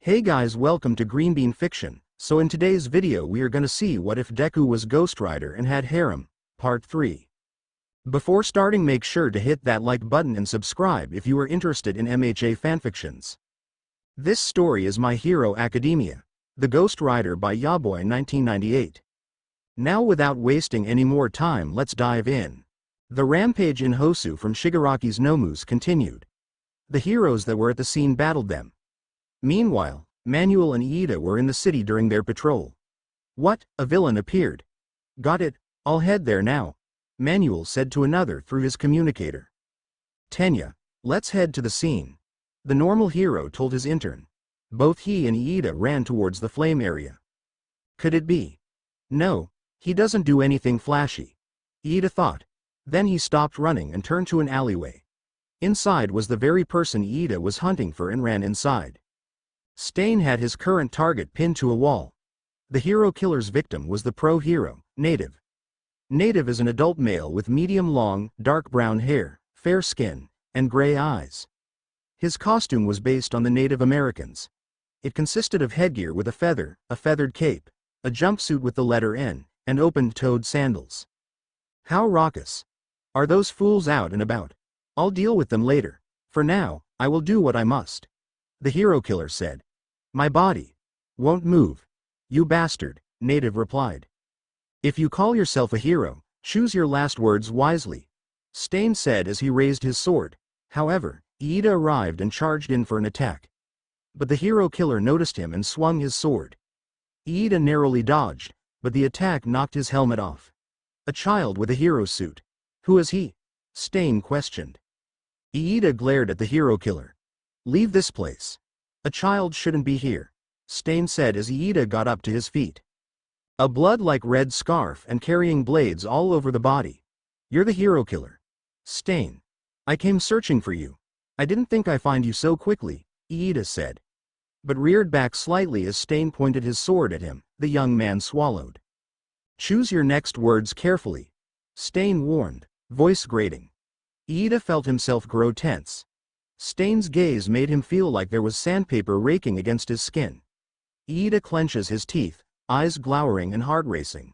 Hey guys, welcome to Green Bean Fiction. So in today's video we are gonna see what if Deku was Ghost Rider and had Harem, part 3. Before starting, make sure to hit that like button and subscribe if you are interested in MHA fanfictions. This story is My Hero Academia, The Ghost Rider by Yaboy 1998. Now without wasting any more time, let's dive in. The rampage in Hosu from Shigaraki's Nomus continued. The heroes that were at the scene battled them. Meanwhile, Manuel and Iida were in the city during their patrol. What? A villain appeared. Got it, I'll head there now, Manuel said to another through his communicator. Tenya, let's head to the scene, the normal hero told his intern. Both he and Iida ran towards the flame area. Could it be? No, he doesn't do anything flashy, Iida thought. Then he stopped running and turned to an alleyway. Inside was the very person Iida was hunting for and ran inside. Stain had his current target pinned to a wall. The hero killer's victim was the pro-hero, Native. Native is an adult male with medium-long, dark brown hair, fair skin, and gray eyes. His costume was based on the Native Americans. It consisted of headgear with a feathered cape, a jumpsuit with the letter N, and open-toed sandals. How raucous. Are those fools out and about? I'll deal with them later. For now, I will do what I must, the hero killer said. My body won't move, you bastard, Native replied. If you call yourself a hero, choose your last words wisely, Stain said as he raised his sword. However, Iida arrived and charged in for an attack. But the hero killer noticed him and swung his sword. Iida narrowly dodged, but the attack knocked his helmet off. A child with a hero suit. Who is he? Stain questioned. Iida glared at the hero killer. Leave this place. A child shouldn't be here, Stain said as Iida got up to his feet. A blood-like red scarf and carrying blades all over the body. You're the hero killer. Stain. I came searching for you. I didn't think I'd find you so quickly, Iida said. But reared back slightly as Stain pointed his sword at him. The young man swallowed. Choose your next words carefully, Stain warned, voice grating. Iida felt himself grow tense. Stain's gaze made him feel like there was sandpaper raking against his skin. Iida clenches his teeth, eyes glowering and heart racing.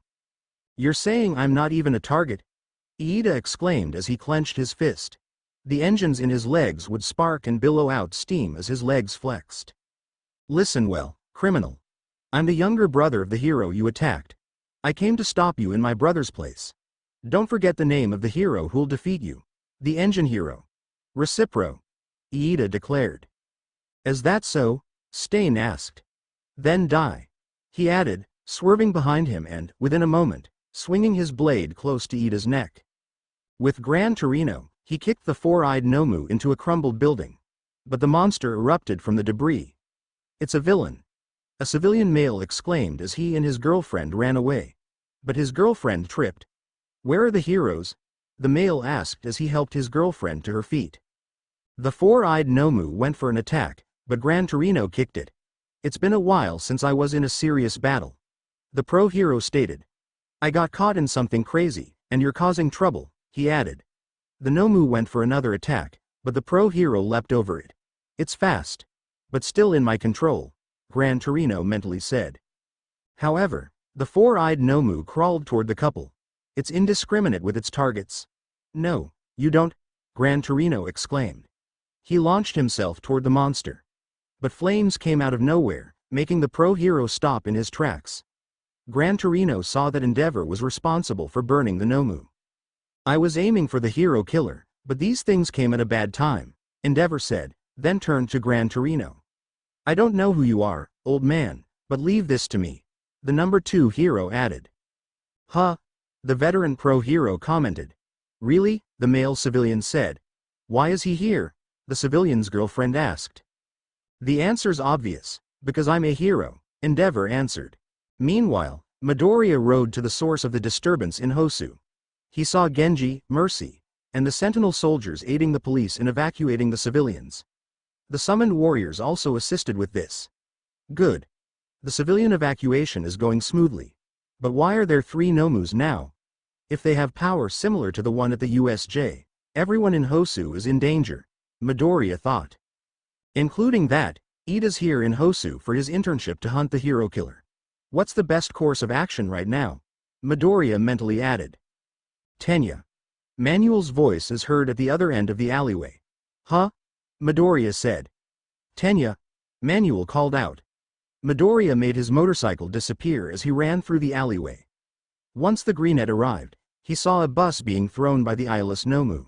You're saying I'm not even a target? Iida exclaimed as he clenched his fist. The engines in his legs would spark and billow out steam as his legs flexed. Listen well, criminal. I'm the younger brother of the hero you attacked. I came to stop you in my brother's place. Don't forget the name of the hero who'll defeat you. The engine hero. Recipro, Iida declared. Is that so? Stain asked. Then die, he added, swerving behind him and, within a moment, swinging his blade close to Iida's neck. With Gran Torino, he kicked the four-eyed Nomu into a crumbled building. But the monster erupted from the debris. It's a villain, a civilian male exclaimed as he and his girlfriend ran away. But his girlfriend tripped. Where are the heroes? The male asked as he helped his girlfriend to her feet. The four-eyed Nomu went for an attack, but Gran Torino kicked it. It's been a while since I was in a serious battle, the pro-hero stated. I got caught in something crazy, and you're causing trouble, he added. The Nomu went for another attack, but the pro-hero leapt over it. It's fast, but still in my control, Gran Torino mentally said. However, the four-eyed Nomu crawled toward the couple. It's indiscriminate with its targets. No, you don't, Gran Torino exclaimed. He launched himself toward the monster. But flames came out of nowhere, making the pro-hero stop in his tracks. Gran Torino saw that Endeavor was responsible for burning the Nomu. I was aiming for the hero killer, but these things came at a bad time, Endeavor said, then turned to Gran Torino. I don't know who you are, old man, but leave this to me, the number 2 hero added. Huh? The veteran pro-hero commented. Really? The male civilian said. Why is he here? The civilian's girlfriend asked. The answer's obvious, because I'm a hero, Endeavor answered. Meanwhile, Midoriya rode to the source of the disturbance in Hosu. He saw Genji, Mercy, and the Sentinel soldiers aiding the police in evacuating the civilians. The summoned warriors also assisted with this. Good. The civilian evacuation is going smoothly. But why are there 3 Nomus now? If they have power similar to the one at the USJ, everyone in Hosu is in danger, Midoriya thought. Including that, Ida's here in Hosu for his internship to hunt the hero killer. What's the best course of action right now? Midoriya mentally added. Tenya. Manuel's voice is heard at the other end of the alleyway. Huh? Midoriya said. Tenya. Manuel called out. Midoriya made his motorcycle disappear as he ran through the alleyway. Once the greenette arrived, he saw a bus being thrown by the eyeless Nomu.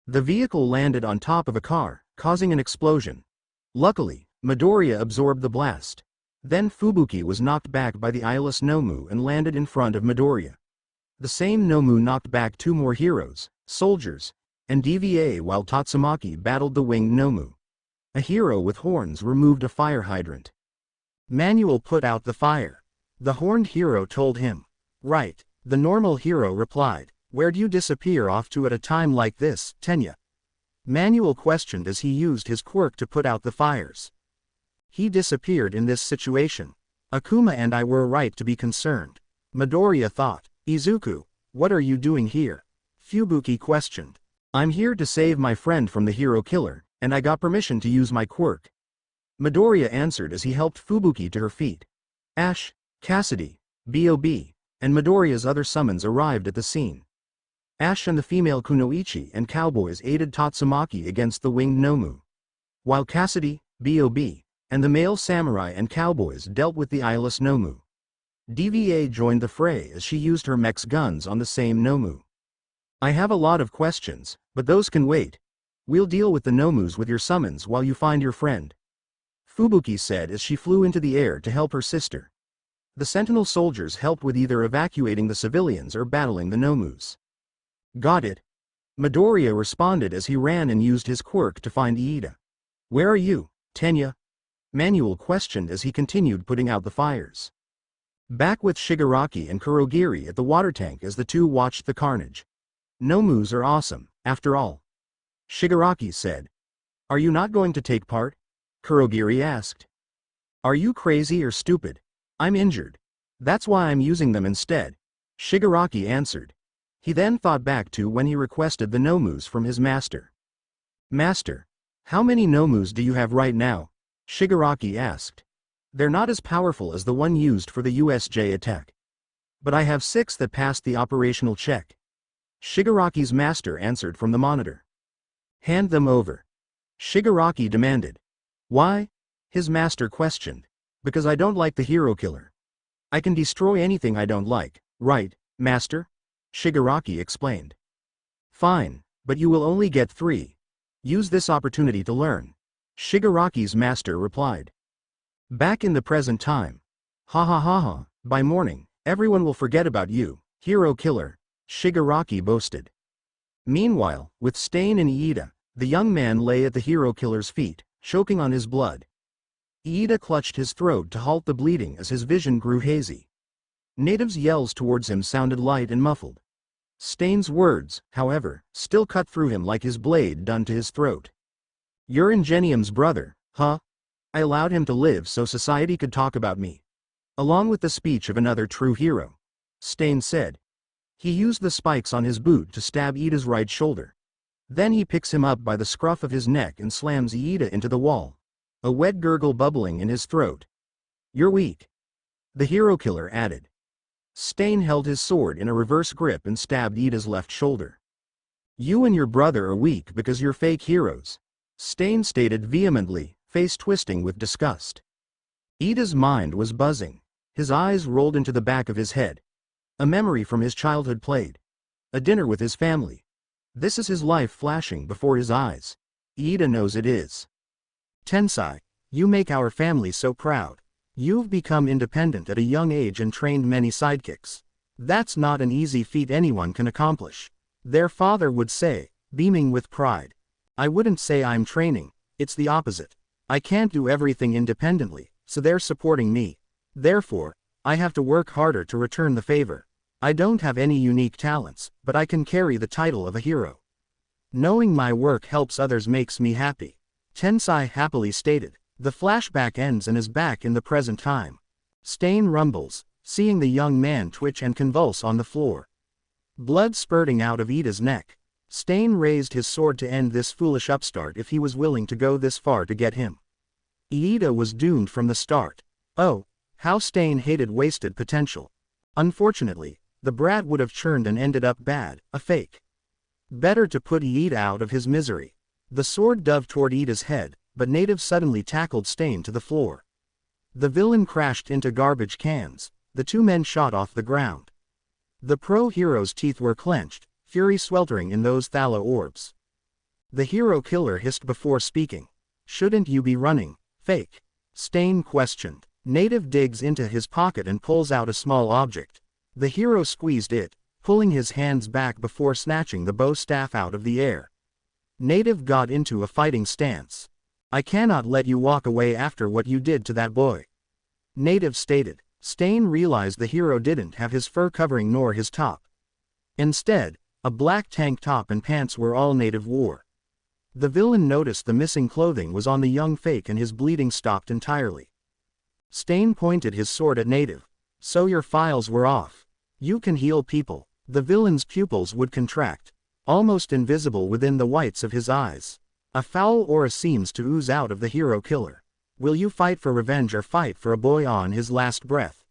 The vehicle landed on top of a car, causing an explosion. Luckily, Midoriya absorbed the blast. Then Fubuki was knocked back by the eyeless Nomu and landed in front of Midoriya. The same Nomu knocked back two more heroes, soldiers, and DVA while Tatsumaki battled the winged Nomu. A hero with horns removed a fire hydrant. Manuel put out the fire. The horned hero told him. Right, the normal hero replied. Where'd you disappear off to at a time like this, Tenya? Manuel questioned as he used his quirk to put out the fires. He disappeared in this situation. Akuma and I were right to be concerned. Midoriya thought. Izuku, what are you doing here? Fubuki questioned. I'm here to save my friend from the hero killer, and I got permission to use my quirk. Midoriya answered as he helped Fubuki to her feet. Ash, Cassidy, Bob, and Midoriya's other summons arrived at the scene. Ash and the female kunoichi and cowboys aided Tatsumaki against the winged Nomu. While Cassidy, Bob, and the male samurai and cowboys dealt with the eyeless Nomu. DVA joined the fray as she used her mech's guns on the same Nomu. I have a lot of questions, but those can wait. We'll deal with the Nomus with your summons while you find your friend. Fubuki said as she flew into the air to help her sister. The sentinel soldiers helped with either evacuating the civilians or battling the Nomus. Got it. Midoriya responded as he ran and used his quirk to find Iida. Where are you, Tenya? Manuel questioned as he continued putting out the fires. Back with Shigaraki and Kurogiri at the water tank as the two watched the carnage. Nomus are awesome, after all. Shigaraki said. Are you not going to take part? Kurogiri asked. Are you crazy or stupid? I'm injured. That's why I'm using them instead. Shigaraki answered. He then thought back to when he requested the Nomus from his master. Master, how many Nomus do you have right now? Shigaraki asked. They're not as powerful as the one used for the USJ attack. But I have 6 that passed the operational check. Shigaraki's master answered from the monitor. Hand them over. Shigaraki demanded. Why? His master questioned. Because I don't like the hero killer. I can destroy anything I don't like, right, master? Shigaraki explained. Fine, but you will only get 3. Use this opportunity to learn. Shigaraki's master replied. Back in the present time. Ha ha ha ha, by morning, everyone will forget about you, hero killer, Shigaraki boasted. Meanwhile, with Stain and Iida, the young man lay at the hero killer's feet, choking on his blood. Iida clutched his throat to halt the bleeding as his vision grew hazy. Natives' yells towards him sounded light and muffled. Stain's words, however, still cut through him like his blade done to his throat. You're Ingenium's brother, huh? I allowed him to live so society could talk about me. Along with the speech of another true hero. Stain said. He used the spikes on his boot to stab Iida's right shoulder. Then he picks him up by the scruff of his neck and slams Iida into the wall. A wet gurgle bubbling in his throat. You're weak. The hero killer added. Stain held his sword in a reverse grip and stabbed Iida's left shoulder. You and your brother are weak because you're fake heroes. Stain stated vehemently, face twisting with disgust. Iida's mind was buzzing. His eyes rolled into the back of his head. A memory from his childhood played. A dinner with his family. This is his life flashing before his eyes. Iida knows it is. Tensai, you make our family so proud. You've become independent at a young age and trained many sidekicks. That's not an easy feat anyone can accomplish. Their father would say, beaming with pride. I wouldn't say I'm training, it's the opposite. I can't do everything independently, so they're supporting me. Therefore, I have to work harder to return the favor. I don't have any unique talents, but I can carry the title of a hero. Knowing my work helps others makes me happy. Tensai happily stated. The flashback ends and is back in the present time. Stain rumbles, seeing the young man twitch and convulse on the floor. Blood spurting out of Iida's neck. Stain raised his sword to end this foolish upstart if he was willing to go this far to get him. Iida was doomed from the start. Oh, how Stain hated wasted potential. Unfortunately, the brat would have churned and ended up bad, a fake. Better to put Iida out of his misery. The sword dove toward Iida's head, but Native suddenly tackled Stain to the floor. The villain crashed into garbage cans. The two men shot off the ground. The pro-hero's teeth were clenched, fury sweltering in those thallow orbs. The hero killer hissed before speaking. Shouldn't you be running, fake? Stain questioned. Native digs into his pocket and pulls out a small object. The hero squeezed it, pulling his hands back before snatching the bow staff out of the air. Native got into a fighting stance. I cannot let you walk away after what you did to that boy. Native stated. Stain realized the hero didn't have his fur covering nor his top. Instead, a black tank top and pants were all Native wore. The villain noticed the missing clothing was on the young fake and his bleeding stopped entirely. Stain pointed his sword at Native. So your files were off. You can heal people. The villain's pupils would contract, almost invisible within the whites of his eyes. A foul aura seems to ooze out of the hero killer. Will you fight for revenge or fight for a boy on his last breath?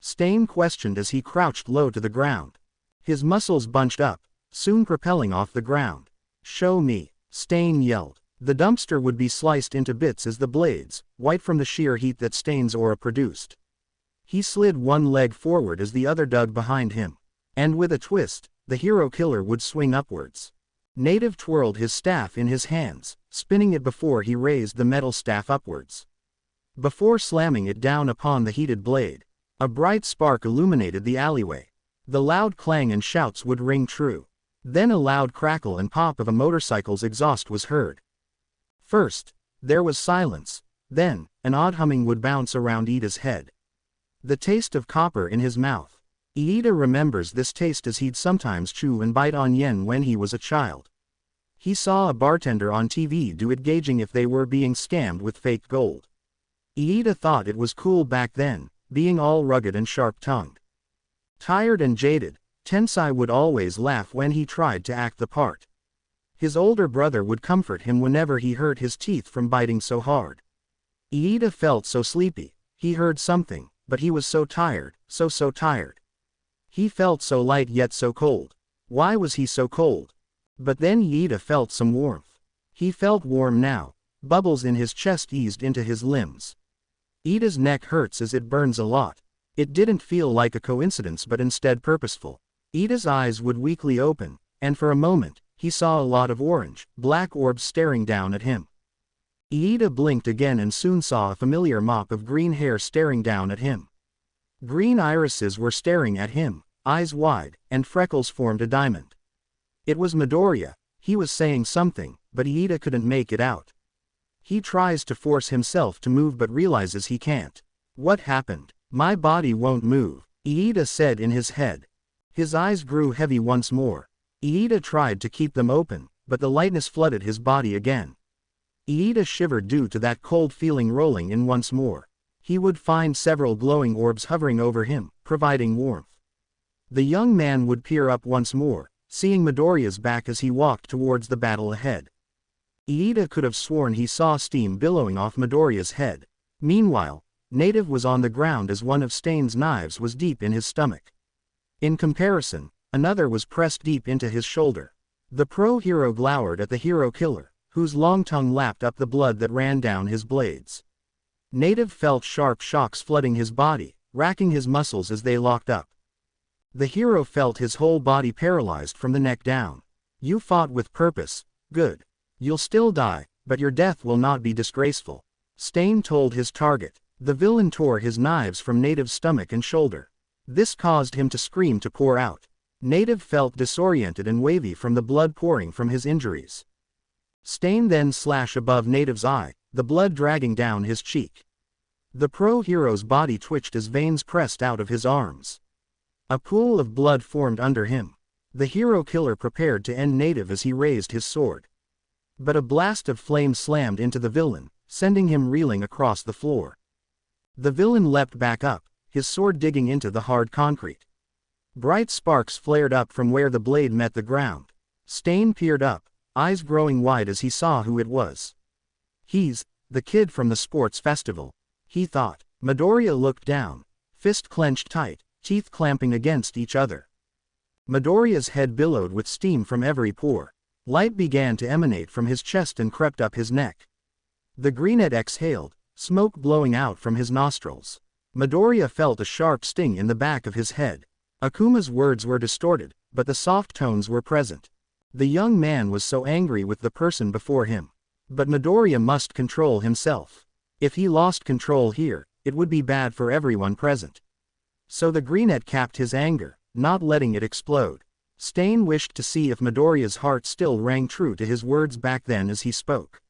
Stain questioned as he crouched low to the ground. His muscles bunched up, soon propelling off the ground. Show me, Stain yelled. The dumpster would be sliced into bits as the blades, white from the sheer heat that Stain's aura produced. He slid one leg forward as the other dug behind him. And with a twist, the hero killer would swing upwards. Native twirled his staff in his hands, spinning it before he raised the metal staff upwards. Before slamming it down upon the heated blade, a bright spark illuminated the alleyway. The loud clang and shouts would ring true. Then a loud crackle and pop of a motorcycle's exhaust was heard. First, there was silence. Then, an odd humming would bounce around Iida's head. The taste of copper in his mouth. Iida remembers this taste as he'd sometimes chew and bite on yen when he was a child. He saw a bartender on TV do it, gauging if they were being scammed with fake gold. Iida thought it was cool back then, being all rugged and sharp-tongued. Tired and jaded, Tensai would always laugh when he tried to act the part. His older brother would comfort him whenever he hurt his teeth from biting so hard. Iida felt so sleepy. He heard something, but he was so tired, so tired. He felt so light yet so cold. Why was he so cold? But then Iida felt some warmth. He felt warm now. Bubbles in his chest eased into his limbs. Iida's neck hurts as it burns a lot. It didn't feel like a coincidence but instead purposeful. Iida's eyes would weakly open, and for a moment, he saw a lot of orange, black orbs staring down at him. Iida blinked again and soon saw a familiar mop of green hair staring down at him. Green irises were staring at him, eyes wide, and freckles formed a diamond. It was Midoriya. He was saying something, but Iida couldn't make it out. He tries to force himself to move but realizes he can't. What happened? My body won't move, Iida said in his head. His eyes grew heavy once more. Iida tried to keep them open, but the lightness flooded his body again. Iida shivered due to that cold feeling rolling in once more. He would find several glowing orbs hovering over him, providing warmth. The young man would peer up once more, seeing Midoriya's back as he walked towards the battle ahead. Iida could have sworn he saw steam billowing off Midoriya's head. Meanwhile, Native was on the ground as one of Stain's knives was deep in his stomach. In comparison, another was pressed deep into his shoulder. The pro-hero glowered at the hero killer, whose long tongue lapped up the blood that ran down his blades. Native felt sharp shocks flooding his body, racking his muscles as they locked up. The hero felt his whole body paralyzed from the neck down. You fought with purpose, good. You'll still die, but your death will not be disgraceful. Stain told his target. The villain tore his knives from Native's stomach and shoulder. This caused him to scream to pour out. Native felt disoriented and wavy from the blood pouring from his injuries. Stain then slashed above Native's eye, the blood dragging down his cheek. The pro-hero's body twitched as veins pressed out of his arms. A pool of blood formed under him. The hero killer prepared to end Native as he raised his sword. But a blast of flame slammed into the villain, sending him reeling across the floor. The villain leapt back up, his sword digging into the hard concrete. Bright sparks flared up from where the blade met the ground. Stain peered up, eyes growing wide as he saw who it was. He's The kid from the sports festival, he thought. Midoriya looked down, fist clenched tight, teeth clamping against each other. Midoriya's head billowed with steam from every pore. Light began to emanate from his chest and crept up his neck. The greenette exhaled, smoke blowing out from his nostrils. Midoriya felt a sharp sting in the back of his head. Akuma's words were distorted, but the soft tones were present. The young man was so angry with the person before him. But Midoriya must control himself. If he lost control here, it would be bad for everyone present. So the greenette capped his anger, not letting it explode. Stain wished to see if Midoriya's heart still rang true to his words back then as he spoke.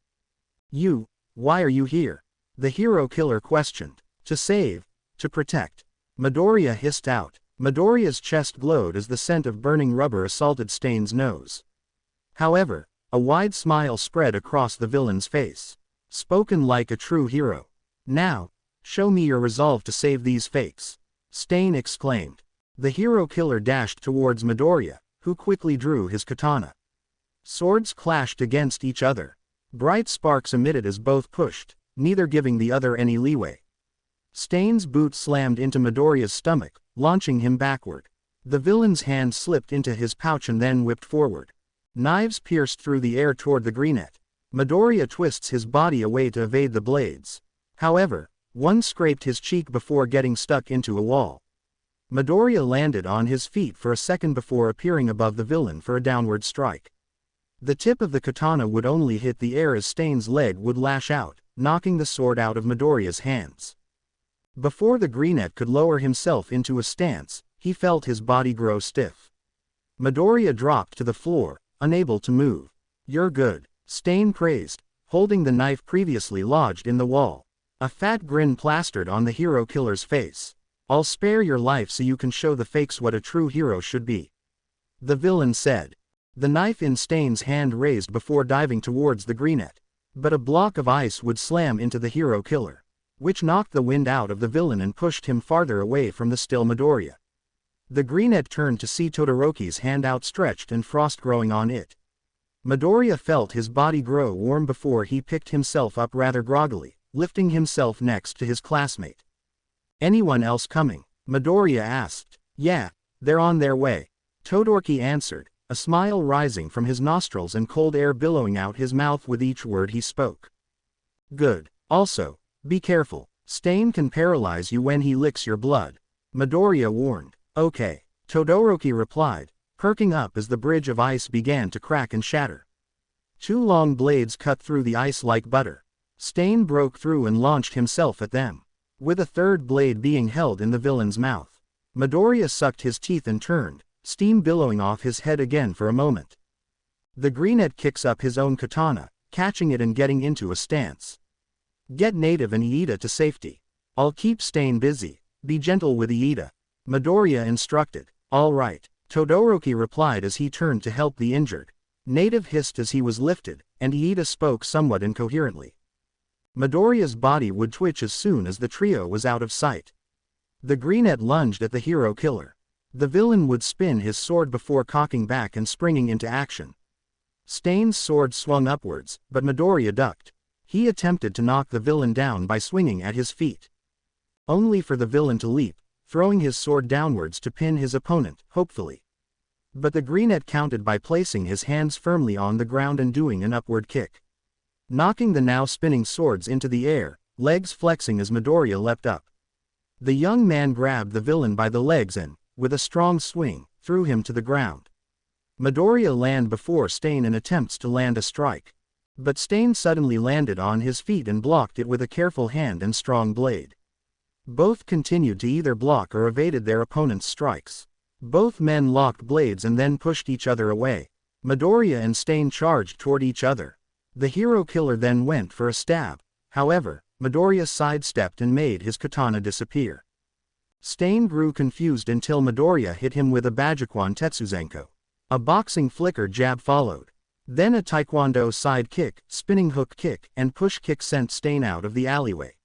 "You, why are you here?" the hero killer questioned. "To save, to protect," Midoriya hissed out. Midoriya's chest glowed as the scent of burning rubber assaulted Stain's nose. However, a wide smile spread across the villain's face. Spoken like a true hero. "Now, show me your resolve to save these fakes," Stain exclaimed. The hero killer dashed towards Midoriya, who quickly drew his katana. Swords clashed against each other. Bright sparks emitted as both pushed, neither giving the other any leeway. Stain's boot slammed into Midoriya's stomach, launching him backward. The villain's hand slipped into his pouch and then whipped forward. Knives pierced through the air toward the greenette. Midoriya twists his body away to evade the blades. However, one scraped his cheek before getting stuck into a wall. Midoriya landed on his feet for a second before appearing above the villain for a downward strike. The tip of the katana would only hit the air as Stain's leg would lash out, knocking the sword out of Midoriya's hands. Before the greenette could lower himself into a stance, he felt his body grow stiff. Midoriya dropped to the floor, unable to move. "You're good," Stain praised, holding the knife previously lodged in the wall. A fat grin plastered on the hero killer's face. "I'll spare your life so you can show the fakes what a true hero should be," the villain said. The knife in Stain's hand raised before diving towards the greenette. But a block of ice would slam into the hero killer, which knocked the wind out of the villain and pushed him farther away from the still Midoriya. The greenette turned to see Todoroki's hand outstretched and frost growing on it. Midoriya felt his body grow warm before he picked himself up rather groggily, lifting himself next to his classmate. "Anyone else coming?" Midoriya asked. "Yeah, they're on their way," Todoroki answered, a smile rising from his nostrils and cold air billowing out his mouth with each word he spoke. "Good. Also, be careful. Stain can paralyze you when he licks your blood," Midoriya warned. "Okay," Todoroki replied, perking up as the bridge of ice began to crack and shatter. Two long blades cut through the ice like butter. Stain broke through and launched himself at them, with a third blade being held in the villain's mouth. Midoriya sucked his teeth and turned, steam billowing off his head again for a moment. The greenette kicks up his own katana, catching it and getting into a stance. "Get Native and Iida to safety. I'll keep Stain busy. Be gentle with Iida," Midoriya instructed. "All right," Todoroki replied as he turned to help the injured. Native hissed as he was lifted, and Iida spoke somewhat incoherently. Midoriya's body would twitch as soon as the trio was out of sight. The greenette lunged at the hero killer. The villain would spin his sword before cocking back and springing into action. Stain's sword swung upwards, but Midoriya ducked. He attempted to knock the villain down by swinging at his feet, only for the villain to leap, throwing his sword downwards to pin his opponent, hopefully. But the greenette countered by placing his hands firmly on the ground and doing an upward kick, knocking the now spinning swords into the air, legs flexing as Midoriya leapt up. The young man grabbed the villain by the legs and, with a strong swing, threw him to the ground. Midoriya landed before Stain in attempts to land a strike. But Stain suddenly landed on his feet and blocked it with a careful hand and strong blade. Both continued to either block or evaded their opponent's strikes. Both men locked blades and then pushed each other away. Midoriya and Stain charged toward each other. The hero killer then went for a stab. However, Midoriya sidestepped and made his katana disappear. Stain grew confused until Midoriya hit him with a Bajiquan Tetsuzenko. A boxing flicker jab followed. Then a taekwondo side kick, spinning hook kick, and push kick sent Stain out of the alleyway.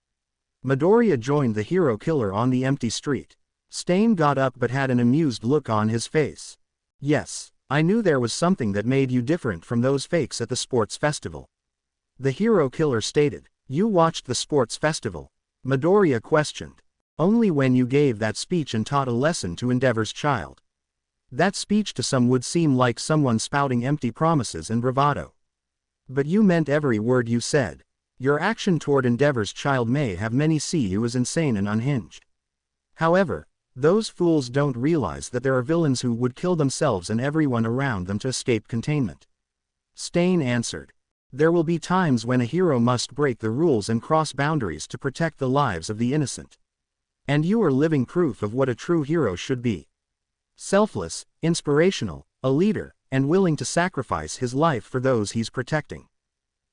Midoriya joined the hero killer on the empty street. Stain got up but had an amused look on his face. "Yes, I knew there was something that made you different from those fakes at the sports festival," the hero killer stated. You watched the sports festival? Midoriya questioned. Only when you gave that speech and taught a lesson to Endeavor's child. That speech to some would seem like someone spouting empty promises and bravado. But you meant every word you said. Your action toward Endeavor's child may have many see you as insane and unhinged. However, those fools don't realize that there are villains who would kill themselves and everyone around them to escape containment. Stain answered. There will be times when a hero must break the rules and cross boundaries to protect the lives of the innocent. And you are living proof of what a true hero should be. Selfless, inspirational, a leader, and willing to sacrifice his life for those he's protecting.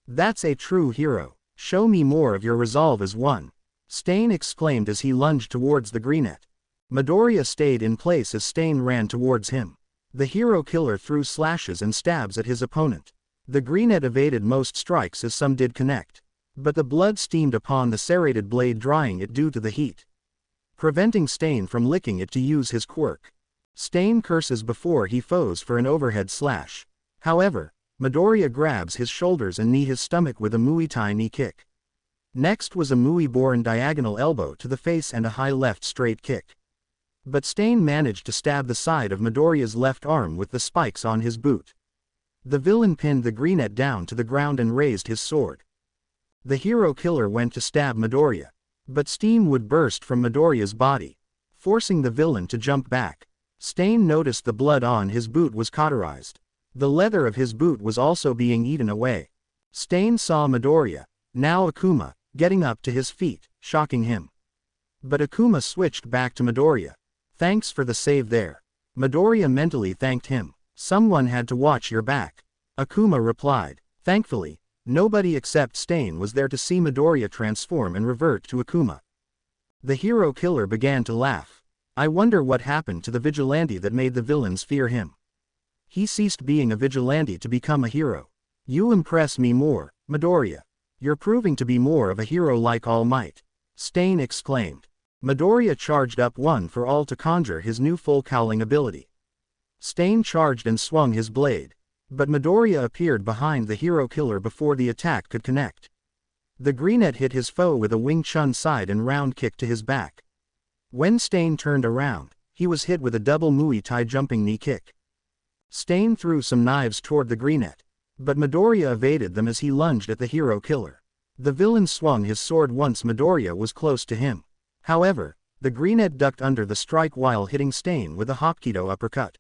That's a true hero. Show me more of your resolve as one. Stain exclaimed as he lunged towards the Greenette. Midoriya stayed in place as Stain ran towards him. The hero killer threw slashes and stabs at his opponent. The Greenette evaded most strikes as some did connect. But the blood steamed upon the serrated blade, drying it due to the heat, preventing Stain from licking it to use his quirk. Stain curses before he foes for an overhead slash. However, Midoriya grabs his shoulders and knee his stomach with a Muay Thai knee kick. Next was a Muay-born diagonal elbow to the face and a high left straight kick. But Stain managed to stab the side of Midoriya's left arm with the spikes on his boot. The villain pinned the Greenette down to the ground and raised his sword. The hero killer went to stab Midoriya, but steam would burst from Midoriya's body, forcing the villain to jump back. Stain noticed the blood on his boot was cauterized. The leather of his boot was also being eaten away. Stain saw Midoriya, now Akuma, getting up to his feet, shocking him. But Akuma switched back to Midoriya. Thanks for the save there. Midoriya mentally thanked him. Someone had to watch your back. Akuma replied. Thankfully, nobody except Stain was there to see Midoriya transform and revert to Akuma. The hero killer began to laugh. I wonder what happened to the vigilante that made the villains fear him. He ceased being a vigilante to become a hero. You impress me more, Midoriya. You're proving to be more of a hero like All Might. Stain exclaimed. Midoriya charged up one for all to conjure his new full cowling ability. Stain charged and swung his blade, but Midoriya appeared behind the hero killer before the attack could connect. The Greenette hit his foe with a Wing Chun side and round kick to his back. When Stain turned around, he was hit with a double Muay Thai jumping knee kick. Stain threw some knives toward the Greenette, but Midoriya evaded them as he lunged at the hero killer. The villain swung his sword once Midoriya was close to him. However, the Greenette ducked under the strike while hitting Stain with a Hapkido uppercut.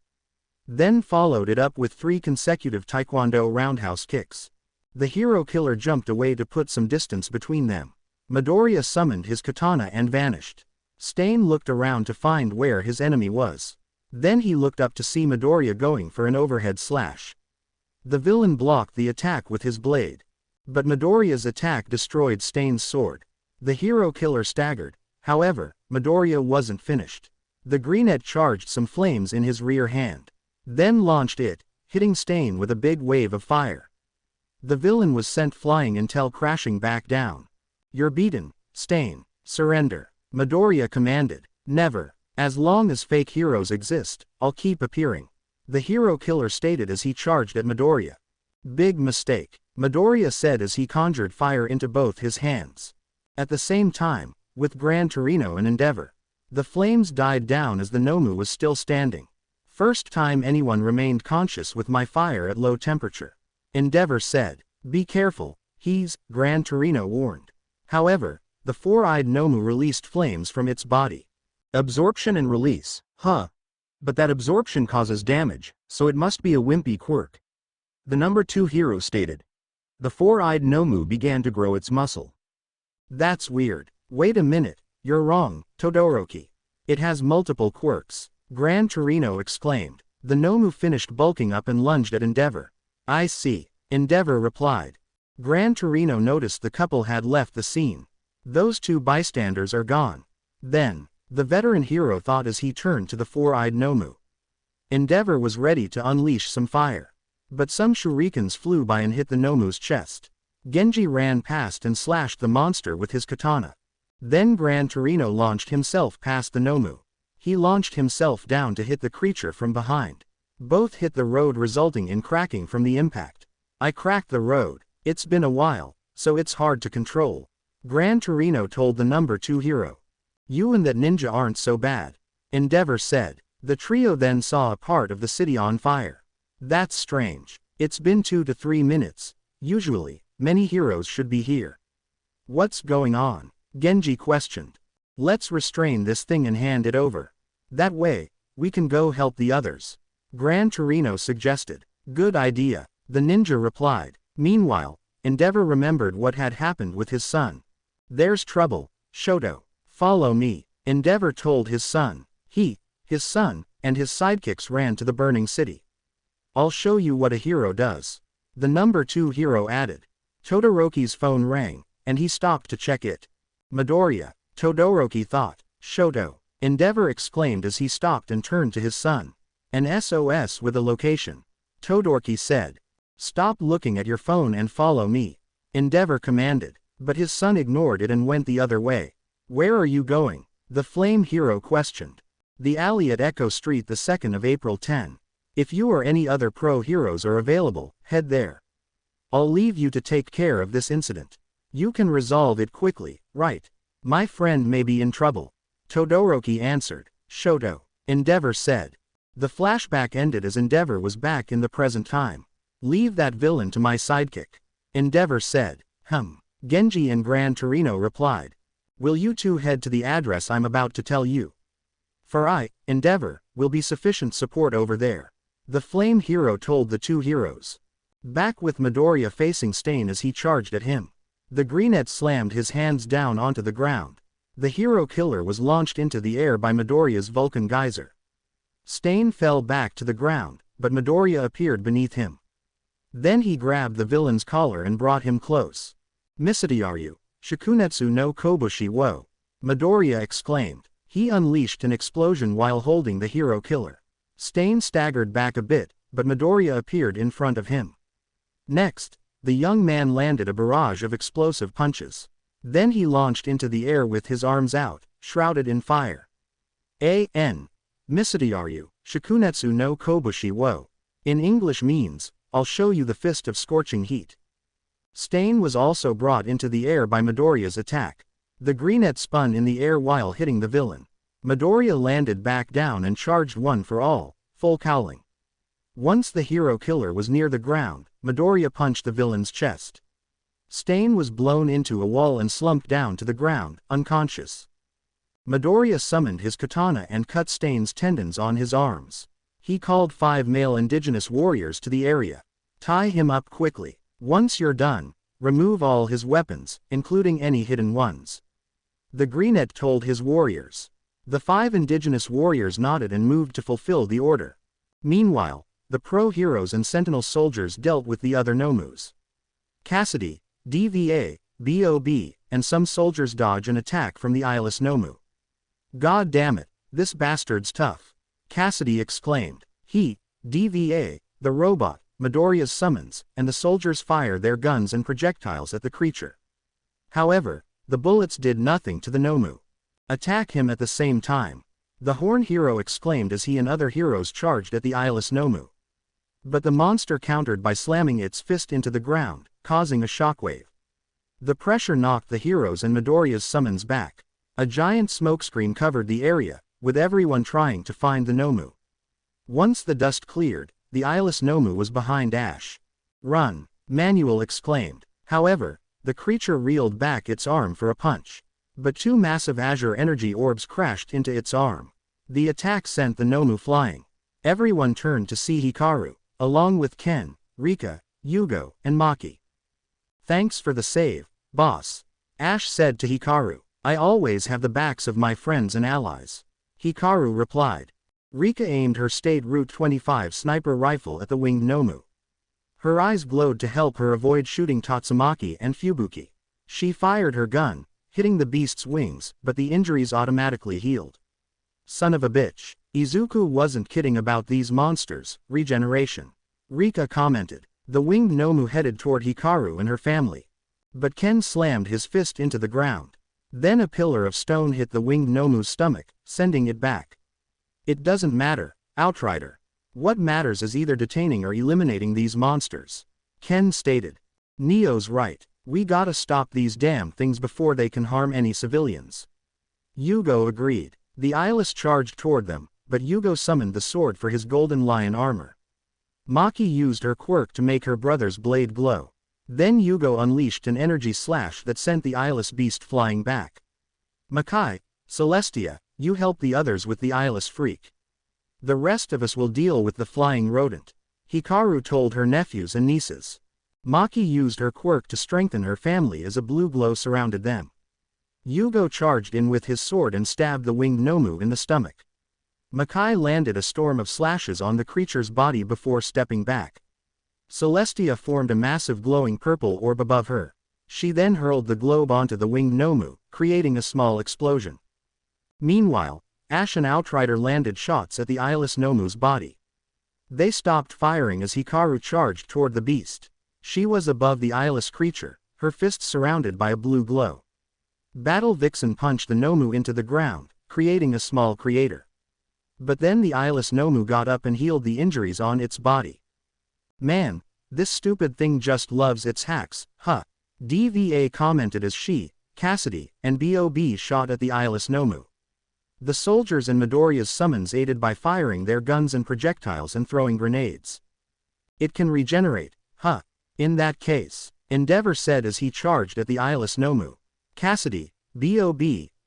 Then followed it up with 3 consecutive Taekwondo roundhouse kicks. The hero killer jumped away to put some distance between them. Midoriya summoned his katana and vanished. Stain looked around to find where his enemy was. Then he looked up to see Midoriya going for an overhead slash. The villain blocked the attack with his blade. But Midoriya's attack destroyed Stain's sword. The hero killer staggered. However, Midoriya wasn't finished. The Greenette charged some flames in his rear hand. Then launched it, hitting Stain with a big wave of fire. The villain was sent flying until crashing back down. You're beaten, Stain. Surrender. Midoriya commanded. Never. As long as fake heroes exist, I'll keep appearing. The hero killer stated as he charged at Midoriya. Big mistake, Midoriya said as he conjured fire into both his hands. At the same time, with Gran Torino and Endeavor, the flames died down as the Nomu was still standing. First time anyone remained conscious with my fire at low temperature. Endeavor said. Be careful, Gran Torino warned. However, the four-eyed Nomu released flames from its body. Absorption and release, huh? But that absorption causes damage, so it must be a wimpy quirk. The number 2 hero stated. The four-eyed Nomu began to grow its muscle. That's weird. Wait a minute, you're wrong, Todoroki. It has multiple quirks. Gran Torino exclaimed. The Nomu finished bulking up and lunged at Endeavor. I see, Endeavor replied. Gran Torino noticed the couple had left the scene. Those 2 bystanders are gone. Then, the veteran hero thought as he turned to the four-eyed Nomu. Endeavor was ready to unleash some fire. But some shurikens flew by and hit the Nomu's chest. Genji ran past and slashed the monster with his katana. Then Gran Torino launched himself past the Nomu. He launched himself down to hit the creature from behind. Both hit the road resulting in cracking from the impact. I cracked the road. It's been a while, so it's hard to control. Gran Torino told the number 2 hero. You and that ninja aren't so bad, Endeavor said. The trio then saw a part of the city on fire. That's strange. It's been 2 to 3 minutes. Usually, many heroes should be here. What's going on? Genji questioned. Let's restrain this thing and hand it over. That way, we can go help the others. Gran Torino suggested. Good idea, the ninja replied. Meanwhile, Endeavor remembered what had happened with his son. There's trouble, Shoto. Follow me, Endeavor told his son. He, his son, and his sidekicks ran to the burning city. I'll show you what a hero does. The number 2 hero added. Todoroki's phone rang, and he stopped to check it. Midoriya, Todoroki thought. Shoto, Endeavor exclaimed as he stopped and turned to his son. An SOS with a location. Todoroki said. Stop looking at your phone and follow me, Endeavor commanded, but his son ignored it and went the other way. Where are you going? The flame hero questioned. The alley at Echo Street, the 2nd of April 10. If you or any other pro heroes are available, head there. I'll leave you to take care of this incident. You can resolve it quickly, right? My friend may be in trouble. Todoroki answered. Shoto, Endeavor said. The flashback ended as Endeavor was back in the present time. Leave that villain to my sidekick, Endeavor said. Genji and Gran Torino replied. Will you two head to the address I'm about to tell you? For I, Endeavor, will be sufficient support over there. The flame hero told the 2 heroes. Back with Midoriya facing Stain as he charged at him. The greenette slammed his hands down onto the ground. The hero killer was launched into the air by Midoriya's Vulcan geyser. Stain fell back to the ground, but Midoriya appeared beneath him. Then he grabbed the villain's collar and brought him close. Misatyaru, Shikunetsu no Kobushi wo, Midoriya exclaimed. He unleashed an explosion while holding the hero killer. Stain staggered back a bit, but Midoriya appeared in front of him. Next, the young man landed a barrage of explosive punches. Then he launched into the air with his arms out, shrouded in fire. Misatyaru, Shikunetsu no Kobushi wo, in English means, I'll show you the fist of scorching heat. Stain was also brought into the air by Midoriya's attack. The greenette spun in the air while hitting the villain. Midoriya landed back down and charged one for all, full cowling. Once the hero killer was near the ground, Midoriya punched the villain's chest. Stain was blown into a wall and slumped down to the ground, unconscious. Midoriya summoned his katana and cut Stain's tendons on his arms. He called 5 male indigenous warriors to the area. Tie him up quickly. Once you're done, remove all his weapons, including any hidden ones. The greenette told his warriors. The 5 indigenous warriors nodded and moved to fulfill the order. Meanwhile, the pro heroes and sentinel soldiers dealt with the other Nomus. Cassidy, DVA, BOB, and some soldiers dodge an attack from the eyeless Nomu. God damn it, this bastard's tough, Cassidy exclaimed. He, DVA, the robot, Midoriya's summons, and the soldiers fire their guns and projectiles at the creature. However, the bullets did nothing to the Nomu. Attack him at the same time, the horn hero exclaimed as he and other heroes charged at the eyeless Nomu. But the monster countered by slamming its fist into the ground, causing a shockwave. The pressure knocked the heroes and Midoriya's summons back. A giant smokescreen covered the area, with everyone trying to find the Nomu. Once the dust cleared, the eyeless Nomu was behind Ash. Run, Manuel exclaimed. However, the creature reeled back its arm for a punch. But 2 massive azure energy orbs crashed into its arm. The attack sent the Nomu flying. Everyone turned to see Hikaru, along with Ken, Rika, Yugo, and Maki. Thanks for the save, boss, Ash said to Hikaru. I always have the backs of my friends and allies. Hikaru replied. Rika aimed her State Route 25 sniper rifle at the winged Nomu. Her eyes glowed to help her avoid shooting Tatsumaki and Fubuki. She fired her gun, hitting the beast's wings, but the injuries automatically healed. Son of a bitch. Izuku wasn't kidding about these monsters, regeneration. Rika commented. The winged Nomu headed toward Hikaru and her family. But Ken slammed his fist into the ground. Then a pillar of stone hit the winged Nomu's stomach, sending it back. It doesn't matter, Outrider. What matters is either detaining or eliminating these monsters, Ken stated. Neo's right. We gotta stop these damn things before they can harm any civilians. Yugo agreed. The eyeless charged toward them, but Yugo summoned the sword for his golden lion armor. Maki used her quirk to make her brother's blade glow. Then Yugo unleashed an energy slash that sent the eyeless beast flying back. Makai, Celestia, you help the others with the eyeless freak. The rest of us will deal with the flying rodent, Hikaru told her nephews and nieces. Maki used her quirk to strengthen her family as a blue glow surrounded them. Yugo charged in with his sword and stabbed the winged Nomu in the stomach. Makai landed a storm of slashes on the creature's body before stepping back. Celestia formed a massive glowing purple orb above her. She then hurled the globe onto the winged Nomu, creating a small explosion. Meanwhile, Ash and Outrider landed shots at the eyeless Nomu's body. They stopped firing as Hikaru charged toward the beast. She was above the eyeless creature, her fists surrounded by a blue glow. Battle Vixen punched the Nomu into the ground, creating a small crater. But then the eyeless Nomu got up and healed the injuries on its body. Man, this stupid thing just loves its hacks, huh? DVA commented as she, Cassidy, and Bob shot at the eyeless Nomu. The soldiers and Midoriya's summons aided by firing their guns and projectiles and throwing grenades. It can regenerate, huh? In that case, Endeavor said as he charged at the eyeless Nomu. Cassidy, Bob,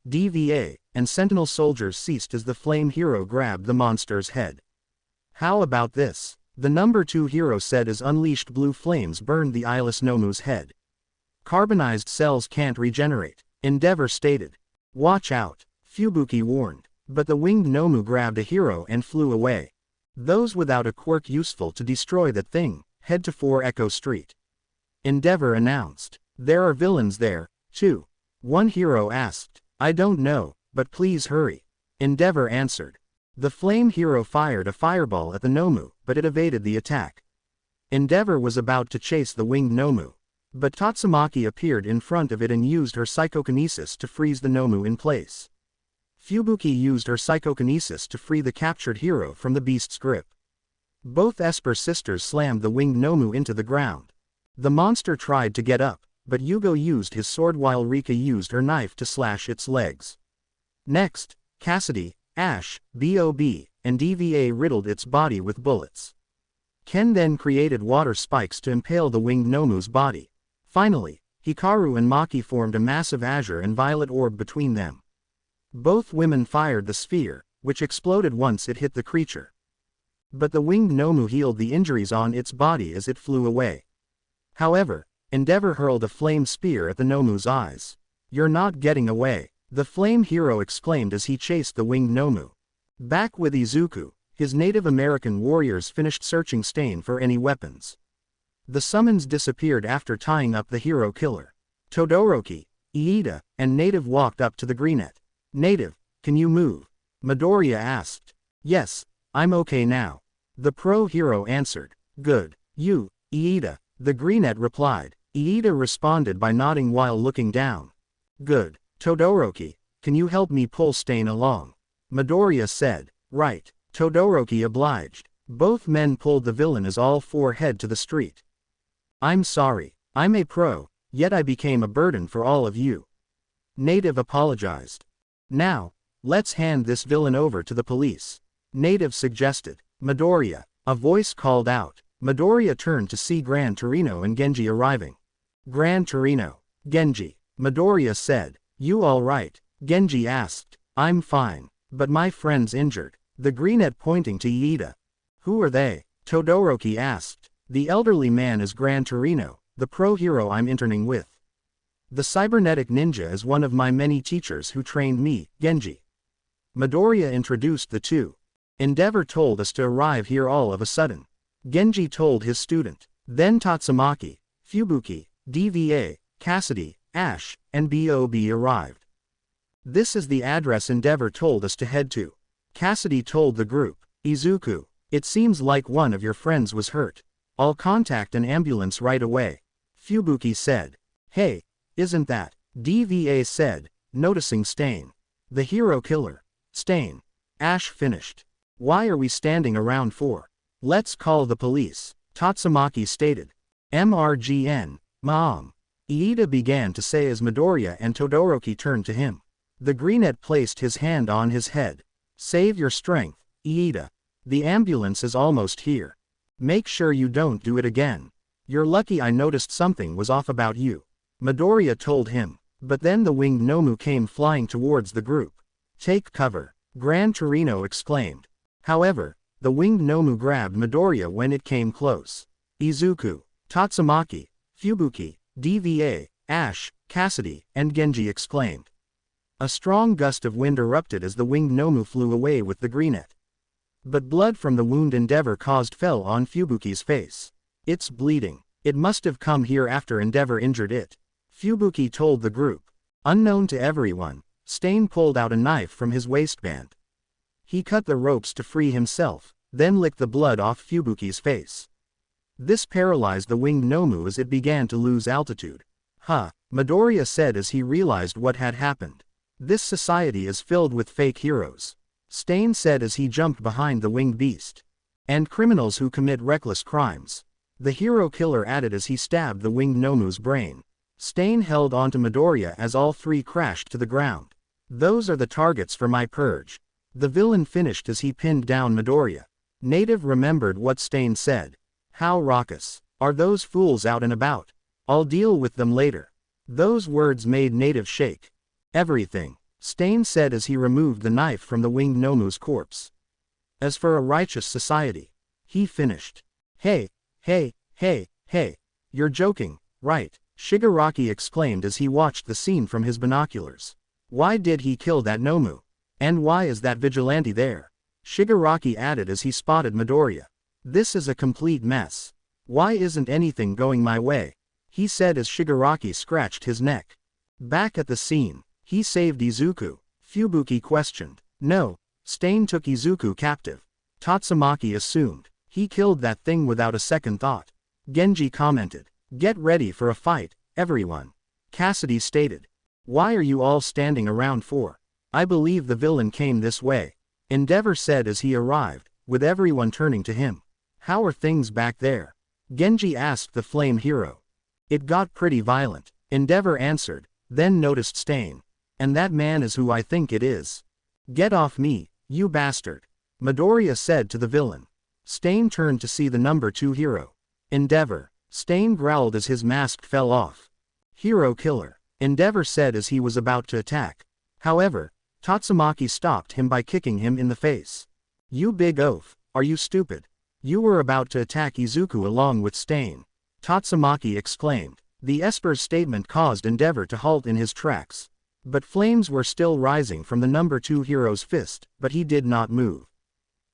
DVA, and Sentinel soldiers ceased as the flame hero grabbed the monster's head. How about this? The number 2 hero said as unleashed blue flames burned the eyeless Nomu's head. Carbonized cells can't regenerate, Endeavor stated. Watch out, Fubuki warned, but the winged Nomu grabbed a hero and flew away. Those without a quirk useful to destroy that thing, head to 4 Echo Street. Endeavor announced. There are villains there, too. One hero asked. I don't know, but please hurry. Endeavor answered. The flame hero fired a fireball at the Nomu, but it evaded the attack. Endeavor was about to chase the winged Nomu, but Tatsumaki appeared in front of it and used her psychokinesis to freeze the Nomu in place. Fubuki used her psychokinesis to free the captured hero from the beast's grip. Both Esper sisters slammed the winged Nomu into the ground. The monster tried to get up, but Yugo used his sword while Rika used her knife to slash its legs. Next, Cassidy, Ash, Bob, and DVA riddled its body with bullets. Ken then created water spikes to impale the winged Nomu's body. Finally, Hikaru and Maki formed a massive azure and violet orb between them. Both women fired the sphere, which exploded once it hit the creature. But the winged Nomu healed the injuries on its body as it flew away. However, Endeavor hurled a flame spear at the Nomu's eyes. You're not getting away, the flame hero exclaimed as he chased the winged Nomu. Back with Izuku, his Native American warriors finished searching Stain for any weapons. The summons disappeared after tying up the hero killer. Todoroki, Iida, and Native walked up to the Greenette. Native, can you move? Midoriya asked. Yes, I'm okay now. The pro hero answered. Good. You, Iida, the Greenette replied. Iida responded by nodding while looking down. Good. Todoroki, can you help me pull Stain along? Midoriya said. Right. Todoroki obliged. Both men pulled the villain as all 4 head to the street. I'm sorry, I'm a pro, yet I became a burden for all of you. Native apologized. Now, let's hand this villain over to the police. Native suggested. Midoriya, a voice called out. Midoriya turned to see Gran Torino and Genji arriving. Gran Torino. Genji. Midoriya said. You all right? Genji asked. I'm fine, but my friend's injured. The Greenette pointing to Iida. Who are they? Todoroki asked. The elderly man is Gran Torino, the pro hero I'm interning with. The cybernetic ninja is one of my many teachers who trained me, Genji. Midoriya introduced the two. Endeavor told us to arrive here all of a sudden. Genji told his student. Then Tatsumaki, Fubuki, DVA, Cassidy, Ash, and Bob arrived. This is the address Endeavor told us to head to. Cassidy told the group. Izuku, it seems like one of your friends was hurt. I'll contact an ambulance right away. Fubuki said. Hey, isn't that? DVA said, noticing Stain. The hero killer. Stain. Ash finished. Why are we standing around for? Let's call the police, Tatsumaki stated. MRGN, Mom. Iida began to say as Midoriya and Todoroki turned to him. The Greenette placed his hand on his head. Save your strength, Iida. The ambulance is almost here. Make sure you don't do it again. You're lucky I noticed something was off about you, Midoriya told him. But then the winged Nomu came flying towards the group. Take cover, Gran Torino exclaimed. However, the winged Nomu grabbed Midoriya when it came close. Izuku, Tatsumaki, Fubuki, DVA, Ash, Cassidy, and Genji exclaimed. A strong gust of wind erupted as the winged Nomu flew away with the Greenette. But blood from the wound Endeavor caused fell on Fubuki's face. It's bleeding. It must have come here after Endeavor injured it, Fubuki told the group. Unknown to everyone, Stain pulled out a knife from his waistband. He cut the ropes to free himself, then licked the blood off Fubuki's face. This paralyzed the winged Nomu as it began to lose altitude. Midoriya said as he realized what had happened. This society is filled with fake heroes, Stain said as he jumped behind the winged beast. And criminals who commit reckless crimes, the hero killer added as he stabbed the winged Nomu's brain. Stain held onto Midoriya as all three crashed to the ground. Those are the targets for my purge, the villain finished as he pinned down Midoriya. Native remembered what Stain said. How raucous. Are those fools out and about? I'll deal with them later. Those words made Native shake. Everything, Stain said as he removed the knife from the winged Nomu's corpse. As for a righteous society, he finished. Hey, you're joking, right? Shigaraki exclaimed as he watched the scene from his binoculars. Why did he kill that Nomu? And why is that vigilante there? Shigaraki added as he spotted Midoriya. This is a complete mess. Why isn't anything going my way? He said as Shigaraki scratched his neck. Back at the scene, he saved Izuku, Fubuki questioned. No, Stain took Izuku captive, Tatsumaki assumed. He killed that thing without a second thought, Genji commented. Get ready for a fight, everyone, Cassidy stated. Why are you all standing around for? I believe the villain came this way, Endeavor said as he arrived, with everyone turning to him. How are things back there? Genji asked the flame hero. It got pretty violent, Endeavor answered, then noticed Stain. And that man is who I think it is. Get off me, you bastard, Midoriya said to the villain. Stain turned to see the number 2 hero. Endeavor, Stain growled as his mask fell off. Hero killer, Endeavor said as he was about to attack. However, Tatsumaki stopped him by kicking him in the face. You big oaf, are you stupid? You were about to attack Izuku along with Stain, Tatsumaki exclaimed. The Esper's statement caused Endeavor to halt in his tracks. But flames were still rising from the number 2 hero's fist, but he did not move.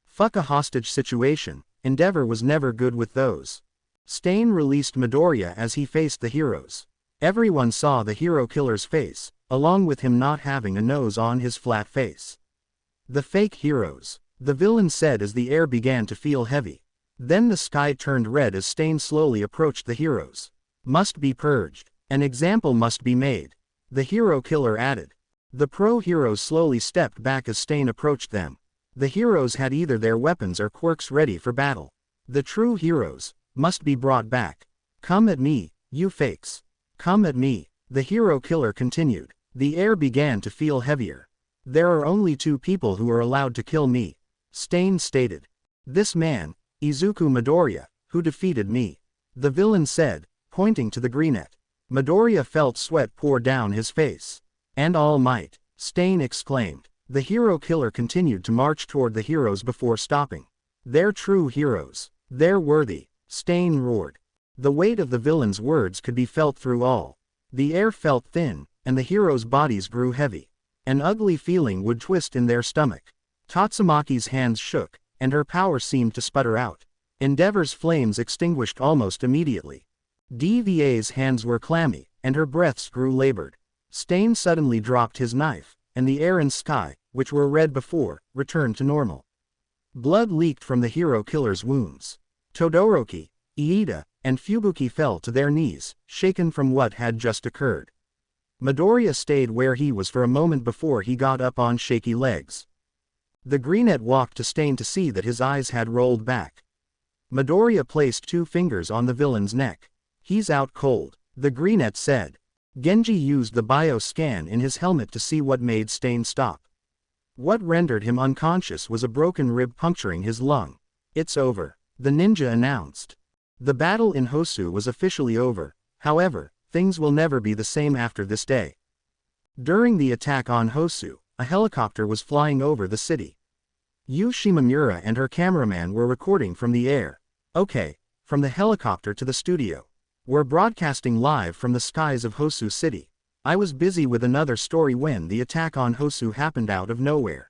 Fuck a hostage situation, Endeavor was never good with those. Stain released Midoriya as he faced the heroes. Everyone saw the hero killer's face, along with him not having a nose on his flat face. The fake heroes, the villain said as the air began to feel heavy. Then the sky turned red as Stain slowly approached the heroes. Must be purged. An example must be made, the hero killer added. The pro heroes slowly stepped back as Stain approached them. The heroes had either their weapons or quirks ready for battle. The true heroes must be brought back. Come at me, you fakes. Come at me, the hero killer continued. The air began to feel heavier. There are only 2 people who are allowed to kill me, Stain stated. This man, Izuku Midoriya, who defeated me, the villain said, pointing to the Greenette. Midoriya felt sweat pour down his face. And All Might, Stain exclaimed. The hero killer continued to march toward the heroes before stopping. They're true heroes. They're worthy, Stain roared. The weight of the villain's words could be felt through all. The air felt thin, and the heroes' bodies grew heavy. An ugly feeling would twist in their stomach. Tatsumaki's hands shook, and her power seemed to sputter out. Endeavor's flames extinguished almost immediately. DVA's hands were clammy, and her breaths grew labored. Stain suddenly dropped his knife, and the air and sky, which were red before, returned to normal. Blood leaked from the hero killer's wounds. Todoroki, Iida, and Fubuki fell to their knees, shaken from what had just occurred. Midoriya stayed where he was for a moment before he got up on shaky legs. The Greenette walked to Stain to see that his eyes had rolled back. Midoriya placed 2 fingers on the villain's neck. He's out cold, The greenette said. Genji used the bio-scan in his helmet to see what made Stain stop. What rendered him unconscious was a broken rib puncturing his lung. It's over, the ninja announced. The battle in Hosu was officially over, however, things will never be the same after this day. During the attack on Hosu, a helicopter was flying over the city. Yu Shimamura and her cameraman were recording from the air. Okay, from the helicopter to the studio. We're broadcasting live from the skies of Hosu City. I was busy with another story when the attack on Hosu happened out of nowhere.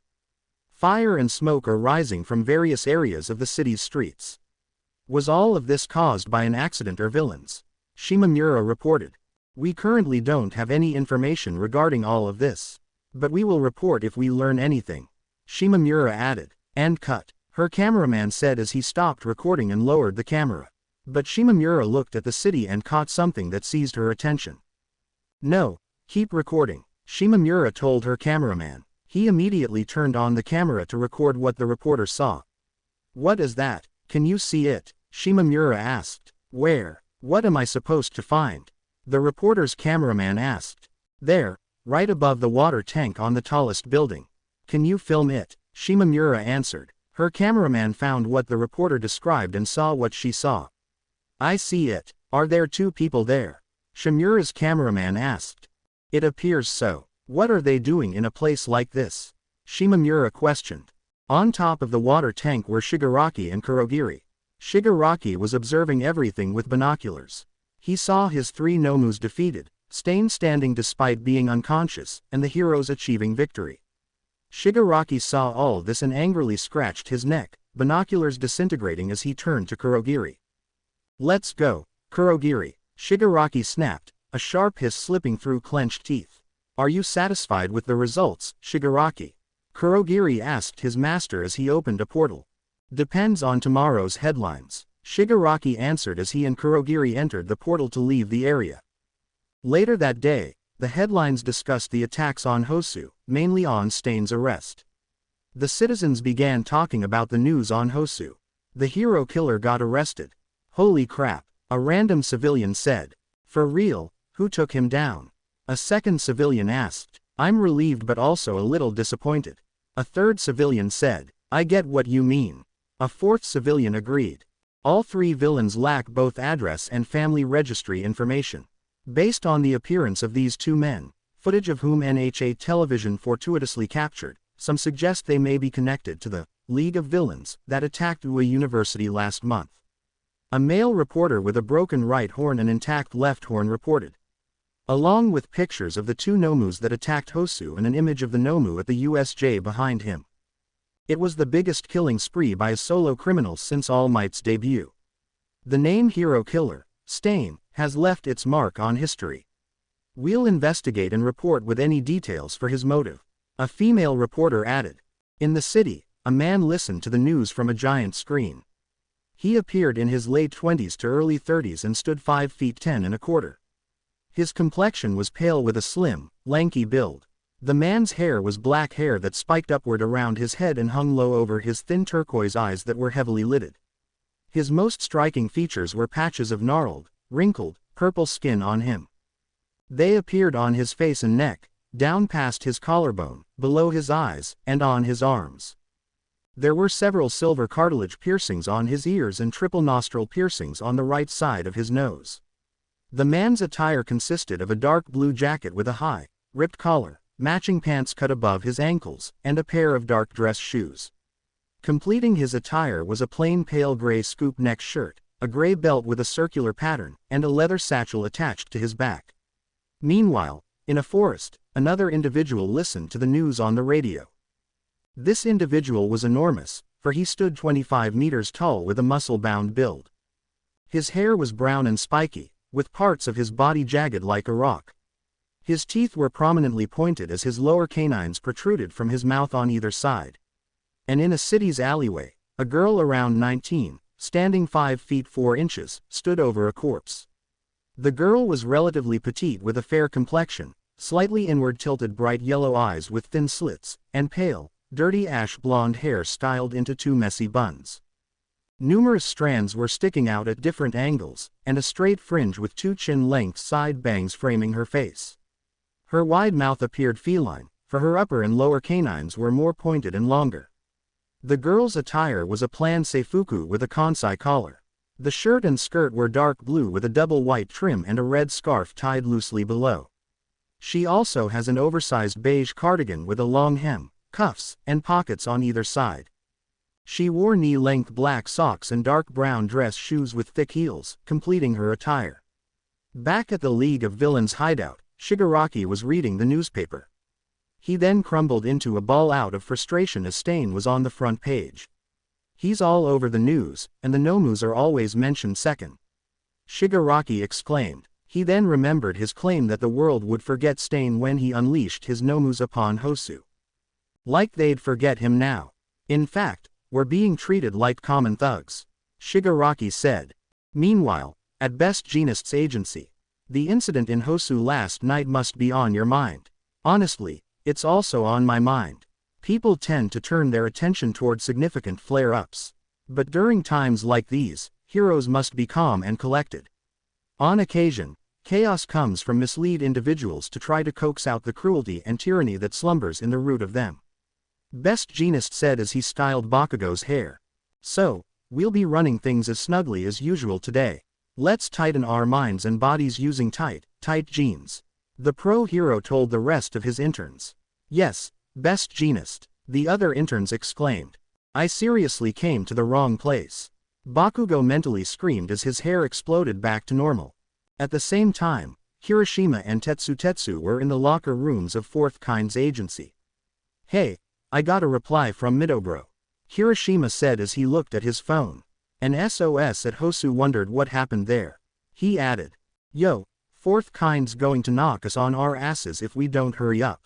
Fire and smoke are rising from various areas of the city's streets. Was all of this caused by an accident or villains? Shimamura reported. We currently don't have any information regarding all of this. But we will report if we learn anything. Shimamura added. And cut, her cameraman said as he stopped recording and lowered the camera. But Shimamura looked at the city and caught something that seized her attention. No, keep recording, Shimamura told her cameraman. He immediately turned on the camera to record what the reporter saw. What is that? Can you see it? Shimamura asked. Where? What am I supposed to find? The reporter's cameraman asked. There, right above the water tank on the tallest building. Can you film it? Shimamura answered. Her cameraman found what the reporter described and saw what she saw. I see it. Are there two people there? Shimamura's cameraman asked. It appears so. What are they doing in a place like this? Shimamura questioned. On top of the water tank were Shigaraki and Kurogiri. Shigaraki was observing everything with binoculars. He saw his three Nomus defeated, Stain standing despite being unconscious, and the heroes achieving victory. Shigaraki saw all this and angrily scratched his neck, binoculars disintegrating as he turned to Kurogiri. Let's go, Kurogiri, Shigaraki snapped, a sharp hiss slipping through clenched teeth. Are you satisfied with the results, Shigaraki? Kurogiri asked his master as he opened a portal. Depends on tomorrow's headlines, Shigaraki answered as he and Kurogiri entered the portal to leave the area. Later that day, the headlines discussed the attacks on Hosu, mainly on Stain's arrest. The citizens began talking about the news on Hosu. The hero killer got arrested. Holy crap, a random civilian said. For real, who took him down? A second civilian asked. I'm relieved but also a little disappointed. A third civilian said. I get what you mean. A fourth civilian agreed. All three villains lack both address and family registry information. Based on the appearance of these two men, footage of whom NHA television fortuitously captured, some suggest they may be connected to the League of Villains that attacked Ua University last month. A male reporter with a broken right horn and intact left horn reported. Along with pictures of the two Nomus that attacked Hosu and an image of the Nomu at the USJ behind him. It was the biggest killing spree by a solo criminal since All Might's debut. The name hero killer, Stain, has left its mark on history. We'll investigate and report with any details for his motive. A female reporter added. In the city, a man listened to the news from a giant screen. He appeared in his late 20s to early 30s and stood 5 feet 10 and a quarter. His complexion was pale with a slim, lanky build. The man's hair was black hair that spiked upward around his head and hung low over his thin turquoise eyes that were heavily lidded. His most striking features were patches of gnarled, wrinkled, purple skin on him. They appeared on his face and neck, down past his collarbone, below his eyes, and on his arms. There were several silver cartilage piercings on his ears and triple nostril piercings on the right side of his nose. The man's attire consisted of a dark blue jacket with a high, ripped collar, matching pants cut above his ankles, and a pair of dark dress shoes. Completing his attire was a plain pale gray scoop neck shirt, a gray belt with a circular pattern, and a leather satchel attached to his back. Meanwhile, in a forest, another individual listened to the news on the radio. This individual was enormous, for he stood 25 meters tall with a muscle-bound build. His hair was brown and spiky, with parts of his body jagged like a rock. His teeth were prominently pointed as his lower canines protruded from his mouth on either side. And in a city's alleyway, a girl around 19, standing 5 feet 4 inches, stood over a corpse. The girl was relatively petite with a fair complexion, slightly inward-tilted bright yellow eyes with thin slits, and pale, dirty ash blonde hair styled into two messy buns. Numerous strands were sticking out at different angles, and a straight fringe with 2 chin-length side bangs framing her face. Her wide mouth appeared feline, for her upper and lower canines were more pointed and longer. The girl's attire was a plain seifuku with a kansai collar. The shirt and skirt were dark blue with a double white trim and a red scarf tied loosely below. She also has an oversized beige cardigan with a long hem, cuffs, and pockets on either side. She wore knee-length black socks and dark brown dress shoes with thick heels, completing her attire. Back at the League of Villains hideout, Shigaraki was reading the newspaper. He then crumbled into a ball out of frustration as Stain was on the front page. He's all over the news, and the Nomus are always mentioned second. Shigaraki exclaimed. He then remembered his claim that the world would forget Stain when he unleashed his Nomus upon Hosu. Like they'd forget him now. In fact, we're being treated like common thugs, Shigaraki said. Meanwhile, at Best Jeanist's agency, the incident in Hosu last night must be on your mind. Honestly, it's also on my mind. People tend to turn their attention toward significant flare-ups. But during times like these, heroes must be calm and collected. On occasion, chaos comes from mislead individuals to try to coax out the cruelty and tyranny that slumbers in the root of them. Best Jeanist said as he styled Bakugo's hair. So, we'll be running things as snugly as usual today. Let's tighten our minds and bodies using tight jeans. The pro hero told the rest of his interns. Yes, Best Jeanist, the other interns exclaimed. I seriously came to the wrong place. Bakugo mentally screamed as his hair exploded back to normal. At the same time, Kirishima and Tetsu were in the locker rooms of Fourth Kind's agency. Hey, I got a reply from Midobro, Kirishima said as he looked at his phone. An SOS at Hosu wondered what happened there. He added, Yo, Fourth Kind's going to knock us on our asses if we don't hurry up.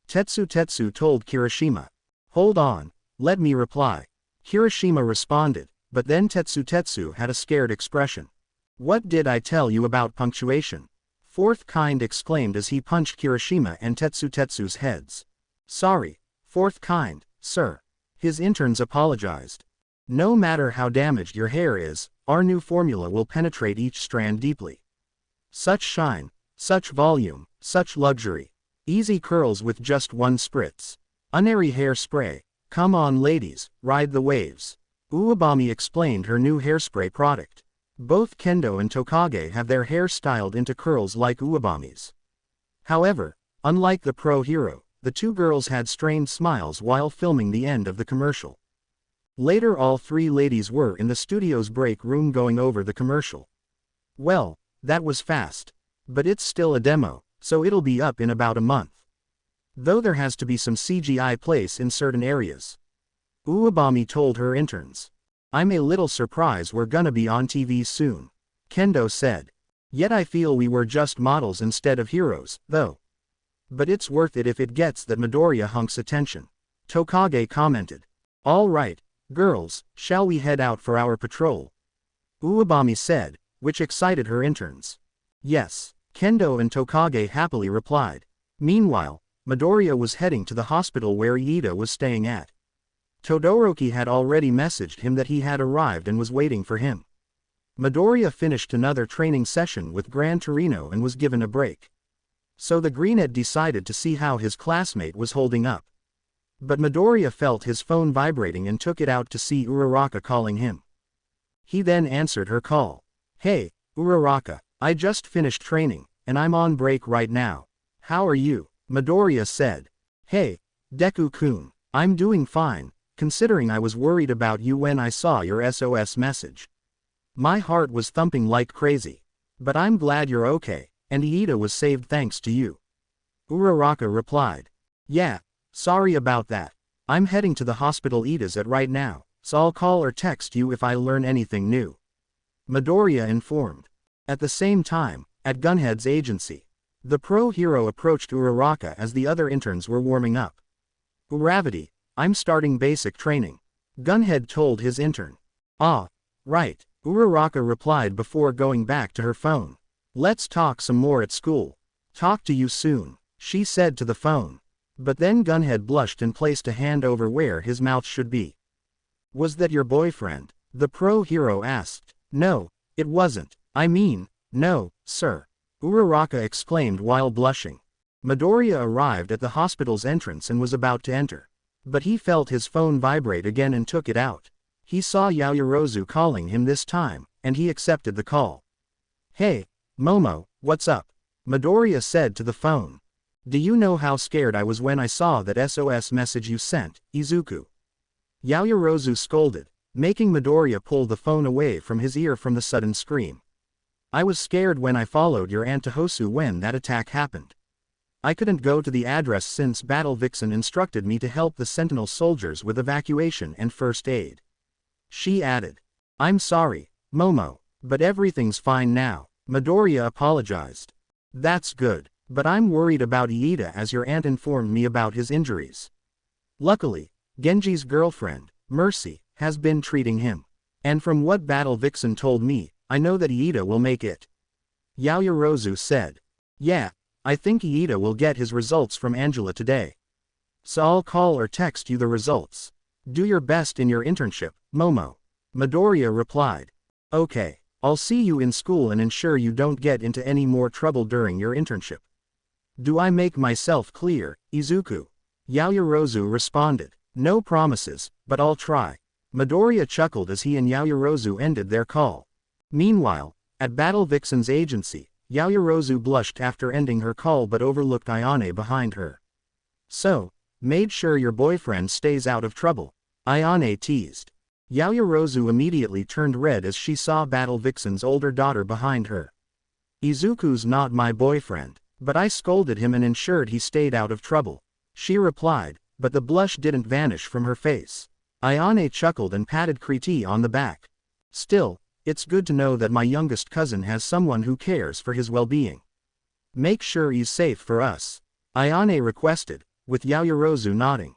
Tetsu told Kirishima. Hold on, let me reply. Kirishima responded, but then Tetsu had a scared expression. What did I tell you about punctuation? Fourth Kind exclaimed as he punched Kirishima and Tetsu's heads. Sorry, Fourth Kind, sir. His interns apologized. No matter how damaged your hair is, our new formula will penetrate each strand deeply. Such shine, such volume, such luxury. Easy curls with just one spritz. Unairy hair spray. Come on ladies, ride the waves. Uwabami explained her new hairspray product. Both Kendo and Tokage have their hair styled into curls like Uwabami's. However, unlike the pro hero, the two girls had strained smiles while filming the end of the commercial. Later all three ladies were in the studio's break room going over the commercial. Well, that was fast. But it's still a demo, so it'll be up in about a month. Though there has to be some CGI place in certain areas. Uwabami told her interns. I'm a little surprised we're gonna be on TV soon. Kendo said. Yet I feel we were just models instead of heroes, though. But it's worth it if it gets that Midoriya hunk's attention. Tokage commented. All right, girls, shall we head out for our patrol? Uwabami said, which excited her interns. Yes, Kendo and Tokage happily replied. Meanwhile, Midoriya was heading to the hospital where Iida was staying at. Todoroki had already messaged him that he had arrived and was waiting for him. Midoriya finished another training session with Gran Torino and was given a break. So the Greenhead decided to see how his classmate was holding up. But Midoriya felt his phone vibrating and took it out to see Uraraka calling him. He then answered her call. Hey, Uraraka, I just finished training, and I'm on break right now. How are you? Midoriya said. Hey, Deku-kun, I'm doing fine, considering I was worried about you when I saw your SOS message. My heart was thumping like crazy. But I'm glad you're okay, and Iida was saved thanks to you. Uraraka replied. Yeah, sorry about that. I'm heading to the hospital Iida's at right now, so I'll call or text you if I learn anything new. Midoriya informed. At the same time, at Gunhead's agency, the pro hero approached Uraraka as the other interns were warming up. Uravity, I'm starting basic training. Gunhead told his intern. Ah, right, Uraraka replied before going back to her phone. Let's talk some more at school. Talk to you soon, she said to the phone. But then Gunhead blushed and placed a hand over where his mouth should be. Was that your boyfriend? The pro hero asked. No, it wasn't. I mean, no, sir. Uraraka exclaimed while blushing. Midoriya arrived at the hospital's entrance and was about to enter. But he felt his phone vibrate again and took it out. He saw Yaoyorozu calling him this time, and he accepted the call. Hey, Momo, what's up? Midoriya said to the phone. Do you know how scared I was when I saw that SOS message you sent, Izuku? Yaoyorozu scolded, making Midoriya pull the phone away from his ear from the sudden scream. I was scared when I followed your aunt to Hosu when that attack happened. I couldn't go to the address since Battle Vixen instructed me to help the Sentinel soldiers with evacuation and first aid. She added. I'm sorry, Momo, but everything's fine now. Midoriya apologized. That's good, but I'm worried about Iida as your aunt informed me about his injuries. Luckily, Genji's girlfriend, Mercy, has been treating him. And from what Battle Vixen told me, I know that Iida will make it. Yaoyorozu said. Yeah, I think Iida will get his results from Angela today. So I'll call or text you the results. Do your best in your internship, Momo. Midoriya replied. Okay, I'll see you in school and ensure you don't get into any more trouble during your internship. Do I make myself clear, Izuku? Yaoyorozu responded. No promises, but I'll try. Midoriya chuckled as he and Yaoyorozu ended their call. Meanwhile, at Battle Vixen's agency, Yaoyorozu blushed after ending her call but overlooked Ayane behind her. So, made sure your boyfriend stays out of trouble, Ayane teased. Yaoyorozu immediately turned red as she saw Battle Vixen's older daughter behind her. Izuku's not my boyfriend, but I scolded him and ensured he stayed out of trouble, she replied, but the blush didn't vanish from her face. Ayane chuckled and patted Kriti on the back. Still, it's good to know that my youngest cousin has someone who cares for his well-being. Make sure he's safe for us, Ayane requested, with Yaoyorozu nodding.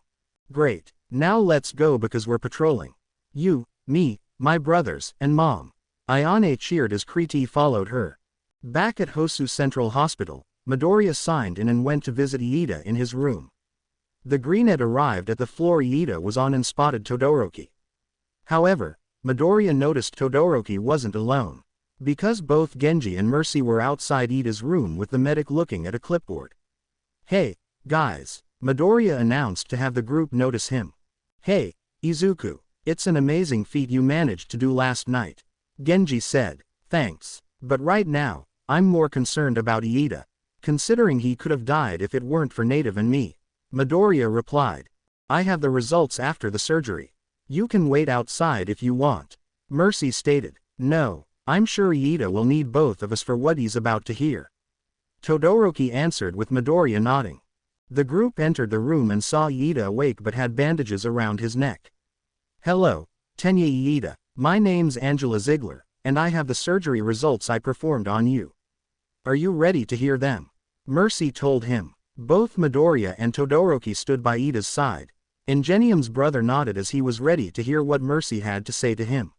Great, now let's go because we're patrolling. You, me, my brothers, and mom. Ayane cheered as Kriti followed her. Back at Hosu Central Hospital, Midoriya signed in and went to visit Iida in his room. The greenette arrived at the floor Iida was on and spotted Todoroki. However, Midoriya noticed Todoroki wasn't alone. Because both Genji and Mercy were outside Iida's room with the medic looking at a clipboard. Hey, guys, Midoriya announced to have the group notice him. Hey, Izuku, it's an amazing feat you managed to do last night. Genji said, thanks, but right now, I'm more concerned about Iida, considering he could have died if it weren't for Native and me. Midoriya replied. I have the results after the surgery. You can wait outside if you want. Mercy stated. No, I'm sure Iida will need both of us for what he's about to hear. Todoroki answered with Midoriya nodding. The group entered the room and saw Iida awake but had bandages around his neck. Hello, Tenya Iida, my name's Angela Ziegler, and I have the surgery results I performed on you. Are you ready to hear them? Mercy told him. Both Midoriya and Todoroki stood by Iida's side. Ingenium's brother nodded as he was ready to hear what Mercy had to say to him.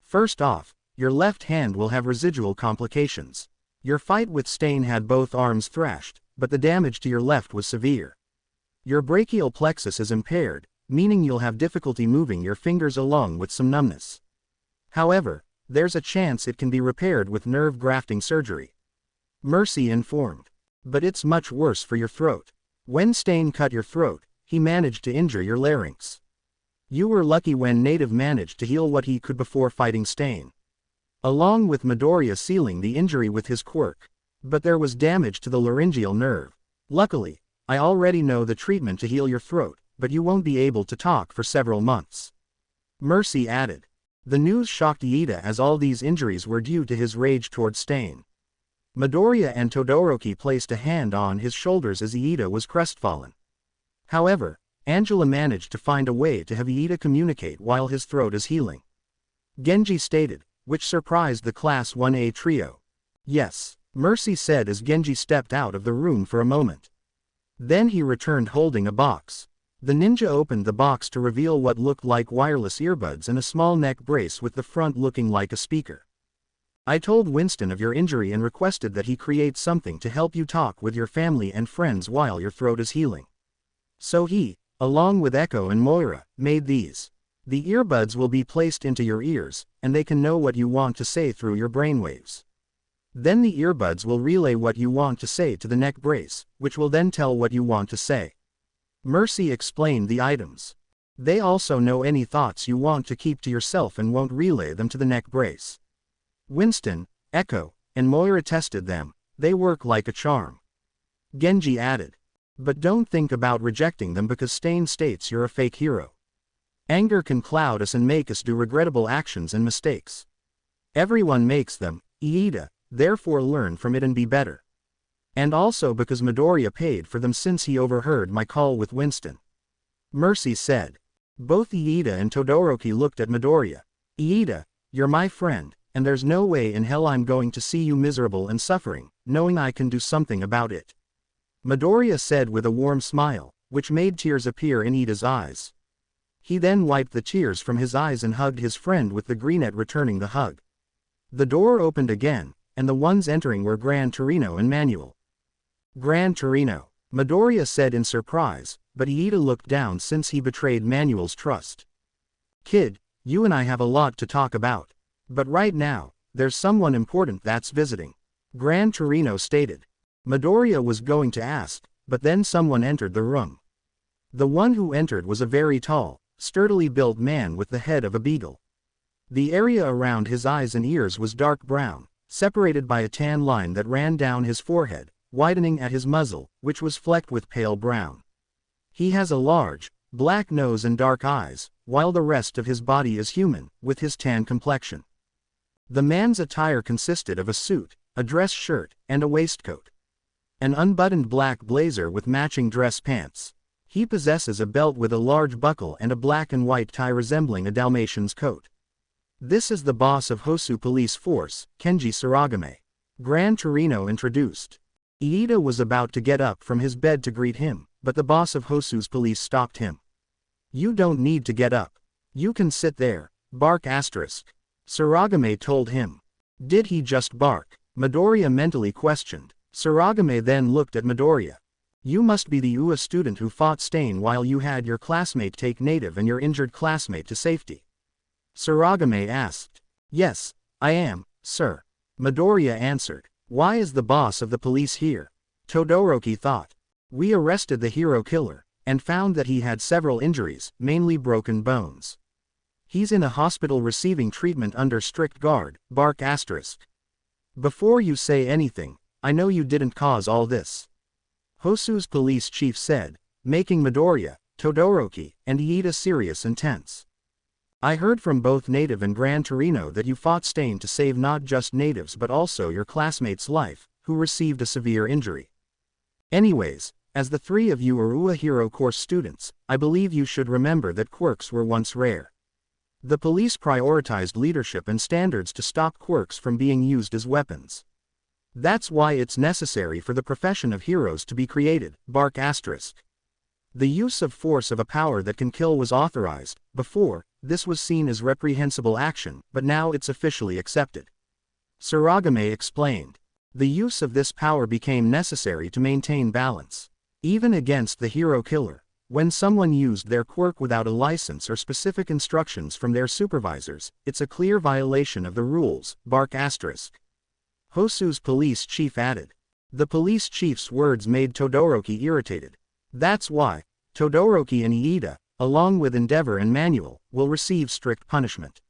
First off, your left hand will have residual complications. Your fight with Stain had both arms thrashed, but the damage to your left was severe. Your brachial plexus is impaired, meaning you'll have difficulty moving your fingers along with some numbness. However, there's a chance it can be repaired with nerve grafting surgery. Mercy informed. But it's much worse for your throat. When Stain cut your throat, he managed to injure your larynx. You were lucky when Native managed to heal what he could before fighting Stain. Along with Midoriya sealing the injury with his quirk. But there was damage to the laryngeal nerve. Luckily, I already know the treatment to heal your throat, but you won't be able to talk for several months. Mercy added. The news shocked Iida as all these injuries were due to his rage toward Stain. Midoriya and Todoroki placed a hand on his shoulders as Iida was crestfallen. However, Angela managed to find a way to have Iida communicate while his throat is healing. Genji stated, which surprised the Class 1A trio. Yes, Mercy said as Genji stepped out of the room for a moment. Then he returned holding a box. The ninja opened the box to reveal what looked like wireless earbuds and a small neck brace with the front looking like a speaker. I told Winston of your injury and requested that he create something to help you talk with your family and friends while your throat is healing. So he, along with Echo and Moira, made these. The earbuds will be placed into your ears, and they can know what you want to say through your brainwaves. Then the earbuds will relay what you want to say to the neck brace, which will then tell what you want to say. Mercy explained the items. They also know any thoughts you want to keep to yourself and won't relay them to the neck brace. Winston, Echo, and Moira tested them. They work like a charm. Genji added. But don't think about rejecting them because Stain states you're a fake hero. Anger can cloud us and make us do regrettable actions and mistakes. Everyone makes them, Iida, therefore learn from it and be better. And also because Midoriya paid for them since he overheard my call with Winston. Mercy said. Both Iida and Todoroki looked at Midoriya. Iida, you're my friend, and there's no way in hell I'm going to see you miserable and suffering, knowing I can do something about it. Midoriya said with a warm smile, which made tears appear in Iida's eyes. He then wiped the tears from his eyes and hugged his friend with the greenette returning the hug. The door opened again, and the ones entering were Gran Torino and Manuel. Gran Torino, Midoriya said in surprise, but Iida looked down since he betrayed Manuel's trust. Kid, you and I have a lot to talk about. But right now, there's someone important that's visiting. Gran Torino stated. Midoriya was going to ask, but then someone entered the room. The one who entered was a very tall, sturdily built man with the head of a beagle. The area around his eyes and ears was dark brown, separated by a tan line that ran down his forehead, widening at his muzzle, which was flecked with pale brown. He has a large, black nose and dark eyes, while the rest of his body is human, with his tan complexion. The man's attire consisted of a suit, a dress shirt, and a waistcoat. An unbuttoned black blazer with matching dress pants. He possesses a belt with a large buckle and a black and white tie resembling a Dalmatian's coat. This is the boss of Hosu police force, Kenji Suragame. Gran Torino introduced. Iida was about to get up from his bed to greet him, but the boss of Hosu's police stopped him. You don't need to get up. You can sit there, bark asterisk. Suragame told him. Did he just bark? Midoriya mentally questioned. Suragame then looked at Midoriya. You must be the UA student who fought Stain while you had your classmate take native and your injured classmate to safety. Suragame asked. Yes, I am, sir. Midoriya answered. Why is the boss of the police here? Todoroki thought. We arrested the hero killer, and found that he had several injuries, mainly broken bones. He's in a hospital receiving treatment under strict guard, bark asterisk. Before you say anything, I know you didn't cause all this. Hosu's police chief said, making Midoriya, Todoroki, and Iida serious and tense. I heard from both Native and Gran Torino that you fought Stain to save not just natives but also your classmate's life, who received a severe injury. Anyways, as the three of you are UA Hero Course students, I believe you should remember that quirks were once rare. The police prioritized leadership and standards to stop quirks from being used as weapons. That's why it's necessary for the profession of heroes to be created, bark asterisk. The use of force of a power that can kill was authorized. Before, this was seen as reprehensible action, but now it's officially accepted. Suragame explained. The use of this power became necessary to maintain balance. Even against the hero killer, when someone used their quirk without a license or specific instructions from their supervisors, it's a clear violation of the rules, bark asterisk. Hosu's police chief added. The police chief's words made Todoroki irritated. That's why, Todoroki and Iida, along with Endeavor and Manuel, will receive strict punishment.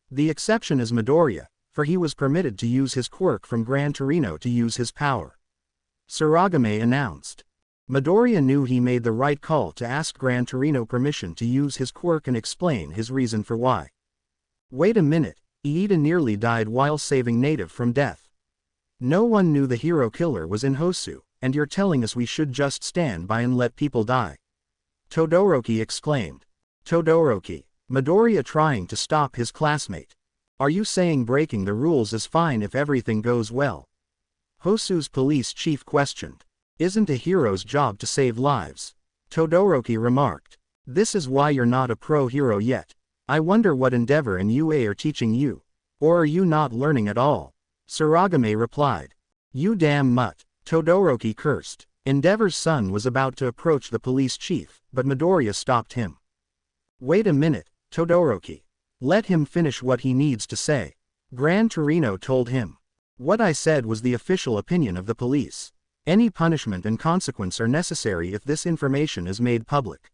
The exception is Midoriya, for he was permitted to use his quirk from Gran Torino to use his power. Suragame announced. Midoriya knew he made the right call to ask Gran Torino permission to use his quirk and explain his reason for why. Wait a minute, Iida nearly died while saving Native from death. No one knew the hero killer was in Hosu, and you're telling us we should just stand by and let people die. Todoroki exclaimed. Todoroki, Midoriya trying to stop his classmate. Are you saying breaking the rules is fine if everything goes well? Hosu's police chief questioned. Isn't a hero's job to save lives? Todoroki remarked. This is why you're not a pro hero yet. I wonder what Endeavor and UA are teaching you. Or are you not learning at all? Suragame replied. You damn mutt, Todoroki cursed. Endeavor's son was about to approach the police chief, but Midoriya stopped him. Wait a minute, Todoroki. Let him finish what he needs to say. Gran Torino told him. What I said was the official opinion of the police. Any punishment and consequence are necessary if this information is made public.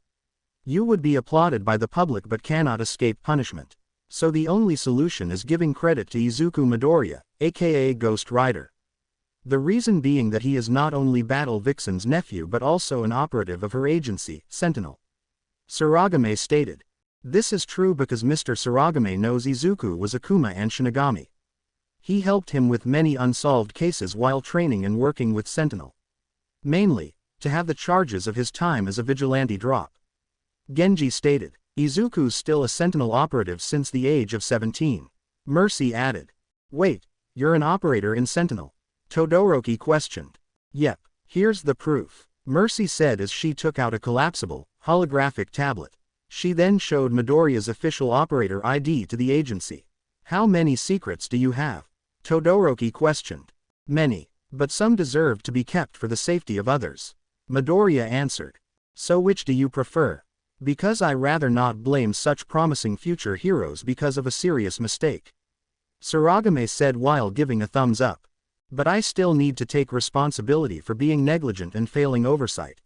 You would be applauded by the public but cannot escape punishment. So the only solution is giving credit to Izuku Midoriya, aka Ghost Rider. The reason being that he is not only Battle Vixen's nephew but also an operative of her agency, Sentinel. Suragame stated. This is true because Mr. Suragame knows Izuku was Akuma and Shinigami. He helped him with many unsolved cases while training and working with Sentinel. Mainly, to have the charges of his time as a vigilante drop. Genji stated. Izuku's still a Sentinel operative since the age of 17. Mercy added. Wait, you're an operator in Sentinel? Todoroki questioned. Yep, here's the proof, Mercy said as she took out a collapsible, holographic tablet. She then showed Midoriya's official operator ID to the agency. How many secrets do you have? Todoroki questioned. Many, but some deserve to be kept for the safety of others. Midoriya answered. So which do you prefer? Because I rather not blame such promising future heroes because of a serious mistake. Suragame said while giving a thumbs up. But I still need to take responsibility for being negligent and failing oversight.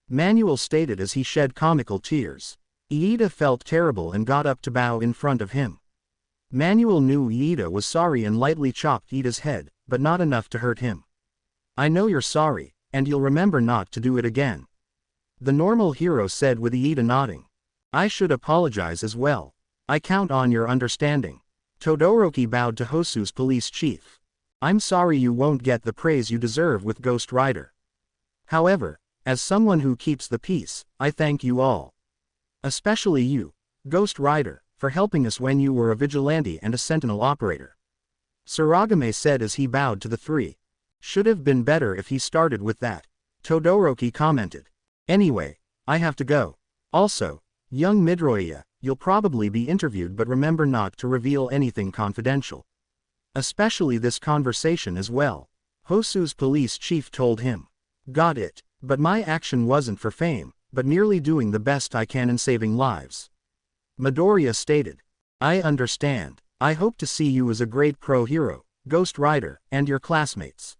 Manuel stated as he shed comical tears. Iida felt terrible and got up to bow in front of him. Manuel knew Iida was sorry and lightly chopped Iida's head, but not enough to hurt him. I know you're sorry, and you'll remember not to do it again. The normal hero said with Iida nodding. I should apologize as well. I count on your understanding. Todoroki bowed to Hosu's police chief. I'm sorry you won't get the praise you deserve with Ghost Rider. However, as someone who keeps the peace, I thank you all. Especially you, Ghost Rider, for helping us when you were a vigilante and a Sentinel operator. Suragame said as he bowed to the three. Should have been better if he started with that. Todoroki commented. Anyway, I have to go. Also, young Midoriya, you'll probably be interviewed but remember not to reveal anything confidential. Especially this conversation as well. Hosu's police chief told him. Got it, but my action wasn't for fame, but merely doing the best I can in saving lives. Midoriya stated. I understand. I hope to see you as a great pro hero, Ghost Rider, and your classmates.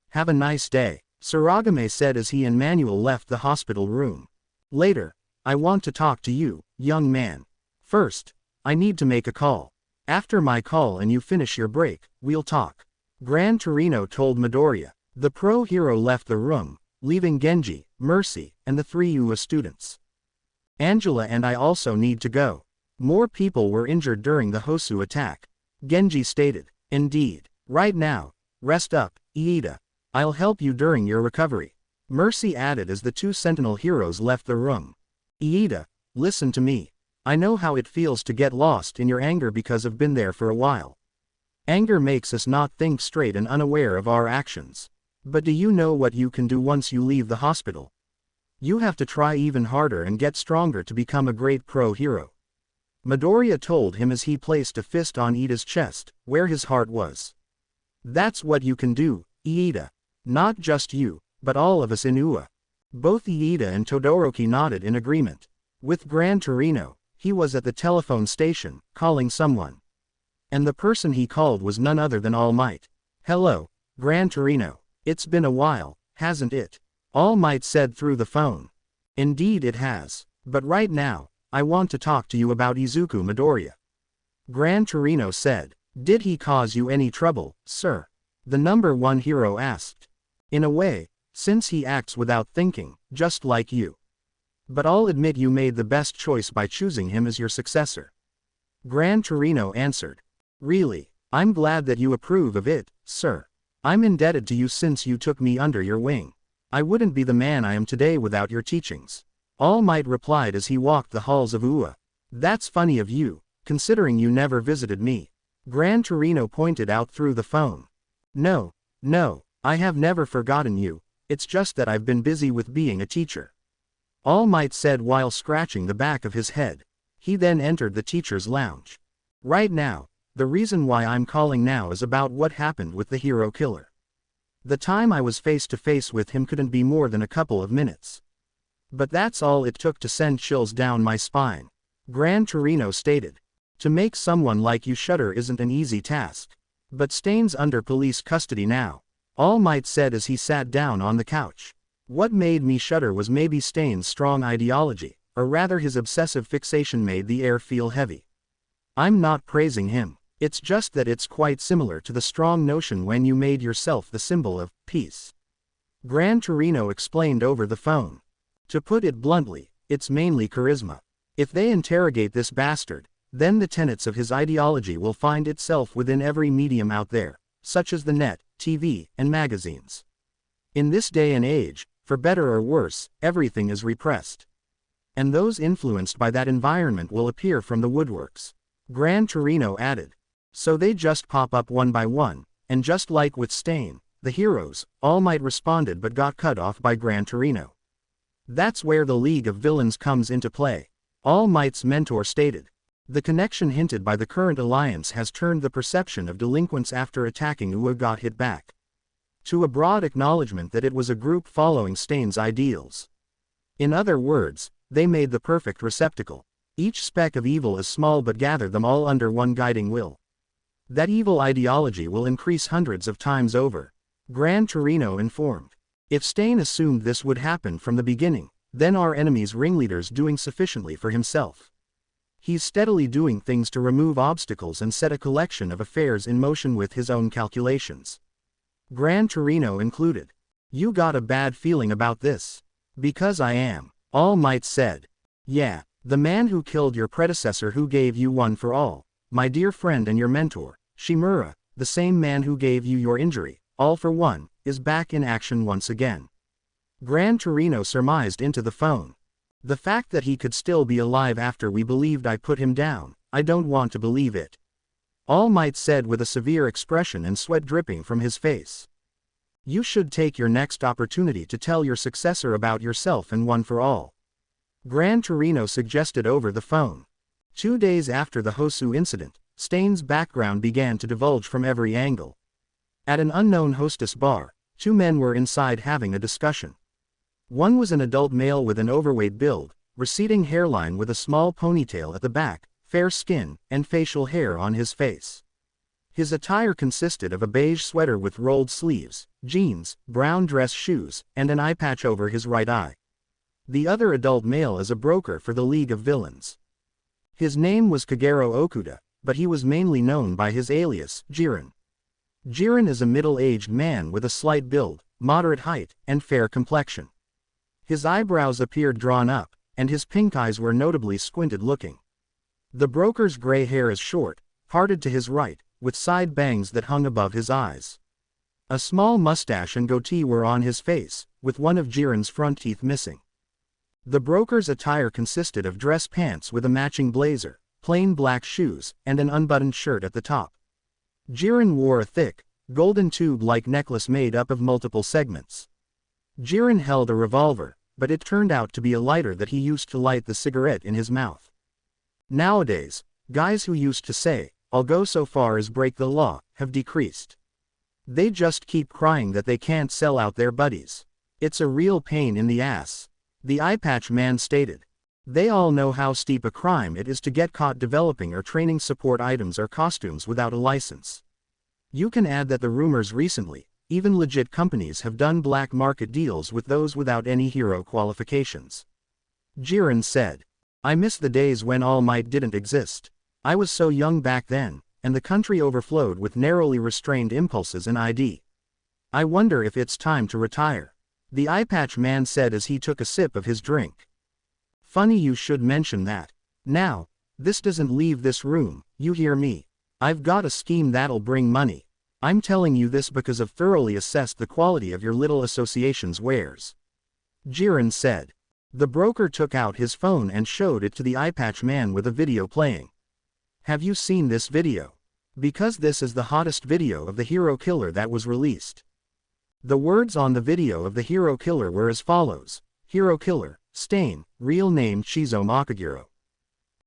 Have a nice day, Suragame said as he and Manuel left the hospital room. Later, I want to talk to you, young man. First, I need to make a call. After my call and you finish your break, we'll talk. Gran Torino told Midoriya. The pro hero left the room, leaving Genji, Mercy, and the three UA students. Angela and I also need to go. More people were injured during the Hosu attack. Genji stated. Indeed. Right now, rest up, Iida. I'll help you during your recovery. Mercy added as the two Sentinel heroes left the room. Iida, listen to me. I know how it feels to get lost in your anger because I've been there for a while. Anger makes us not think straight and unaware of our actions. But do you know what you can do once you leave the hospital? You have to try even harder and get stronger to become a great pro hero. Midoriya told him as he placed a fist on Iida's chest, where his heart was. That's what you can do, Iida. Not just you, but all of us in UA. Both Iida and Todoroki nodded in agreement. With Gran Torino, he was at the telephone station, calling someone. And the person he called was none other than All Might. Hello, Gran Torino. It's been a while, hasn't it? All Might said through the phone. Indeed it has, but right now, I want to talk to you about Izuku Midoriya. Gran Torino said. Did he cause you any trouble, sir? The number one hero asked. In a way, since he acts without thinking, just like you. But I'll admit you made the best choice by choosing him as your successor. Gran Torino answered. Really, I'm glad that you approve of it, sir. I'm indebted to you since you took me under your wing. I wouldn't be the man I am today without your teachings. All Might replied as he walked the halls of UA. That's funny of you, considering you never visited me. Gran Torino pointed out through the phone. No, I have never forgotten you, it's just that I've been busy with being a teacher. All Might said while scratching the back of his head. He then entered the teacher's lounge. Right now, the reason why I'm calling now is about what happened with the hero killer. The time I was face to face with him couldn't be more than a couple of minutes. But that's all it took to send chills down my spine. Gran Torino stated. To make someone like you shudder isn't an easy task. But Stain's under police custody now, All Might said as he sat down on the couch. What made me shudder was maybe Stain's strong ideology, or rather his obsessive fixation made the air feel heavy. I'm not praising him. It's just that it's quite similar to the strong notion when you made yourself the symbol of peace. Gran Torino explained over the phone. To put it bluntly, it's mainly charisma. If they interrogate this bastard, then the tenets of his ideology will find itself within every medium out there, such as the net, TV, and magazines. In this day and age, for better or worse, everything is repressed. And those influenced by that environment will appear from the woodworks. Gran Torino added. So they just pop up one by one, and just like with Stain, the heroes, All Might responded but got cut off by Gran Torino. That's where the League of Villains comes into play. All Might's mentor stated. The connection hinted by the current alliance has turned the perception of delinquents after attacking Ua got hit back to a broad acknowledgement that it was a group following Stain's ideals. In other words, they made the perfect receptacle. Each speck of evil is small but gather them all under one guiding will. That evil ideology will increase hundreds of times over, Gran Torino informed. If Stain assumed this would happen from the beginning, then our enemy's ringleader's doing sufficiently for himself. He's steadily doing things to remove obstacles and set a collection of affairs in motion with his own calculations. Gran Torino included. You got a bad feeling about this? Because I am. All Might said. Yeah, the man who killed your predecessor who gave you one for all, my dear friend and your mentor, Shimura, the same man who gave you your injury, all for one, is back in action once again. Gran Torino surmised into the phone. The fact that he could still be alive after we believed I put him down, I don't want to believe it. All Might said with a severe expression and sweat dripping from his face. You should take your next opportunity to tell your successor about yourself and one for all. Gran Torino suggested over the phone. 2 days after the Hosu incident, Stain's background began to divulge from every angle. At an unknown hostess bar, 2 men were inside having a discussion. One was an adult male with an overweight build, receding hairline with a small ponytail at the back, fair skin, and facial hair on his face. His attire consisted of a beige sweater with rolled sleeves, jeans, brown dress shoes, and an eye patch over his right eye. The other adult male is a broker for the League of Villains. His name was Kagero Okuda, but he was mainly known by his alias, Jiren. Jiren is a middle-aged man with a slight build, moderate height, and fair complexion. His eyebrows appeared drawn up, and his pink eyes were notably squinted-looking. The broker's gray hair is short, parted to his right, with side bangs that hung above his eyes. A small mustache and goatee were on his face, with one of Jiren's front teeth missing. The broker's attire consisted of dress pants with a matching blazer, plain black shoes, and an unbuttoned shirt at the top. Jiren wore a thick, golden tube-like necklace made up of multiple segments. Jiren held a revolver, but it turned out to be a lighter that he used to light the cigarette in his mouth. Nowadays, guys who used to say, "I'll go so far as break the law," have decreased. They just keep crying that they can't sell out their buddies. It's a real pain in the ass. The eye patch man stated. They all know how steep a crime it is to get caught developing or training support items or costumes without a license. You can add that the rumors recently, even legit companies have done black market deals with those without any hero qualifications. Jiren said. I miss the days when All Might didn't exist. I was so young back then, and the country overflowed with narrowly restrained impulses and ID. I wonder if it's time to retire. The eye patch man said as he took a sip of his drink. Funny you should mention that. Now, this doesn't leave this room, you hear me? I've got a scheme that'll bring money. I'm telling you this because I've thoroughly assessed the quality of your little association's wares. Jiren said. The broker took out his phone and showed it to the eye patch man with a video playing. Have you seen this video? Because this is the hottest video of the hero killer that was released. The words on the video of the hero killer were as follows. Hero killer, Stain, real name Shizo Makagiro.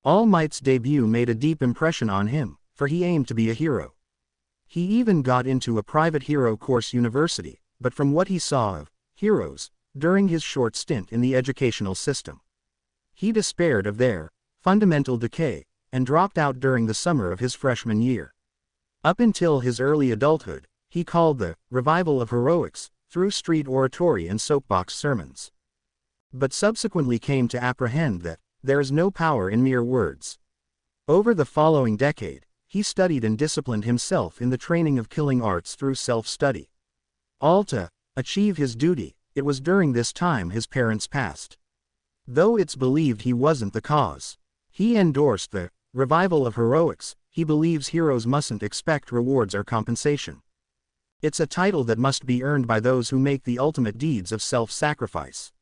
All Might's debut made a deep impression on him, for he aimed to be a hero. He even got into a private hero course university, but from what he saw of heroes during his short stint in the educational system, he despaired of their fundamental decay, and dropped out during the summer of his freshman year. Up until his early adulthood, he called the revival of heroics through street oratory and soapbox sermons. But subsequently came to apprehend that there is no power in mere words. Over the following decade, he studied and disciplined himself in the training of killing arts through self-study. All to achieve his duty. It was during this time his parents passed. Though it's believed he wasn't the cause. He endorsed the revival of heroics. He believes heroes mustn't expect rewards or compensation. It's a title that must be earned by those who make the ultimate deeds of self-sacrifice.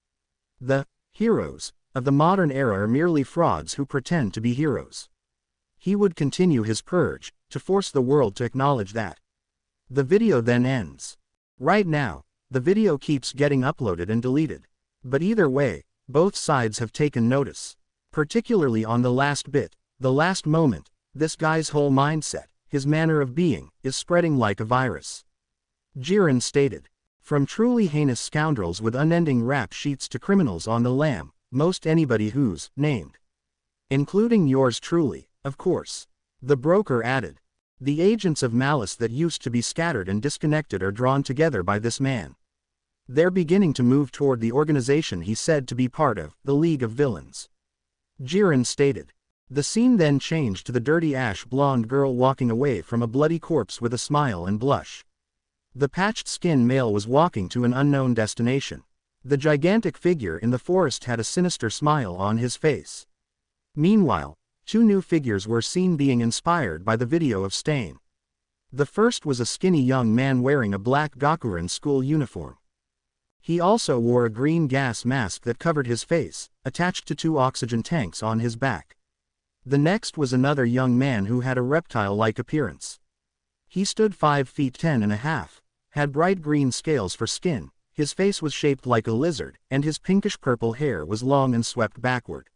The heroes of the modern era are merely frauds who pretend to be heroes. He would continue his purge to force the world to acknowledge that. The video then ends. Right now, the video keeps getting uploaded and deleted. But either way, both sides have taken notice. Particularly on the last bit, the last moment, this guy's whole mindset, his manner of being, is spreading like a virus. Jiren stated. From truly heinous scoundrels with unending rap sheets to criminals on the lam, most anybody who's named. Including yours truly, of course. The broker added. The agents of malice that used to be scattered and disconnected are drawn together by this man. They're beginning to move toward the organization he said to be part of, the League of Villains. Jiren stated. The scene then changed to the dirty ash-blonde girl walking away from a bloody corpse with a smile and blush. The patched-skinned male was walking to an unknown destination. The gigantic figure in the forest had a sinister smile on his face. Meanwhile, two new figures were seen being inspired by the video of Stain. The first was a skinny young man wearing a black Gakuren school uniform. He also wore a green gas mask that covered his face, attached to two oxygen tanks on his back. The next was another young man who had a reptile-like appearance. He stood 5 feet 10 and a half, had bright green scales for skin, his face was shaped like a lizard, and his pinkish-purple hair was long and swept backward.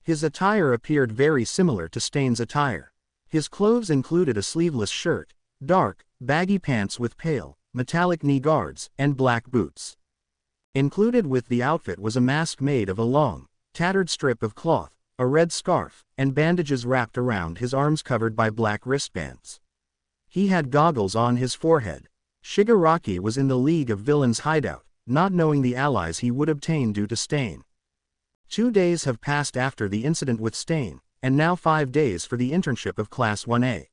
His attire appeared very similar to Stain's attire. His clothes included a sleeveless shirt, dark, baggy pants with pale, metallic knee guards, and black boots. Included with the outfit was a mask made of a long, tattered strip of cloth, a red scarf, and bandages wrapped around his arms covered by black wristbands. He had goggles on his forehead. Shigaraki was in the League of Villains hideout, not knowing the allies he would obtain due to Stain. 2 days have passed after the incident with Stain, and now 5 days for the internship of Class 1A.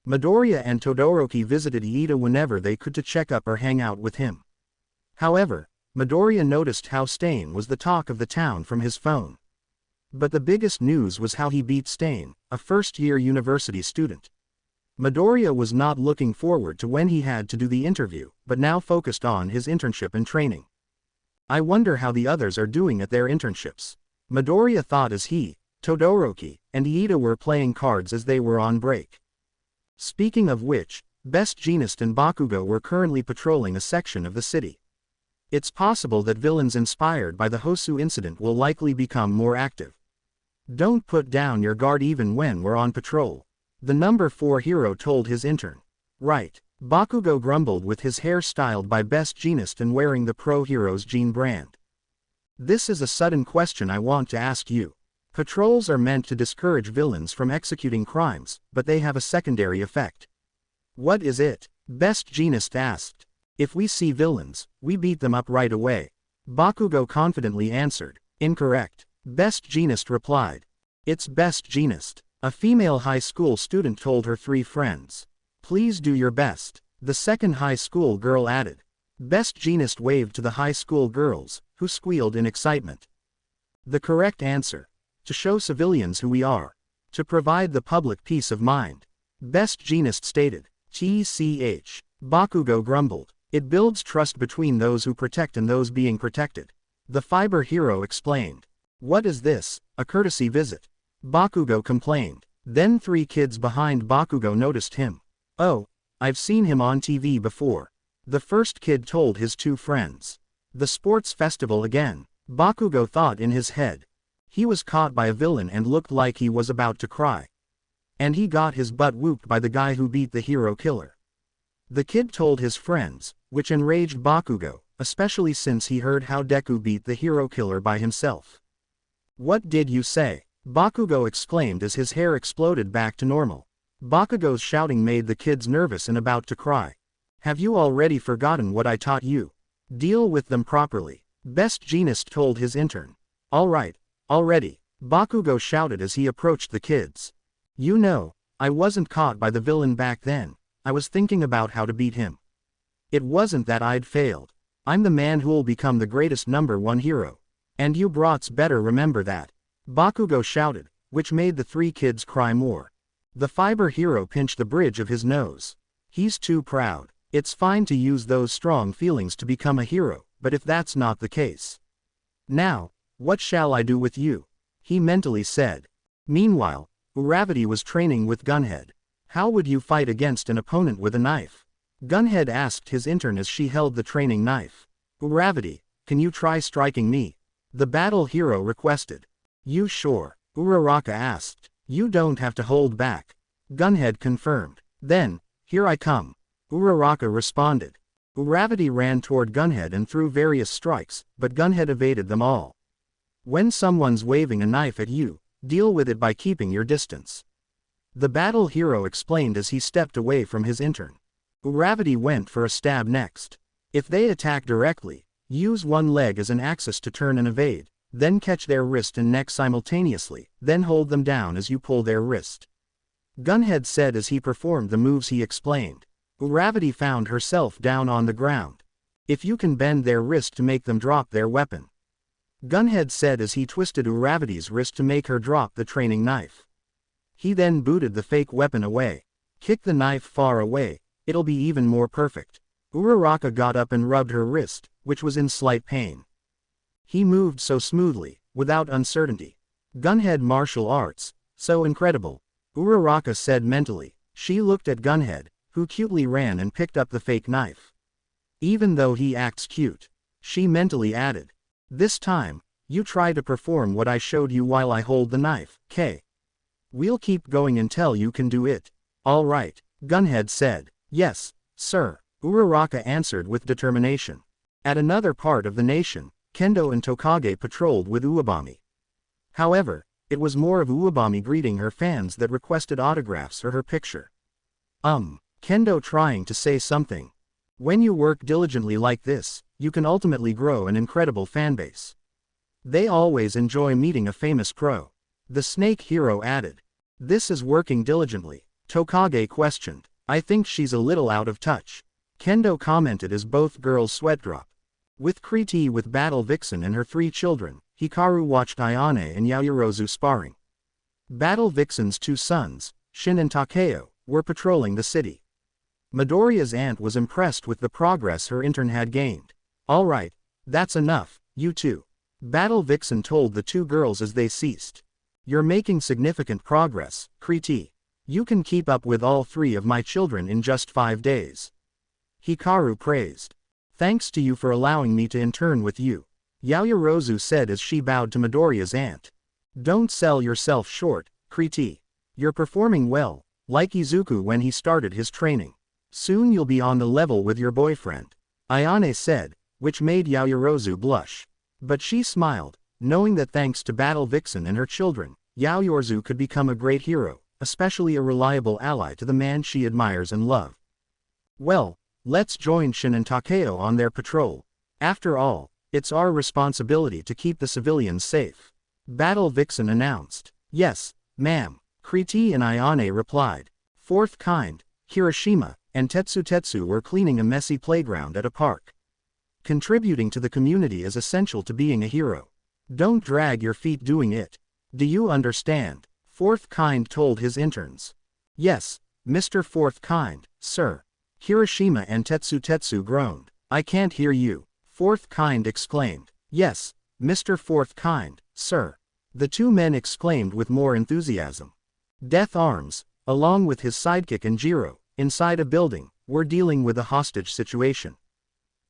Midoriya and Todoroki visited Iida whenever they could to check up or hang out with him. However, Midoriya noticed how Stain was the talk of the town from his phone. But the biggest news was how he beat Stain, a first-year university student. Midoriya was not looking forward to when he had to do the interview, but now focused on his internship and training. I wonder how the others are doing at their internships. Midoriya thought as he, Todoroki, and Iida were playing cards as they were on break. Speaking of which, Best Jeanist and Bakugo were currently patrolling a section of the city. It's possible that villains inspired by the Hosu incident will likely become more active. Don't put down your guard even when we're on patrol. The number 4 hero told his intern. Right. Bakugo grumbled with his hair styled by Best Jeanist and wearing the Pro Heroes jean brand. This is a sudden question I want to ask you. Patrols are meant to discourage villains from executing crimes, but they have a secondary effect. What is it? Best Jeanist asked. If we see villains, we beat them up right away. Bakugo confidently answered. Incorrect. Best Jeanist replied. It's Best Jeanist. A female high school student told her 3 friends. Please do your best. The second high school girl added. Best Jeanist waved to the high school girls, who squealed in excitement. The correct answer. To show civilians who we are. To provide the public peace of mind. Best Jeanist stated. TCH. Bakugo grumbled. It builds trust between those who protect and those being protected. The fiber hero explained. What is this, a courtesy visit? Bakugo complained. Then 3 kids behind Bakugo noticed him. Oh, I've seen him on TV before. The first kid told his 2 friends. The sports festival again. Bakugo thought in his head. He was caught by a villain and looked like he was about to cry. And he got his butt whooped by the guy who beat the hero killer. The kid told his friends, which enraged Bakugo, especially since he heard how Deku beat the hero killer by himself. What did you say? Bakugo exclaimed as his hair exploded back to normal. Bakugo's shouting made the kids nervous and about to cry. Have you already forgotten what I taught you? Deal with them properly. Best Jeanist told his intern. Alright, already, Bakugo shouted as he approached the kids. You know, I wasn't caught by the villain back then, I was thinking about how to beat him. It wasn't that I'd failed. I'm the man who'll become the greatest #1 hero. And you brats better remember that. Bakugo shouted, which made the three kids cry more. The fiber hero pinched the bridge of his nose. He's too proud. It's fine to use those strong feelings to become a hero, but if that's not the case. Now, what shall I do with you? He mentally said. Meanwhile, Uravity was training with Gunhead. How would you fight against an opponent with a knife? Gunhead asked his intern as she held the training knife. Uravity, can you try striking me? The battle hero requested. You sure? Uraraka asked. You don't have to hold back. Gunhead confirmed. Then, here I come. Uraraka responded. Uravity ran toward Gunhead and threw various strikes, but Gunhead evaded them all. When someone's waving a knife at you, deal with it by keeping your distance. The battle hero explained as he stepped away from his intern. Uravity went for a stab next. If they attack directly, use one leg as an axis to turn and evade, then catch their wrist and neck simultaneously, then hold them down as you pull their wrist. Gunhead said as he performed the moves he explained. Uravity found herself down on the ground. If you can bend their wrist to make them drop their weapon. Gunhead said as he twisted Uravity's wrist to make her drop the training knife. He then booted the fake weapon away. Kick the knife far away, it'll be even more perfect. Uraraka got up and rubbed her wrist, which was in slight pain. He moved so smoothly, without uncertainty. Gunhead martial arts, so incredible. Uraraka said mentally. She looked at Gunhead, who cutely ran and picked up the fake knife. Even though he acts cute, she mentally added. This time, you try to perform what I showed you while I hold the knife, K. We'll keep going until you can do it. All right, Gunhead said. Yes, sir, Uraraka answered with determination. At another part of the nation, Kendo and Tokage patrolled with Uabami. However, it was more of Uabami greeting her fans that requested autographs or her picture. Kendo trying to say something. When you work diligently like this, you can ultimately grow an incredible fanbase. They always enjoy meeting a famous pro. The snake hero added. This is working diligently, Tokage questioned. I think she's a little out of touch. Kendo commented as both girls sweat drop. With Kriti with Battle Vixen and her 3 children, Hikaru watched Ayane and Yaoyorozu sparring. Battle Vixen's 2 sons, Shin and Takeo, were patrolling the city. Midoriya's aunt was impressed with the progress her intern had gained. Alright, that's enough, you two. Battle Vixen told the 2 girls as they ceased. You're making significant progress, Kriti. You can keep up with all 3 of my children in just 5 days. Hikaru praised. Thanks to you for allowing me to intern with you, Yaoyorozu said as she bowed to Midoriya's aunt. Don't sell yourself short, Kriti. You're performing well, like Izuku when he started his training. Soon you'll be on the level with your boyfriend, Ayane said, which made Yaoyorozu blush. But she smiled, knowing that thanks to Battle Vixen and her children, Yaoyorozu could become a great hero, especially a reliable ally to the man she admires and loves. Well, let's join Shin and Takeo on their patrol. After all, it's our responsibility to keep the civilians safe. Battle Vixen announced. Yes, ma'am, Kriti and Ayane replied. 4th kind, Kirishima, and Tetsu were cleaning a messy playground at a park. Contributing to the community is essential to being a hero. Don't drag your feet doing it. Do you understand? 4th kind told his interns. Yes, Mr. 4th kind, sir. Kirishima and Tetsu groaned. I can't hear you. 4th kind exclaimed. Yes, Mr. 4th kind, sir. The 2 men exclaimed with more enthusiasm. Death Arms, along with his sidekick and Jiro, inside a building, were dealing with a hostage situation.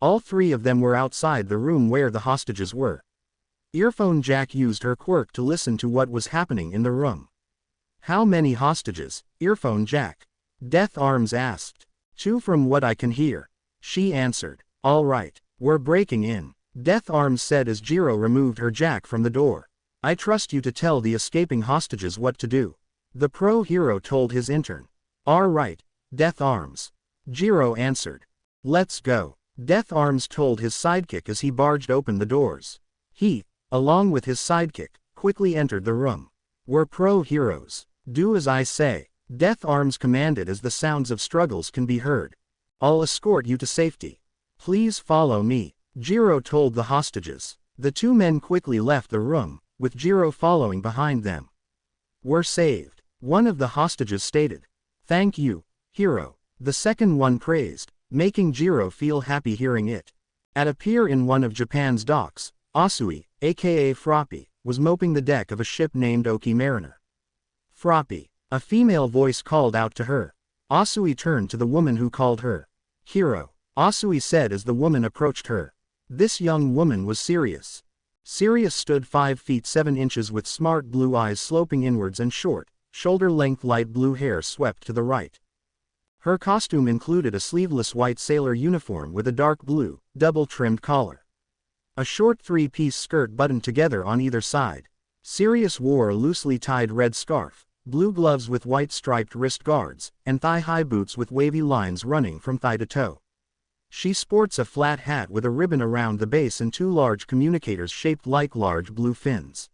All 3 of them were outside the room where the hostages were. Earphone Jack used her quirk to listen to what was happening in the room. How many hostages, Earphone Jack? Death Arms asked. 2 from what I can hear. She answered. All right, we're breaking in, Death Arms said as Jiro removed her jack from the door. I trust you to tell the escaping hostages what to do. The pro hero told his intern. All right, Death Arms. Jiro answered. Let's go. Death Arms told his sidekick as he barged open the doors. He, along with his sidekick, quickly entered the room. We're pro heroes. Do as I say, Death Arms commanded as the sounds of struggles can be heard. I'll escort you to safety. Please follow me, Jiro told the hostages. The two men quickly left the room, with Jiro following behind them. We're saved, one of the hostages stated. Thank you, hero, the second one praised, making Jiro feel happy hearing it. At a pier in one of Japan's docks, Asui, aka Froppy, was moping the deck of a ship named Oki Mariner. Froppy, a female voice called out to her. Asui turned to the woman who called her hero. Asui said as the woman approached her. This young woman was Sirius. Sirius stood 5 feet 7 inches with smart blue eyes sloping inwards and short, shoulder-length light blue hair swept to the right. Her costume included a sleeveless white sailor uniform with a dark blue, double-trimmed collar. A short 3-piece skirt buttoned together on either side. Sirius wore a loosely tied red scarf, blue gloves with white striped wrist guards, and thigh-high boots with wavy lines running from thigh to toe. She sports a flat hat with a ribbon around the base and 2 large communicators shaped like large blue fins.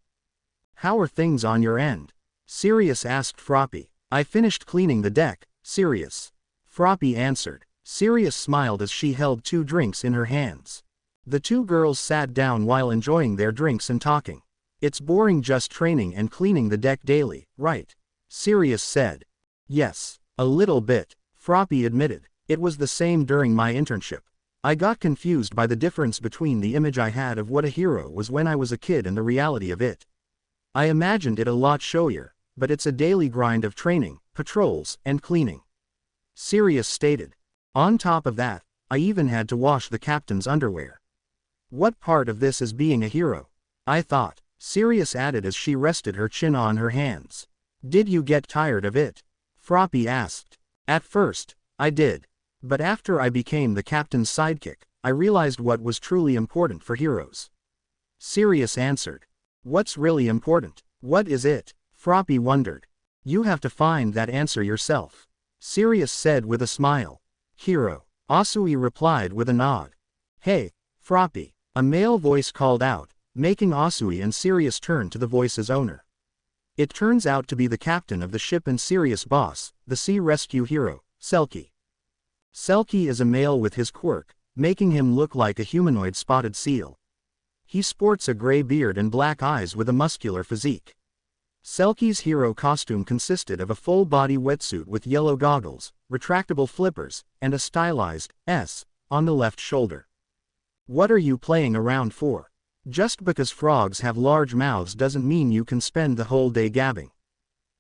How are things on your end? Sirius asked Froppy. I finished cleaning the deck, Sirius. Froppy answered. Sirius smiled as she held 2 drinks in her hands. The 2 girls sat down while enjoying their drinks and talking. It's boring just training and cleaning the deck daily, right? Sirius said. Yes, a little bit, Froppy admitted. It was the same during my internship. I got confused by the difference between the image I had of what a hero was when I was a kid and the reality of it. I imagined it a lot showier, but it's a daily grind of training, patrols, and cleaning. Sirius stated. On top of that, I even had to wash the captain's underwear. What part of this is being a hero? I thought, Sirius added as she rested her chin on her hands. Did you get tired of it? Froppy asked. At first, I did. But after I became the captain's sidekick, I realized what was truly important for heroes. Sirius answered. What's really important? What is it? Froppy wondered. You have to find that answer yourself. Sirius said with a smile. Hero. Asui replied with a nod. Hey, Froppy, a male voice called out, making Asui and Sirius turn to the voice's owner. It turns out to be the captain of the ship and Sirius' boss, the sea rescue hero, Selkie. Selkie is a male with his quirk, making him look like a humanoid spotted seal. He sports a gray beard and black eyes with a muscular physique. Selkie's hero costume consisted of a full-body wetsuit with yellow goggles, retractable flippers, and a stylized S on the left shoulder. What are you playing around for? Just because frogs have large mouths doesn't mean you can spend the whole day gabbing.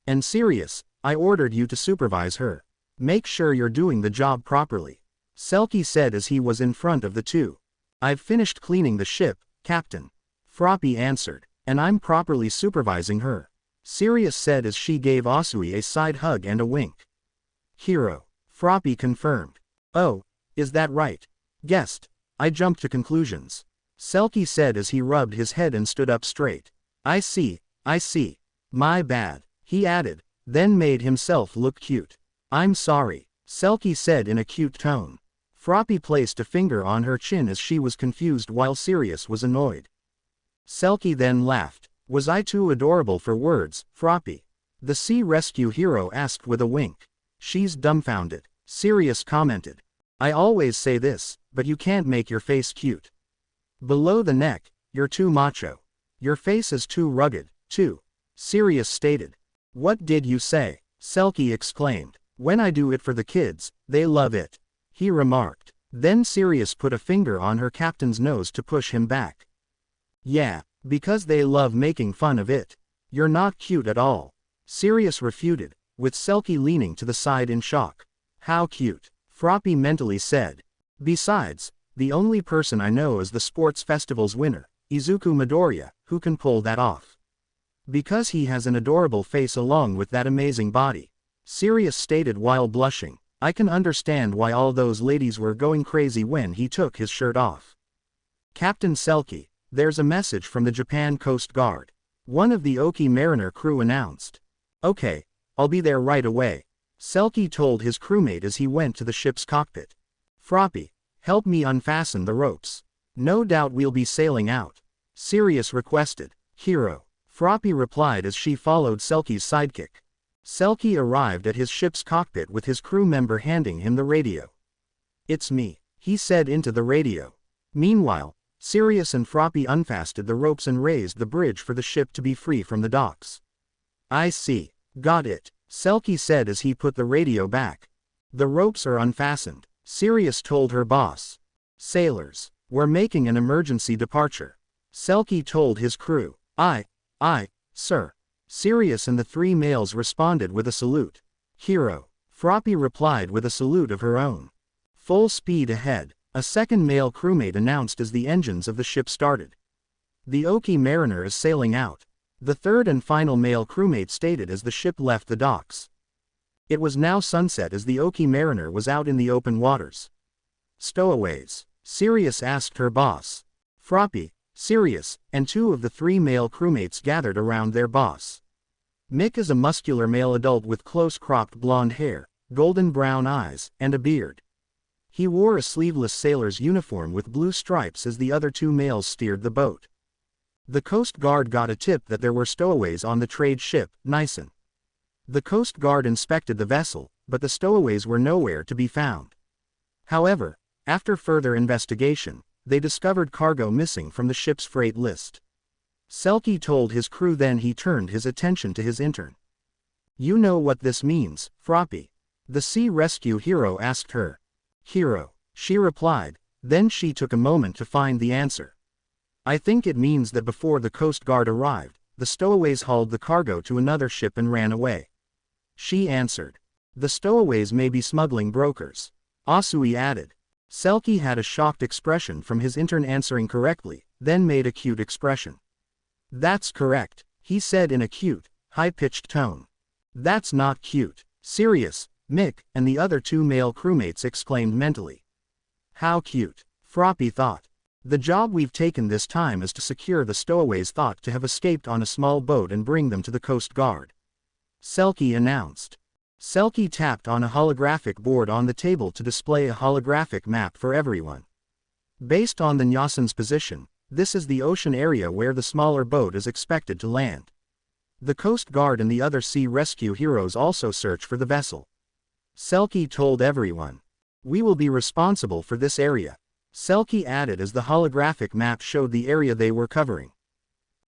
And Sirius, I ordered you to supervise her. Make sure you're doing the job properly, Selkie said as he was in front of the 2. I've finished cleaning the ship, Captain. Froppy answered. And I'm properly supervising her, Sirius said as she gave Asui a side hug and a wink. Hero. Froppy confirmed. Oh, is that right? Guessed. I jumped to conclusions, Selkie said as he rubbed his head and stood up straight. I see. My bad, he added, then made himself look cute. I'm sorry, Selkie said in a cute tone. Froppy placed a finger on her chin as she was confused while Sirius was annoyed. Selkie then laughed. Was I too adorable for words, Froppy? The sea rescue hero asked with a wink. She's dumbfounded, Sirius commented. I always say this, but you can't make your face cute. Below the neck, you're too macho. Your face is too rugged, too, Sirius stated. What did you say? Selkie exclaimed. When I do it for the kids, they love it, he remarked. Then Sirius put a finger on her captain's nose to push him back. Yeah, because they love making fun of it. You're not cute at all, Sirius refuted, with Selkie leaning to the side in shock. How cute, Froppy mentally said. Besides, the only person I know is the sports festival's winner, Izuku Midoriya, who can pull that off. Because he has an adorable face along with that amazing body, Sirius stated while blushing. I can understand why all those ladies were going crazy when he took his shirt off. Captain Selkie, there's a message from the Japan Coast Guard. One of the Oki Mariner crew announced. Okay, I'll be there right away, Selkie told his crewmate as he went to the ship's cockpit. Froppy, help me unfasten the ropes. No doubt we'll be sailing out, Sirius requested. Hero, Froppy replied as she followed Selkie's sidekick. Selkie arrived at his ship's cockpit with his crew member handing him the radio. It's me, he said into the radio. Meanwhile, Sirius and Froppy unfastened the ropes and raised the bridge for the ship to be free from the docks. I see, got it, Selkie said as he put the radio back. The ropes are unfastened, Sirius told her boss. Sailors, we're making an emergency departure, Selkie told his crew. Aye, sir. Sirius and the three males responded with a salute. Hero, Froppy replied with a salute of her own. Full speed ahead, a second male crewmate announced as the engines of the ship started. The Oki Mariner is sailing out, the third and final male crewmate stated as the ship left the docks. It was now sunset as the Oki Mariner was out in the open waters. Stowaways, Sirius asked her boss. Froppy, Sirius, and two of the three male crewmates gathered around their boss. Mick is a muscular male adult with close-cropped blonde hair, golden brown eyes, and a beard. He wore a sleeveless sailor's uniform with blue stripes as the other two males steered the boat. The Coast Guard got a tip that there were stowaways on the trade ship, Nyson. The Coast Guard inspected the vessel, but the stowaways were nowhere to be found. However, after further investigation, they discovered cargo missing from the ship's freight list. Selkie told his crew, then he turned his attention to his intern. You know what this means, Froppy? The sea rescue hero asked her. Hero, she replied, then she took a moment to find the answer. I think it means that before the Coast Guard arrived, the stowaways hauled the cargo to another ship and ran away. She answered. The stowaways may be smuggling brokers, Hosu added. Selkie had a shocked expression from his intern answering correctly, then made a cute expression. That's correct, he said in a cute, high-pitched tone. That's not cute, Sirius, Mick, and the other two male crewmates exclaimed mentally. How cute, Froppy thought. The job we've taken this time is to secure the stowaways thought to have escaped on a small boat and bring them to the Coast Guard, Selkie announced. Selkie tapped on a holographic board on the table to display a holographic map for everyone. Based on the Nyasan's position, this is the ocean area where the smaller boat is expected to land. The Coast Guard and the other sea rescue heroes also search for the vessel. Selkie told everyone. We will be responsible for this area, Selkie added as the holographic map showed the area they were covering.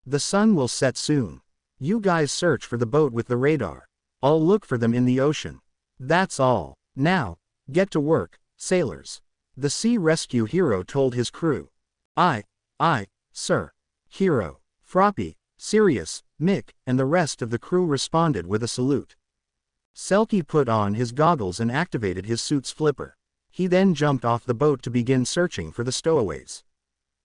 The sun will set soon. You guys search for the boat with the radar. I'll look for them in the ocean. That's all. Now, get to work, sailors, the sea rescue hero told his crew. Aye, sir. Hero, Froppy, Sirius, Mick, and the rest of the crew responded with a salute. Selkie put on his goggles and activated his suit's flipper. He then jumped off the boat to begin searching for the stowaways.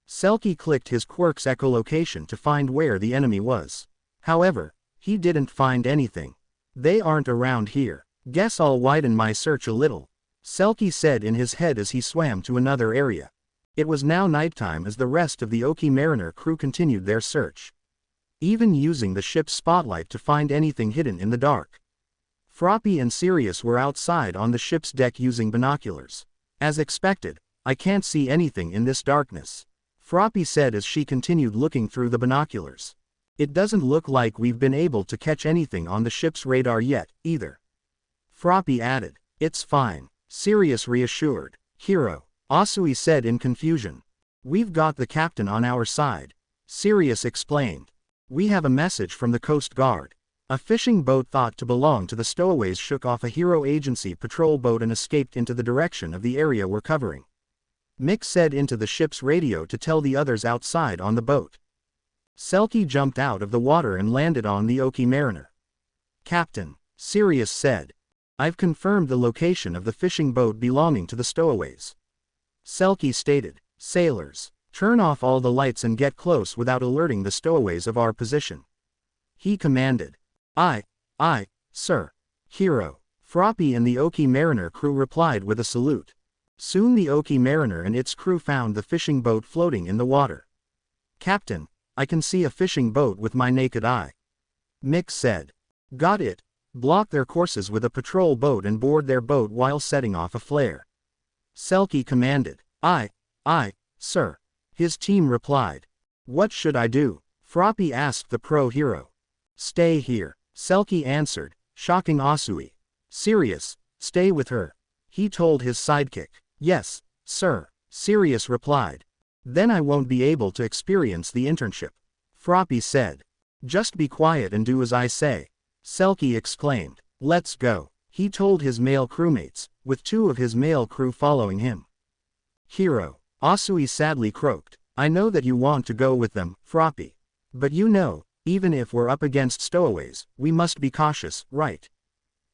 Selkie clicked his quirk's echolocation to find where the enemy was. However, he didn't find anything. They aren't around here. Guess I'll widen my search a little, Selkie said in his head as he swam to another area. It was now nighttime as the rest of the Oki Mariner crew continued their search, even using the ship's spotlight to find anything hidden in the dark. Froppy and Sirius were outside on the ship's deck using binoculars. As expected, I can't see anything in this darkness, Froppy said as she continued looking through the binoculars. It doesn't look like we've been able to catch anything on the ship's radar yet, either, Froppy added. It's fine, Sirius reassured. Hero, Hosu said in confusion. We've got the captain on our side, Sirius explained. We have a message from the Coast Guard. A fishing boat thought to belong to the stowaways shook off a Hero Agency patrol boat and escaped into the direction of the area we're covering, Mick said into the ship's radio to tell the others outside on the boat. Selkie jumped out of the water and landed on the Oki Mariner. Captain, Sirius said. I've confirmed the location of the fishing boat belonging to the stowaways, Selkie stated. Sailors, turn off all the lights and get close without alerting the stowaways of our position, he commanded. Aye, sir. Hero, Froppy and the Oki Mariner crew replied with a salute. Soon the Oki Mariner and its crew found the fishing boat floating in the water. Captain, I can see a fishing boat with my naked eye. Mick said. Got it. Block their courses with a patrol boat and board their boat while setting off a flare. Selkie commanded. Aye, sir. His team replied. What should I do? Froppy asked the pro hero. Stay here, Selkie answered, shocking Asui. Sirius, stay with her. He told his sidekick. Yes, sir, Sirius replied. Then I won't be able to experience the internship. Froppy said. Just be quiet and do as I say. Selkie exclaimed. Let's go, he told his male crewmates, with 2 of his male crew following him. Hero, Asui sadly croaked. I know that you want to go with them, Froppy. But you know, even if we're up against stowaways, we must be cautious, right?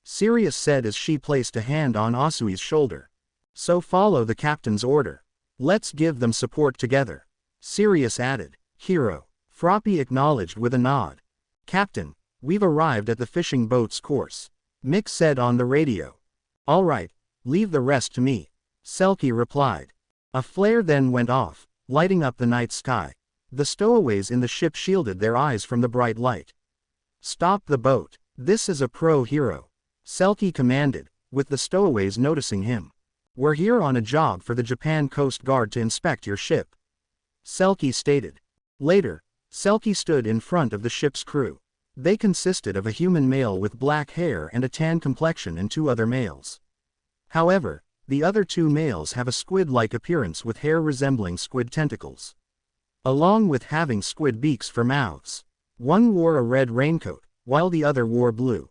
Sirius said as she placed a hand on Asui's shoulder. So follow the captain's order. Let's give them support together. Sirius added. Hero. Froppy acknowledged with a nod. Captain, we've arrived at the fishing boat's course. Mick said on the radio. All right, leave the rest to me. Selkie replied. A flare then went off, lighting up the night sky. The stowaways in the ship shielded their eyes from the bright light. Stop the boat. This is a pro hero. Selkie commanded, with the stowaways noticing him. We're here on a job for the Japan Coast Guard to inspect your ship. Selkie stated. Later, Selkie stood in front of the ship's crew. They consisted of a human male with black hair and a tan complexion and 2 other males. However, the other 2 males have a squid-like appearance with hair resembling squid tentacles, along with having squid beaks for mouths. One wore a red raincoat, while the other wore blue.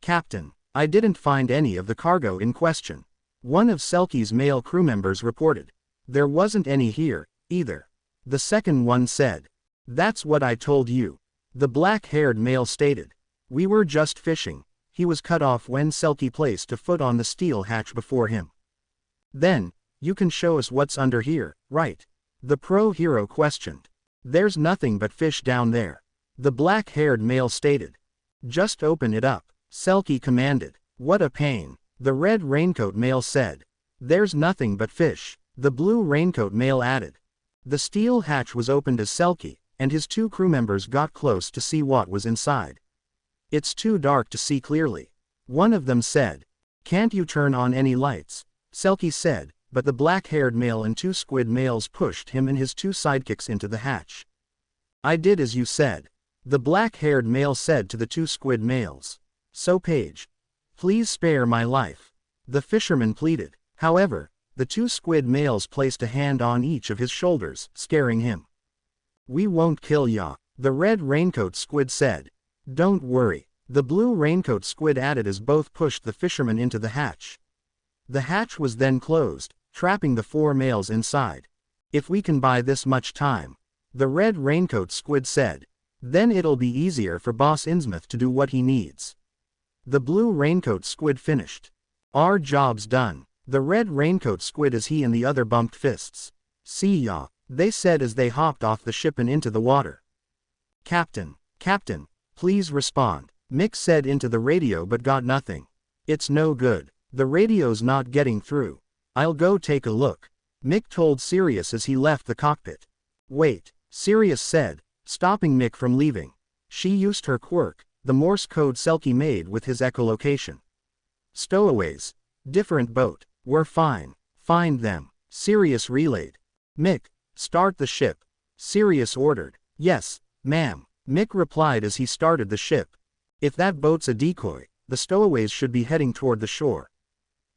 Captain, I didn't find any of the cargo in question. One of Selkie's male crew members reported. There wasn't any here, either. The second one said. That's what I told you. The black-haired male stated. We were just fishing. He was cut off when Selkie placed a foot on the steel hatch before him. Then, you can show us what's under here, right? The pro hero questioned. There's nothing but fish down there. The black-haired male stated. Just open it up, Selkie commanded. What a pain. The red raincoat male said. There's nothing but fish, the blue raincoat male added. The steel hatch was opened as Selkie and his 2 crew members got close to see what was inside. It's too dark to see clearly. One of them said. Can't you turn on any lights? Selkie said, but the black-haired male and 2 squid males pushed him and his 2 sidekicks into the hatch. I did as you said. The black-haired male said to the 2 squid males. So Paige, please spare my life. The fisherman pleaded. However, the 2 squid males placed a hand on each of his shoulders, scaring him. We won't kill ya, the red raincoat squid said. Don't worry, the blue raincoat squid added as both pushed the fisherman into the hatch. The hatch was then closed, trapping the 4 males inside. If we can buy this much time, the red raincoat squid said, then it'll be easier for Boss Innsmouth to do what he needs. The blue raincoat squid finished. Our job's done. The red raincoat squid as he and the other bumped fists. See ya, they said as they hopped off the ship and into the water. Captain, please respond, Mick said into the radio but got nothing. It's no good. The radio's not getting through. I'll go take a look, Mick told Sirius as he left the cockpit. Wait, Sirius said, stopping Mick from leaving. She used her quirk, the Morse code Selkie made with his echolocation. Stowaways. Different boat. We're fine. Find them. Sirius relayed. Mick, start the ship. Sirius ordered. Yes, ma'am, Mick replied as he started the ship. If that boat's a decoy, the stowaways should be heading toward the shore.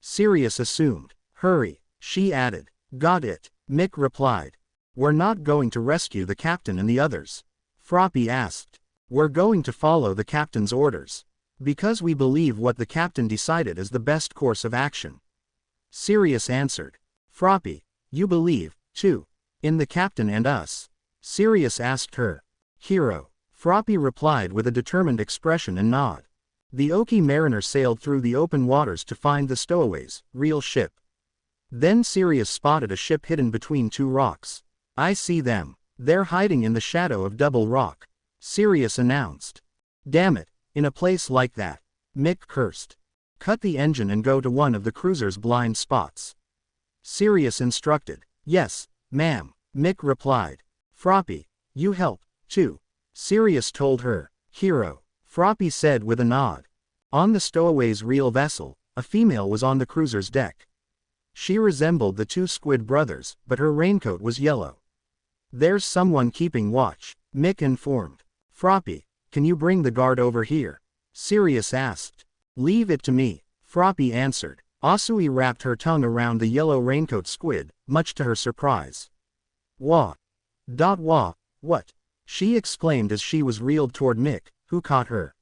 Sirius assumed. Hurry, she added. Got it, Mick replied. We're not going to rescue the captain and the others. Froppy asked. We're going to follow the captain's orders. Because we believe what the captain decided is the best course of action. Sirius answered. Froppy, you believe, too, in the captain and us? Sirius asked her. Hero, Froppy replied with a determined expression and nod. The Oki mariner sailed through the open waters to find the stowaways, real ship. Then Sirius spotted a ship hidden between 2 rocks. I see them. They're hiding in the shadow of Double Rock, Sirius announced. Damn it, in a place like that, Mick cursed. Cut the engine and go to one of the cruiser's blind spots. Sirius instructed. Yes, ma'am, Mick replied. Froppy, you help, 2. Sirius told her. Hero. Froppy said with a nod. On the stowaway's real vessel, a female was on the cruiser's deck. She resembled the two squid brothers, but her raincoat was yellow. There's someone keeping watch, Mick informed. Froppy, can you bring the guard over here? Sirius asked. Leave it to me, Froppy answered. Hosu wrapped her tongue around the yellow raincoat squid, much to her surprise. Wah. Wah, what? She exclaimed as she was reeled toward Mick, who caught her.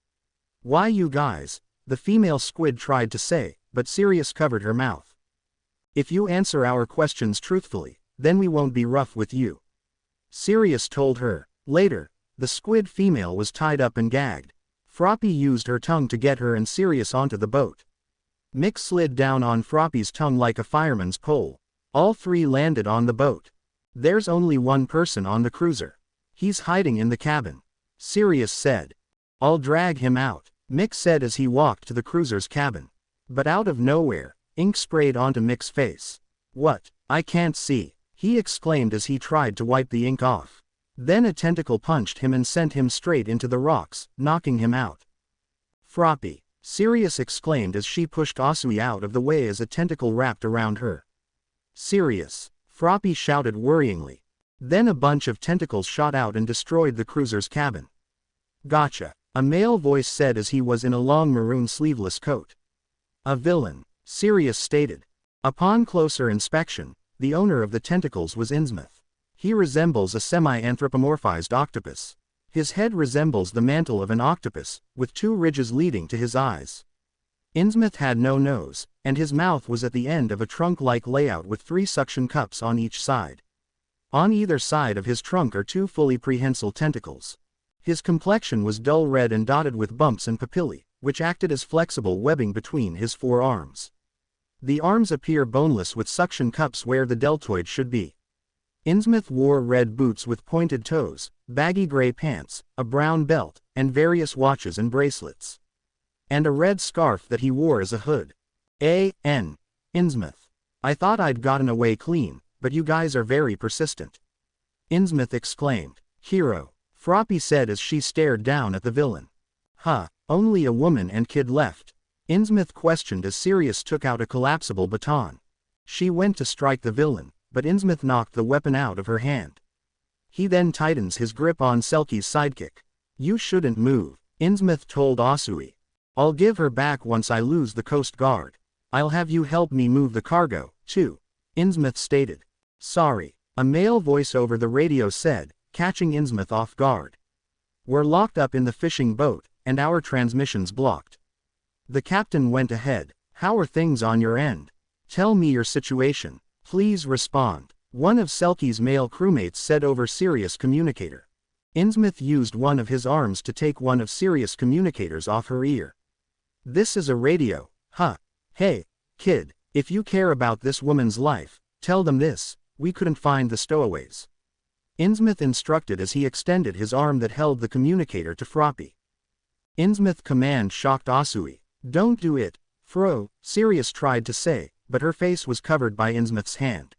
Why you guys? The female squid tried to say, but Sirius covered her mouth. If you answer our questions truthfully, then we won't be rough with you. Sirius told her. Later, the squid female was tied up and gagged. Froppy used her tongue to get her and Sirius onto the boat. Mick slid down on Froppy's tongue like a fireman's pole. All three landed on the boat. There's only one person on the cruiser. He's hiding in the cabin. Sirius said. I'll drag him out, Mick said as he walked to the cruiser's cabin. But out of nowhere, ink sprayed onto Mick's face. What? I can't see, he exclaimed as he tried to wipe the ink off. Then a tentacle punched him and sent him straight into the rocks, knocking him out. Froppy, Sirius exclaimed as she pushed Hosu out of the way as a tentacle wrapped around her. Sirius, Froppy shouted worryingly. Then a bunch of tentacles shot out and destroyed the cruiser's cabin. Gotcha, a male voice said as he was in a long maroon sleeveless coat. A villain, Sirius stated. Upon closer inspection, the owner of the tentacles was Innsmouth. He resembles a semi-anthropomorphized octopus. His head resembles the mantle of an octopus, with two ridges leading to his eyes. Innsmouth had no nose, and his mouth was at the end of a trunk-like layout with 3 suction cups on each side. On either side of his trunk are 2 fully prehensile tentacles. His complexion was dull red and dotted with bumps and papillae, which acted as flexible webbing between his 4 arms. The arms appear boneless with suction cups where the deltoid should be. Innsmouth wore red boots with pointed toes, baggy gray pants, a brown belt, and various watches and bracelets. And a red scarf that he wore as a hood. A.N. Innsmouth. I thought I'd gotten away clean, but you guys are very persistent. Innsmouth exclaimed. Hero, Froppy said as she stared down at the villain. Huh, only a woman and kid left. Innsmouth questioned as Sirius took out a collapsible baton. She went to strike the villain, but Innsmouth knocked the weapon out of her hand. He then tightens his grip on Selkie's sidekick. You shouldn't move, Innsmouth told Hosu. I'll give her back once I lose the Coast Guard. I'll have you help me move the cargo, too, Innsmouth stated. Sorry, a male voice over the radio said, catching Innsmouth off guard. We're locked up in the fishing boat, and our transmissions blocked. The captain went ahead. How are things on your end? Tell me your situation. Please respond, one of Selkie's male crewmates said over Sirius communicator. Innsmouth used one of his arms to take one of Sirius communicators off her ear. This is a radio, huh? Hey, kid, if you care about this woman's life, tell them this, we couldn't find the stowaways. Innsmouth instructed as he extended his arm that held the communicator to Froppy. Innsmouth's command shocked Hosu. Don't do it, Fro, Sirius tried to say, but her face was covered by Innsmouth's hand.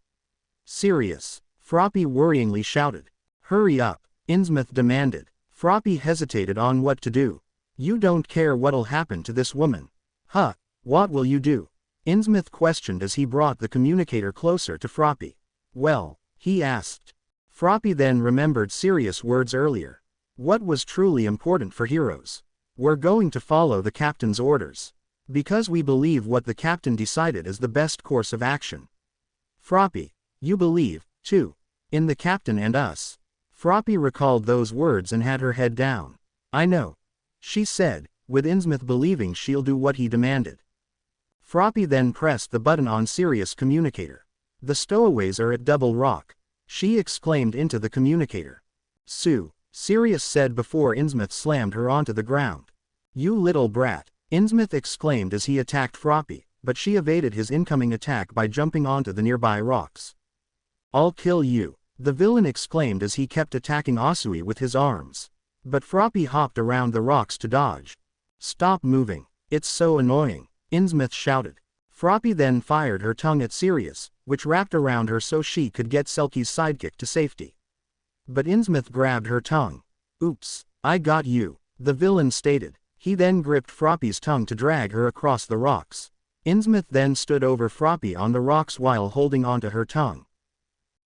Sirius, Froppy worryingly shouted. Hurry up, Innsmouth demanded. Froppy hesitated on what to do. You don't care what'll happen to this woman. Huh, what will you do? Innsmouth questioned as he brought the communicator closer to Froppy. Well, he asked. Froppy then remembered Sirius' words earlier. What was truly important for heroes? We're going to follow the captain's orders. Because we believe what the captain decided is the best course of action. Froppy, you believe, too, in the captain and us. Froppy recalled those words and had her head down. I know, she said, with Innsmouth believing she'll do what he demanded. Froppy then pressed the button on Sirius' communicator. The stowaways are at Double Rock, she exclaimed into the communicator. Sue, Sirius said before Innsmouth slammed her onto the ground. You little brat, Innsmouth exclaimed as he attacked Froppy, but she evaded his incoming attack by jumping onto the nearby rocks. I'll kill you, the villain exclaimed as he kept attacking Hosu with his arms. But Froppy hopped around the rocks to dodge. Stop moving, it's so annoying, Innsmouth shouted. Froppy then fired her tongue at Sirius, which wrapped around her so she could get Selkie's sidekick to safety. But Innsmouth grabbed her tongue. Oops, I got you, the villain stated. He then gripped Froppy's tongue to drag her across the rocks. Innsmouth then stood over Froppy on the rocks while holding onto her tongue.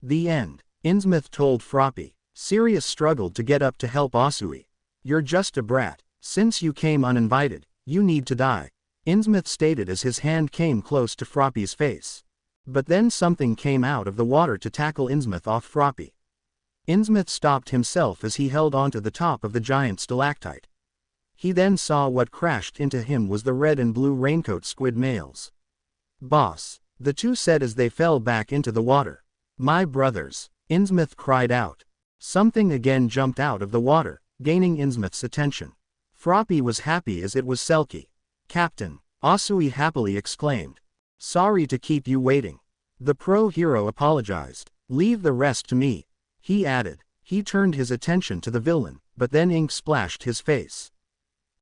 The end. Innsmouth told Froppy. Sirius struggled to get up to help Hosu. You're just a brat. Since you came uninvited, you need to die, Innsmouth stated as his hand came close to Froppy's face. But then something came out of the water to tackle Innsmouth off Froppy. Innsmouth stopped himself as he held onto the top of the giant stalactite. He then saw what crashed into him was the red and blue raincoat squid males. Boss, the two said as they fell back into the water. My brothers, Innsmouth cried out. Something again jumped out of the water, gaining Innsmouth's attention. Froppy was happy as it was Selkie. Captain, Hosu happily exclaimed. Sorry to keep you waiting. The pro hero apologized. Leave the rest to me, he added. He turned his attention to the villain, but then ink splashed his face.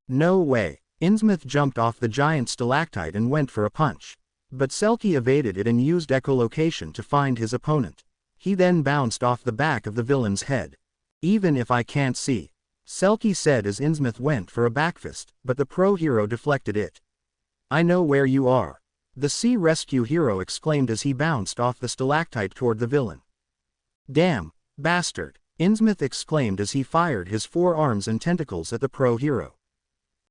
No way. Innsmouth jumped off the giant stalactite and went for a punch. But Selkie evaded it and used echolocation to find his opponent. He then bounced off the back of the villain's head. Even if I can't see, Selkie said as Innsmouth went for a backfist, but the pro hero deflected it. I know where you are, the sea rescue hero exclaimed as he bounced off the stalactite toward the villain. Damn, bastard, Innsmouth exclaimed as he fired his forearms and tentacles at the pro hero.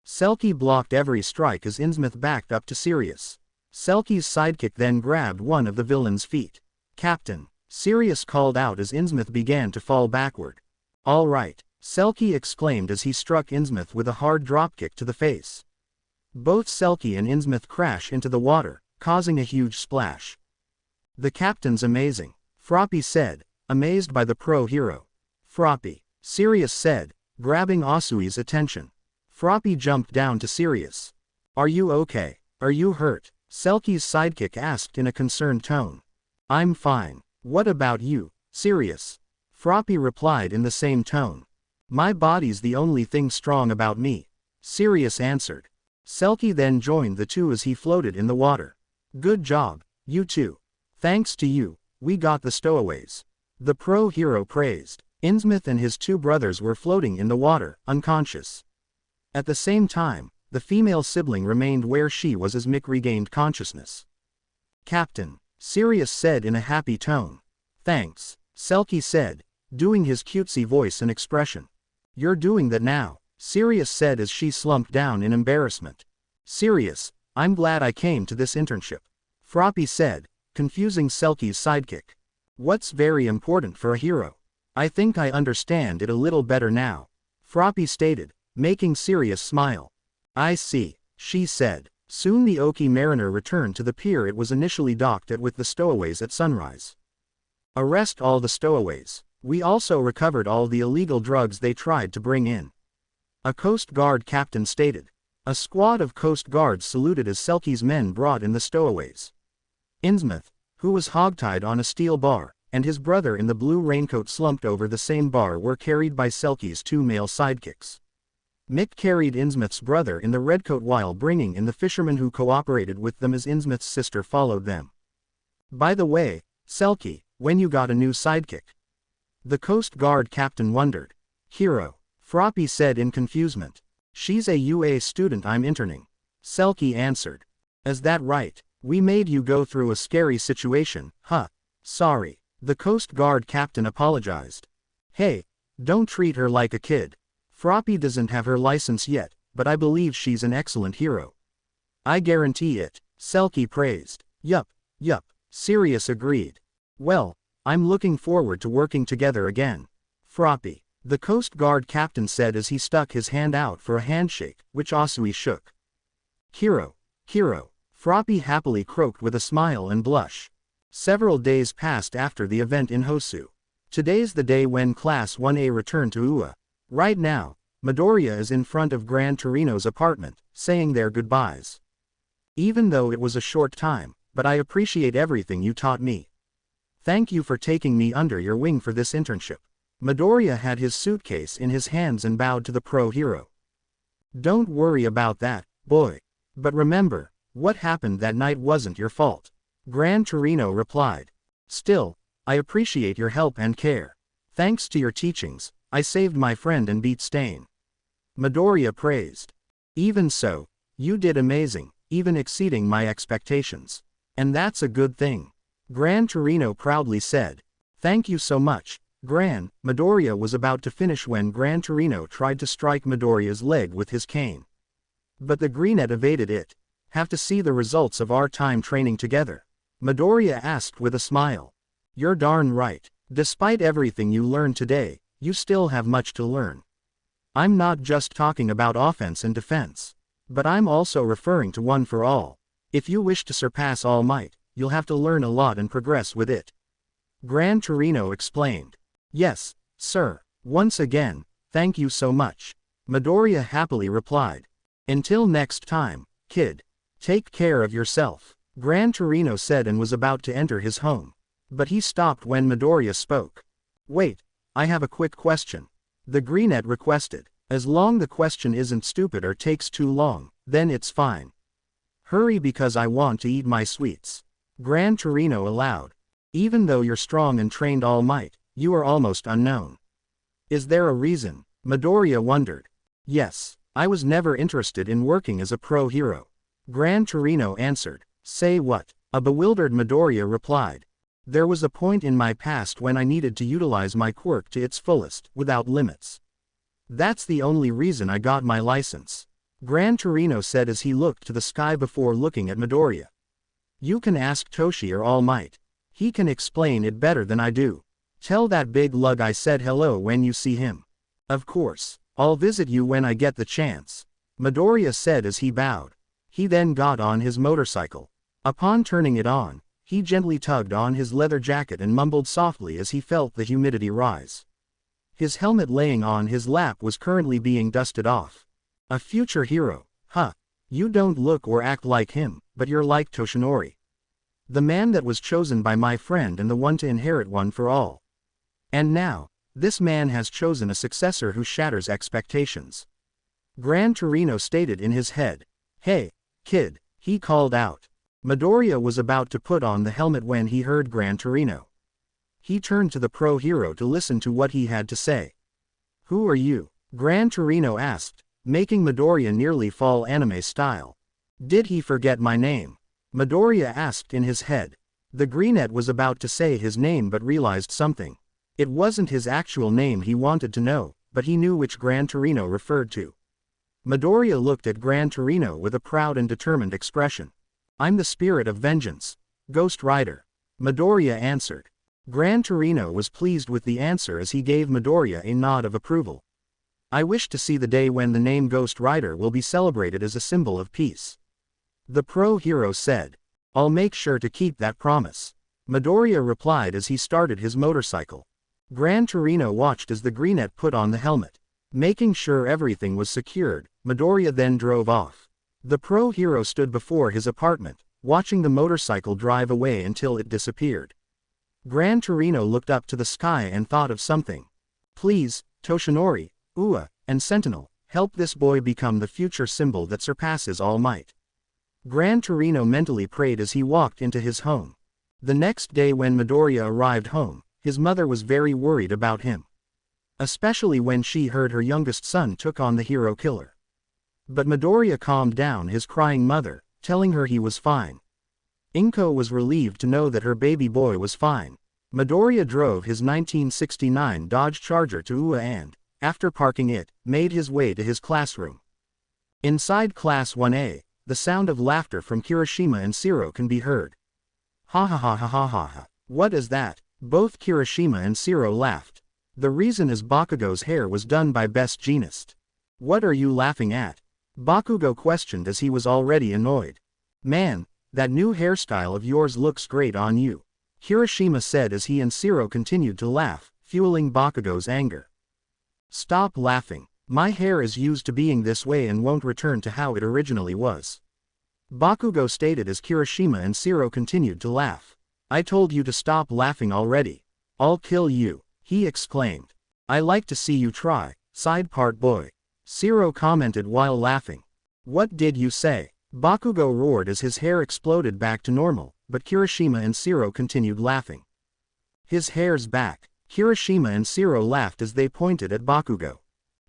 Selkie blocked every strike as Innsmouth backed up to Sirius. Selkie's sidekick then grabbed one of the villain's feet. Captain, Sirius called out as Innsmouth began to fall backward. All right, Selkie exclaimed as he struck Innsmouth with a hard dropkick to the face. Both Selkie and Innsmouth crash into the water, causing a huge splash. The captain's amazing, Froppy said, amazed by the pro hero. Froppy, Sirius said, grabbing Hosu's attention. Froppy jumped down to Sirius. Are you okay? Are you hurt? Selkie's sidekick asked in a concerned tone. I'm fine. What about you, Sirius? Froppy replied in the same tone. My body's the only thing strong about me, Sirius answered. Selkie then joined the two as he floated in the water. Good job, you two. Thanks to you, we got the stowaways, the pro hero praised. Innsmouth and his two brothers were floating in the water, unconscious. At the same time, the female sibling remained where she was as Mick regained consciousness. Captain, Sirius said in a happy tone. Thanks, Selkie said, doing his cutesy voice and expression. You're doing that now, Sirius said as she slumped down in embarrassment. Sirius, I'm glad I came to this internship, Froppy said, confusing Selkie's sidekick. What's very important for a hero? I think I understand it a little better now, Froppy stated, making Sirius smile. I see, she said. Soon the Oki Mariner returned to the pier it was initially docked at with the stowaways at sunrise. Arrest all the stowaways. We also recovered all the illegal drugs they tried to bring in, a Coast Guard captain stated. A squad of Coast Guards saluted as Selkie's men brought in the stowaways. Innsmouth, who was hogtied on a steel bar, and his brother in the blue raincoat slumped over the same bar were carried by Selkie's two male sidekicks. Mick carried Innsmouth's brother in the redcoat while bringing in the fishermen who cooperated with them as Innsmouth's sister followed them. By the way, Selkie, when you got a new sidekick? The Coast Guard captain wondered. Hero, Froppy said in confusement. She's a UA student I'm interning, Selkie answered. Is that right? We made you go through a scary situation, huh? Sorry, the Coast Guard captain apologized. Hey, don't treat her like a kid. Froppy doesn't have her license yet, but I believe she's an excellent hero. I guarantee it, Selkie praised. Yup, Sirius agreed. Well, I'm looking forward to working together again. Froppy, the Coast Guard captain said as he stuck his hand out for a handshake, which Hosu shook. Hero, Froppy happily croaked with a smile and blush. Several days passed after the event in Hosu. Today's the day when Class 1A returned to UA. Right now, Midoriya is in front of Gran Torino's apartment, saying their goodbyes. Even though it was a short time, but I appreciate everything you taught me. Thank you for taking me under your wing for this internship. Midoriya had his suitcase in his hands and bowed to the pro hero. Don't worry about that, boy. But remember, what happened that night wasn't your fault, Gran Torino replied. Still, I appreciate your help and care. Thanks to your teachings, I saved my friend and beat Stain. Midoriya praised. Even so, you did amazing, even exceeding my expectations. And that's a good thing. Gran Torino proudly said. Thank you so much, Gran. Midoriya was about to finish when Gran Torino tried to strike Midoriya's leg with his cane. But the Greenette evaded it. Have to see the results of our time training together? Midoriya asked with a smile. You're darn right. Despite everything you learned today, you still have much to learn. I'm not just talking about offense and defense. But I'm also referring to one for all. If you wish to surpass All Might, you'll have to learn a lot and progress with it. Gran Torino explained. Yes, sir. Once again, thank you so much. Midoriya happily replied. Until next time, kid. Take care of yourself, Gran Torino said and was about to enter his home. But he stopped when Midoriya spoke. Wait, I have a quick question. The Greenette requested. As long the question isn't stupid or takes too long, then it's fine. Hurry because I want to eat my sweets. Gran Torino allowed. Even though you're strong and trained All Might, you are almost unknown. Is there a reason? Midoriya wondered. Yes, I was never interested in working as a pro hero. Gran Torino answered. Say what? A bewildered Midoriya replied. There was a point in my past when I needed to utilize my quirk to its fullest, without limits. That's the only reason I got my license. Gran Torino said as he looked to the sky before looking at Midoriya. You can ask Toshi or All Might. He can explain it better than I do. Tell that big lug I said hello when you see him. Of course, I'll visit you when I get the chance. Midoriya said as he bowed. He then got on his motorcycle. Upon turning it on, he gently tugged on his leather jacket and mumbled softly as he felt the humidity rise. His helmet laying on his lap was currently being dusted off. A future hero, huh? You don't look or act like him, but you're like Toshinori. The man that was chosen by my friend and the one to inherit one for all. And now, this man has chosen a successor who shatters expectations. Gran Torino stated in his head. Hey, kid, he called out. Midoriya was about to put on the helmet when he heard Gran Torino. He turned to the pro hero to listen to what he had to say. Who are you? Gran Torino asked, making Midoriya nearly fall anime style. Did he forget my name? Midoriya asked in his head. The Greenette was about to say his name but realized something. It wasn't his actual name he wanted to know, but he knew which Gran Torino referred to. Midoriya looked at Gran Torino with a proud and determined expression. I'm the spirit of vengeance, Ghost Rider. Midoriya answered. Gran Torino was pleased with the answer as he gave Midoriya a nod of approval. I wish to see the day when the name Ghost Rider will be celebrated as a symbol of peace. The pro hero said. I'll make sure to keep that promise. Midoriya replied as he started his motorcycle. Gran Torino watched as the Greenette put on the helmet. Making sure everything was secured, Midoriya then drove off. The pro hero stood before his apartment, watching the motorcycle drive away until it disappeared. Gran Torino looked up to the sky and thought of something. Please, Toshinori, Ua, and Sentinel, help this boy become the future symbol that surpasses All Might. Gran Torino mentally prayed as he walked into his home. The next day when Midoriya arrived home, his mother was very worried about him. Especially when she heard her youngest son took on the hero killer. But Midoriya calmed down his crying mother, telling her he was fine. Inko was relieved to know that her baby boy was fine. Midoriya drove his 1969 Dodge Charger to Ua and, after parking it, made his way to his classroom. Inside Class 1A, the sound of laughter from Kirishima and Shiro can be heard. Ha ha ha ha ha ha ha. What is that? Both Kirishima and Shiro laughed. The reason is Bakugo's hair was done by Best Jeanist. What are you laughing at? Bakugo questioned as he was already annoyed. Man, that new hairstyle of yours looks great on you, Kirishima said as he and Shiro continued to laugh, fueling Bakugo's anger. Stop laughing. My hair is used to being this way and won't return to how it originally was. Bakugo stated as Kirishima and Shiro continued to laugh. I told you to stop laughing already. I'll kill you, he exclaimed. I like to see you try, side part boy. Shiro commented while laughing. What did you say? Bakugo roared as his hair exploded back to normal, but Kirishima and Shiro continued laughing. His hair's back. Kirishima and Shiro laughed as they pointed at Bakugo.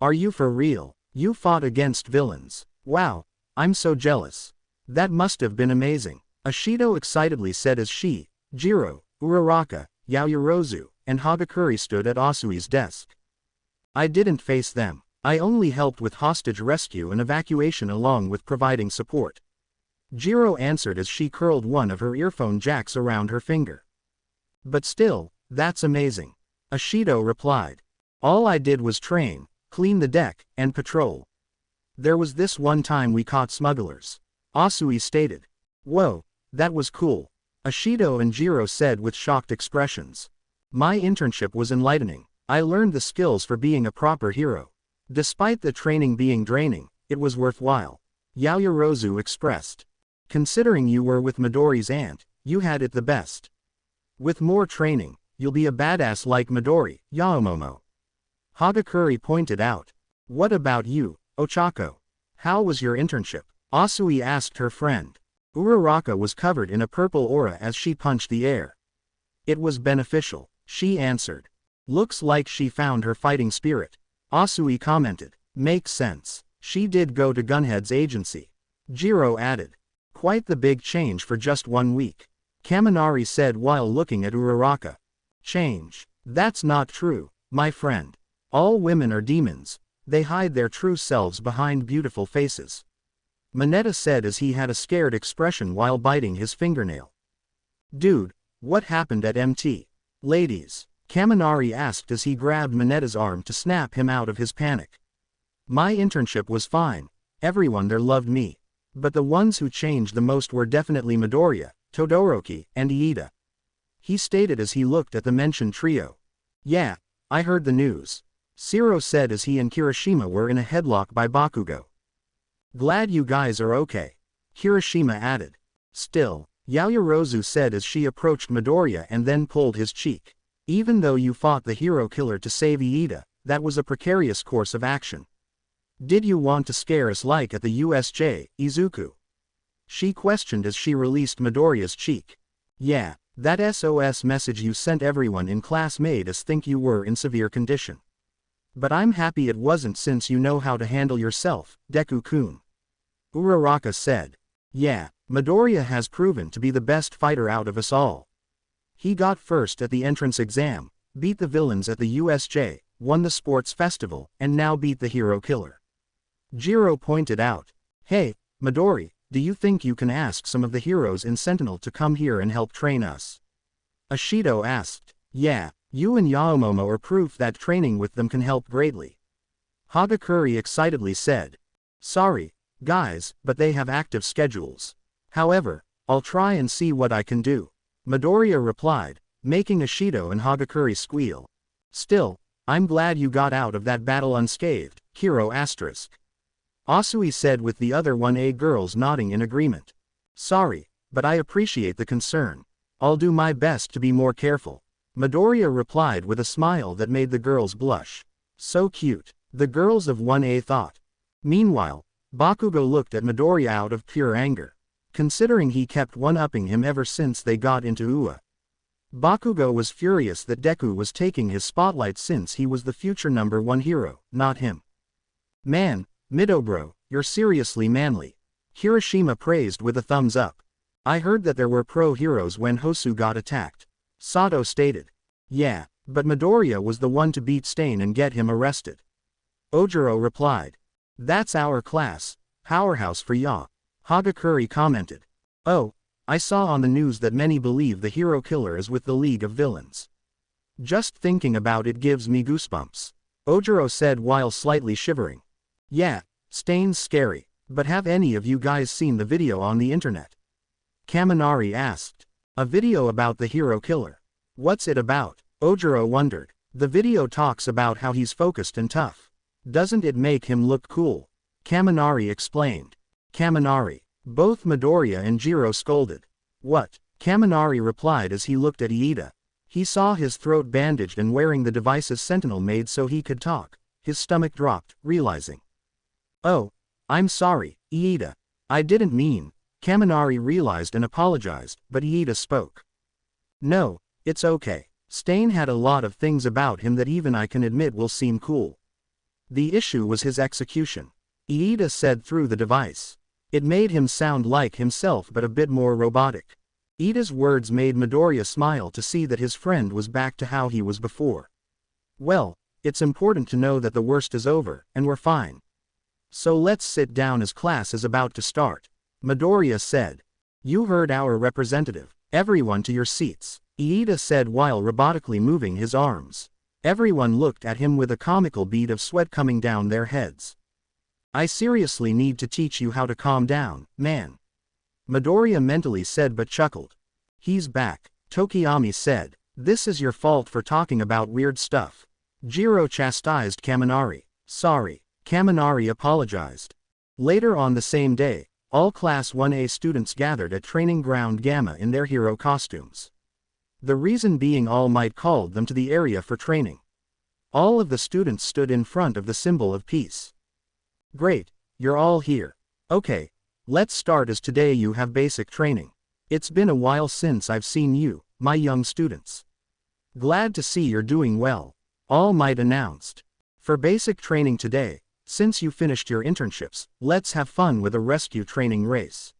Are you for real? You fought against villains. Wow, I'm so jealous. That must have been amazing. Ashido excitedly said as she, Jiro, Uraraka, Yaoyorozu, and Hagakure stood at Asui's desk. I didn't face them. I only helped with hostage rescue and evacuation along with providing support. Jiro answered as she curled one of her earphone jacks around her finger. But still, that's amazing. Ashido replied. All I did was train, clean the deck, and patrol. There was this one time we caught smugglers. Asui stated. Whoa, that was cool. Ashido and Jiro said with shocked expressions. My internship was enlightening. I learned the skills for being a proper hero. Despite the training being draining, it was worthwhile. Yaoyorozu expressed. Considering you were with Midori's aunt, you had it the best. With more training, you'll be a badass like Midori, Yaomomo. Hagakure pointed out. What about you, Ochako? How was your internship? Asui asked her friend. Uraraka was covered in a purple aura as she punched the air. It was beneficial, she answered. Looks like she found her fighting spirit. Asui commented. Makes sense. She did go to Gunhead's agency. Jiro added. Quite the big change for just 1 week. Kaminari said while looking at Uraraka. Change. That's not true, my friend. All women are demons. They hide their true selves behind beautiful faces. Mineta said as he had a scared expression while biting his fingernail. Dude, what happened at MT? Ladies, Kaminari asked as he grabbed Mineta's arm to snap him out of his panic. My internship was fine. Everyone there loved me. But the ones who changed the most were definitely Midoriya, Todoroki, and Iida. He stated as he looked at the mentioned trio. Yeah, I heard the news. Shiro said as he and Kirishima were in a headlock by Bakugo. Glad you guys are okay. Kirishima added. Still, Yaoyorozu said as she approached Midoriya and then pulled his cheek. Even though you fought the hero killer to save Iida, that was a precarious course of action. Did you want to scare us like at the USJ, Izuku? She questioned as she released Midoriya's cheek. Yeah, that SOS message you sent everyone in class made us think you were in severe condition. But I'm happy it wasn't since you know how to handle yourself, Deku-kun. Uraraka said. Yeah, Midoriya has proven to be the best fighter out of us all. He got first at the entrance exam, beat the villains at the USJ, won the sports festival, and now beat the hero killer. Jiro pointed out. Hey, Midori, do you think you can ask some of the heroes in Sentinel to come here and help train us? Ashido asked. Yeah, you and Yaomomo are proof that training with them can help greatly. Hagakure excitedly said. Sorry, guys, but they have active schedules. However, I'll try and see what I can do. Midoriya replied, making Ashido and Hagakure squeal. Still, I'm glad you got out of that battle unscathed, Kiro asterisk. Asui said with the other 1A girls nodding in agreement. Sorry, but I appreciate the concern. I'll do my best to be more careful. Midoriya replied with a smile that made the girls blush. So cute, the girls of 1A thought. Meanwhile, Bakugo looked at Midoriya out of pure anger. Considering he kept one-upping him ever since they got into UA. Bakugo was furious that Deku was taking his spotlight since he was the future #1 hero, not him. Man, Midobro, you're seriously manly. Kirishima praised with a thumbs up. I heard that there were pro-heroes when Hosu got attacked. Sato stated. Yeah, but Midoriya was the one to beat Stain and get him arrested. Ojiro replied. That's our class, powerhouse for ya. Hagakure commented. Oh, I saw on the news that many believe the hero killer is with the League of Villains. Just thinking about it gives me goosebumps. Ojiro said while slightly shivering. Yeah, Stain's scary, but have any of you guys seen the video on the internet? Kaminari asked. A video about the hero killer. What's it about? Ojiro wondered. The video talks about how he's focused and tough. Doesn't it make him look cool? Kaminari explained. Kaminari. Both Midoriya and Jiro scolded. What? Kaminari replied as he looked at Iida. He saw his throat bandaged and wearing the devices Sentinel made so he could talk. His stomach dropped, realizing. Oh, I'm sorry, Iida. I didn't mean. Kaminari realized and apologized, but Iida spoke. No, it's okay. Stain had a lot of things about him that even I can admit will seem cool. The issue was his execution. Iida said through the device. It made him sound like himself but a bit more robotic. Iida's words made Midoriya smile to see that his friend was back to how he was before. Well, it's important to know that the worst is over, and we're fine. So let's sit down as class is about to start. Midoriya said. You heard our representative. Everyone to your seats, Iida said while robotically moving his arms. Everyone looked at him with a comical bead of sweat coming down their heads. I seriously need to teach you how to calm down, man. Midoriya mentally said but chuckled. He's back, Tokiyami said. This is your fault for talking about weird stuff. Jiro chastised Kaminari. Sorry, Kaminari apologized. Later on the same day, all Class 1A students gathered at Training Ground Gamma in their hero costumes. The reason being All Might called them to the area for training. All of the students stood in front of the symbol of peace. Great, you're all here. Okay, let's start as today you have basic training. It's been a while since I've seen you, my young students. Glad to see you're doing well, All Might announced. For basic training today, since you finished your internships, let's have fun with a rescue training race.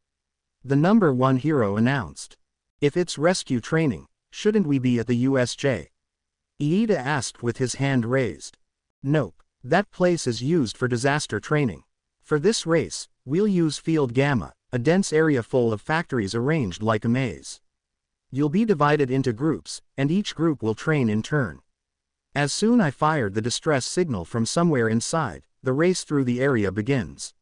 The number 1 hero announced. If it's rescue training, shouldn't we be at the USJ? Iida asked with his hand raised. Nope, that place is used for disaster training. For this race, we'll use Field Gamma, a dense area full of factories arranged like a maze. You'll be divided into groups, and each group will train in turn. As soon I fired the distress signal from somewhere inside, the race through the area begins.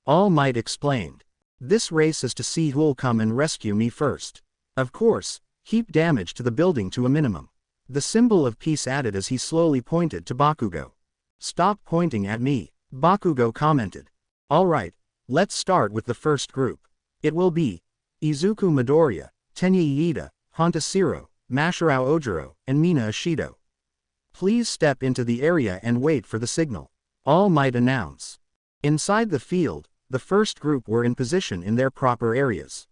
All Might explained. This race is to see who'll come and rescue me first. Of course, keep damage to the building to a minimum. The symbol of peace added as he slowly pointed to Bakugo. Stop pointing at me, Bakugo commented. Alright, let's start with the first group. It will be Izuku Midoriya, Tenya Iida, Hontasiro, Masharao Ojiro, and Mina Ashido. Please step into the area and wait for the signal. All Might announce. Inside the field, the first group were in position in their proper areas.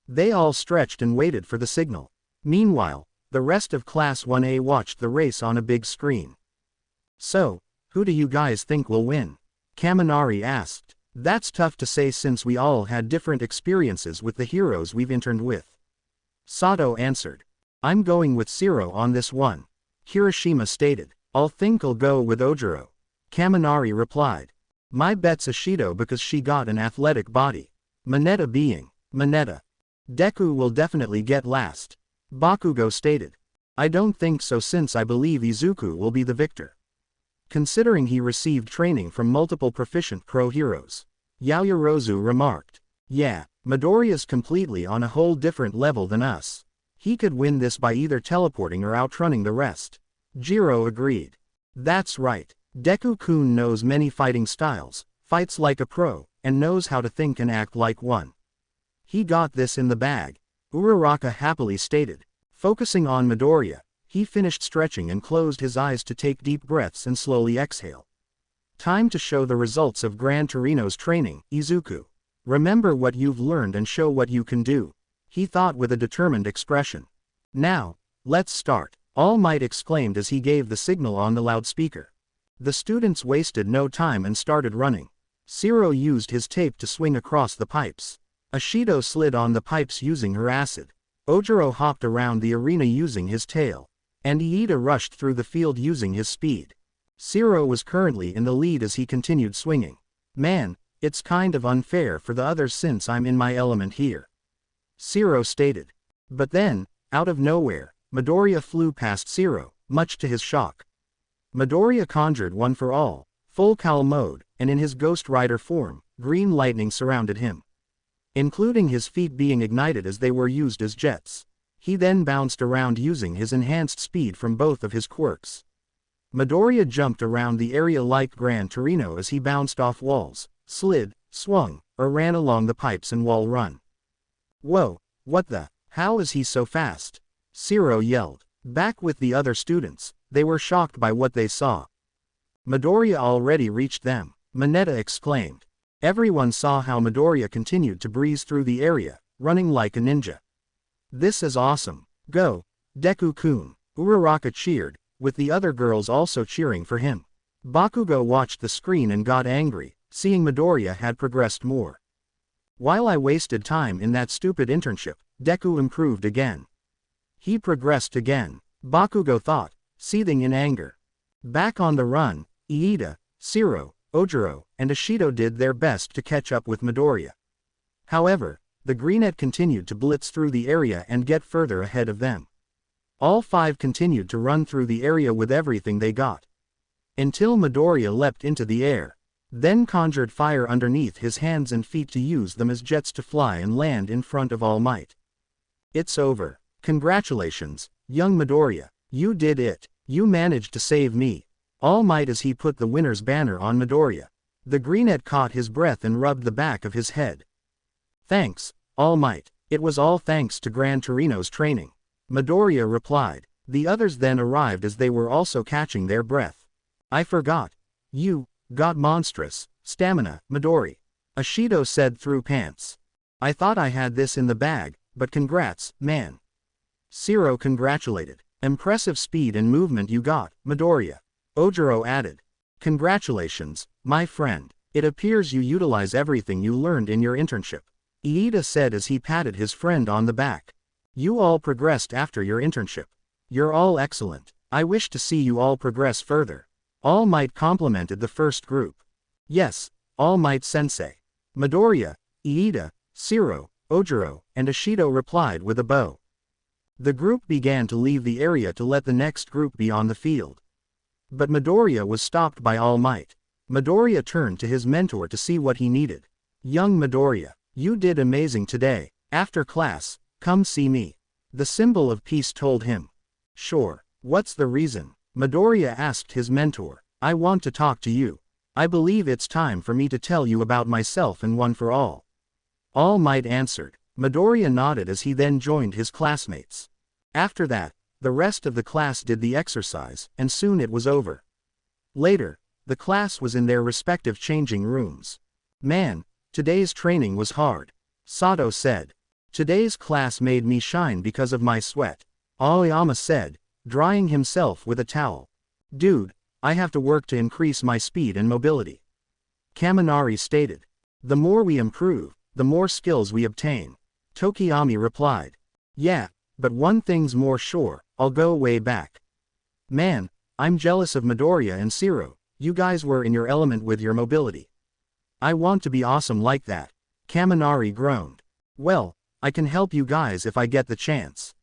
They all stretched and waited for the signal. Meanwhile, the rest of Class 1A watched the race on a big screen. So, who do you guys think will win? Kaminari asked. That's tough to say since we all had different experiences with the heroes we've interned with. Sato answered. I'm going with Zero on this one. Kirishima stated. I'll think I'll go with Ojiro. Kaminari replied. My bet's Ashido because she got an athletic body. Mineta being, Mineta. Deku will definitely get last. Bakugo stated. I don't think so since I believe Izuku will be the victor. Considering he received training from multiple proficient pro heroes. Yaoyorozu remarked. Yeah, Midoriya's completely on a whole different level than us. He could win this by either teleporting or outrunning the rest. Jiro agreed. That's right. Deku-kun knows many fighting styles, fights like a pro, and knows how to think and act like one. He got this in the bag, Uraraka happily stated. Focusing on Midoriya, he finished stretching and closed his eyes to take deep breaths and slowly exhale. Time to show the results of Gran Torino's training, Izuku. Remember what you've learned and show what you can do, he thought with a determined expression. Now, let's start, All Might exclaimed as he gave the signal on the loudspeaker. The students wasted no time and started running. Zero used his tape to swing across the pipes. Ashido slid on the pipes using her acid. Ojiro hopped around the arena using his tail. And Iida rushed through the field using his speed. Zero was currently in the lead as he continued swinging. Man, it's kind of unfair for the others since I'm in my element here. Zero stated. But then, out of nowhere, Midoriya flew past Zero, much to his shock. Midoriya conjured one for all, full Cal mode, and in his Ghost Rider form, green lightning surrounded him. Including his feet being ignited as they were used as jets. He then bounced around using his enhanced speed from both of his quirks. Midoriya jumped around the area like Gran Torino as he bounced off walls, slid, swung, or ran along the pipes and wall run. Whoa, what the, how is he so fast? Zero yelled. Back with the other students, they were shocked by what they saw. Midoriya already reached them, Mineta exclaimed. Everyone saw how Midoriya continued to breeze through the area, running like a ninja. This is awesome. Go, Deku-kun, Uraraka cheered, with the other girls also cheering for him. Bakugo watched the screen and got angry, seeing Midoriya had progressed more. While I wasted time in that stupid internship, Deku improved again. He progressed again, Bakugo thought, seething in anger. Back on the run, Iida, Shiro, Ojiro, and Ishido did their best to catch up with Midoriya. However, the Greenette continued to blitz through the area and get further ahead of them. All five continued to run through the area with everything they got. Until Midoriya leapt into the air, then conjured fire underneath his hands and feet to use them as jets to fly and land in front of All Might. It's over. Congratulations, young Midoriya, you did it, you managed to save me. All Might as he put the winner's banner on Midoriya. The Greenette caught his breath and rubbed the back of his head. Thanks, All Might, it was all thanks to Gran Torino's training. Midoriya replied. The others then arrived as they were also catching their breath. I forgot. You got monstrous stamina, Midori. Ishido said through pants. I thought I had this in the bag, but congrats, man. Shiro congratulated. Impressive speed and movement you got, Midoriya. Ojiro added. Congratulations, my friend. It appears you utilize everything you learned in your internship. Iida said as he patted his friend on the back. You all progressed after your internship. You're all excellent. I wish to see you all progress further. All Might complimented the first group. Yes, All Might Sensei. Midoriya, Iida, Shiro, Ojiro, and Ishido replied with a bow. The group began to leave the area to let the next group be on the field. But Midoriya was stopped by All Might. Midoriya turned to his mentor to see what he needed. Young Midoriya, you did amazing today. After class, come see me. The symbol of peace told him. Sure, what's the reason? Midoriya asked his mentor. I want to talk to you. I believe it's time for me to tell you about myself and one for all. All Might answered. Midoriya nodded as he then joined his classmates. After that, the rest of the class did the exercise, and soon it was over. Later, the class was in their respective changing rooms. Man, today's training was hard. Sato said. Today's class made me shine because of my sweat. Aoyama said, drying himself with a towel. Dude, I have to work to increase my speed and mobility. Kaminari stated. The more we improve, the more skills we obtain. Tokiyami replied. Yeah, but one thing's more sure, I'll go way back. Man, I'm jealous of Midoriya and Shiro, you guys were in your element with your mobility. I want to be awesome like that. Kaminari groaned. Well, I can help you guys if I get the chance.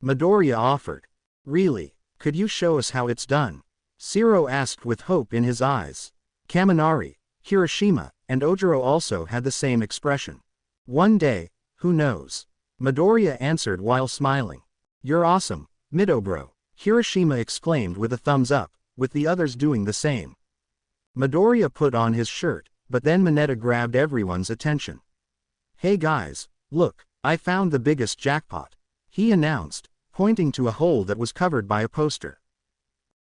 Midoriya offered. Really, could you show us how it's done? Shiro asked with hope in his eyes. Kaminari, Hiroshima, and Ojiro also had the same expression. One day, who knows? Midoriya answered while smiling. You're awesome, Midobro, Hiroshima exclaimed with a thumbs up, with the others doing the same. Midoriya put on his shirt, but then Mineta grabbed everyone's attention. Hey guys, look, I found the biggest jackpot, he announced, pointing to a hole that was covered by a poster.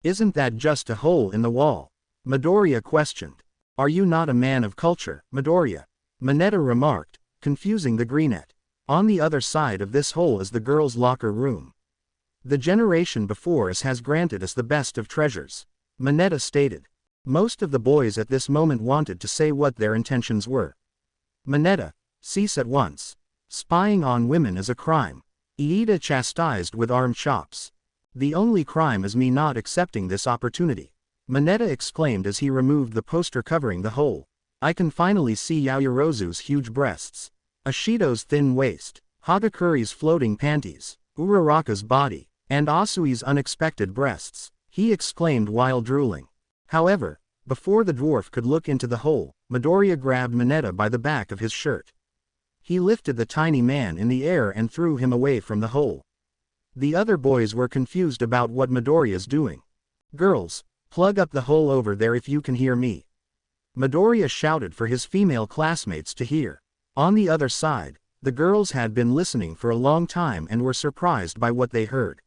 Isn't that just a hole in the wall? Midoriya questioned. Are you not a man of culture, Midoriya? Mineta remarked, confusing the Greenette. On the other side of this hole is the girls' locker room. The generation before us has granted us the best of treasures, Mineta stated. Most of the boys at this moment wanted to say what their intentions were. Mineta, cease at once. Spying on women is a crime. Iida chastised with arm chops. The only crime is me not accepting this opportunity. Mineta exclaimed as he removed the poster covering the hole. I can finally see Yaoyorozu's huge breasts, Ishido's thin waist, Hagakuri's floating panties, Uraraka's body, and Asui's unexpected breasts, he exclaimed while drooling. However, before the dwarf could look into the hole, Midoriya grabbed Mineta by the back of his shirt. He lifted the tiny man in the air and threw him away from the hole. The other boys were confused about what Midoriya's doing. Girls, plug up the hole over there if you can hear me. Midoriya shouted for his female classmates to hear. On the other side, the girls had been listening for a long time and were surprised by what they heard.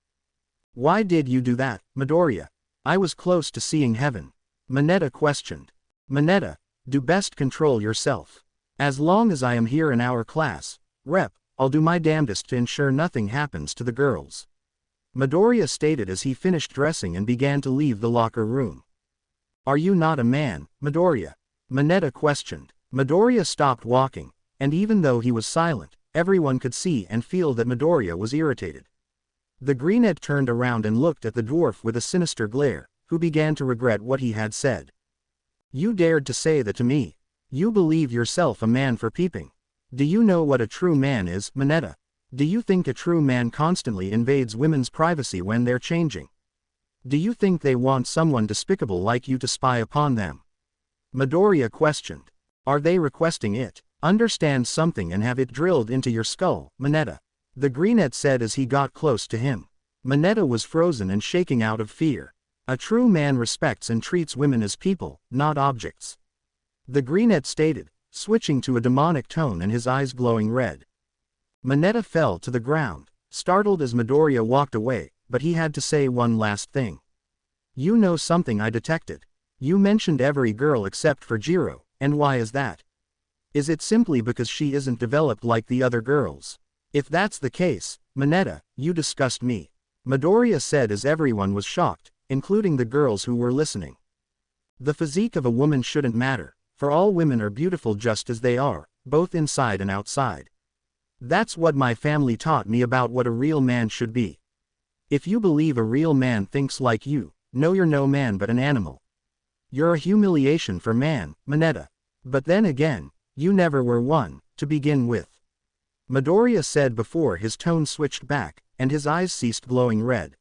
Why did you do that, Midoriya? I was close to seeing heaven. Mineta questioned. Mineta, do best control yourself. As long as I am here in our class, Rep, I'll do my damnedest to ensure nothing happens to the girls. Midoriya stated as he finished dressing and began to leave the locker room. Are you not a man, Midoriya? Mineta questioned. Midoriya stopped walking, and even though he was silent, everyone could see and feel that Midoriya was irritated. The greenhead turned around and looked at the dwarf with a sinister glare, who began to regret what he had said. You dared to say that to me. You believe yourself a man for peeping. Do you know what a true man is, Mineta? Do you think a true man constantly invades women's privacy when they're changing? Do you think they want someone despicable like you to spy upon them? Midoriya questioned. Are they requesting it? Understand something and have it drilled into your skull, Mineta. The greenhead said as he got close to him. Mineta was frozen and shaking out of fear. A true man respects and treats women as people, not objects. The greenhead stated, switching to a demonic tone and his eyes glowing red. Mineta fell to the ground, startled as Midoriya walked away, but he had to say one last thing. You know something I detected. You mentioned every girl except for Jiro, and why is that? Is it simply because she isn't developed like the other girls? If that's the case, Mineta, you disgust me. Midoriya said as everyone was shocked, including the girls who were listening. The physique of a woman shouldn't matter, for all women are beautiful just as they are, both inside and outside. That's what my family taught me about what a real man should be. If you believe a real man thinks like you, no, you're no man but an animal. You're a humiliation for man, Mineta. But then again, you never were one, to begin with. Midoriya said before his tone switched back, and his eyes ceased glowing red.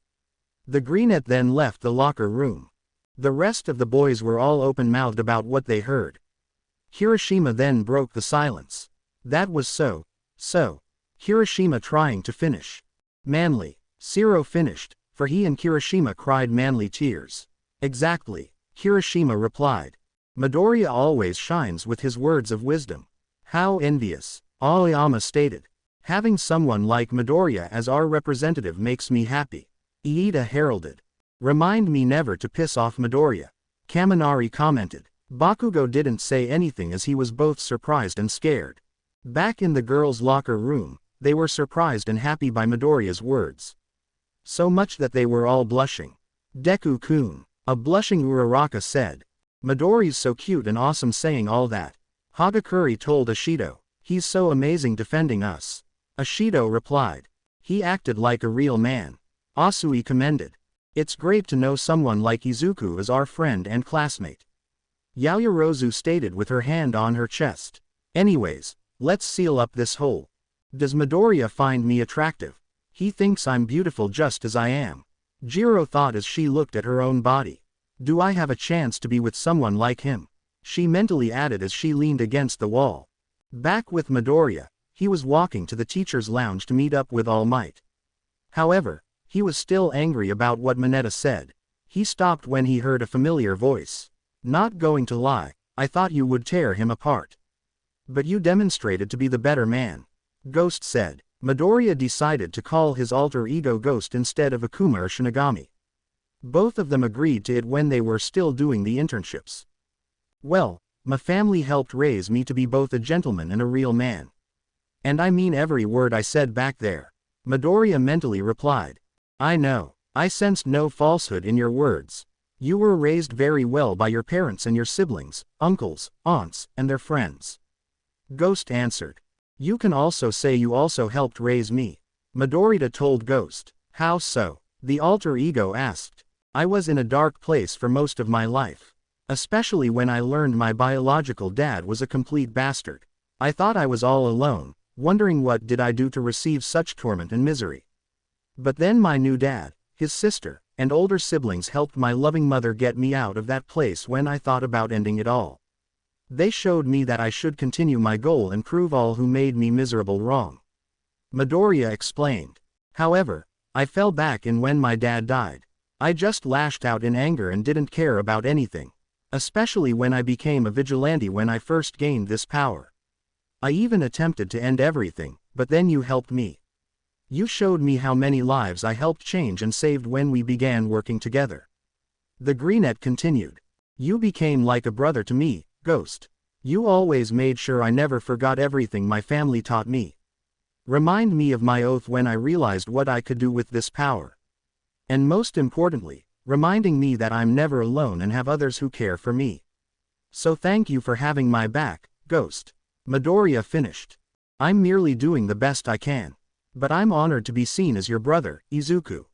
The greenhead then left the locker room. The rest of the boys were all open-mouthed about what they heard. Kirishima then broke the silence. That was so. Kirishima trying to finish. Manly. Zero finished, for he and Kirishima cried manly tears. Exactly, Kirishima replied. Midoriya always shines with his words of wisdom. How envious, Aoyama stated. Having someone like Midoriya as our representative makes me happy. Iida heralded. Remind me never to piss off Midoriya. Kaminari commented. Bakugo didn't say anything as he was both surprised and scared. Back in the girls' locker room, they were surprised and happy by Midoriya's words. So much that they were all blushing. Deku-kun, a blushing Uraraka said. Midori's so cute and awesome saying all that. Hagakure told Ashido, he's so amazing defending us. Ashido replied. He acted like a real man. Asui commended. It's great to know someone like Izuku as our friend and classmate. Yaoyorozu stated with her hand on her chest. Anyways, let's seal up this hole. Does Midoriya find me attractive? He thinks I'm beautiful just as I am. Jiro thought as she looked at her own body. Do I have a chance to be with someone like him? She mentally added as she leaned against the wall. Back with Midoriya, he was walking to the teacher's lounge to meet up with All Might. However, he was still angry about what Mineta said. He stopped when he heard a familiar voice. Not going to lie, I thought you would tear him apart. But you demonstrated to be the better man. Ghost said. Midoriya decided to call his alter ego Ghost instead of Akuma or Shinigami. Both of them agreed to it when they were still doing the internships. Well, my family helped raise me to be both a gentleman and a real man. And I mean every word I said back there. Midoriya mentally replied. I know, I sensed no falsehood in your words. You were raised very well by your parents and your siblings, uncles, aunts, and their friends. Ghost answered. You can also say you also helped raise me. Midoriya told Ghost. How so? The alter ego asked. I was in a dark place for most of my life. Especially when I learned my biological dad was a complete bastard. I thought I was all alone, wondering what did I do to receive such torment and misery. But then my new dad, his sister, and older siblings helped my loving mother get me out of that place when I thought about ending it all. They showed me that I should continue my goal and prove all who made me miserable wrong. Midoriya explained. However, I fell back in when my dad died. I just lashed out in anger and didn't care about anything. Especially when I became a vigilante when I first gained this power. I even attempted to end everything, but then you helped me. You showed me how many lives I helped change and saved when we began working together. The Greenette continued. You became like a brother to me, Ghost. You always made sure I never forgot everything my family taught me. Remind me of my oath when I realized what I could do with this power. And most importantly, reminding me that I'm never alone and have others who care for me. So thank you for having my back, Ghost. Midoriya finished. I'm merely doing the best I can. But I'm honored to be seen as your brother, Izuku.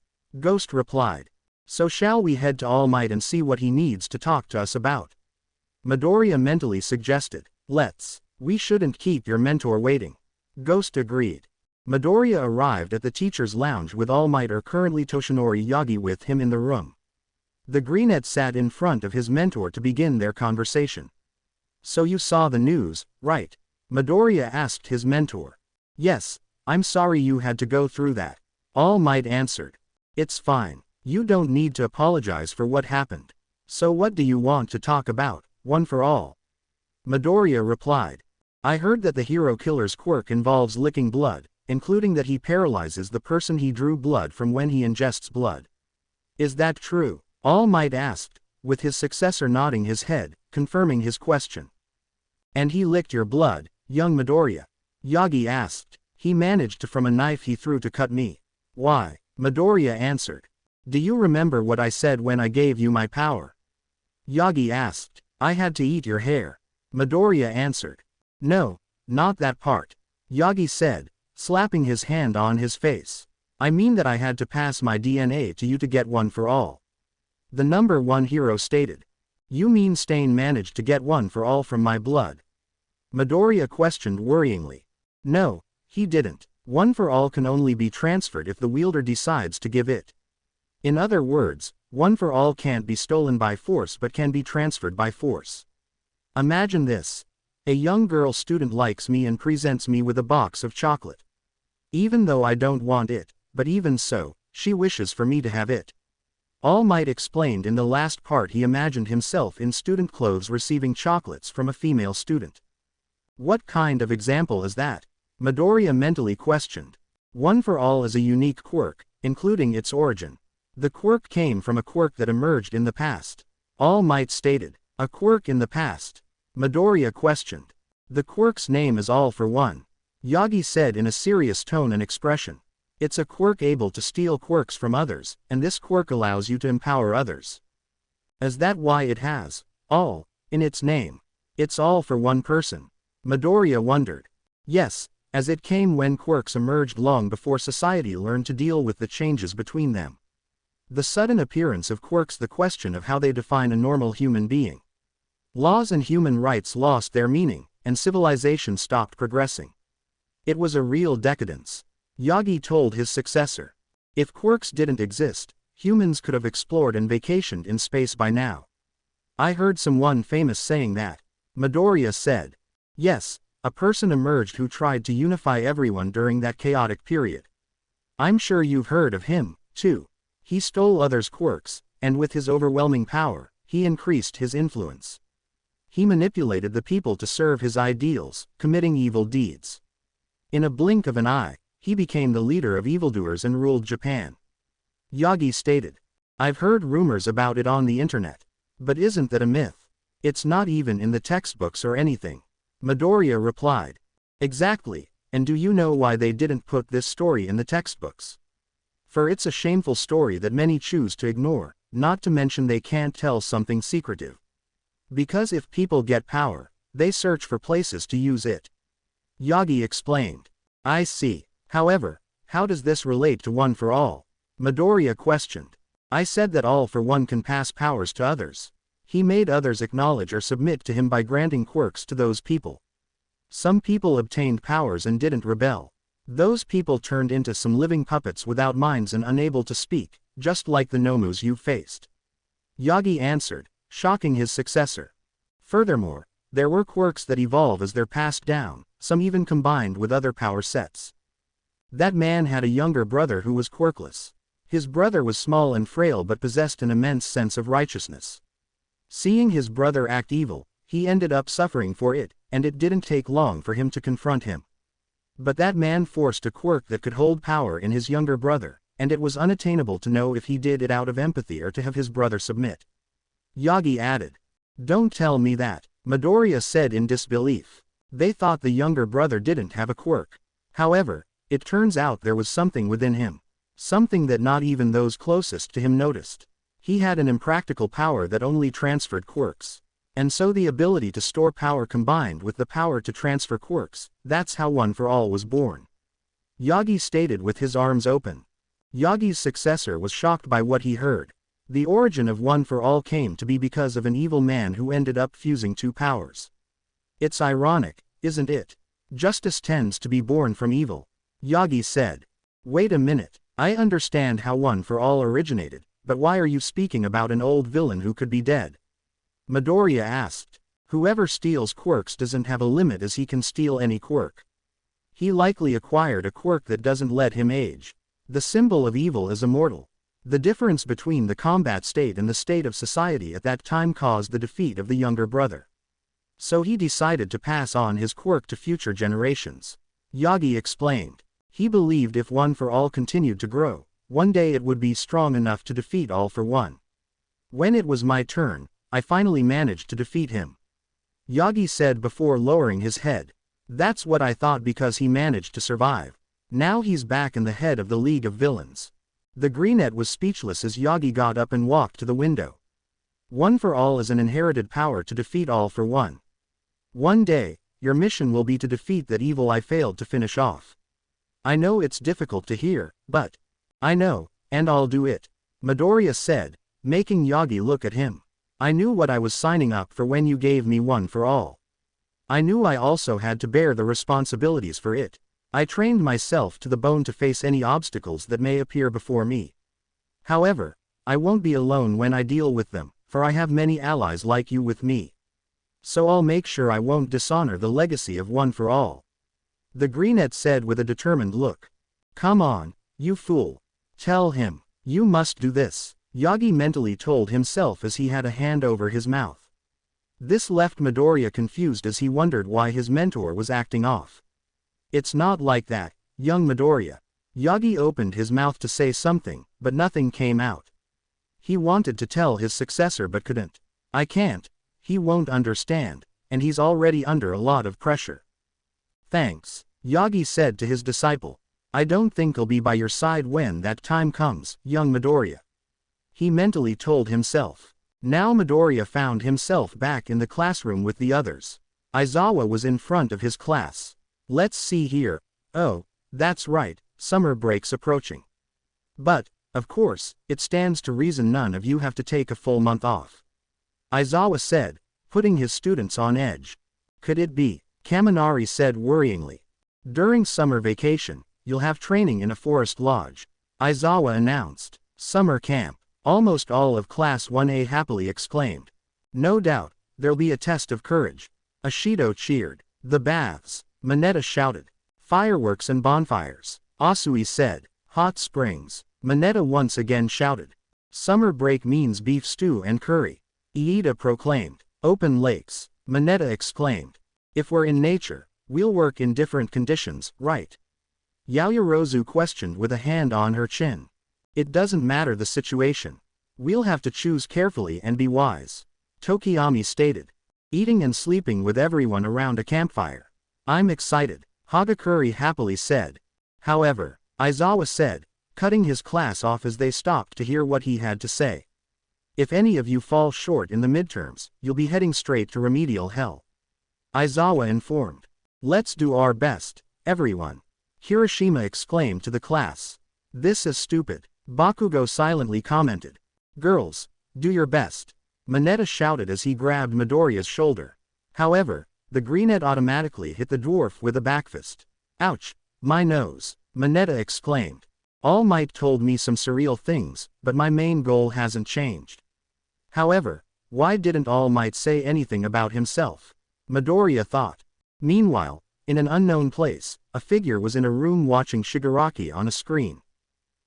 Ghost replied. So shall we head to All Might and see what he needs to talk to us about? Midoriya mentally suggested. Let's. We shouldn't keep your mentor waiting. Ghost agreed. Midoriya arrived at the teacher's lounge with All Might currently Toshinori Yagi with him in the room. The Greenette sat in front of his mentor to begin their conversation. So you saw the news, right? Midoriya asked his mentor. Yes, I'm sorry you had to go through that. All Might answered. It's fine. You don't need to apologize for what happened. So what do you want to talk about, one for all? Midoriya replied. I heard that the hero killer's quirk involves licking blood, including that he paralyzes the person he drew blood from when he ingests blood. Is that true? All Might asked, with his successor nodding his head, confirming his question. And he licked your blood, young Midoriya? Yagi asked. He managed to from a knife he threw to cut me. Why? Midoriya answered. Do you remember what I said when I gave you my power? Yagi asked. I had to eat your hair. Midoriya answered. No, not that part. Yagi said, slapping his hand on his face. I mean that I had to pass my DNA to you to get one for all. The number one hero stated. You mean Stain managed to get one for all from my blood? Midoriya questioned worryingly. No, he didn't. One for all can only be transferred if the wielder decides to give it. In other words, one for all can't be stolen by force but can be transferred by force. Imagine this. A young girl student likes me and presents me with a box of chocolate. Even though I don't want it, but even so, she wishes for me to have it. All Might explained in the last part he imagined himself in student clothes receiving chocolates from a female student. What kind of example is that? Midoriya mentally questioned. One for all is a unique quirk, including its origin. The quirk came from a quirk that emerged in the past. All Might stated. A quirk in the past? Midoriya questioned. The quirk's name is All for One. Yagi said in a serious tone and expression. It's a quirk able to steal quirks from others, and this quirk allows you to empower others. Is that why it has all in its name? It's all for one person. Midoriya wondered. Yes, as it came when quirks emerged long before society learned to deal with the changes between them. The sudden appearance of quirks, the question of how they define a normal human being. Laws and human rights lost their meaning, and civilization stopped progressing. It was a real decadence. Yagi told his successor. If quirks didn't exist, humans could have explored and vacationed in space by now. I heard someone famous saying that. Midoriya said. Yes, a person emerged who tried to unify everyone during that chaotic period. I'm sure you've heard of him, too. He stole others' quirks, and with his overwhelming power, he increased his influence. He manipulated the people to serve his ideals, committing evil deeds. In a blink of an eye, he became the leader of evildoers and ruled Japan. Yagi stated. I've heard rumors about it on the internet. But isn't that a myth? It's not even in the textbooks or anything. Midoriya replied. Exactly, and do you know why they didn't put this story in the textbooks? For it's a shameful story that many choose to ignore, not to mention they can't tell something secretive. Because if people get power, they search for places to use it. Yagi explained. I see. However, how does this relate to One for All? Midoriya questioned. I said that All for One can pass powers to others. He made others acknowledge or submit to him by granting quirks to those people. Some people obtained powers and didn't rebel. Those people turned into some living puppets without minds and unable to speak, just like the Nomus you faced. Yagi answered, shocking his successor. Furthermore, there were quirks that evolve as they're passed down, some even combined with other power sets. That man had a younger brother who was quirkless. His brother was small and frail but possessed an immense sense of righteousness. Seeing his brother act evil, he ended up suffering for it, and it didn't take long for him to confront him. But that man forced a quirk that could hold power in his younger brother, and it was unattainable to know if he did it out of empathy or to have his brother submit. Yagi added. Don't tell me that, Midoriya said in disbelief. They thought the younger brother didn't have a quirk. However, it turns out there was something within him. Something that not even those closest to him noticed. He had an impractical power that only transferred quirks. And so the ability to store power combined with the power to transfer quirks, that's how One for All was born. Yagi stated with his arms open. Yagi's successor was shocked by what he heard. The origin of One for All came to be because of an evil man who ended up fusing two powers. It's ironic, isn't it? Justice tends to be born from evil. Yagi said. Wait a minute, I understand how One for All originated, but why are you speaking about an old villain who could be dead? Midoriya asked. Whoever steals quirks doesn't have a limit as he can steal any quirk. He likely acquired a quirk that doesn't let him age. The symbol of evil is immortal. The difference between the combat state and the state of society at that time caused the defeat of the younger brother. So he decided to pass on his quirk to future generations. Yagi explained. He believed if One for All continued to grow, one day it would be strong enough to defeat All for One. When it was my turn, I finally managed to defeat him. Yagi said before lowering his head. That's what I thought because he managed to survive. Now he's back in the head of the League of Villains. The Greenette was speechless as Yagi got up and walked to the window. One for All is an inherited power to defeat All for One. One day, your mission will be to defeat that evil I failed to finish off. I know it's difficult to hear, but I know, and I'll do it, Midoriya said, making Yagi look at him. I knew what I was signing up for when you gave me One for All. I knew I also had to bear the responsibilities for it. I trained myself to the bone to face any obstacles that may appear before me. However, I won't be alone when I deal with them, for I have many allies like you with me. So I'll make sure I won't dishonor the legacy of One for All. The Greenette said with a determined look. Come on, you fool. Tell him, you must do this. Yagi mentally told himself as he had a hand over his mouth. This left Midoriya confused as he wondered why his mentor was acting off. It's not like that, young Midoriya. Yagi opened his mouth to say something, but nothing came out. He wanted to tell his successor but couldn't. I can't. He won't understand, and he's already under a lot of pressure. Thanks, Yagi said to his disciple. I don't think I'll be by your side when that time comes, young Midoriya. He mentally told himself. Now Midoriya found himself back in the classroom with the others. Aizawa was in front of his class. Let's see here. Oh, that's right, summer break's approaching. But, of course, it stands to reason none of you have to take a full month off. Aizawa said, putting his students on edge. Could it be? Kaminari said worryingly. During summer vacation, you'll have training in a forest lodge. Aizawa announced. Summer camp. Almost all of Class 1A happily exclaimed. No doubt, there'll be a test of courage. Ashido cheered. The baths. Mineta shouted. Fireworks and bonfires. Asui said. Hot springs. Mineta once again shouted. Summer break means beef stew and curry. Iida proclaimed. Open lakes. Mineta exclaimed. If we're in nature, we'll work in different conditions, right? Yaoyorozu questioned with a hand on her chin. It doesn't matter the situation. We'll have to choose carefully and be wise. Tokiyami stated. Eating and sleeping with everyone around a campfire. I'm excited, Hagakure happily said. However, Aizawa said, cutting his class off as they stopped to hear what he had to say. If any of you fall short in the midterms, you'll be heading straight to remedial hell. Aizawa informed. Let's do our best, everyone. Hiroshima exclaimed to the class. This is stupid. Bakugo silently commented. Girls, do your best. Mineta shouted as he grabbed Midoriya's shoulder. However, the Greenette automatically hit the dwarf with a backfist. Ouch, my nose, Mineta exclaimed. All Might told me some surreal things, but my main goal hasn't changed. However, why didn't All Might say anything about himself? Midoriya thought. Meanwhile, in an unknown place, a figure was in a room watching Shigaraki on a screen.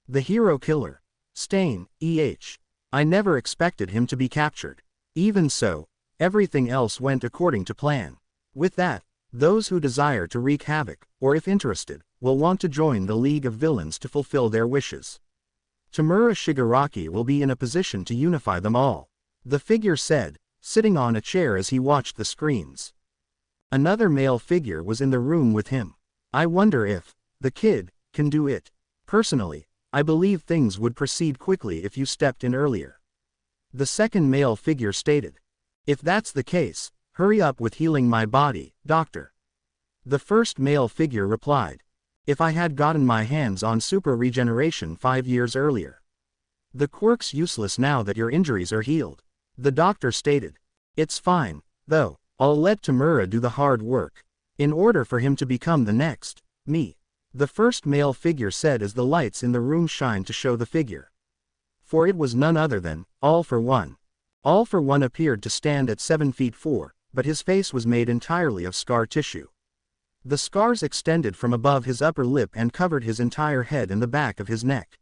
The hero killer. Stain, E.H. I never expected him to be captured. Even so, everything else went according to plan. With that, those who desire to wreak havoc, or if interested, will want to join the League of Villains to fulfill their wishes. Tamura Shigaraki will be in a position to unify them all. The figure said, sitting on a chair as he watched the screens. Another male figure was in the room with him. I wonder if the kid can do it. Personally, I believe things would proceed quickly if you stepped in earlier. The second male figure stated. If that's the case, hurry up with healing my body, doctor. The first male figure replied. If I had gotten my hands on super regeneration 5 years earlier. The quirk's useless now that your injuries are healed. The doctor stated. It's fine, though, I'll let Tamura do the hard work. In order for him to become the next, me. The first male figure said as the lights in the room shined to show the figure. For it was none other than, All for One. All for One appeared to stand at 7 feet 4, but his face was made entirely of scar tissue. The scars extended from above his upper lip and covered his entire head and the back of his neck.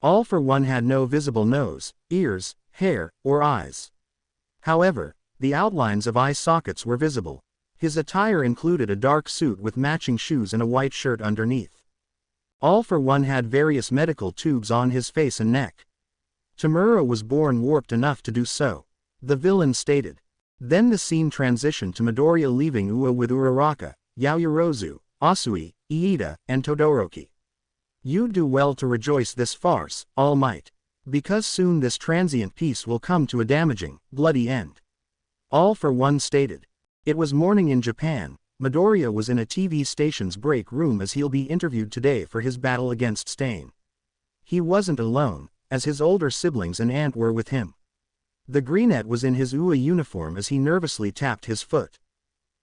All for One had no visible nose, ears, hair, or eyes. However, the outlines of eye sockets were visible. His attire included a dark suit with matching shoes and a white shirt underneath. All for One had various medical tubes on his face and neck. Tamura was born warped enough to do so. The villain stated. Then the scene transitioned to Midoriya leaving Ua with Uraraka, Yaoyorozu, Asui, Iida, and Todoroki. You do well to rejoice this farce, All Might. Because soon this transient peace will come to a damaging, bloody end. All for One stated. It was morning in Japan. Midoriya was in a TV station's break room as he'll be interviewed today for his battle against Stain. He wasn't alone, as his older siblings and aunt were with him. The greenette was in his Ua uniform as he nervously tapped his foot.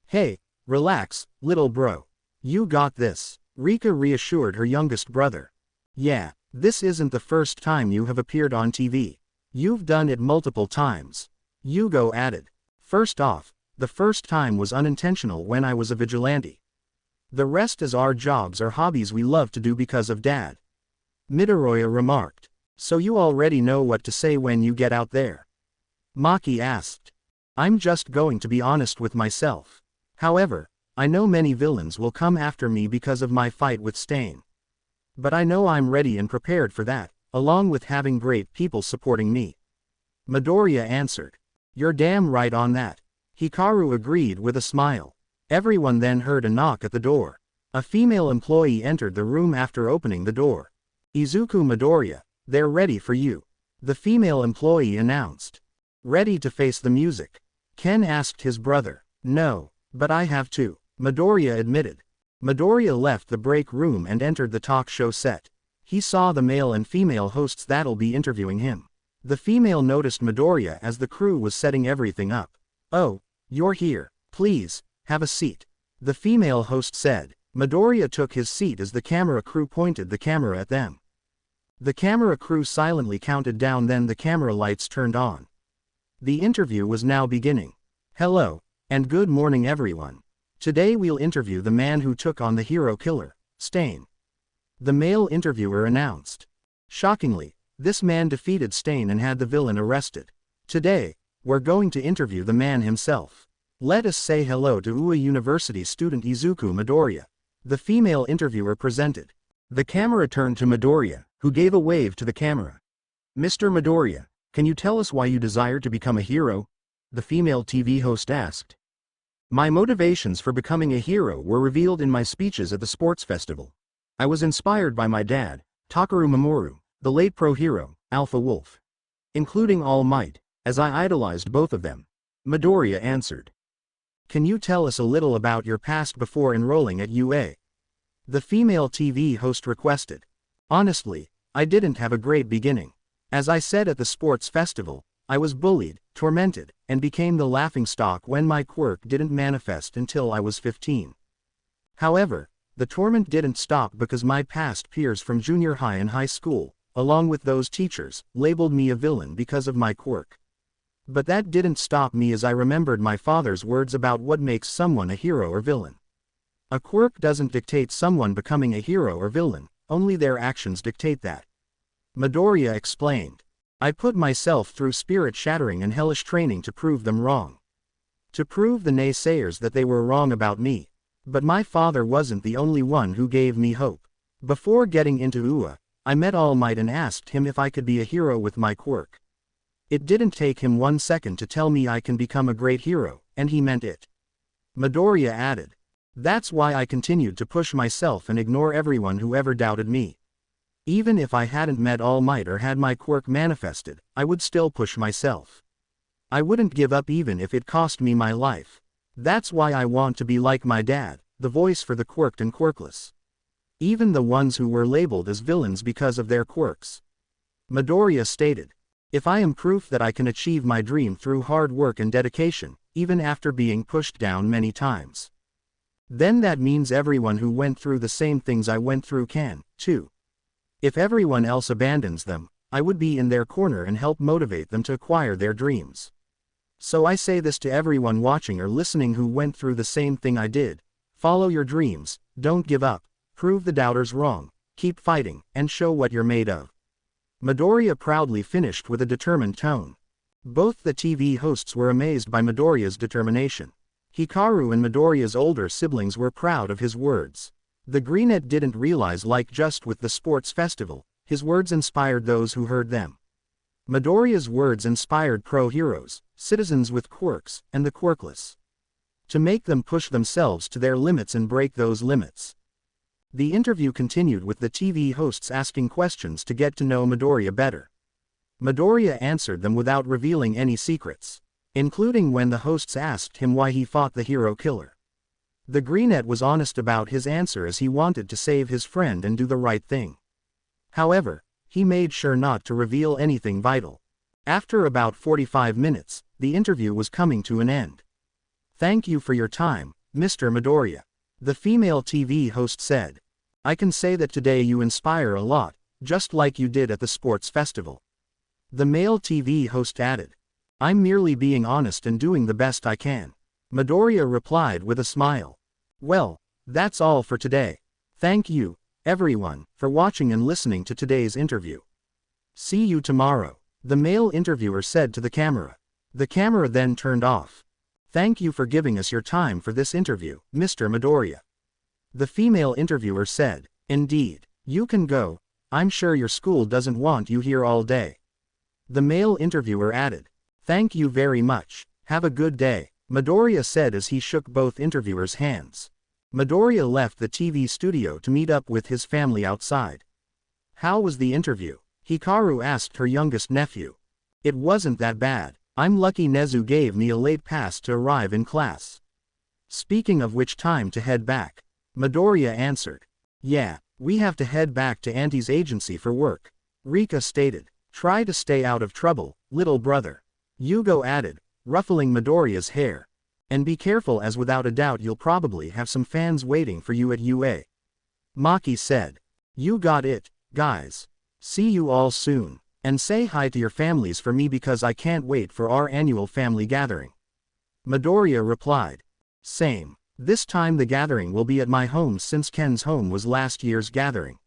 Hey, relax, little bro. You got this. Rika reassured her youngest brother. Yeah, this isn't the first time you have appeared on TV. You've done it multiple times. Yugo added. First off, the first time was unintentional when I was a vigilante. The rest is our jobs or hobbies we love to do because of Dad. Midoriya remarked. So you already know what to say when you get out there? Maki asked. I'm just going to be honest with myself. However, I know many villains will come after me because of my fight with Stain. But I know I'm ready and prepared for that, along with having great people supporting me. Midoriya answered. You're damn right on that. Hikaru agreed with a smile. Everyone then heard a knock at the door. A female employee entered the room after opening the door. Izuku Midoriya, they're ready for you. The female employee announced. Ready to face the music? Ken asked his brother. No, but I have to, Midoriya admitted. Midoriya left the break room and entered the talk show set. He saw the male and female hosts that'll be interviewing him. The female noticed Midoriya as the crew was setting everything up. Oh, you're here. Please, have a seat. The female host said. Midoriya took his seat as the camera crew pointed the camera at them. The camera crew silently counted down, then the camera lights turned on. The interview was now beginning. Hello, and good morning everyone. Today we'll interview the man who took on the hero killer, Stain. The male interviewer announced. Shockingly, this man defeated Stain and had the villain arrested. Today, we're going to interview the man himself. Let us say hello to Ua University student Izuku Midoriya. The female interviewer presented. The camera turned to Midoriya, who gave a wave to the camera. Mr. Midoriya, can you tell us why you desire to become a hero? The female TV host asked. My motivations for becoming a hero were revealed in my speeches at the sports festival. I was inspired by my dad, Takeru Mamoru, the late pro hero, Alpha Wolf. Including All Might, as I idolized both of them. Midoriya answered. Can you tell us a little about your past before enrolling at UA? The female TV host requested. Honestly, I didn't have a great beginning. As I said at the sports festival, I was bullied, tormented, and became the laughingstock when my quirk didn't manifest until I was 15. However, the torment didn't stop because my past peers from junior high and high school, along with those teachers, labeled me a villain because of my quirk. But that didn't stop me as I remembered my father's words about what makes someone a hero or villain. A quirk doesn't dictate someone becoming a hero or villain, only their actions dictate that. Midoriya explained. I put myself through spirit-shattering and hellish training to prove them wrong. To prove the naysayers that they were wrong about me. But my father wasn't the only one who gave me hope. Before getting into UA, I met All Might and asked him if I could be a hero with my quirk. It didn't take him 1 second to tell me I can become a great hero, and he meant it. Midoriya added. That's why I continued to push myself and ignore everyone who ever doubted me. Even if I hadn't met All Might or had my quirk manifested, I would still push myself. I wouldn't give up even if it cost me my life. That's why I want to be like my dad, the voice for the quirked and quirkless. Even the ones who were labeled as villains because of their quirks. Midoriya stated. If I am proof that I can achieve my dream through hard work and dedication, even after being pushed down many times, then that means everyone who went through the same things I went through can, too. If everyone else abandons them, I would be in their corner and help motivate them to acquire their dreams. So I say this to everyone watching or listening who went through the same thing I did: follow your dreams, don't give up, prove the doubters wrong, keep fighting, and show what you're made of. Midoriya proudly finished with a determined tone. Both the TV hosts were amazed by Midoriya's determination. Hikaru and Midoriya's older siblings were proud of his words. The Greenette didn't realize, like just with the sports festival, his words inspired those who heard them. Midoriya's words inspired pro-heroes, citizens with quirks, and the quirkless, to make them push themselves to their limits and break those limits. The interview continued with the TV hosts asking questions to get to know Midoriya better. Midoriya answered them without revealing any secrets, including when the hosts asked him why he fought the hero killer. The Greenette was honest about his answer, as he wanted to save his friend and do the right thing. However, he made sure not to reveal anything vital. After about 45 minutes, the interview was coming to an end. Thank you for your time, Mr. Midoriya, the female TV host said. I can say that today you inspire a lot, just like you did at the sports festival. The male TV host added. I'm merely being honest and doing the best I can. Midoriya replied with a smile. Well, that's all for today. Thank you, everyone, for watching and listening to today's interview. See you tomorrow, the male interviewer said to the camera. The camera then turned off. Thank you for giving us your time for this interview, Mr. Midoriya. The female interviewer said. Indeed, you can go. I'm sure your school doesn't want you here all day. The male interviewer added. Thank you very much. Have a good day, Midoriya said as he shook both interviewers' hands. Midoriya left the TV studio to meet up with his family outside. How was the interview? Hikaru asked her youngest nephew. It wasn't that bad. I'm lucky Nezu gave me a late pass to arrive in class. Speaking of which, time to head back. Midoriya answered. Yeah, we have to head back to Auntie's agency for work, Rika stated. Try to stay out of trouble, little brother, Yugo added, ruffling Midoriya's hair. And be careful, as without a doubt you'll probably have some fans waiting for you at UA. Maki said. You got it, guys. See you all soon. And say hi to your families for me because I can't wait for our annual family gathering. Midoriya replied. Same. This time the gathering will be at my home since Ken's home was last year's gathering.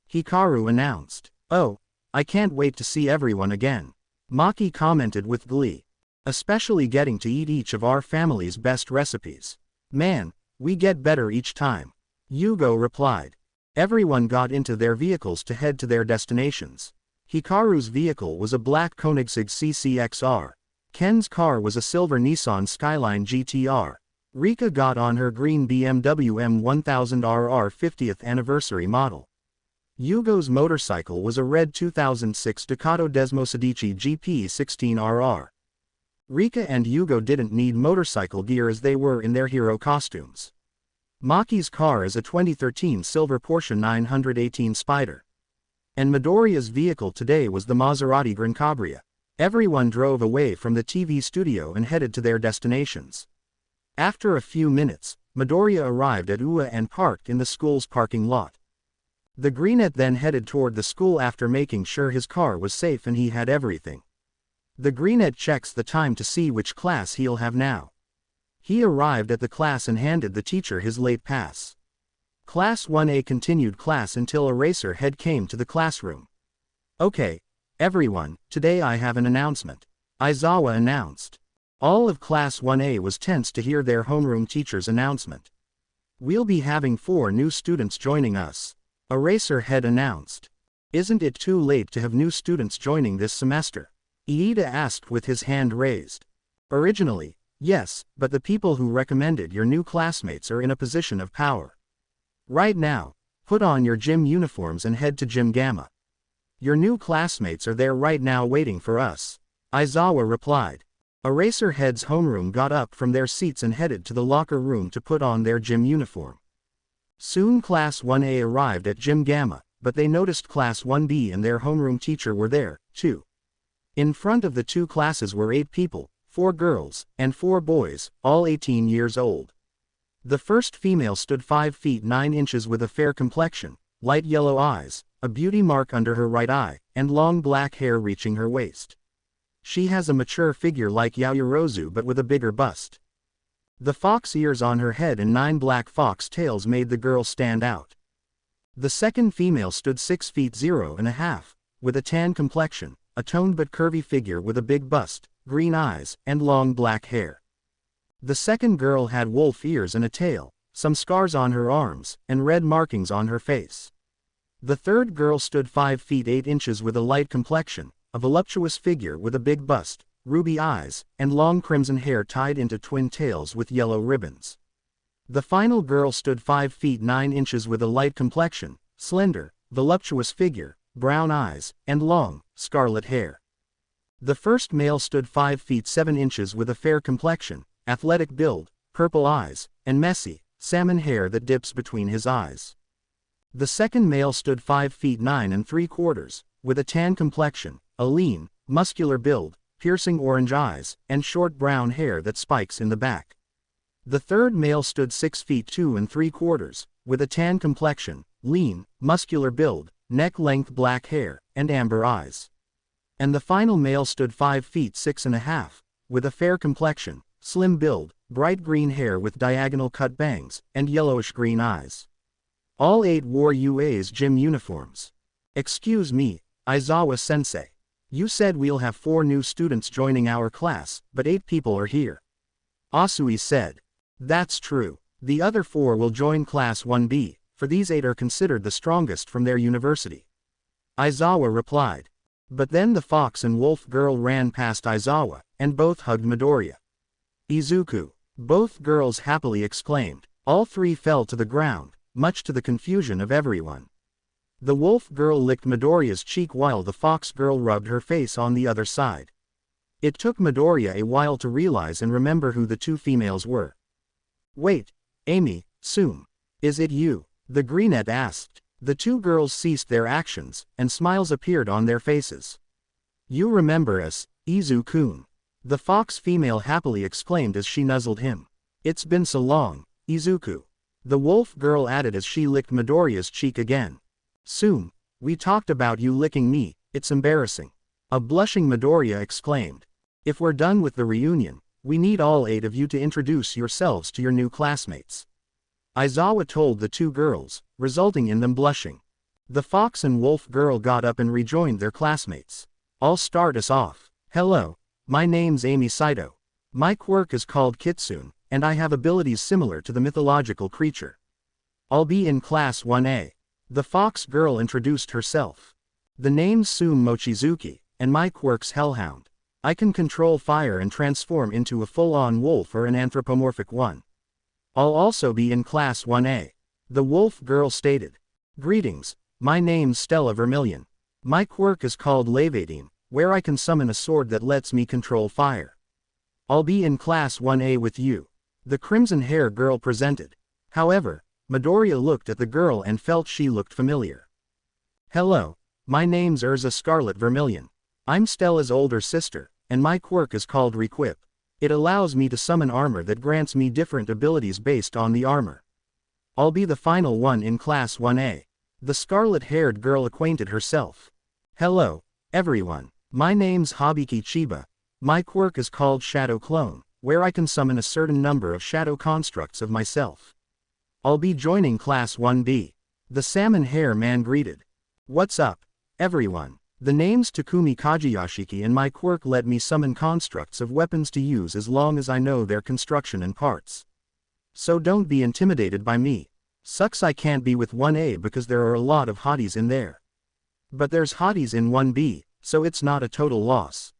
Hikaru announced. Oh, I can't wait to see everyone again. Maki commented with glee. Especially getting to eat each of our family's best recipes. Man, we get better each time. Yugo replied. Everyone got into their vehicles to head to their destinations. Hikaru's vehicle was a black Koenigsegg CCXR. Ken's car was a silver Nissan Skyline GTR. Rika got on her green BMW M1000RR 50th anniversary model. Yugo's motorcycle was a red 2006 Ducato Desmosedici GP16RR. Rika and Yugo didn't need motorcycle gear as they were in their hero costumes. Maki's car is a 2013 silver Porsche 918 Spider. And Midoriya's vehicle today was the Maserati Gran Cabria. Everyone drove away from the TV studio and headed to their destinations. After a few minutes, Midoriya arrived at UA and parked in the school's parking lot. The Greenette then headed toward the school after making sure his car was safe and he had everything. The Greenette checks the time to see which class he'll have now. He arrived at the class and handed the teacher his late pass. Class 1A continued class until Eraserhead came to the classroom. Okay, everyone, today I have an announcement, Aizawa announced. All of Class 1A was tense to hear their homeroom teacher's announcement. We'll be having 4 new students joining us, Eraserhead announced. Isn't it too late to have new students joining this semester? Iida asked with his hand raised. Originally, yes, but the people who recommended your new classmates are in a position of power. Right now, Put on your gym uniforms and head to Gym Gamma. Your new classmates are there right now waiting for us. Aizawa replied. Eraserhead's homeroom got up from their seats and headed to the locker room to put on their gym uniform. Soon Class 1A arrived at Gym Gamma, but they noticed Class 1B and their homeroom teacher were there, too. In front of the two classes were 8 people, 4 girls, and 4 boys, all 18 years old. The first female stood 5 feet 9 inches with a fair complexion, light yellow eyes, a beauty mark under her right eye, and long black hair reaching her waist. She has a mature figure like Yaoyorozu but with a bigger bust. The fox ears on her head and 9 black fox tails made the girl stand out. The second female stood 6 feet 0.5, with a tan complexion, a toned but curvy figure with a big bust, green eyes, and long black hair. The second girl had wolf ears and a tail, some scars on her arms, and red markings on her face. The third girl stood 5 feet 8 inches with a light complexion, a voluptuous figure with a big bust, ruby eyes, and long crimson hair tied into twin tails with yellow ribbons. The final girl stood 5 feet 9 inches with a light complexion, slender, voluptuous figure, brown eyes, and long, scarlet hair. The first male stood 5 feet 7 inches with a fair complexion, athletic build, purple eyes, and messy, salmon hair that dips between his eyes. The second male stood 5 feet 9 3/4, with a tan complexion, a lean, muscular build, piercing orange eyes, and short brown hair that spikes in the back. The third male stood 6 feet 2 3/4, with a tan complexion, lean, muscular build, neck-length black hair, and amber eyes. And the final male stood 5 feet 6.5, with a fair complexion, slim build, bright green hair with diagonal cut bangs, and yellowish green eyes. All 8 wore UA's gym uniforms. Excuse me, Aizawa-sensei. You said we'll have 4 new students joining our class, but 8 people are here. Asui said. That's true. The other 4 will join Class 1B, for these 8 are considered the strongest from their university. Aizawa replied. But then the fox and wolf girl ran past Aizawa, and both hugged Midoriya. Izuku. Both girls happily exclaimed. All 3 fell to the ground, much to the confusion of everyone. The wolf girl licked Midoriya's cheek while the fox girl rubbed her face on the other side. It took Midoriya a while to realize and remember who the 2 females were. Wait, Amy, Sum. Is it you? The Greenette asked. The 2 girls ceased their actions, and smiles appeared on their faces. You remember us, Izu-kun. The fox female happily exclaimed as she nuzzled him. It's been so long, Izuku. The wolf girl added as she licked Midoriya's cheek again. Sum, we talked about you licking me, it's embarrassing. A blushing Midoriya exclaimed. If we're done with the reunion, we need all 8 of you to introduce yourselves to your new classmates. Aizawa told the 2 girls, resulting in them blushing. The fox and wolf girl got up and rejoined their classmates. I'll start us off. Hello, my name's Amy Saito. My quirk is called Kitsune, and I have abilities similar to the mythological creature. I'll be in Class 1A. The fox girl introduced herself. The name's Sum Mochizuki, and my quirk's Hellhound. I can control fire and transform into a full-on wolf or an anthropomorphic one. I'll also be in Class 1A. The wolf girl stated. Greetings, my name's Stella Vermilion. My quirk is called Leviatine, where I can summon a sword that lets me control fire. I'll be in Class 1A with you. The crimson hair girl presented. However, Midoriya looked at the girl and felt she looked familiar. Hello, my name's Urza Scarlet Vermilion. I'm Stella's older sister, and my quirk is called Requip. It allows me to summon armor that grants me different abilities based on the armor. I'll be the final one in Class 1A. The scarlet-haired girl acquainted herself. Hello, everyone. My name's Habiki Chiba. My quirk is called Shadow Clone, where I can summon a certain number of shadow constructs of myself. I'll be joining Class 1B. The salmon hair man greeted. What's up, everyone? The name's Takumi Kajiyashiki and my quirk let me summon constructs of weapons to use as long as I know their construction and parts. So don't be intimidated by me. Sucks I can't be with 1A because there are a lot of hotties in there. But there's hotties in 1B, so it's not a total loss.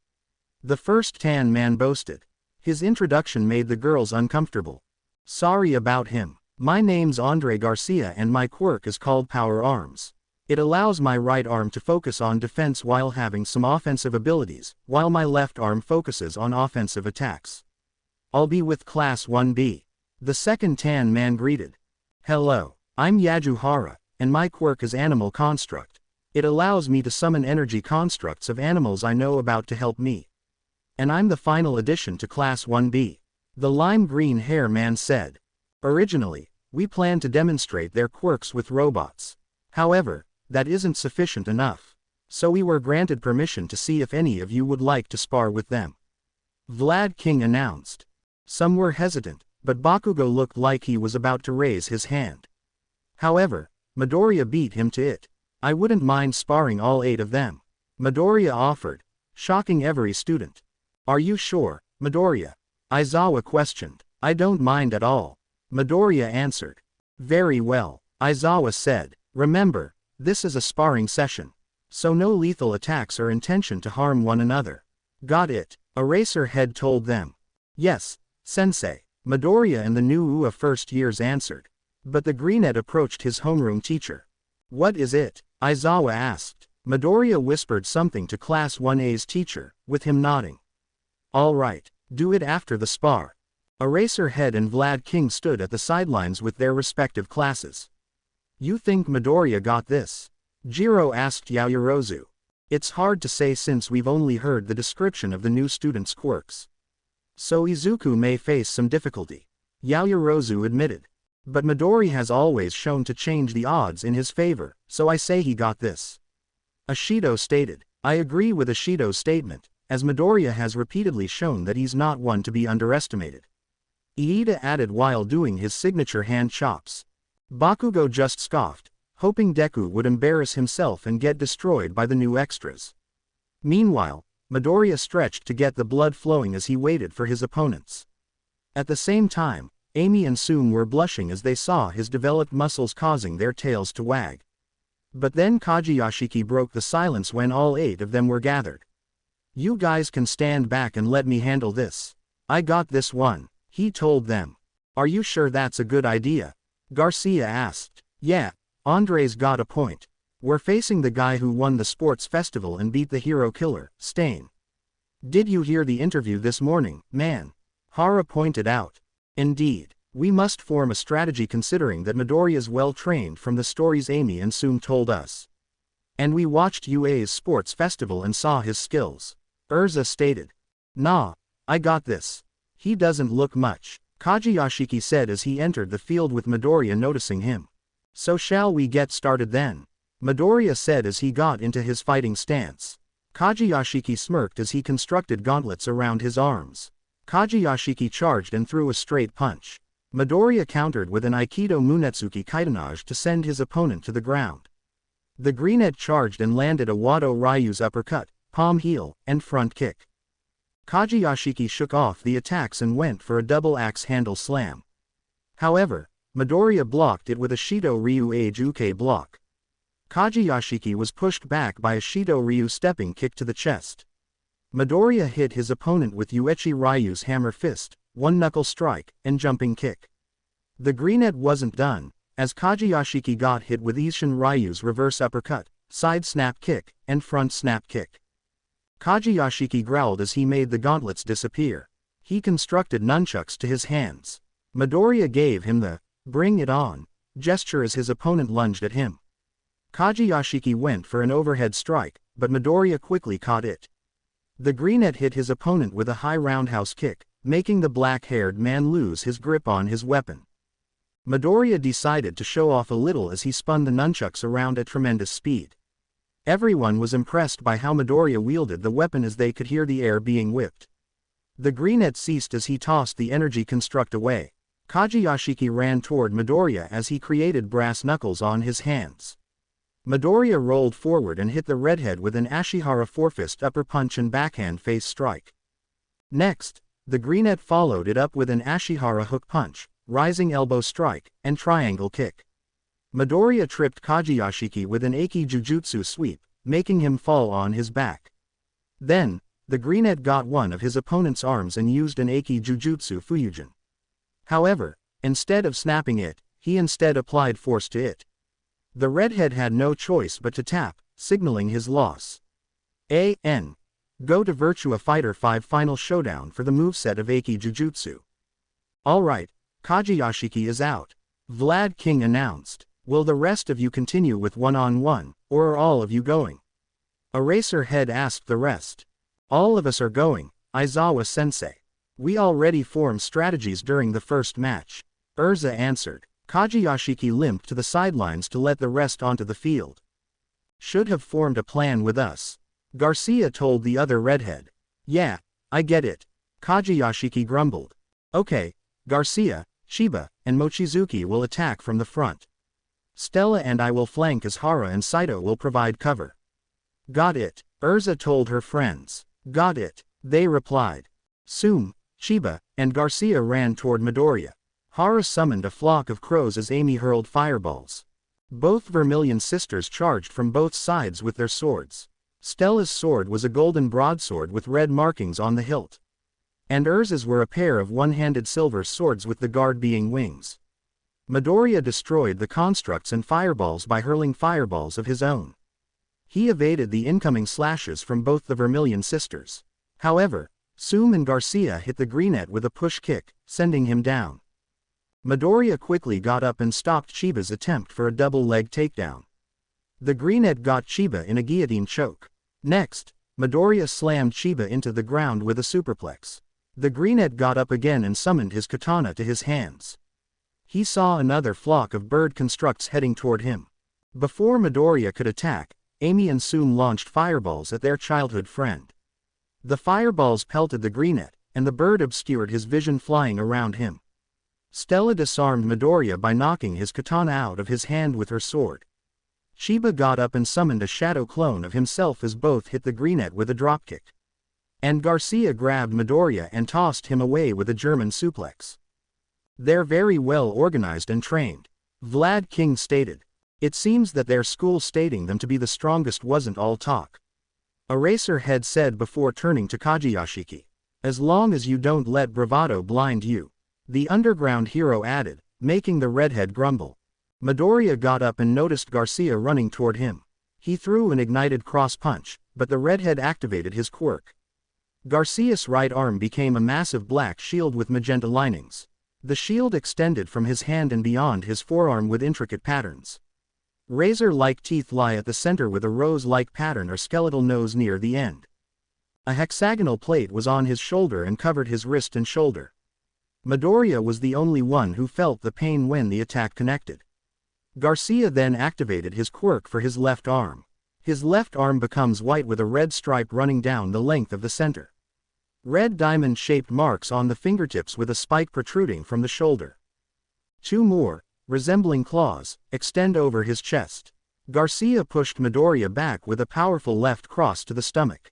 The first tan man boasted. His introduction made the girls uncomfortable. Sorry about him. My name's Andre Garcia and my quirk is called Power Arms. It allows my right arm to focus on defense while having some offensive abilities, while my left arm focuses on offensive attacks. I'll be with Class 1B. The second tan man greeted. Hello, I'm Yajuhara, and my quirk is Animal Construct. It allows me to summon energy constructs of animals I know about to help me. And I'm the final addition to Class 1B. The lime green hair man said. Originally, we planned to demonstrate their quirks with robots. However, that isn't sufficient enough. So we were granted permission to see if any of you would like to spar with them. Vlad King announced. Some were hesitant, but Bakugo looked like he was about to raise his hand. However, Midoriya beat him to it. I wouldn't mind sparring all 8 of them. Midoriya offered, shocking every student. Are you sure, Midoriya? Aizawa questioned. I don't mind at all. Midoriya answered. Very well, Aizawa said. Remember, this is a sparring session. So no lethal attacks or intention to harm one another. Got it? Eraserhead told them. Yes, Sensei. Midoriya and the new UA first years answered. But the greenette approached his homeroom teacher. What is it? Aizawa asked. Midoriya whispered something to Class 1A's teacher, with him nodding. All right, do it after the spar. Eraserhead and Vlad King stood at the sidelines with their respective classes. You think Midoriya got this? Jiro asked Yaoyorozu. It's hard to say since we've only heard the description of the new student's quirks. So Izuku may face some difficulty. Yaoyorozu admitted. But Midori has always shown to change the odds in his favor, so I say he got this. Ashido stated. I agree with Ashido's statement, as Midoriya has repeatedly shown that he's not one to be underestimated. Iida added while doing his signature hand chops. Bakugo just scoffed, hoping Deku would embarrass himself and get destroyed by the new extras. Meanwhile, Midoriya stretched to get the blood flowing as he waited for his opponents. At the same time, Amy and Sum were blushing as they saw his developed muscles causing their tails to wag. But then Kageyashiki broke the silence when all 8 of them were gathered. You guys can stand back and let me handle this. I got this one, he told them. Are you sure that's a good idea? Garcia asked. Yeah, Andre's got a point. We're facing the guy who won the sports festival and beat the hero killer, Stain. Did you hear the interview this morning, man? Hara pointed out. Indeed, we must form a strategy considering that Midoriya's well trained from the stories Amy and Sum told us. And we watched UA's sports festival and saw his skills. Urza stated. Nah, I got this. He doesn't look much, Kageyashiki said as he entered the field with Midoriya noticing him. So shall we get started then? Midoriya said as he got into his fighting stance. Kageyashiki smirked as he constructed gauntlets around his arms. Kageyashiki charged and threw a straight punch. Midoriya countered with an Aikido Munetsuki Kaitanage to send his opponent to the ground. The greenette charged and landed a Wado Ryu's uppercut, palm heel, and front kick. Kageyashiki shook off the attacks and went for a double axe handle slam. However, Midoriya blocked it with a Shido Ryu Age Uke block. Kageyashiki was pushed back by a Shido Ryu stepping kick to the chest. Midoriya hit his opponent with Uechi Ryu's hammer fist, one knuckle strike, and jumping kick. The greenette wasn't done, as Kageyashiki got hit with Isshin Ryu's reverse uppercut, side snap kick, and front snap kick. Kageyashiki growled as he made the gauntlets disappear. He constructed nunchucks to his hands. Midoriya gave him the "bring it on" gesture as his opponent lunged at him. Kageyashiki went for an overhead strike, but Midoriya quickly caught it. The greenette hit his opponent with a high roundhouse kick, making the black-haired man lose his grip on his weapon. Midoriya decided to show off a little as he spun the nunchucks around at tremendous speed. Everyone was impressed by how Midoriya wielded the weapon as they could hear the air being whipped. The greenette ceased as he tossed the energy construct away. Kageyashiki ran toward Midoriya as he created brass knuckles on his hands. Midoriya rolled forward and hit the redhead with an Ashihara forefist upper punch and backhand face strike. Next, the greenette followed it up with an Ashihara hook punch, rising elbow strike, and triangle kick. Midoriya tripped Kageyashiki with an Eiki Jujutsu sweep, making him fall on his back. Then, the greenette got one of his opponent's arms and used an Eiki Jujutsu Fuyujin. However, instead of snapping it, he instead applied force to it. The redhead had no choice but to tap, signaling his loss. Go to Virtua Fighter 5 Final Showdown for the moveset of Eiki Jujutsu. Alright, Kageyashiki is out, Vlad King announced. Will the rest of you continue with one-on-one, or are all of you going? Eraserhead asked the rest. All of us are going, Aizawa-sensei. We already formed strategies during the first match, Urza answered. Kageyashiki limped to the sidelines to let the rest onto the field. Should have formed a plan with us, Garcia told the other redhead. Yeah, I get it, Kageyashiki grumbled. Okay, Garcia, Shiba, and Mochizuki will attack from the front. Stella and I will flank as Hara and Saito will provide cover. Got it, Urza told her friends. Got it, they replied. Soon, Shiba and Garcia ran toward Midoriya. Hara summoned a flock of crows as Amy hurled fireballs. Both Vermilion sisters charged from both sides with their swords. Stella's sword was a golden broadsword with red markings on the hilt. And Urza's were a pair of one-handed silver swords with the guard being wings. Midoriya destroyed the constructs and fireballs by hurling fireballs of his own. He evaded the incoming slashes from both the Vermilion sisters. However, Sum and Garcia hit the Greenette with a push kick, sending him down. Midoriya quickly got up and stopped Chiba's attempt for a double-leg takedown. The Greenette got Chiba in a guillotine choke. Next, Midoriya slammed Chiba into the ground with a superplex. The Greenette got up again and summoned his katana to his hands. He saw another flock of bird constructs heading toward him. Before Midoriya could attack, Amy and Sum launched fireballs at their childhood friend. The fireballs pelted the Greenette, and the bird obscured his vision flying around him. Stella disarmed Midoriya by knocking his katana out of his hand with her sword. Chiba got up and summoned a shadow clone of himself as both hit the Greenette with a dropkick. And Garcia grabbed Midoriya and tossed him away with a German suplex. They're very well organized and trained, Vlad King stated. It seems that their school stating them to be the strongest wasn't all talk. Eraserhead said before turning to Kageyashiki. As long as you don't let bravado blind you, the underground hero added, making the redhead grumble. Midoriya got up and noticed Garcia running toward him. He threw an ignited cross punch, but the redhead activated his quirk. Garcia's right arm became a massive black shield with magenta linings. The shield extended from his hand and beyond his forearm with intricate patterns. Razor-like teeth lie at the center with a rose-like pattern or skeletal nose near the end. A hexagonal plate was on his shoulder and covered his wrist and shoulder. Midoriya was the only one who felt the pain when the attack connected. Garcia then activated his quirk for his left arm. His left arm becomes white with a red stripe running down the length of the center. Red diamond-shaped marks on the fingertips with a spike protruding from the shoulder. Two more, resembling claws, extend over his chest. Garcia pushed Midoriya back with a powerful left cross to the stomach.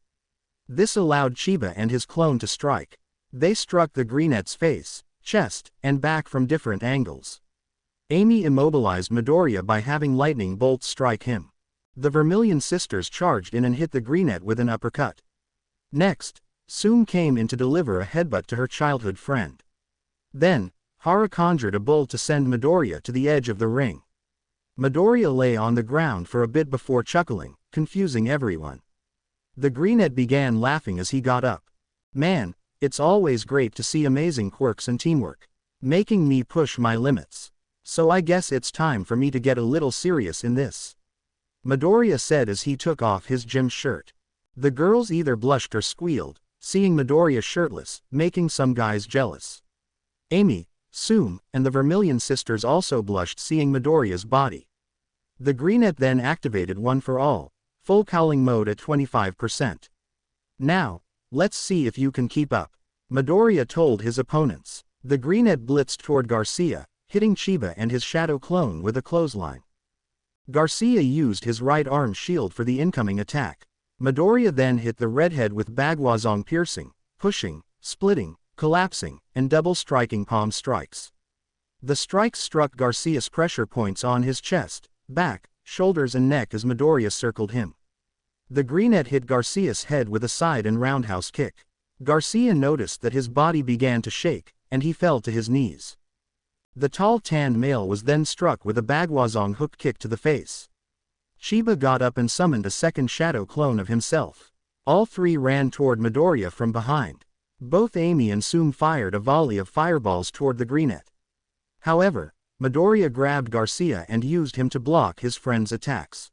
This allowed Chiba and his clone to strike. They struck the Greenette's face, chest, and back from different angles. Amy immobilized Midoriya by having lightning bolts strike him. The Vermilion sisters charged in and hit the Greenette with an uppercut. Next, Sum came in to deliver a headbutt to her childhood friend. Then, Hara conjured a bull to send Midoriya to the edge of the ring. Midoriya lay on the ground for a bit before chuckling, confusing everyone. The Greenette began laughing as he got up. Man, it's always great to see amazing quirks and teamwork, making me push my limits. So I guess it's time for me to get a little serious in this, Midoriya said as he took off his gym shirt. The girls either blushed or squealed, seeing Midoriya shirtless, making some guys jealous. Amy, Sum, and the Vermilion sisters also blushed seeing Midoriya's body. The Greenette then activated One for All, full cowling mode at 25%. Now, let's see if you can keep up, Midoriya told his opponents. The Greenette blitzed toward Garcia, hitting Chiba and his shadow clone with a clothesline. Garcia used his right arm shield for the incoming attack. Midoriya then hit the redhead with Bagwazong piercing, pushing, splitting, collapsing, and double striking palm strikes. The strikes struck Garcia's pressure points on his chest, back, shoulders and neck as Midoriya circled him. The Greenette hit Garcia's head with a side and roundhouse kick. Garcia noticed that his body began to shake, and he fell to his knees. The tall tanned male was then struck with a bagwazong hook kick to the face. Chiba got up and summoned a second shadow clone of himself. All three ran toward Midoriya from behind. Both Amy and Sum fired a volley of fireballs toward the greenette. However, Midoriya grabbed Garcia and used him to block his friend's attacks.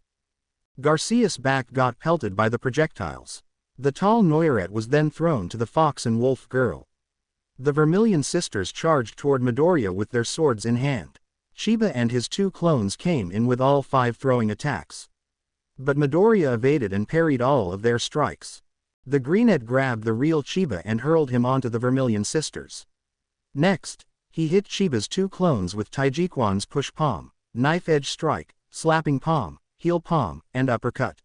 Garcia's back got pelted by the projectiles. The tall Noirette was then thrown to the fox and wolf girl. The Vermilion sisters charged toward Midoriya with their swords in hand. Chiba and his two clones came in with all 5 throwing attacks. But Midoriya evaded and parried all of their strikes. The greenette grabbed the real Chiba and hurled him onto the Vermilion sisters. Next, he hit Chiba's two clones with Taijiquan's push palm, knife edge strike, slapping palm, heel palm, and uppercut.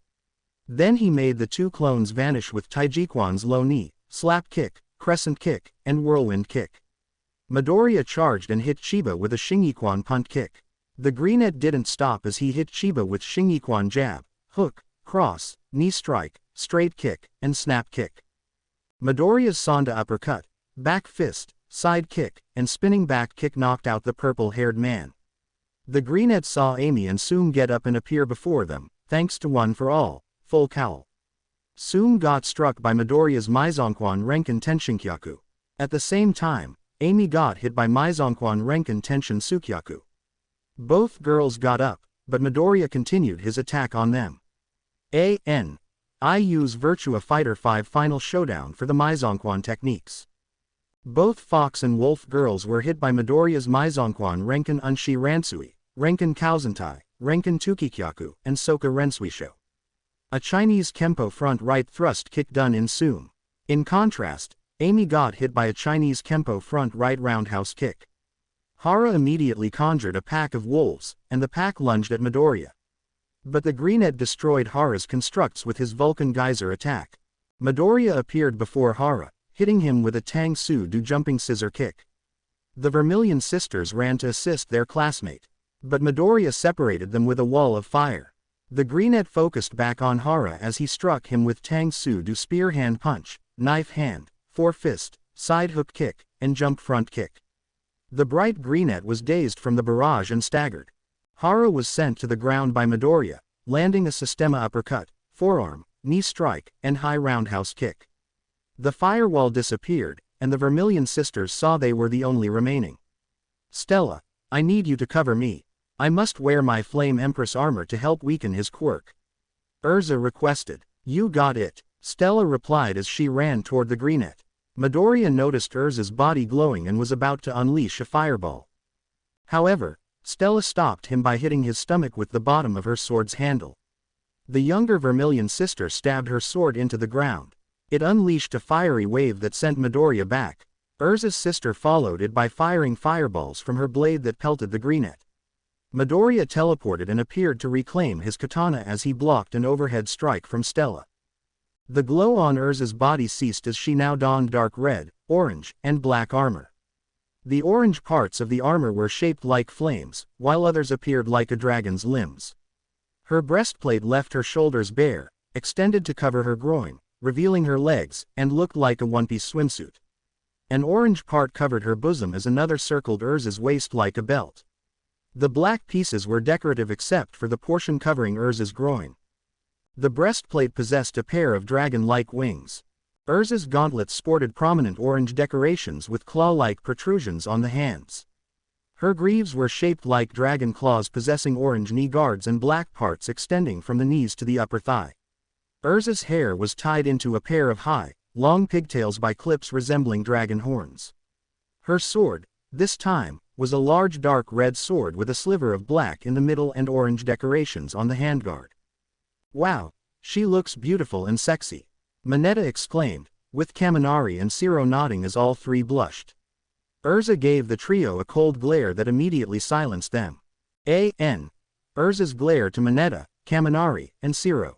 Then he made the two clones vanish with Taijiquan's low knee, slap kick, crescent kick, and whirlwind kick. Midoriya charged and hit Chiba with a Shingiquan punt kick. The greenette didn't stop as he hit Chiba with Shingiquan jab, hook, cross, knee strike, straight kick, and snap kick. Midoriya's Sonda uppercut, back fist, side kick, and spinning back kick knocked out the purple-haired man. The greenette saw Amy and Sum get up and appear before them, thanks to One for All, full cowl. Sum got struck by Midoriya's Mizonquan Renkin Tenshinkyaku. At the same time, Amy got hit by Mizonquan Renkin Tenshin Sukyaku. Both girls got up, but Midoriya continued his attack on them. I use Virtua Fighter 5 Final Showdown for the Mizonquan techniques. Both Fox and Wolf girls were hit by Midoriya's Mizonquan Renkin Unshi Ransui, Renkin Kaozentai, Renkin Tukikyaku, and Soka Rensuisho. A Chinese Kempo front right thrust kick done in Sum. In contrast, Amy got hit by a Chinese Kempo front right roundhouse kick. Hara immediately conjured a pack of wolves, and the pack lunged at Midoriya. But the greenette destroyed Hara's constructs with his Vulcan Geyser attack. Midoriya appeared before Hara, hitting him with a Tang Su Do jumping scissor kick. The Vermilion sisters ran to assist their classmate. But Midoriya separated them with a wall of fire. The greenette focused back on Hara as he struck him with Tang Su Do spear hand punch, knife hand, 4-fist, side hook kick, and jump front kick. The bright greenette was dazed from the barrage and staggered. Hara was sent to the ground by Midoriya, landing a Sistema uppercut, forearm, knee strike, and high roundhouse kick. The firewall disappeared, and the Vermilion sisters saw they were the only remaining. Stella, I need you to cover me. I must wear my Flame Empress armor to help weaken his quirk. Urza requested. You got it, Stella replied as she ran toward the greenette. Midoriya noticed Urza's body glowing and was about to unleash a fireball. However, Stella stopped him by hitting his stomach with the bottom of her sword's handle. The younger Vermilion sister stabbed her sword into the ground. It unleashed a fiery wave that sent Midoriya back. Urza's sister followed it by firing fireballs from her blade that pelted the greenette. Midoriya teleported and appeared to reclaim his katana as he blocked an overhead strike from Stella. The glow on Urza's body ceased as she now donned dark red, orange, and black armor. The orange parts of the armor were shaped like flames, while others appeared like a dragon's limbs. Her breastplate left her shoulders bare, extended to cover her groin, revealing her legs, and looked like a one-piece swimsuit. An orange part covered her bosom as another circled Urza's waist like a belt. The black pieces were decorative except for the portion covering Urza's groin. The breastplate possessed a pair of dragon-like wings. Urza's gauntlets sported prominent orange decorations with claw-like protrusions on the hands. Her greaves were shaped like dragon claws possessing orange knee guards and black parts extending from the knees to the upper thigh. Urza's hair was tied into a pair of high, long pigtails by clips resembling dragon horns. Her sword, this time, was a large dark red sword with a sliver of black in the middle and orange decorations on the handguard. Wow, she looks beautiful and sexy, Mineta exclaimed, with Kaminari and Zero nodding as all three blushed. Urza gave the trio a cold glare that immediately silenced them. Urza's glare to Mineta, Kaminari, and Zero.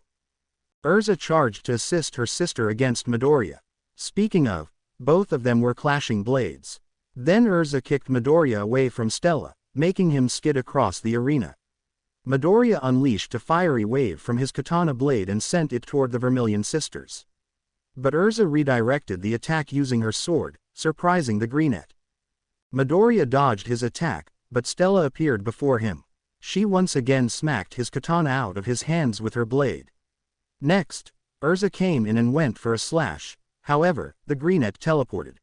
Urza charged to assist her sister against Midoriya. Speaking of, both of them were clashing blades. Then Urza kicked Midoriya away from Stella, making him skid across the arena. Midoriya unleashed a fiery wave from his katana blade and sent it toward the Vermilion sisters. But Urza redirected the attack using her sword, surprising the greenette. Midoriya dodged his attack, but Stella appeared before him. She once again smacked his katana out of his hands with her blade. Next, Urza came in and went for a slash, however, the Greenette teleported.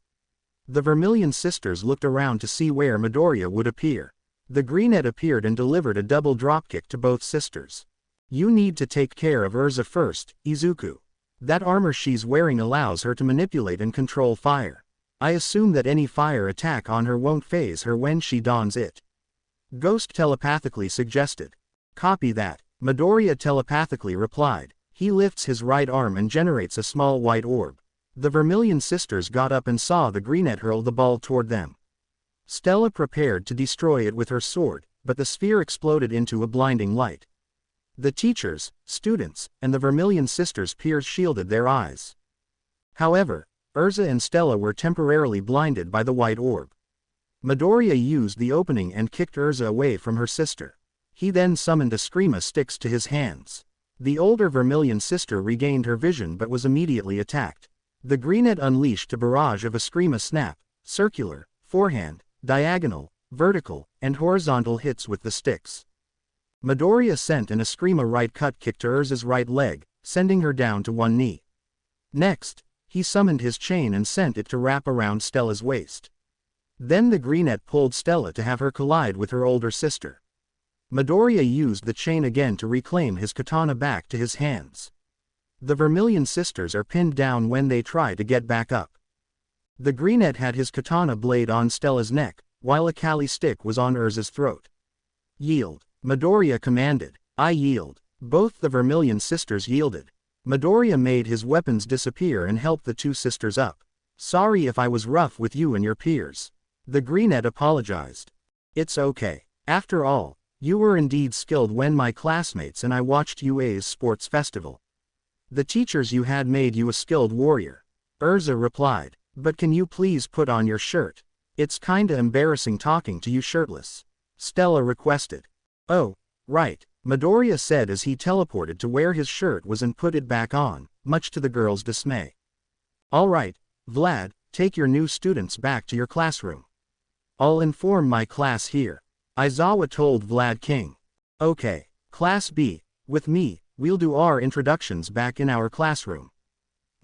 The Vermilion sisters looked around to see where Midoriya would appear. The Greenette appeared and delivered a double dropkick to both sisters. You need to take care of Urza first, Izuku. That armor she's wearing allows her to manipulate and control fire. I assume that any fire attack on her won't phase her when she dons it. Ghost telepathically suggested. Copy that, Midoriya telepathically replied. He lifts his right arm and generates a small white orb. The Vermilion sisters got up and saw the Greenette hurl the ball toward them. Stella prepared to destroy it with her sword, but the sphere exploded into a blinding light. The teachers, students, and the Vermilion sisters' peers shielded their eyes. However, Urza and Stella were temporarily blinded by the white orb. Midoriya used the opening and kicked Urza away from her sister. He then summoned a Screama sticks to his hands. The older Vermilion sister regained her vision but was immediately attacked. The Greenette unleashed a barrage of a Screama snap, circular, forehand, diagonal, vertical, and horizontal hits with the sticks. Midoriya sent an Screama right cut kick to Urza's right leg, sending her down to one knee. Next, he summoned his chain and sent it to wrap around Stella's waist. Then the Greenette pulled Stella to have her collide with her older sister. Midoriya used the chain again to reclaim his katana back to his hands. The Vermilion sisters are pinned down when they try to get back up. The Greenette had his katana blade on Stella's neck, while a Kali stick was on Urza's throat. Yield, Midoriya commanded. I yield. Both the Vermilion sisters yielded. Midoriya made his weapons disappear and helped the two sisters up. Sorry if I was rough with you and your peers. The Greenette apologized. It's okay. After all, you were indeed skilled when my classmates and I watched UA's sports festival. The teachers you had made you a skilled warrior. Urza replied. But can you please put on your shirt? It's kinda embarrassing talking to you shirtless. Stella requested. Oh, right, Midoriya said as he teleported to where his shirt was and put it back on, much to the girl's dismay. Alright, Vlad, take your new students back to your classroom. I'll inform my class here. Aizawa told Vlad King. Okay, Class B, with me, we'll do our introductions back in our classroom.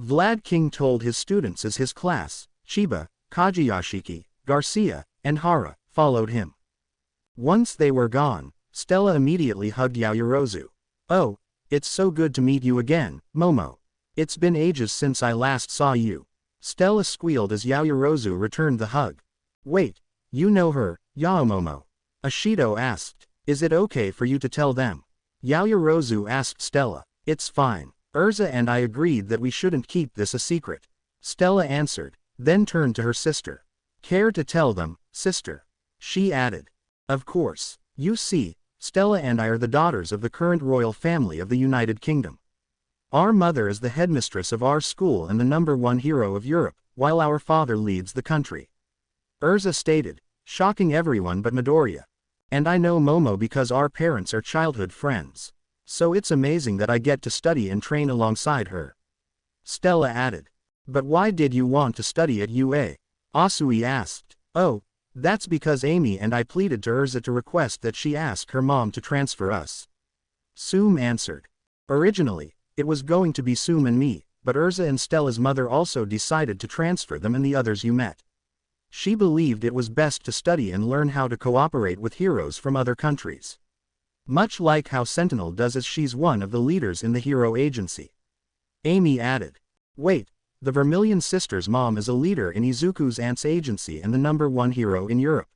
Vlad King told his students as his class, Chiba, Kajiyashiki, Garcia, and Hara, followed him. Once they were gone, Stella immediately hugged Yaoyorozu. Oh, it's so good to meet you again, Momo. It's been ages since I last saw you. Stella squealed as Yaoyorozu returned the hug. Wait, you know her, Yaomomo? Ashido asked. Is it okay for you to tell them? Yaoyorozu asked Stella. It's fine. Urza and I agreed that we shouldn't keep this a secret. Stella answered, then turned to her sister. Care to tell them, sister? She added. Of course. You see, Stella and I are the daughters of the current royal family of the United Kingdom. Our mother is the headmistress of our school and the #1 hero of Europe, while our father leads the country. Urza stated, shocking everyone but Midoriya. And I know Momo because our parents are childhood friends. So it's amazing that I get to study and train alongside her. Stella added. But why did you want to study at UA? Asui asked. Oh, that's because Amy and I pleaded to Urza to request that she ask her mom to transfer us. Sum answered. Originally, it was going to be Sum and me, but Urza and Stella's mother also decided to transfer them and the others you met. She believed it was best to study and learn how to cooperate with heroes from other countries. Much like how Sentinel does as she's one of the leaders in the hero agency. Amy added. Wait, the Vermilion sisters' mom is a leader in Izuku's aunt's agency and the #1 hero in Europe.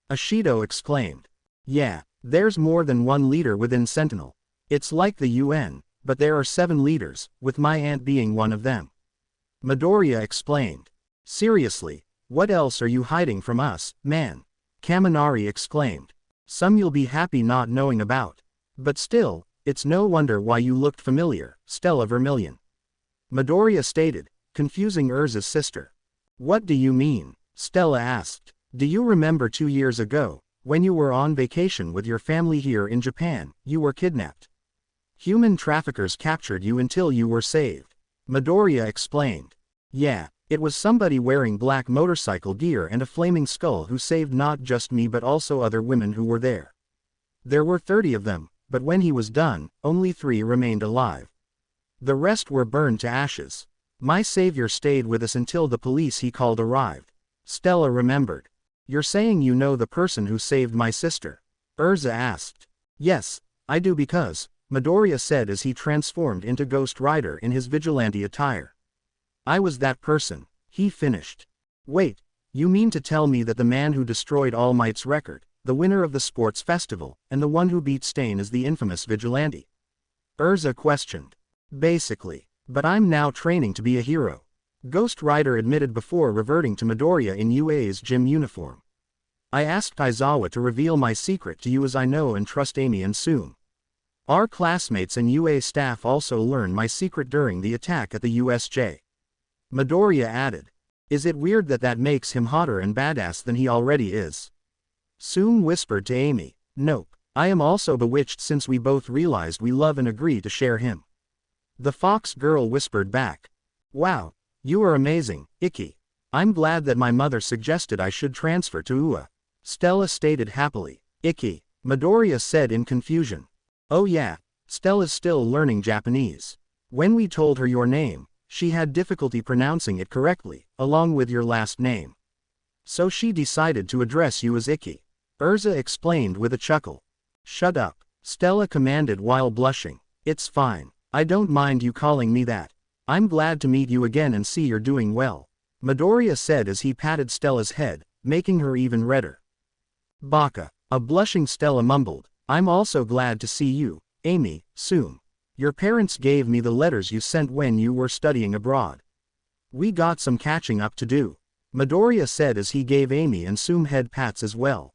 Ashido exclaimed. Yeah, there's more than one leader within Sentinel. It's like the UN, but there are 7 leaders, with my aunt being one of them. Midoriya explained. Seriously, what else are you hiding from us, man? Kaminari exclaimed. Some you'll be happy not knowing about. But still, it's no wonder why you looked familiar, Stella Vermilion. Midoriya stated, confusing Urza's sister. What do you mean? Stella asked. Do you remember 2 years ago, when you were on vacation with your family here in Japan, you were kidnapped? Human traffickers captured you until you were saved. Midoriya explained. Yeah, It was somebody wearing black motorcycle gear and a flaming skull who saved not just me but also other women who were there. There were 30 of them, but when he was done, only 3 remained alive. The rest were burned to ashes. My savior stayed with us until the police he called arrived. Stella remembered. You're saying you know the person who saved my sister? Urza asked. Yes, I do because, Midoriya said as he transformed into Ghost Rider in his vigilante attire. I was that person, he finished. Wait, you mean to tell me that the man who destroyed All Might's record, the winner of the sports festival, and the one who beat Stain is the infamous vigilante? Urza questioned. Basically. But I'm now training to be a hero. Ghost Rider admitted before reverting to Midoriya in UA's gym uniform. I asked Aizawa to reveal my secret to you as I know and trust Amy and Sum. Our classmates and UA staff also learned my secret during the attack at the USJ. Midoriya added. Is it weird that that makes him hotter and badass than he already is? Sum whispered to Amy. Nope. I am also bewitched since we both realized we love and agree to share him. The fox girl whispered back. Wow, you are amazing, Ikki. I'm glad that my mother suggested I should transfer to UA. Stella stated happily. Ikki, Midoriya said in confusion. Oh yeah, Stella's still learning Japanese. When we told her your name, she had difficulty pronouncing it correctly, along with your last name. So she decided to address you as Ikki. Urza explained with a chuckle. Shut up, Stella commanded while blushing. It's fine. I don't mind you calling me that. I'm glad to meet you again and see you're doing well. Midoriya said as he patted Stella's head, making her even redder. Baka, a blushing Stella mumbled. I'm also glad to see you, Amy, Sum. Your parents gave me the letters you sent when you were studying abroad. We got some catching up to do. Midoriya said as he gave Amy and Sum head pats as well.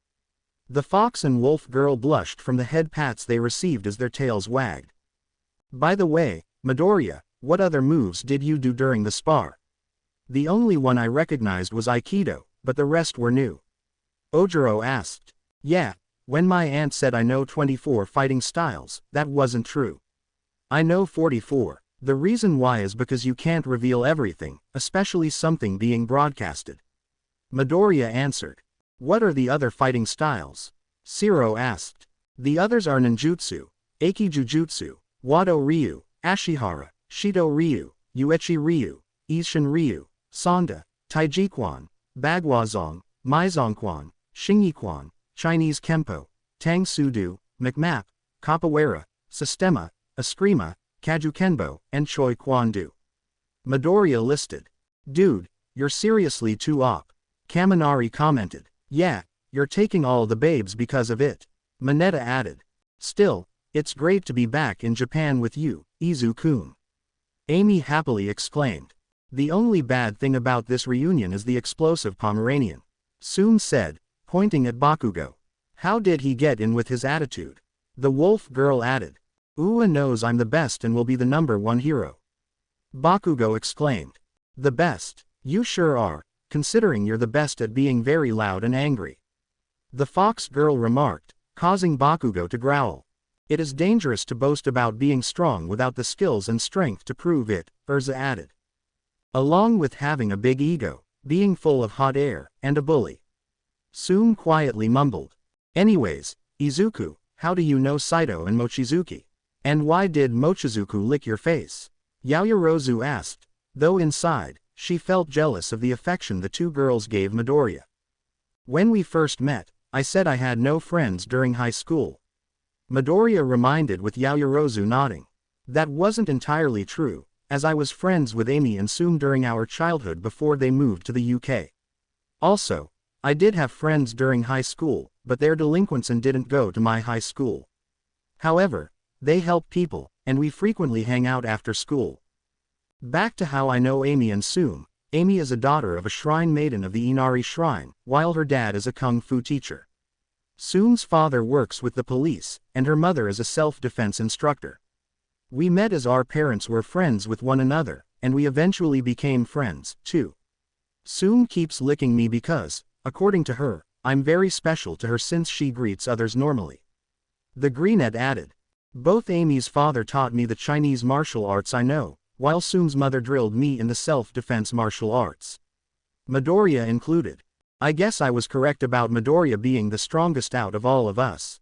The fox and wolf girl blushed from the head pats they received as their tails wagged. By the way, Midoriya, what other moves did you do during the spar? The only one I recognized was Aikido, but the rest were new. Ojiro asked. Yeah, when my aunt said I know 24 fighting styles, that wasn't true. I know 44. The reason why is because you can't reveal everything, especially something being broadcasted. Midoriya answered. What are the other fighting styles? Shiro asked. The others are Ninjutsu, Eiki-Jujutsu, Wado Ryu, Ashihara, Shido Ryu, Uechi Ryu, Ishin Ryu, Sonda, Taijikwan, Bagwazong, Maizongquan, Xingyiquan, Chinese Kempo, Tang Sudo, McMap, Capoeira, Sistema, Eskrima, Kajukenbo, and Choi Kwan Do. Midoriya listed. Dude, you're seriously too op. Kaminari commented. Yeah, you're taking all the babes because of it. Mineta added. Still, it's great to be back in Japan with you, Izu-kun. Amy happily exclaimed. The only bad thing about this reunion is the explosive Pomeranian. Sum said, pointing at Bakugo. How did he get in with his attitude? The wolf girl added. Ua knows I'm the best and will be the #1 hero. Bakugo exclaimed. The best? You sure are, considering you're the best at being very loud and angry. The fox girl remarked, causing Bakugo to growl. It is dangerous to boast about being strong without the skills and strength to prove it, Urza added. Along with having a big ego, being full of hot air, and a bully. Sum quietly mumbled. Anyways, Izuku, how do you know Saito and Mochizuki? And why did Mochizuku lick your face? Yaoyorozu asked, though inside, she felt jealous of the affection the two girls gave Midoriya. When we first met, I said I had no friends during high school. Midoriya reminded with Yaoyorozu nodding. That wasn't entirely true, as I was friends with Amy and Sum during our childhood before they moved to the UK. Also, I did have friends during high school, but they're delinquents and didn't go to my high school. However, they help people, and we frequently hang out after school. Back to how I know Amy and Sum. Amy is a daughter of a shrine maiden of the Inari Shrine, while her dad is a kung fu teacher. Sum's father works with the police, and her mother is a self-defense instructor. We met as our parents were friends with one another, and we eventually became friends, too. Sum keeps licking me because, according to her, I'm very special to her since she greets others normally. The Greenette added. Both Amy's father taught me the Chinese martial arts I know, while Sum's mother drilled me in the self-defense martial arts. Midoriya included. I guess I was correct about Midoriya being the strongest out of all of us.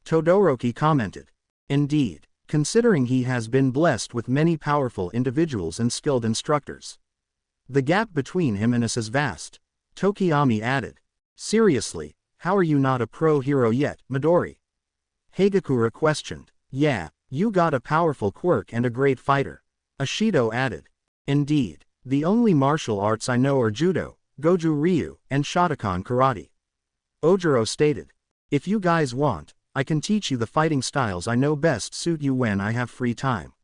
Todoroki commented. Indeed, considering he has been blessed with many powerful individuals and skilled instructors. The gap between him and us is vast. Tokiyami added. Seriously, how are you not a pro hero yet, Midori? Hagakura questioned. Yeah, you got a powerful quirk and a great fighter. Ashido added. Indeed, the only martial arts I know are Judo, Goju Ryu, and Shotokan Karate. Ojiro stated. If you guys want, I can teach you the fighting styles I know best suit you when I have free time.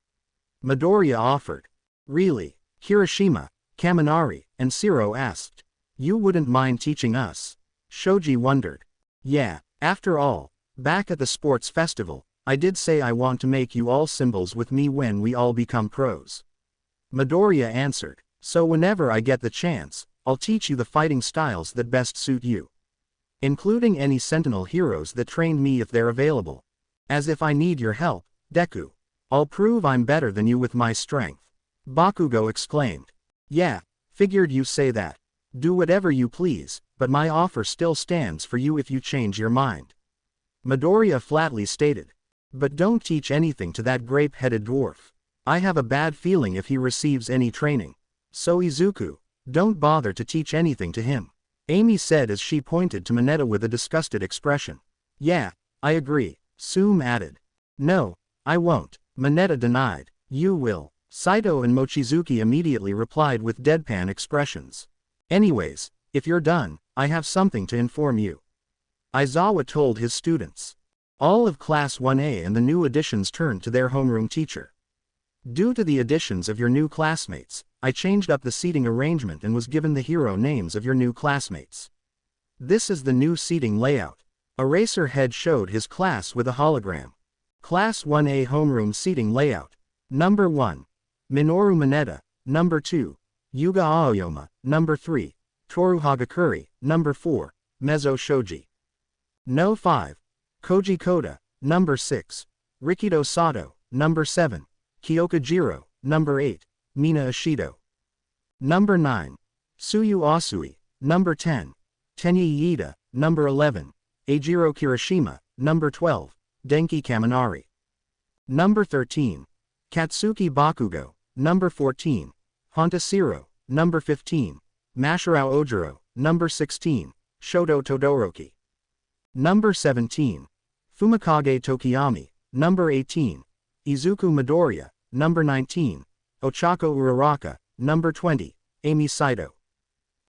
Midoriya offered. Really? Kirishima, Kaminari, and Siro asked. You wouldn't mind teaching us? Shoji wondered. Yeah, after all, back at the sports festival, I did say I want to make you all symbols with me when we all become pros. Midoriya answered. So whenever I get the chance, I'll teach you the fighting styles that best suit you. Including any Sentinel heroes that trained me if they're available. As if I need your help, Deku. I'll prove I'm better than you with my strength. Bakugo exclaimed. Yeah, figured you say that. Do whatever you please, but my offer still stands for you if you change your mind. Midoriya flatly stated. But don't teach anything to that grape-headed dwarf. I have a bad feeling if he receives any training. So Izuku, don't bother to teach anything to him. Amy said as she pointed to Mineta with a disgusted expression. Yeah, I agree, Sum added. No, I won't, Mineta denied. You will. Saito and Mochizuki immediately replied with deadpan expressions. Anyways, if you're done, I have something to inform you. Aizawa told his students. All of Class 1A and the new additions turned to their homeroom teacher. Due to the additions of your new classmates, I changed up the seating arrangement and was given the hero names of your new classmates. This is the new seating layout. Eraserhead showed his class with a hologram. Class 1A homeroom seating layout. Number 1. Minoru Mineta. Number 2. Yuga Aoyama. Number 3. Toru Hagakure. Number 4. Mezzo Shoji. No 5. Koji Koda. Number 6. Rikido Sato. Number 7. Kyoka Jiro. Number 8. Mina Ishido. Number 9. Tsuyu Asui. Number 10. Tenya Iida. Number 11. Eijiro Kirishima. Number 12. Denki Kaminari. Number 13. Katsuki Bakugo. Number 14. Honta Siro. Number 15. Masharao Ojiro. Number 16. Shoto Todoroki. Number 17. Fumikage Tokiyami. Number 18. Izuku Midoriya. Number 19. Ochako Uraraka. Number 20. Amy Saito.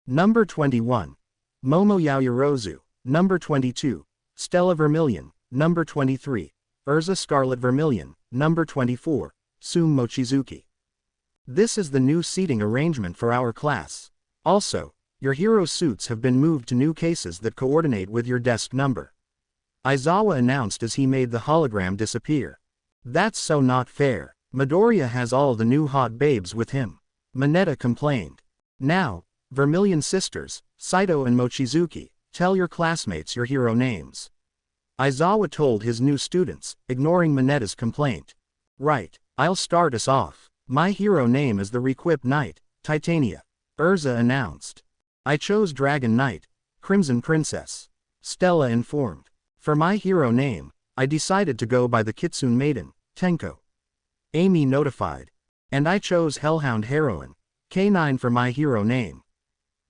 Number 21. Momo Yaoyorozu. Number 22. Stella Vermilion. Number 23. Urza Scarlet Vermilion. Number 24. Sum Mochizuki. This is the new seating arrangement for our class. Also, your hero suits have been moved to new cases that coordinate with your desk number. Aizawa announced as he made the hologram disappear. That's so not fair. Midoriya has all the new hot babes with him. Mineta complained. Now, Vermilion Sisters, Saito and Mochizuki, tell your classmates your hero names. Aizawa told his new students, ignoring Mineta's complaint. Right, I'll start us off. My hero name is the Requip Knight, Titania. Urza announced. I chose Dragon Knight, Crimson Princess. Stella informed. For my hero name, I decided to go by the Kitsune Maiden, Tenko. Amy notified. And I chose Hellhound Heroine, K9 for my hero name.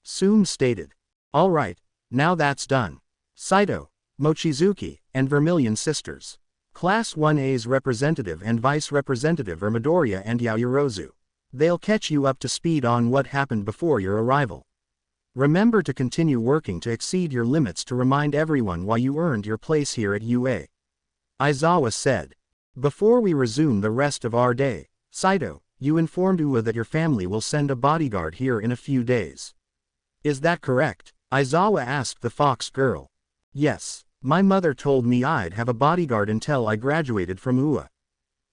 Sum stated. Alright, now that's done. Saito, Mochizuki, and Vermilion Sisters. Class 1A's representative and vice representative are Midoriya and Yaoyorozu. They'll catch you up to speed on what happened before your arrival. Remember to continue working to exceed your limits to remind everyone why you earned your place here at UA. Aizawa said. Before we resume the rest of our day, Saito, you informed Ua that your family will send a bodyguard here in a few days. Is that correct? Aizawa asked the fox girl. Yes, my mother told me I'd have a bodyguard until I graduated from Ua.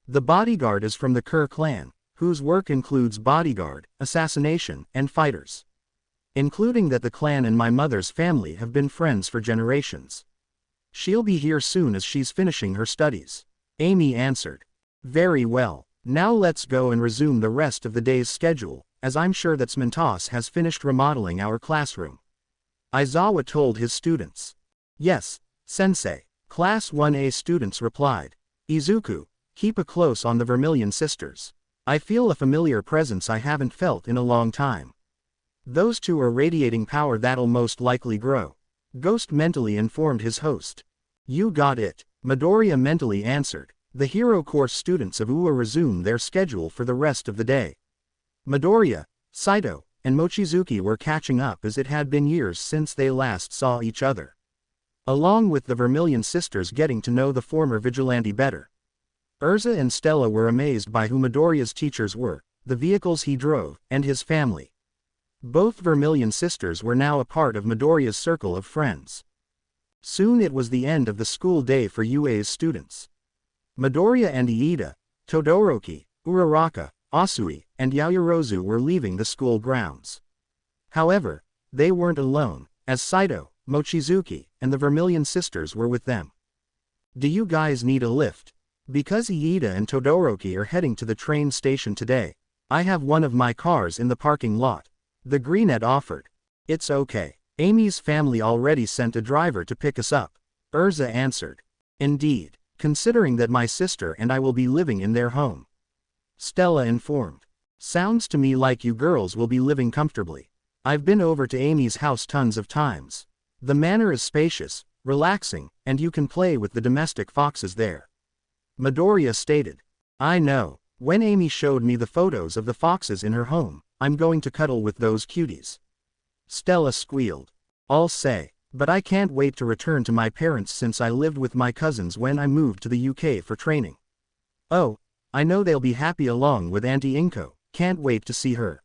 The bodyguard is from the Kerr clan, whose work includes bodyguard, assassination, and fighters. Including that the clan and my mother's family have been friends for generations. She'll be here soon as she's finishing her studies. Amy answered. Very well, Now let's go and resume the rest of the day's schedule, as I'm sure that Smentas has finished remodeling our classroom. Aizawa told his students. Yes, sensei. Class 1A students replied. Izuku, keep a close on the Vermilion sisters. I feel a familiar presence I haven't felt in a long time. Those two are radiating power that'll most likely grow. Ghost mentally informed his host. You got it, Midoriya mentally answered. The hero course students of UA resumed their schedule for the rest of the day. Midoriya, Saito, and Mochizuki were catching up as it had been years since they last saw each other. Along with the Vermilion sisters getting to know the former vigilante better. Urza and Stella were amazed by who Midoriya's teachers were, the vehicles he drove, and his family. Both Vermilion sisters were now a part of Midoriya's circle of friends. Soon it was the end of the school day for UA's students. Midoriya and Iida, Todoroki, Uraraka, Asui, and Yaoyorozu were leaving the school grounds. However, they weren't alone, as Saito, Mochizuki, and the Vermilion sisters were with them. Do you guys need a lift? Because Iida and Todoroki are heading to the train station today, I have one of my cars in the parking lot. The Greenette offered. It's okay. Amy's family already sent a driver to pick us up. Urza answered. Indeed, considering that my sister and I will be living in their home. Stella informed. Sounds to me like you girls will be living comfortably. I've been over to Amy's house tons of times. The manor is spacious, relaxing, and you can play with the domestic foxes there. Midoriya stated. I know, when Amy showed me the photos of the foxes in her home, I'm going to cuddle with those cuties. Stella squealed. I'll say, but I can't wait to return to my parents since I lived with my cousins when I moved to the UK for training. Oh, I know they'll be happy along with Auntie Inko, can't wait to see her.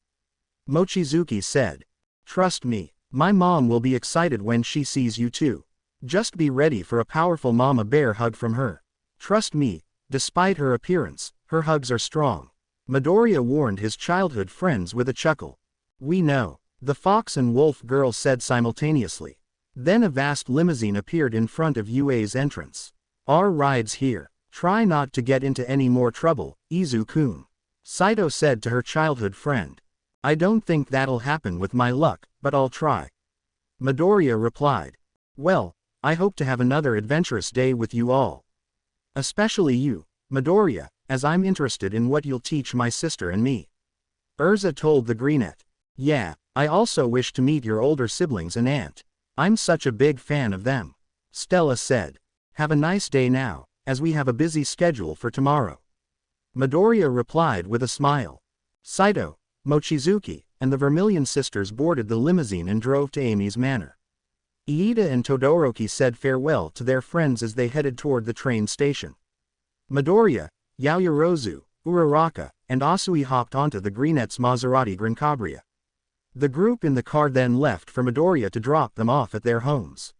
Mochizuki said. Trust me, my mom will be excited when she sees you too. Just be ready for a powerful mama bear hug from her. Trust me, despite her appearance, her hugs are strong. Midoriya warned his childhood friends with a chuckle. We know, the fox and wolf girls said simultaneously. Then a vast limousine appeared in front of UA's entrance. Our ride's here. Try not to get into any more trouble, Izu-kun. Saito said to her childhood friend. I don't think that'll happen with my luck, but I'll try. Midoriya replied. Well, I hope to have another adventurous day with you all. Especially you, Midoriya, as I'm interested in what you'll teach my sister and me. Urza told the Greenette. Yeah, I also wish to meet your older siblings and aunt. I'm such a big fan of them. Stella said. Have a nice day now, as we have a busy schedule for tomorrow. Midoriya replied with a smile. Saito, Mochizuki, and the Vermilion sisters boarded the limousine and drove to Amy's manor. Iida and Todoroki said farewell to their friends as they headed toward the train station. Midoriya, Yaoyorozu, Uraraka, and Asui hopped onto the Greenette's Maserati Gran Cabria. The group in the car then left for Midoriya to drop them off at their homes.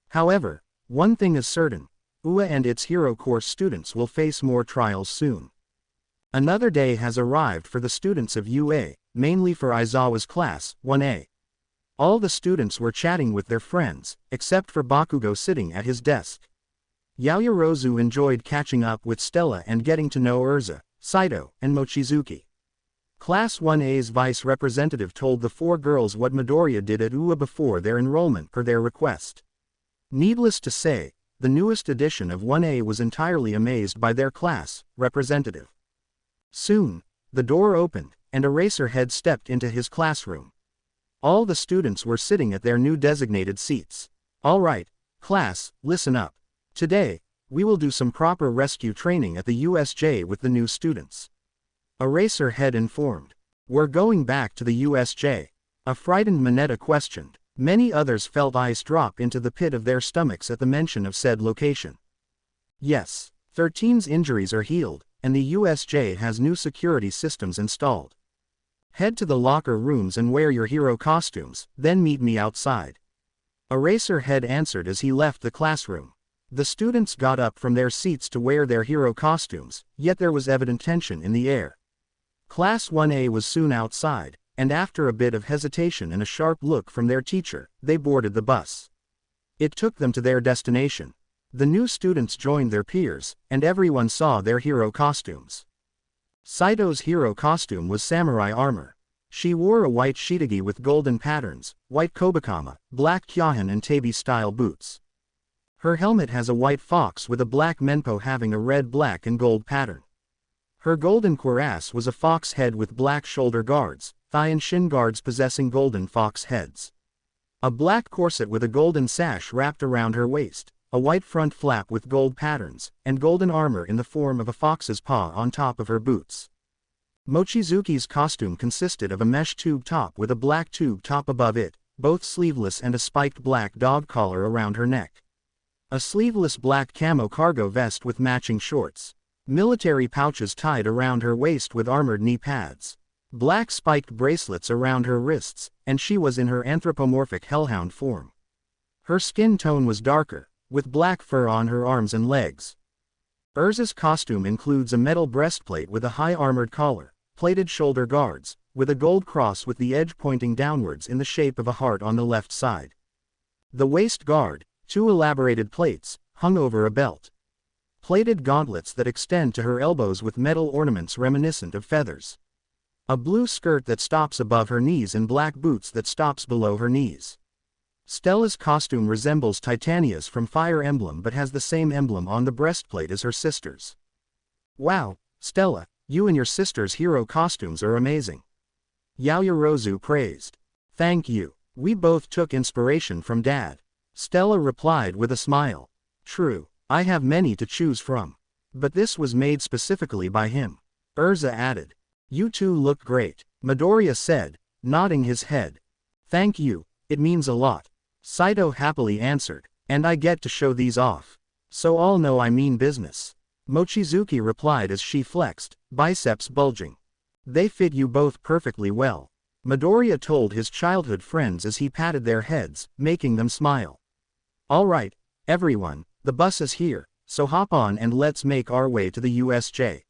However, one thing is certain, UA and its hero course students will face more trials soon. Another day has arrived for the students of UA, mainly for Aizawa's class, 1A. All the students were chatting with their friends, except for Bakugo sitting at his desk. Yaoyorozu enjoyed catching up with Stella and getting to know Urza, Saito, and Mochizuki. Class 1A's vice representative told the four girls what Midoriya did at UA before their enrollment per their request. Needless to say, the newest edition of 1A was entirely amazed by their class representative. Soon, the door opened, and Eraserhead stepped into his classroom. All the students were sitting at their new designated seats. All right, class, listen up. Today, we will do some proper rescue training at the USJ with the new students. Eraserhead informed. We're going back to the USJ. A frightened Mineta questioned. Many others felt ice drop into the pit of their stomachs at the mention of said location. Yes, 13's injuries are healed, and the USJ has new security systems installed. Head to the locker rooms and wear your hero costumes, then meet me outside. Eraserhead answered as he left the classroom. The students got up from their seats to wear their hero costumes, yet there was evident tension in the air. Class 1A was soon outside, and after a bit of hesitation and a sharp look from their teacher, they boarded the bus. It took them to their destination. The new students joined their peers, and everyone saw their hero costumes. Saito's hero costume was samurai armor. She wore a white shitagi with golden patterns, white kobakama, black kyohan and tabi-style boots. Her helmet has a white fox with a black menpo having a red, black and gold pattern. Her golden cuirass was a fox head with black shoulder guards, thigh and shin guards possessing golden fox heads. A black corset with a golden sash wrapped around her waist, a white front flap with gold patterns, and golden armor in the form of a fox's paw on top of her boots. Mochizuki's costume consisted of a mesh tube top with a black tube top above it, both sleeveless, and a spiked black dog collar around her neck. A sleeveless black camo cargo vest with matching shorts. Military pouches tied around her waist with armored knee pads. Black spiked bracelets around her wrists, and she was in her anthropomorphic hellhound form. Her skin tone was darker, with black fur on her arms and legs. Urza's costume includes a metal breastplate with a high armored collar, plated shoulder guards, with a gold cross with the edge pointing downwards in the shape of a heart on the left side. The waist guard, 2 elaborated plates, hung over a belt. Plated gauntlets that extend to her elbows with metal ornaments reminiscent of feathers. A blue skirt that stops above her knees and black boots that stops below her knees. Stella's costume resembles Titania's from Fire Emblem but has the same emblem on the breastplate as her sister's. Wow, Stella, you and your sister's hero costumes are amazing. Yaoyorozu praised. Thank you. We both took inspiration from Dad. Stella replied with a smile. True, I have many to choose from. But this was made specifically by him. Urza added. You two look great, Midoriya said, nodding his head. Thank you, it means a lot. Saito happily answered, and I get to show these off. So all know I mean business. Mochizuki replied as she flexed, biceps bulging. They fit you both perfectly well. Midoriya told his childhood friends as he patted their heads, making them smile. Alright, everyone, the bus is here, so hop on and let's make our way to the USJ.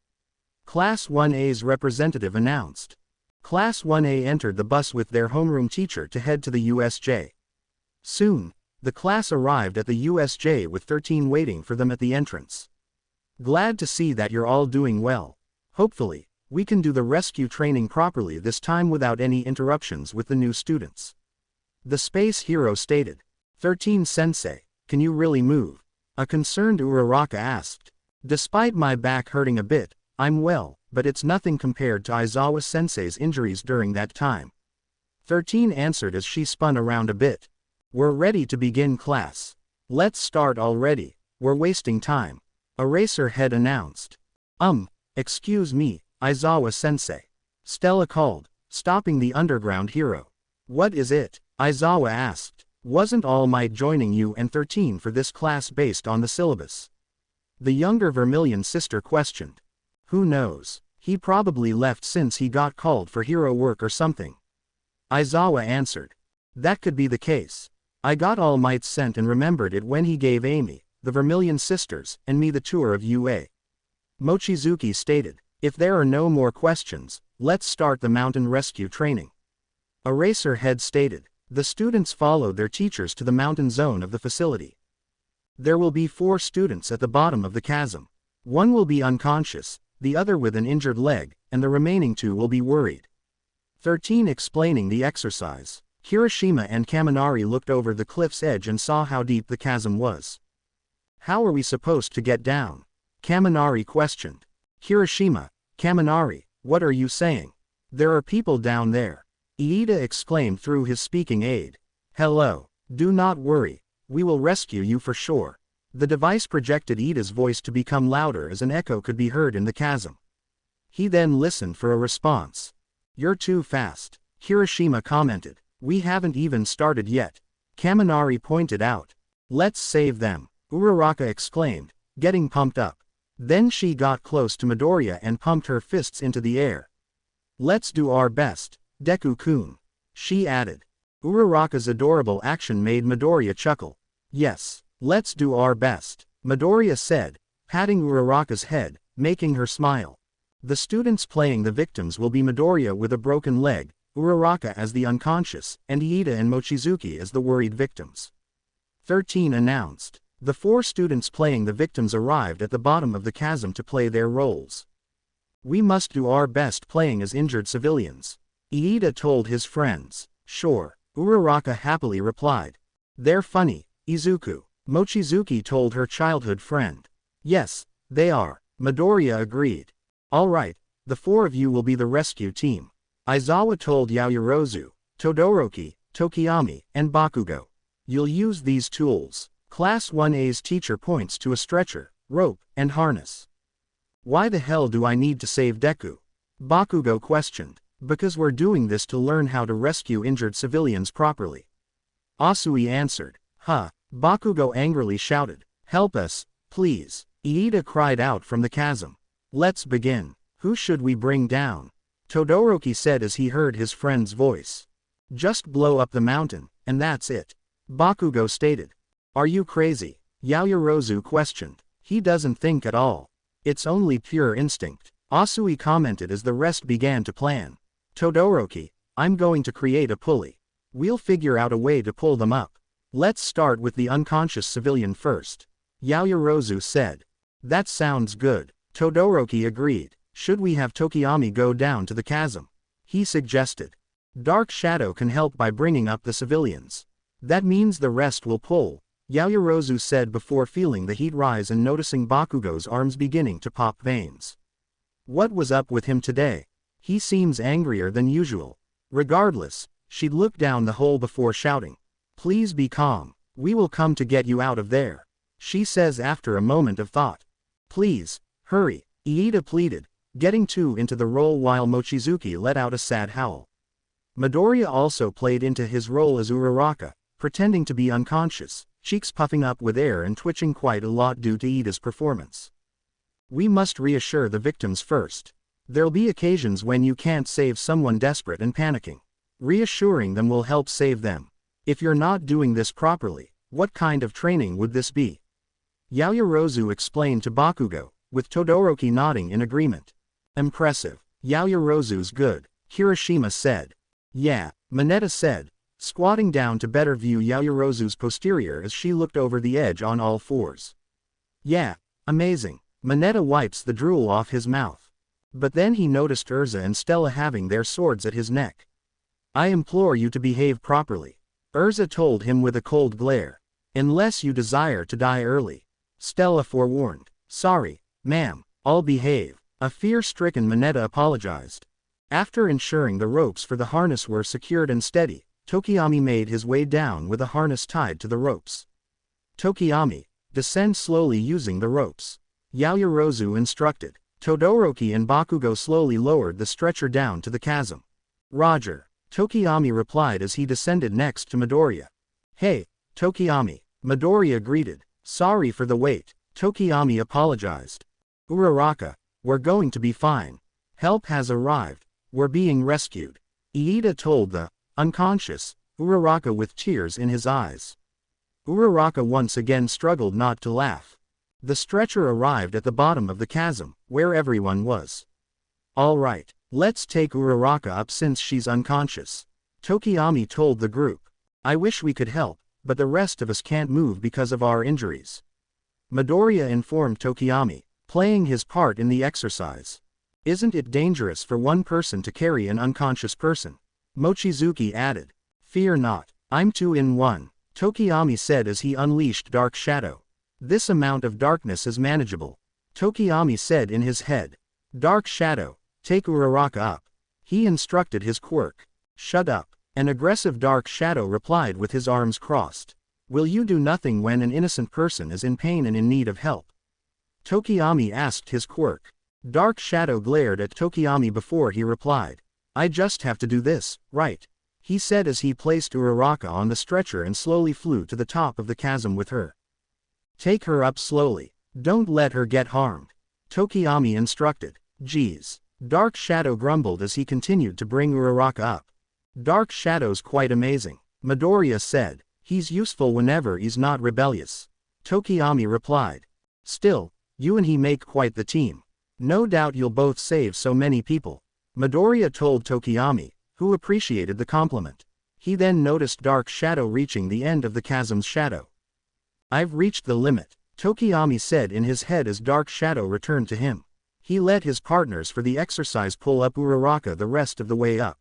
Class 1A's representative announced. Class 1A entered the bus with their homeroom teacher to head to the USJ. Soon, the class arrived at the USJ with 13 waiting for them at the entrance. Glad to see that you're all doing well. Hopefully, we can do the rescue training properly this time without any interruptions with the new students. The space hero stated. 13 Sensei, can you really move? A concerned Uraraka asked. Despite my back hurting a bit, I'm well, but it's nothing compared to Aizawa Sensei's injuries during that time. 13 answered as she spun around a bit. We're ready to begin class. Let's start already, we're wasting time. Eraserhead announced. Excuse me, Aizawa Sensei. Stella called, stopping the underground hero. What is it? Aizawa asked. Wasn't All Might joining you and 13 for this class based on the syllabus? The younger Vermilion sister questioned. Who knows, he probably left since he got called for hero work or something. Aizawa answered. That could be the case. I got All Might sent and remembered it when he gave Amy, the Vermilion sisters, and me the tour of UA. Mochizuki stated. If there are no more questions, let's start the mountain rescue training. Eraserhead stated. The students followed their teachers to the mountain zone of the facility. There will be 4 students at the bottom of the chasm. One will be unconscious, the other with an injured leg, and the remaining 2 will be worried. 13 explaining the exercise. Kirishima and Kaminari looked over the cliff's edge and saw how deep the chasm was. How are we supposed to get down? Kaminari questioned. Kirishima, Kaminari, what are you saying? There are people down there. Iida exclaimed through his speaking aid. Hello, do not worry, we will rescue you for sure. The device projected Iida's voice to become louder as an echo could be heard in the chasm. He then listened for a response. You're too fast, Kirishima commented. We haven't even started yet. Kaminari pointed out. Let's save them, Uraraka exclaimed, getting pumped up. Then she got close to Midoriya and pumped her fists into the air. Let's do our best, Deku-kun, she added. Uraraka's adorable action made Midoriya chuckle. Yes, let's do our best, Midoriya said, patting Uraraka's head, making her smile. The students playing the victims will be Midoriya with a broken leg, Uraraka as the unconscious, and Iida and Mochizuki as the worried victims. 13 announced. The 4 students playing the victims arrived at the bottom of the chasm to play their roles. We must do our best playing as injured civilians. Iida told his friends. Sure, Uraraka happily replied. They're funny, Izuku, Mochizuki told her childhood friend. Yes, they are, Midoriya agreed. Alright, the four of you will be the rescue team. Aizawa told Yaoyorozu, Todoroki, Tokiyami, and Bakugo. You'll use these tools. Class 1A's teacher points to a stretcher, rope, and harness. Why the hell do I need to save Deku? Bakugo questioned. Because we're doing this to learn how to rescue injured civilians properly. Asui answered. Huh, Bakugo angrily shouted. Help us, please. Iida cried out from the chasm. Let's begin. Who should we bring down? Todoroki said as he heard his friend's voice. Just blow up the mountain, and that's it. Bakugo stated. Are you crazy? Yaoyorozu questioned. He doesn't think at all. It's only pure instinct. Asui commented as the rest began to plan. Todoroki, I'm going to create a pulley. We'll figure out a way to pull them up. Let's start with the unconscious civilian first. Yaoyorozu said. That sounds good. Todoroki agreed. Should we have Tokiyami go down to the chasm? He suggested. Dark Shadow can help by bringing up the civilians. That means the rest will pull, Yaoyorozu said before feeling the heat rise and noticing Bakugo's arms beginning to pop veins. What was up with him today? He seems angrier than usual. Regardless, she'd look down the hole before shouting. Please be calm. We will come to get you out of there. She says after a moment of thought. Please, hurry, Iida pleaded, getting too into the role while Mochizuki let out a sad howl. Midoriya also played into his role as Uraraka, pretending to be unconscious, cheeks puffing up with air and twitching quite a lot due to Iida's performance. We must reassure the victims first. There'll be occasions when you can't save someone desperate and panicking. Reassuring them will help save them. If you're not doing this properly, what kind of training would this be? Yaoyorozu explained to Bakugo, with Todoroki nodding in agreement. Impressive. Yaoyorozu's good, Kirishima said. Yeah, Mineta said, squatting down to better view Yaoyorozu's posterior as she looked over the edge on all fours. Yeah, amazing. Mineta wipes the drool off his mouth. But then he noticed Urza and Stella having their swords at his neck. I implore you to behave properly. Urza told him with a cold glare. Unless you desire to die early. Stella forewarned. Sorry, ma'am, I'll behave. A fear-stricken Mineta apologized. After ensuring the ropes for the harness were secured and steady, Tokiyami made his way down with a harness tied to the ropes. Tokiyami, descend slowly using the ropes. Yaoyorozu instructed. Todoroki and Bakugo slowly lowered the stretcher down to the chasm. Roger, Tokiyami replied as he descended next to Midoriya. Hey, Tokiyami, Midoriya greeted. Sorry for the wait, Tokiyami apologized. Uraraka, we're going to be fine. Help has arrived, we're being rescued. Iida told the unconscious Uraraka with tears in his eyes. Uraraka once again struggled not to laugh. The stretcher arrived at the bottom of the chasm, where everyone was. Alright, let's take Uraraka up since she's unconscious. Tokiyami told the group. I wish we could help, but the rest of us can't move because of our injuries. Midoriya informed Tokiyami, playing his part in the exercise. Isn't it dangerous for one person to carry an unconscious person? Mochizuki added. Fear not, I'm 2 in 1, Tokiyami said as he unleashed Dark Shadow. This amount of darkness is manageable. Tokiyami said in his head. Dark Shadow, take Uraraka up. He instructed his quirk. Shut up. An aggressive Dark Shadow replied with his arms crossed. Will you do nothing when an innocent person is in pain and in need of help? Tokiyami asked his quirk. Dark Shadow glared at Tokiyami before he replied. I just have to do this, right? He said as he placed Uraraka on the stretcher and slowly flew to the top of the chasm with her. Take her up slowly. Don't let her get harmed. Tokiyami instructed. Geez. Dark Shadow grumbled as he continued to bring Uraraka up. Dark Shadow's quite amazing, Midoriya said. He's useful whenever he's not rebellious. Tokiyami replied. Still, you and he make quite the team. No doubt you'll both save so many people. Midoriya told Tokiyami, who appreciated the compliment. He then noticed Dark Shadow reaching the end of the chasm's shadow. I've reached the limit, Tokiyami said in his head as Dark Shadow returned to him. He let his partners for the exercise pull up Uraraka the rest of the way up.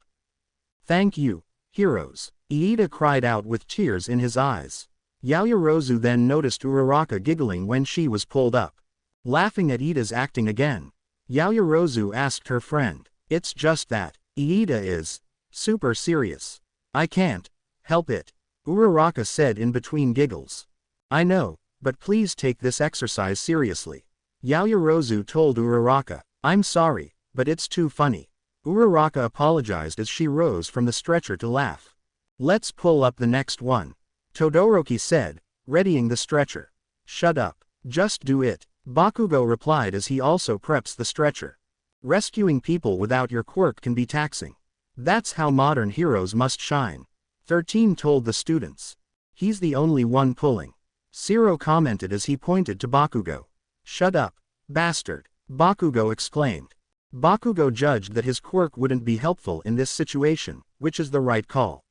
"Thank you, heroes," Iida cried out with tears in his eyes. Yaoyorozu then noticed Uraraka giggling when she was pulled up. Laughing at Iida's acting again, Yaoyorozu asked her friend, "It's just that Iida is super serious. I can't help it," Uraraka said in between giggles. "I know, but please take this exercise seriously," Yaoyorozu told Uraraka. "I'm sorry, but it's too funny." Uraraka apologized as she rose from the stretcher to laugh. "Let's pull up the next one," Todoroki said, readying the stretcher. "Shut up. Just do it," Bakugo replied as he also preps the stretcher. "Rescuing people without your quirk can be taxing. That's how modern heroes must shine," 13 told the students. "He's the only one pulling," Shiro commented as he pointed to Bakugo. "Shut up, bastard," Bakugo exclaimed. Bakugo judged that his quirk wouldn't be helpful in this situation, which is the right call.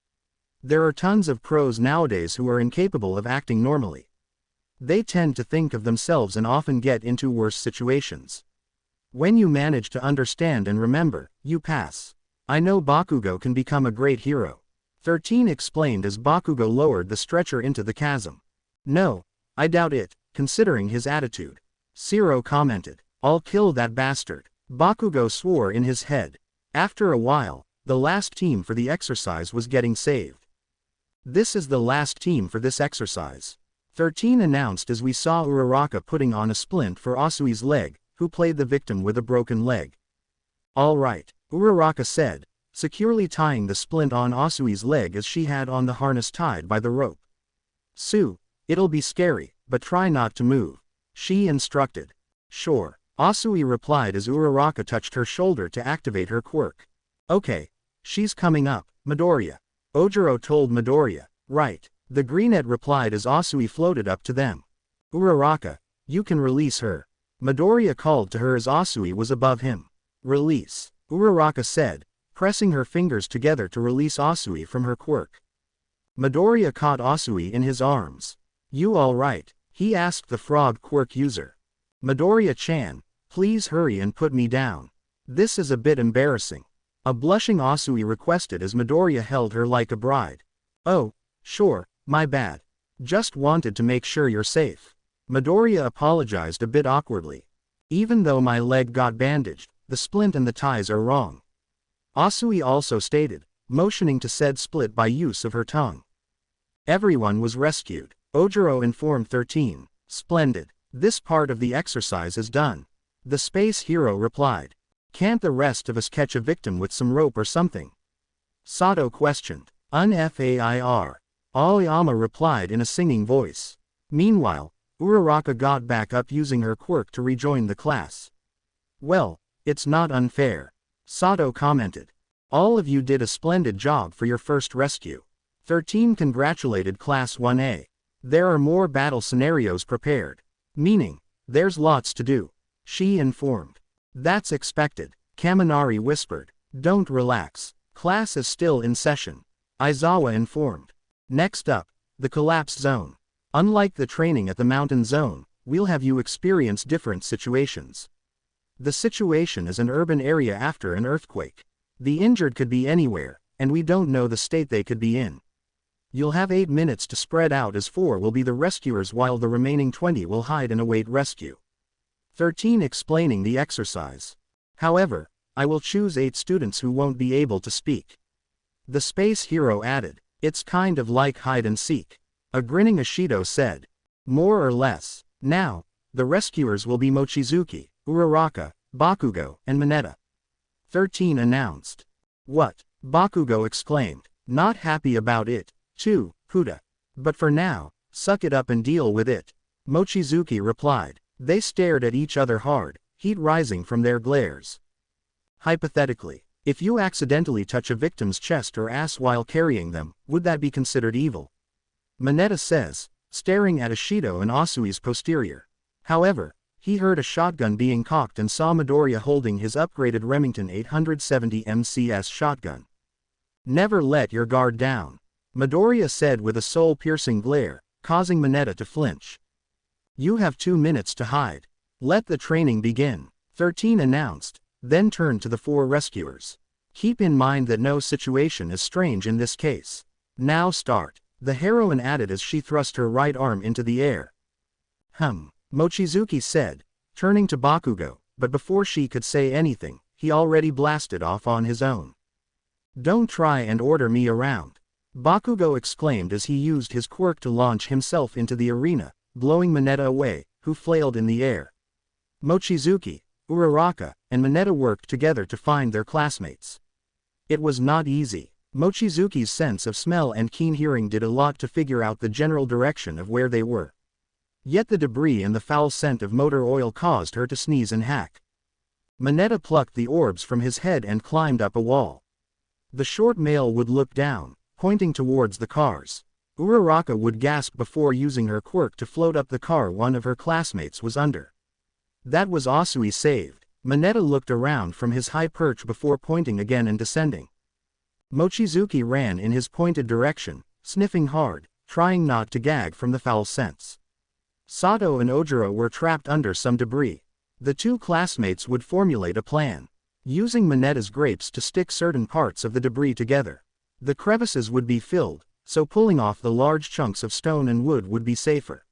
There are tons of pros nowadays who are incapable of acting normally. They tend to think of themselves and often get into worse situations. When you manage to understand and remember, you pass. I know Bakugo can become a great hero, 13 explained as Bakugo lowered the stretcher into the chasm. "No, I doubt it, considering his attitude," Shiro commented. "I'll kill that bastard," Bakugo swore in his head. After a while, the last team for the exercise was getting saved. "This is the last team for this exercise," 13 announced as we saw Uraraka putting on a splint for Asui's leg, who played the victim with a broken leg. "All right," Uraraka said, securely tying the splint on Asui's leg as she had on the harness tied by the rope. "Sue, it'll be scary, but try not to move," she instructed. "Sure," Asui replied as Uraraka touched her shoulder to activate her quirk. "Okay, she's coming up, Midoriya," Ojiro told Midoriya. "Right," the Greenette replied as Asui floated up to them. "Uraraka, you can release her," Midoriya called to her as Asui was above him. "Release," Uraraka said, pressing her fingers together to release Asui from her quirk. Midoriya caught Asui in his arms. "You alright?" he asked the frog quirk user. "Midoriya-chan, please hurry and put me down. This is a bit embarrassing," a blushing Asui requested as Midoriya held her like a bride. "Oh, sure, my bad. Just wanted to make sure you're safe." Midoriya apologized a bit awkwardly. "Even though my leg got bandaged, the splint and the ties are wrong," Asui also stated, motioning to said split by use of her tongue. Everyone was rescued, Ojiro informed 13. "Splendid. This part of the exercise is done," the space hero replied. "Can't the rest of us catch a victim with some rope or something?" Sato questioned. "Unfair," Aoyama replied in a singing voice. Meanwhile, Uraraka got back up using her quirk to rejoin the class. "Well, it's not unfair," Sato commented. "All of you did a splendid job for your first rescue." 13 congratulated Class 1A. "There are more battle scenarios prepared. Meaning, there's lots to do," she informed. "That's expected," Kaminari whispered. "Don't relax. Class is still in session," Aizawa informed. "Next up, the collapse zone. Unlike the training at the mountain zone, we'll have you experience different situations. The situation is an urban area after an earthquake. The injured could be anywhere, and we don't know the state they could be in. You'll have 8 minutes to spread out as 4 will be the rescuers while the remaining 20 will hide and await rescue." 13 explaining the exercise. "However, I will choose 8 students who won't be able to speak." The space hero added, "It's kind of like hide and seek," a grinning Ashido said. "More or less. Now, the rescuers will be Mochizuki, Uraraka, Bakugo, and Mineta," 13 announced. "What?" Bakugo exclaimed. "Not happy about it, too, Huda. But for now, suck it up and deal with it," Mochizuki replied. They stared at each other hard, heat rising from their glares. "Hypothetically, if you accidentally touch a victim's chest or ass while carrying them, would that be considered evil?" Mineta says, staring at Ashido and Asui's posterior. However, he heard a shotgun being cocked and saw Midoriya holding his upgraded Remington 870 MCS shotgun. "Never let your guard down," Midoriya said with a soul-piercing glare, causing Mineta to flinch. "You have 2 minutes to hide. Let the training begin," 13 announced, then turned to the 4 rescuers. Keep in mind that no situation is strange in this case. Now start, the heroine added as she thrust her right arm into the air. Mochizuki said, turning to Bakugo, but before she could say anything, he already blasted off on his own. Don't try and order me around, Bakugo exclaimed as he used his quirk to launch himself into the arena, blowing Mineta away, who flailed in the air. Mochizuki, Uraraka, and Mineta worked together to find their classmates. It was not easy. Mochizuki's sense of smell and keen hearing did a lot to figure out the general direction of where they were. Yet the debris and the foul scent of motor oil caused her to sneeze and hack. Mineta plucked the orbs from his head and climbed up a wall. The short male would look down, pointing towards the cars. Uraraka would gasp before using her quirk to float up the car one of her classmates was under. That was Asui saved. Mineta looked around from his high perch before pointing again and descending. Mochizuki ran in his pointed direction, sniffing hard, trying not to gag from the foul scents. Sato and Ojiro were trapped under some debris. The 2 classmates would formulate a plan, using Mineta's grapes to stick certain parts of the debris together. The crevices would be filled, so pulling off the large chunks of stone and wood would be safer.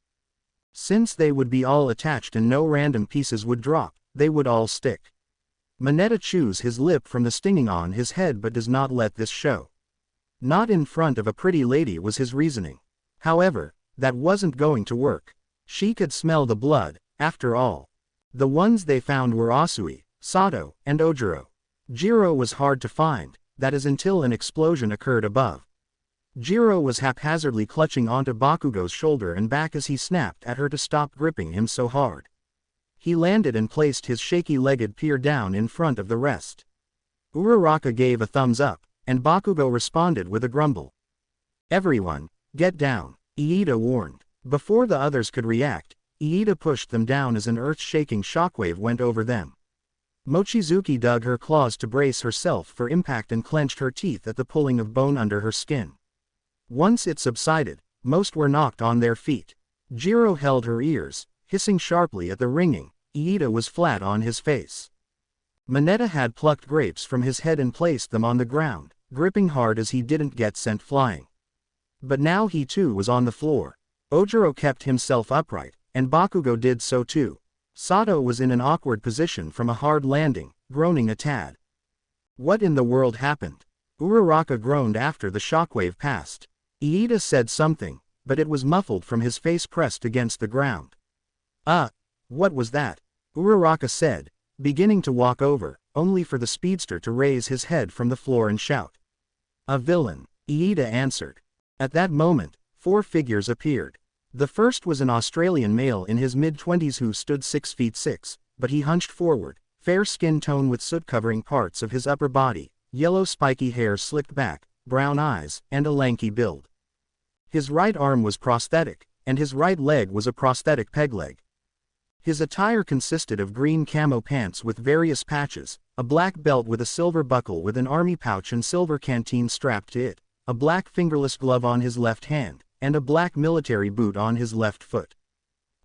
Since they would be all attached and no random pieces would drop, they would all stick. Mineta chews his lip from the stinging on his head but does not let this show. Not in front of a pretty lady was his reasoning. However, that wasn't going to work. She could smell the blood, after all. The ones they found were Asui, Sato, and Ojiro. Jiro was hard to find, that is until an explosion occurred above. Jiro was haphazardly clutching onto Bakugo's shoulder and back as he snapped at her to stop gripping him so hard. He landed and placed his shaky-legged peer down in front of the rest. Uraraka gave a thumbs up, and Bakugo responded with a grumble. Everyone, get down, Iida warned. Before the others could react, Iida pushed them down as an earth-shaking shockwave went over them. Mochizuki dug her claws to brace herself for impact and clenched her teeth at the pulling of bone under her skin. Once it subsided, most were knocked on their feet. Jiro held her ears, hissing sharply at the ringing. Iida was flat on his face. Mineta had plucked grapes from his head and placed them on the ground, gripping hard as he didn't get sent flying. But now he too was on the floor. Ojiro kept himself upright, and Bakugo did so too. Sato was in an awkward position from a hard landing, groaning a tad. What in the world happened? Uraraka groaned after the shockwave passed. Iida said something, but it was muffled from his face pressed against the ground. What was that? Uraraka said, beginning to walk over, only for the speedster to raise his head from the floor and shout. A villain, Iida answered. At that moment, 4 figures appeared. The first was an Australian male in his mid-20s who stood 6 feet 6, but he hunched forward, fair skin tone with soot covering parts of his upper body, yellow spiky hair slicked back, brown eyes, and a lanky build. His right arm was prosthetic, and his right leg was a prosthetic peg leg. His attire consisted of green camo pants with various patches, a black belt with a silver buckle with an army pouch and silver canteen strapped to it, a black fingerless glove on his left hand, and a black military boot on his left foot.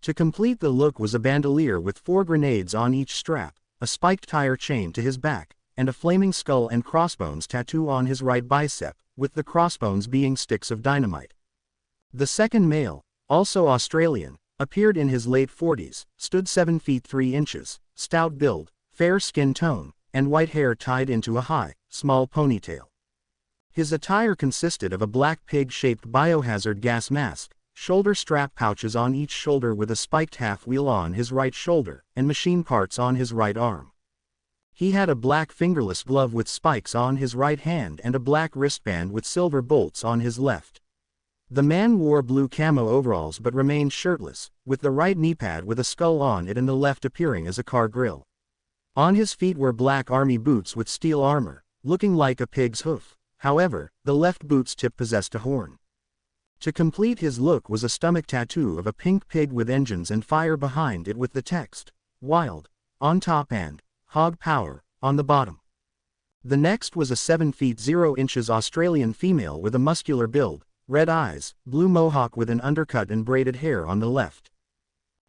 To complete the look was a bandolier with 4 grenades on each strap, a spiked tire chain to his back, and a flaming skull and crossbones tattoo on his right bicep, with the crossbones being sticks of dynamite. The second male, also Australian, appeared in his late 40s, stood 7 feet 3 inches, stout build, fair skin tone, and white hair tied into a high, small ponytail. His attire consisted of a black pig-shaped biohazard gas mask, shoulder strap pouches on each shoulder with a spiked half-wheel on his right shoulder, and machine parts on his right arm. He had a black fingerless glove with spikes on his right hand and a black wristband with silver bolts on his left. The man wore blue camo overalls but remained shirtless, with the right knee pad with a skull on it and the left appearing as a car grill. On his feet were black army boots with steel armor, looking like a pig's hoof. However, the left boot's tip possessed a horn. To complete his look was a stomach tattoo of a pink pig with engines and fire behind it with the text, "Wild," on top and "Hog Power," on the bottom. The next was a 7 feet 0 inches Australian female with a muscular build, red eyes, blue mohawk with an undercut and braided hair on the left.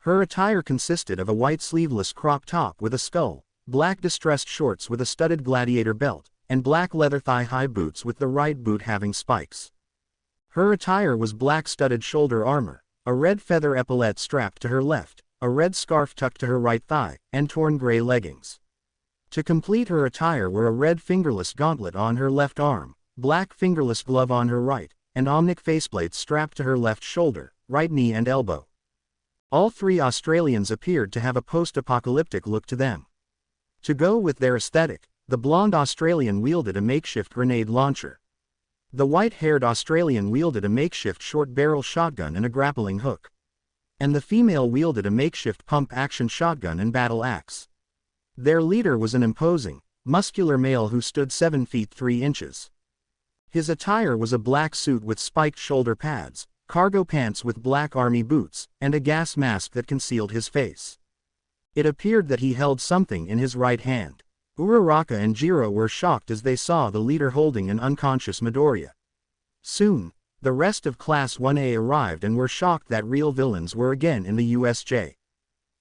Her attire consisted of a white sleeveless crop top with a skull, black distressed shorts with a studded gladiator belt, and black leather thigh-high boots with the right boot having spikes. Her attire was black studded shoulder armor, a red feather epaulette strapped to her left, a red scarf tucked to her right thigh, and torn gray leggings. To complete her attire were a red fingerless gauntlet on her left arm, black fingerless glove on her right, and omnic faceplates strapped to her left shoulder, right knee and elbow. All three Australians appeared to have a post-apocalyptic look to them. To go with their aesthetic, the blonde Australian wielded a makeshift grenade launcher. The white-haired Australian wielded a makeshift short-barrel shotgun and a grappling hook. And the female wielded a makeshift pump-action shotgun and battle axe. Their leader was an imposing, muscular male who stood 7 feet 3 inches. His attire was a black suit with spiked shoulder pads, cargo pants with black army boots, and a gas mask that concealed his face. It appeared that he held something in his right hand. Uraraka and Jiro were shocked as they saw the leader holding an unconscious Midoriya. Soon, the rest of Class 1A arrived and were shocked that real villains were again in the USJ.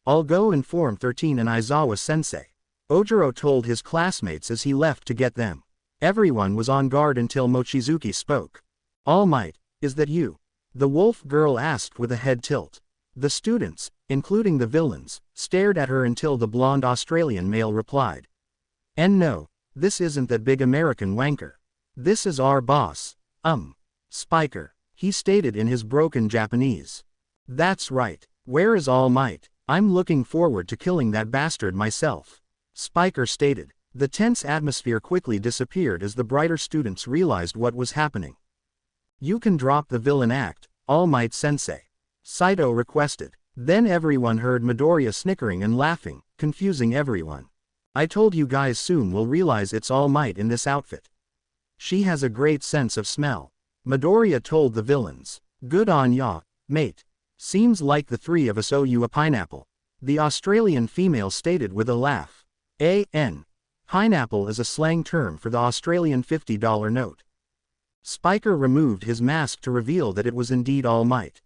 "I'll go inform 13 and Aizawa-sensei," Ojiro told his classmates as he left to get them. Everyone was on guard until Mochizuki spoke. "All Might, is that you?" the wolf girl asked with a head tilt. The students, including the villains, stared at her until the blonde Australian male replied. "And no, this isn't that big American wanker. This is our boss, Spiker," he stated in his broken Japanese. "That's right. Where is All Might? I'm looking forward to killing that bastard myself," Spiker stated. The tense atmosphere quickly disappeared as the brighter students realized what was happening. "You can drop the villain act, All Might sensei," Saito requested. Then everyone heard Midoriya snickering and laughing, confusing everyone. "I told you guys soon we'll realize it's All Might in this outfit. She has a great sense of smell," Midoriya told the villains. "Good on ya, mate. Seems like the three of us owe you a pineapple," the Australian female stated with a laugh. Pineapple is a slang term for the Australian $50 note. Spiker removed his mask to reveal that it was indeed All Might.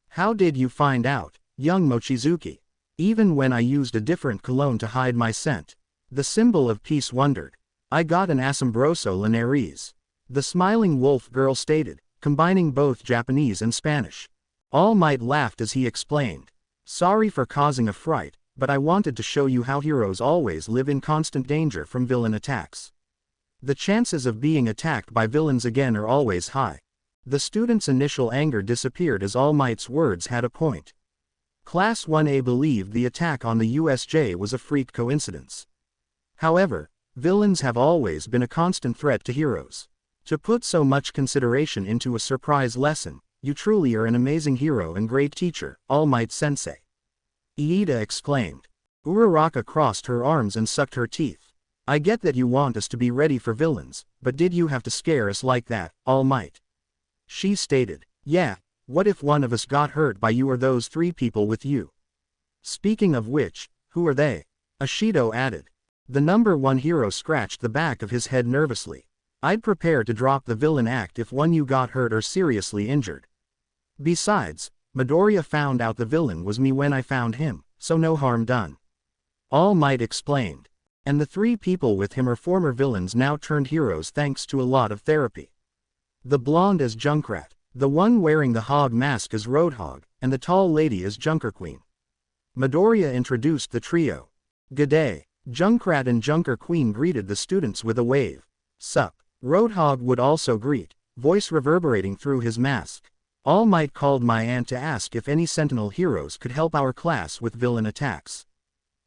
"How did you find out, young Mochizuki?" "Even when I used a different cologne to hide my scent," the symbol of peace wondered. "I got an asombroso Linares," the smiling wolf girl stated, combining both Japanese and Spanish. All Might laughed as he explained. "Sorry for causing a fright, but I wanted to show you how heroes always live in constant danger from villain attacks. The chances of being attacked by villains again are always high." The students' initial anger disappeared as All Might's words had a point. Class 1A believed the attack on the USJ was a freak coincidence. However, villains have always been a constant threat to heroes. To put so much consideration into a surprise lesson, you truly are an amazing hero and great teacher, All Might sensei, Iida exclaimed. Uraraka crossed her arms and sucked her teeth. "I get that you want us to be ready for villains, but did you have to scare us like that, All Might?" she stated. "Yeah, what if one of us got hurt by you or those 3 people with you? Speaking of which, who are they?" Ashido added. The number 1 hero scratched the back of his head nervously. "I'd prepare to drop the villain act if one you got hurt or seriously injured. Besides, Midoriya found out the villain was me when I found him, so no harm done," All Might explained. "And the 3 people with him are former villains now turned heroes thanks to a lot of therapy. The blonde is Junkrat, the one wearing the hog mask is Roadhog, and the tall lady is Junker Queen." Midoriya introduced the trio. "G'day." Junkrat and Junker Queen greeted the students with a wave. "Sup." Roadhog would also greet, voice reverberating through his mask. "All Might called my aunt to ask if any Sentinel heroes could help our class with villain attacks.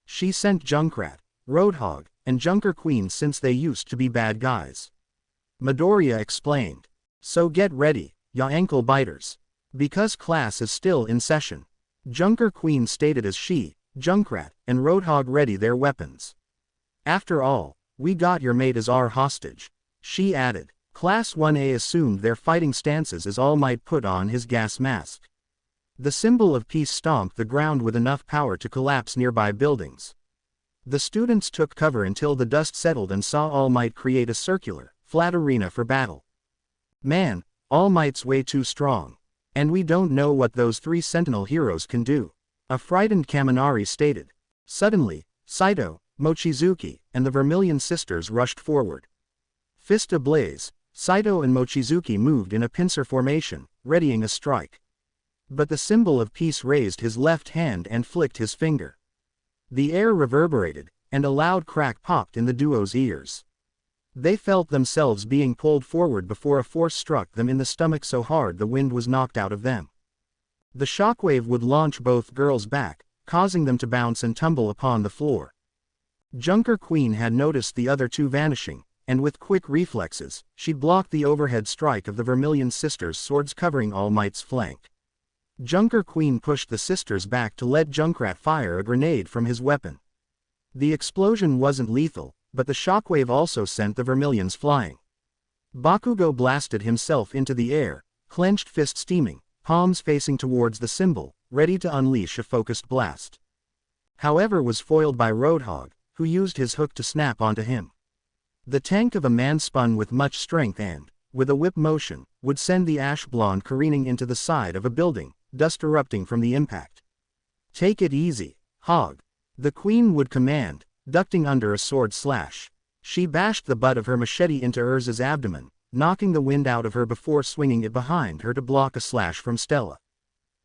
She sent Junkrat, Roadhog, and Junker Queen since they used to be bad guys," Midoriya explained. "So get ready, ya ankle biters. Because class is still in session," Junker Queen stated as she, Junkrat, and Roadhog ready their weapons. "After all, we got your mate as our hostage," she added. Class 1A assumed their fighting stances as All Might put on his gas mask. The symbol of peace stomped the ground with enough power to collapse nearby buildings. The students took cover until the dust settled and saw All Might create a circular, flat arena for battle. "Man, All Might's way too strong. And we don't know what those 3 Sentinel heroes can do," A frightened Kaminari stated. Suddenly, Saito, Mochizuki, and the Vermilion sisters rushed forward. Fist ablaze, Saito and Mochizuki moved in a pincer formation, readying a strike. But the symbol of peace raised his left hand and flicked his finger. The air reverberated, and a loud crack popped in the duo's ears. They felt themselves being pulled forward before a force struck them in the stomach so hard the wind was knocked out of them. The shockwave would launch both girls back, causing them to bounce and tumble upon the floor. Junker Queen had noticed the other two vanishing, and with quick reflexes, she blocked the overhead strike of the Vermilion sisters' swords covering All Might's flank. Junker Queen pushed the sisters back to let Junkrat fire a grenade from his weapon. The explosion wasn't lethal, but the shockwave also sent the Vermilions flying. Bakugo blasted himself into the air, clenched fist steaming, palms facing towards the symbol, ready to unleash a focused blast. However, was foiled by Roadhog, who used his hook to snap onto him. The tank of a man spun with much strength and, with a whip motion, would send the ash blonde careening into the side of a building, dust erupting from the impact. "Take it easy, Hog," the queen would command, ducking under a sword slash. She bashed the butt of her machete into Urza's abdomen, knocking the wind out of her before swinging it behind her to block a slash from Stella.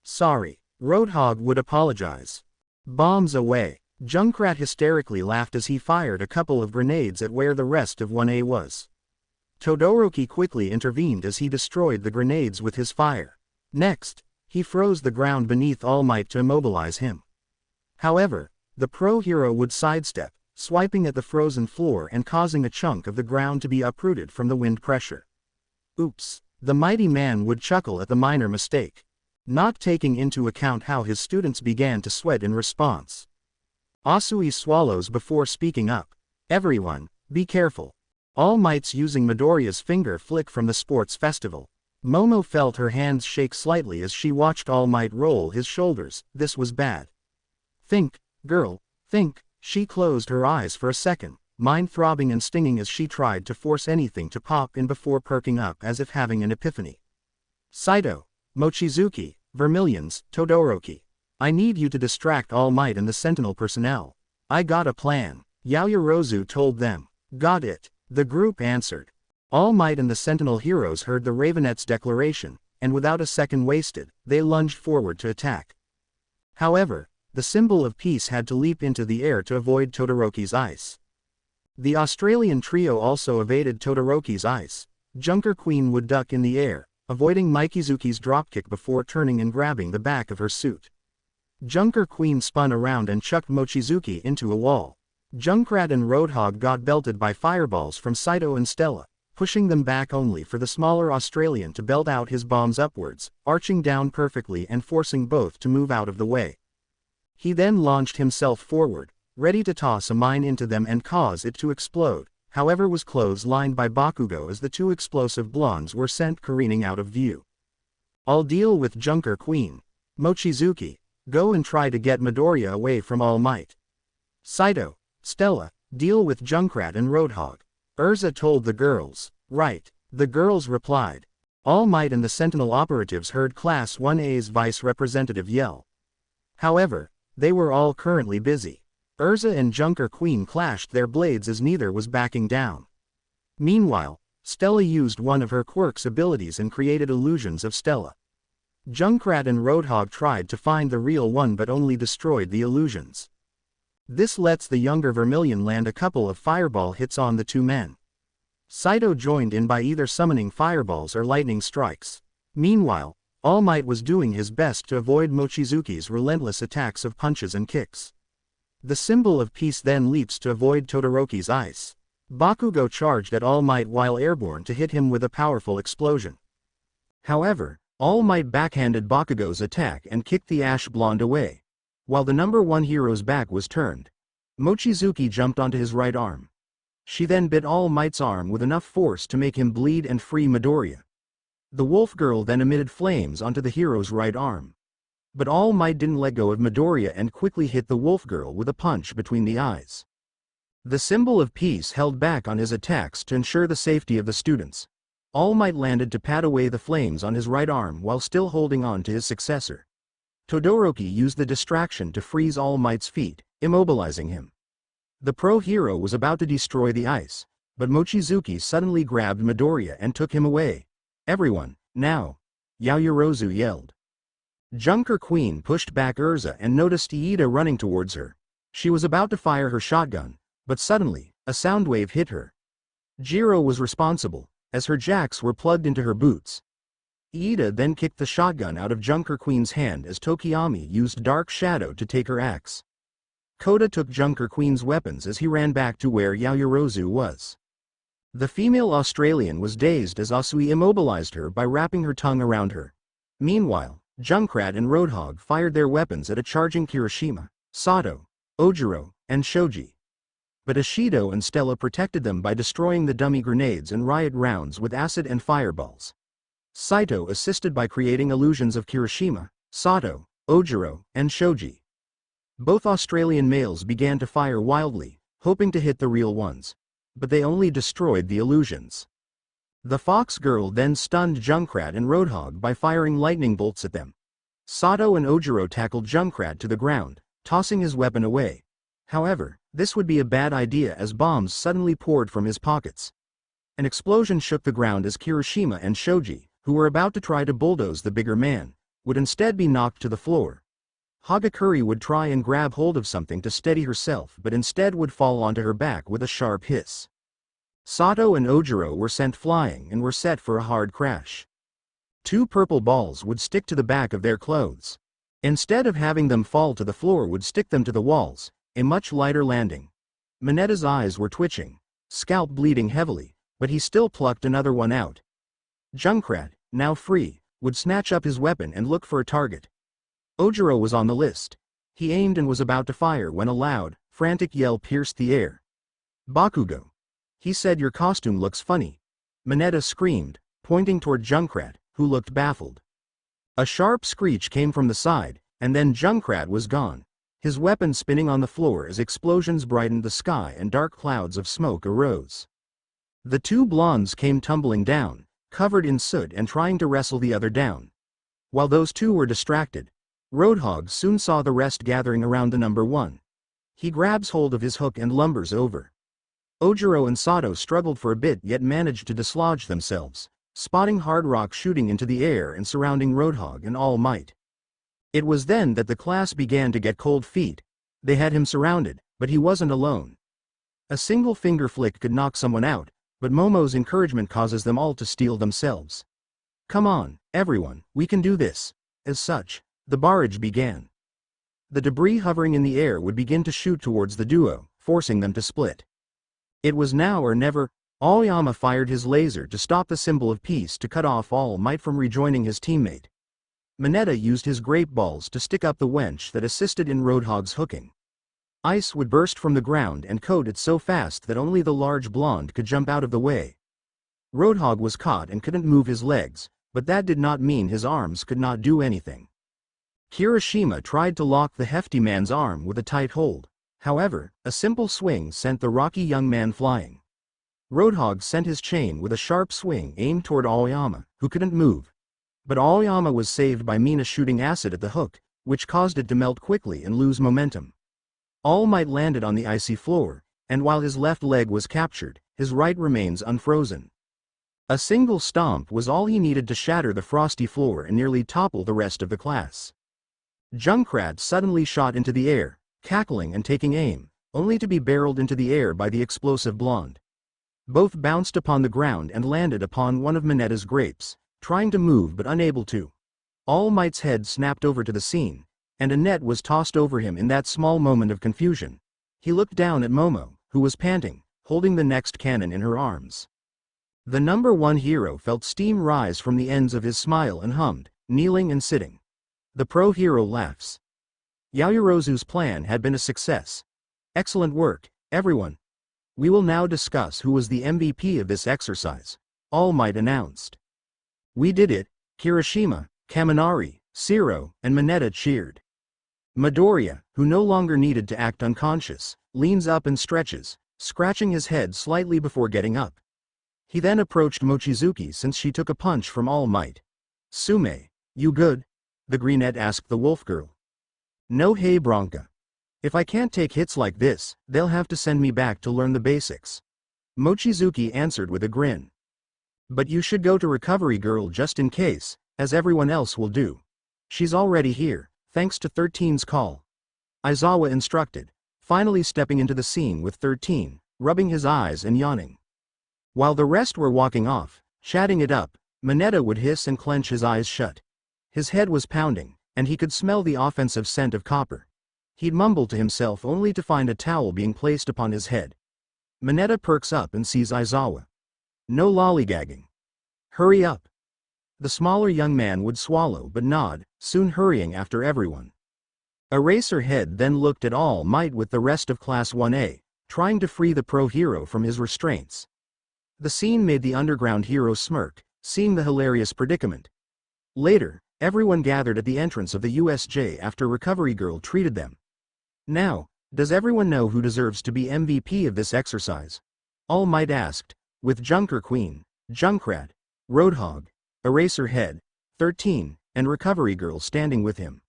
"Sorry," Roadhog would apologize. "Bombs away." Junkrat hysterically laughed as he fired a couple of grenades at where the rest of 1A was. Todoroki quickly intervened as he destroyed the grenades with his fire. Next, he froze the ground beneath All Might to immobilize him. However, the pro-hero would sidestep, swiping at the frozen floor and causing a chunk of the ground to be uprooted from the wind pressure. Oops, the mighty man would chuckle at the minor mistake, not taking into account how his students began to sweat in response. Asui swallows before speaking up. "Everyone, be careful. All Might's using Midoriya's finger flick from the sports festival." Momo felt her hands shake slightly as she watched All Might roll his shoulders. This was bad. "Think, girl, think." She closed her eyes for a second, mind throbbing and stinging as she tried to force anything to pop in before perking up as if having an epiphany. "Saito, Mochizuki, Vermilions, Todoroki. I need you to distract All Might and the Sentinel personnel. I got a plan," Yaoyorozu told them. "Got it," the group answered. All Might and the Sentinel heroes heard the Ravenette's declaration, and without a second wasted, they lunged forward to attack. However, the symbol of peace had to leap into the air to avoid Todoroki's ice. The Australian trio also evaded Todoroki's ice. Junker Queen would duck in the air, avoiding Mikizuki's dropkick before turning and grabbing the back of her suit. Junker Queen spun around and chucked Mochizuki into a wall. Junkrat and Roadhog got belted by fireballs from Saito and Stella, pushing them back only for the smaller Australian to belt out his bombs upwards, arching down perfectly and forcing both to move out of the way. He then launched himself forward, ready to toss a mine into them and cause it to explode, however was clotheslined by Bakugo as the two explosive blondes were sent careening out of view. "I'll deal with Junker Queen. Mochizuki, go and try to get Midoriya away from All Might. Saito, Stella, deal with Junkrat and Roadhog." Urza told the girls. "Right," the girls replied. All Might and the Sentinel operatives heard Class 1A's vice representative yell. However, they were all currently busy. Urza and Junker Queen clashed their blades as neither was backing down. Meanwhile, Stella used one of her quirk's abilities and created illusions of Stella. Junkrat and Roadhog tried to find the real one but only destroyed the illusions. This lets the younger Vermilion land a couple of fireball hits on the two men. Saito joined in by either summoning fireballs or lightning strikes. Meanwhile, All Might was doing his best to avoid Mochizuki's relentless attacks of punches and kicks. The symbol of peace then leaps to avoid Todoroki's ice. Bakugo charged at All Might while airborne to hit him with a powerful explosion. However, All Might backhanded Bakugo's attack and kicked the ash blonde away. While the number one hero's back was turned, Mochizuki jumped onto his right arm. She then bit All Might's arm with enough force to make him bleed and free Midoriya. The wolf girl then emitted flames onto the hero's right arm. But All Might didn't let go of Midoriya and quickly hit the wolf girl with a punch between the eyes. The symbol of peace held back on his attacks to ensure the safety of the students. All Might landed to pat away the flames on his right arm while still holding on to his successor. Todoroki used the distraction to freeze All Might's feet, immobilizing him. The pro hero was about to destroy the ice, but Mochizuki suddenly grabbed Midoriya and took him away. "Everyone, now!" Yaoyorozu yelled. Junker Queen pushed back Urza and noticed Iida running towards her. She was about to fire her shotgun, but suddenly, a sound wave hit her. Jiro was responsible, as her jacks were plugged into her boots. Iida then kicked the shotgun out of Junker Queen's hand as Tokiyami used Dark Shadow to take her axe. Koda took Junker Queen's weapons as he ran back to where Yaoyorozu was. The female Australian was dazed as Asui immobilized her by wrapping her tongue around her. Meanwhile, Junkrat and Roadhog fired their weapons at a charging Kirishima, Sato, Ojiro, and Shoji. But Ishido and Stella protected them by destroying the dummy grenades and riot rounds with acid and fireballs. Saito assisted by creating illusions of Kirishima, Sato, Ojiro, and Shoji. Both Australian males began to fire wildly, hoping to hit the real ones. But they only destroyed the illusions. The Fox Girl then stunned Junkrat and Roadhog by firing lightning bolts at them. Sato and Ojiro tackled Junkrat to the ground, tossing his weapon away. However, this would be a bad idea as bombs suddenly poured from his pockets. An explosion shook the ground as Kirishima and Shoji, who were about to try to bulldoze the bigger man, would instead be knocked to the floor. Hagakure would try and grab hold of something to steady herself but instead would fall onto her back with a sharp hiss. Sato and Ojiro were sent flying and were set for a hard crash. 2 purple balls would stick to the back of their clothes. Instead of having them fall to the floor would stick them to the walls, a much lighter landing. Minetta's eyes were twitching, scalp bleeding heavily, but he still plucked another one out. Junkrat, now free, would snatch up his weapon and look for a target. Ojiro was on the list. He aimed and was about to fire when a loud, frantic yell pierced the air. "Bakugo!" He said, "Your costume looks funny." Minetta screamed, pointing toward Junkrat, who looked baffled. A sharp screech came from the side, and then Junkrat was gone, his weapon spinning on the floor as explosions brightened the sky and dark clouds of smoke arose. The 2 blondes came tumbling down, covered in soot and trying to wrestle the other down. While those 2 were distracted, Roadhog soon saw the rest gathering around the number 1. He grabs hold of his hook and lumbers over. Ojiro and Sato struggled for a bit yet managed to dislodge themselves, spotting Hard Rock shooting into the air and surrounding Roadhog and All Might. It was then that the class began to get cold feet. They had him surrounded, but he wasn't alone. A single finger flick could knock someone out, but Momo's encouragement causes them all to steel themselves. "Come on, everyone, we can do this." As such, the barrage began. The debris hovering in the air would begin to shoot towards the duo, forcing them to split. It was now or never. Aoyama fired his laser to stop the symbol of peace to cut off All Might from rejoining his teammate. Minetta used his grape balls to stick up the wench that assisted in Roadhog's hooking. Ice would burst from the ground and coat it so fast that only the large blonde could jump out of the way. Roadhog was caught and couldn't move his legs, but that did not mean his arms could not do anything. Kirishima tried to lock the hefty man's arm with a tight hold. However, a simple swing sent the rocky young man flying. Roadhog sent his chain with a sharp swing aimed toward Aoyama, who couldn't move. But Aoyama was saved by Mina shooting acid at the hook, which caused it to melt quickly and lose momentum. All Might landed on the icy floor, and while his left leg was captured, his right remains unfrozen. A single stomp was all he needed to shatter the frosty floor and nearly topple the rest of the class. Junkrat suddenly shot into the air, cackling and taking aim, only to be barreled into the air by the explosive blonde. Both bounced upon the ground and landed upon one of Minetta's grapes, trying to move but unable to. All Might's head snapped over to the scene, and a net was tossed over him in that small moment of confusion. He looked down at Momo, who was panting, holding the next cannon in her arms. The number 1 hero felt steam rise from the ends of his smile and hummed, kneeling and sitting. The pro hero laughs. Yaoyorozu's plan had been a success. Excellent work, everyone. We will now discuss who was the MVP of this exercise, All Might announced. We did it. Kirishima, Kaminari, Shiro, and Minetta cheered. Midoriya, who no longer needed to act unconscious, leans up and stretches, scratching his head slightly before getting up. He then approached Mochizuki since she took a punch from All Might. "Sume, you good?" the greenette asked the wolf girl. No, hey Bronca. If I can't take hits like this, they'll have to send me back to learn the basics. Mochizuki answered with a grin. But you should go to Recovery Girl just in case, as everyone else will do. She's already here, thanks to 13's call. Aizawa instructed, finally stepping into the scene with 13, rubbing his eyes and yawning. While the rest were walking off, chatting it up, Mineta would hiss and clench his eyes shut. His head was pounding, and he could smell the offensive scent of copper. He'd mumble to himself only to find a towel being placed upon his head. Mineta perks up and sees Aizawa. No lollygagging. Hurry up. The smaller young man would swallow but nod, soon hurrying after everyone. Eraserhead then looked at All Might with the rest of Class 1A, trying to free the pro hero from his restraints. The scene made the underground hero smirk, seeing the hilarious predicament. Later, everyone gathered at the entrance of the USJ after Recovery Girl treated them. Now, does everyone know who deserves to be MVP of this exercise? All Might asked, with Junker Queen, Junkrat, Roadhog, Eraserhead, 13, and Recovery Girl standing with him.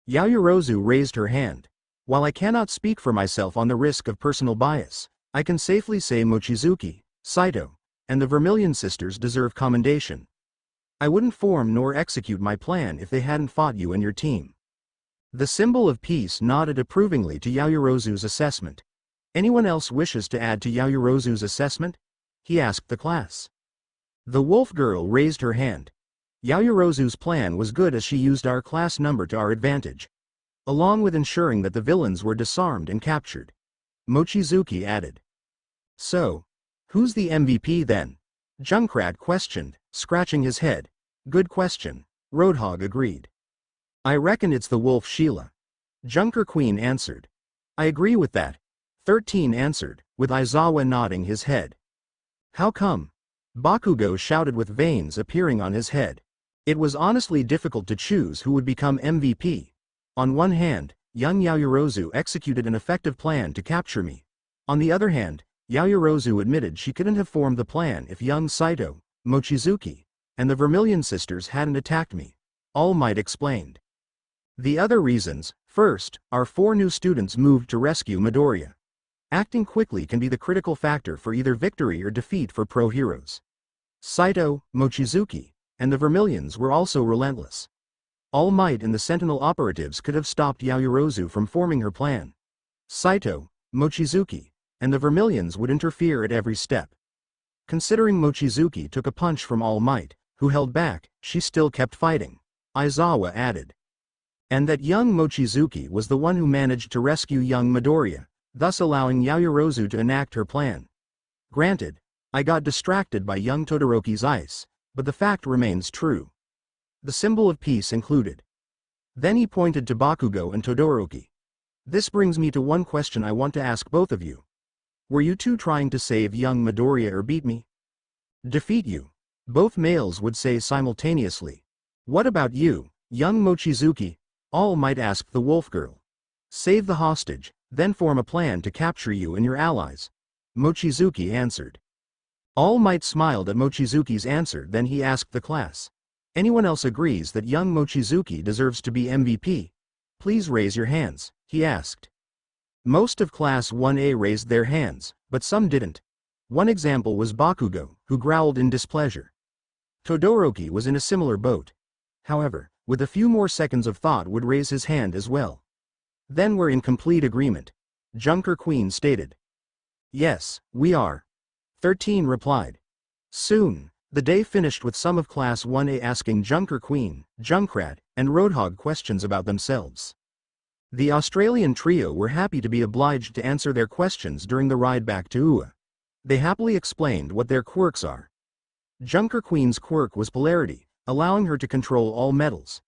Yaoyorozu raised her hand. While I cannot speak for myself on the risk of personal bias, I can safely say Mochizuki, Saito, and the Vermilion Sisters deserve commendation. I wouldn't form nor execute my plan if they hadn't fought you and your team. The symbol of peace nodded approvingly to Yaoyorozu's assessment. Anyone else wishes to add to Yaoyorozu's assessment? He asked the class. The wolf girl raised her hand. Yaoyorozu's plan was good as she used our class number to our advantage, along with ensuring that the villains were disarmed and captured. Mochizuki added. So, who's the MVP then? Junkrat questioned, scratching his head. Good question, Roadhog agreed. I reckon it's the wolf Sheila. Junker Queen answered. I agree with that. 13 answered, with Aizawa nodding his head. How come? Bakugo shouted with veins appearing on his head. It was honestly difficult to choose who would become MVP. On one hand, young Yaoyorozu executed an effective plan to capture me. On the other hand, Yaoyorozu admitted she couldn't have formed the plan if young Saito, Mochizuki, and the Vermilion Sisters hadn't attacked me. All Might explained. The other reasons, first, our 4 new students moved to rescue Midoriya. Acting quickly can be the critical factor for either victory or defeat for pro heroes. Saito, Mochizuki, and the Vermilions were also relentless. All Might and the Sentinel operatives could have stopped Yaoyorozu from forming her plan. Saito, Mochizuki, and the Vermilions would interfere at every step. Considering Mochizuki took a punch from All Might, who held back, she still kept fighting. Aizawa added. And that young Mochizuki was the one who managed to rescue young Midoriya, thus allowing Yaoyorozu to enact her plan. Granted, I got distracted by young Todoroki's ice, but the fact remains true. The symbol of peace included. Then he pointed to Bakugo and Todoroki. This brings me to one question I want to ask both of you. Were you two trying to save young Midoriya or beat me? Defeat you. Both males would say simultaneously. What about you, young Mochizuki? All Might ask the wolf girl. Save the hostage, then form a plan to capture you and your allies. Mochizuki answered. All Might smiled at Mochizuki's answer, then he asked the class. Anyone else agrees that young Mochizuki deserves to be MVP? Please raise your hands, he asked. Most of Class 1A raised their hands, but some didn't. One example was Bakugo, who growled in displeasure. Todoroki was in a similar boat. However, with a few more seconds of thought would raise his hand as well. Then we're in complete agreement. Junker Queen stated. Yes, we are. 13 replied. Soon, the day finished with some of Class 1A asking Junker Queen, Junkrat, and Roadhog questions about themselves. The Australian trio were happy to be obliged to answer their questions during the ride back to Ua. They happily explained what their quirks are. Junker Queen's quirk was polarity, allowing her to control all metals.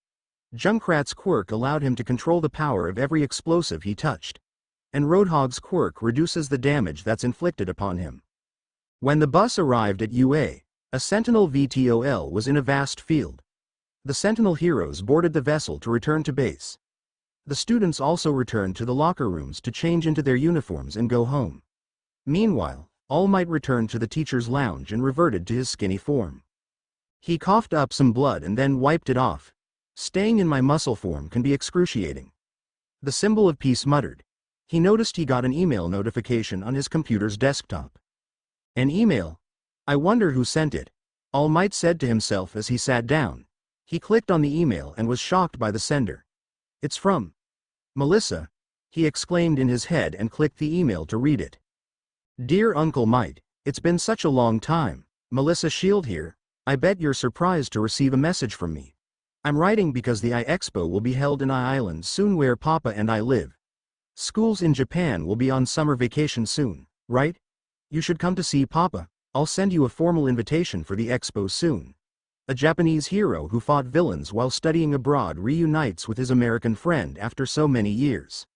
Junkrat's quirk allowed him to control the power of every explosive he touched. And Roadhog's quirk reduces the damage that's inflicted upon him. When the bus arrived at UA, a Sentinel VTOL was in a vast field. The Sentinel heroes boarded the vessel to return to base. The students also returned to the locker rooms to change into their uniforms and go home. Meanwhile, All Might returned to the teacher's lounge and reverted to his skinny form. He coughed up some blood and then wiped it off. Staying in my muscle form can be excruciating. The symbol of peace muttered. He noticed he got an email notification on his computer's desktop. An email? I wonder who sent it. All Might said to himself as he sat down. He clicked on the email and was shocked by the sender. It's from Melissa, he exclaimed in his head and clicked the email to read it. Dear Uncle Might, it's been such a long time. Melissa Shield here. I bet you're surprised to receive a message from me. I'm writing because the Expo will be held in Island soon where Papa and I live. Schools in Japan will be on summer vacation soon, right? You should come to see Papa. I'll send you a formal invitation for the Expo soon. A Japanese hero who fought villains while studying abroad reunites with his American friend after so many years.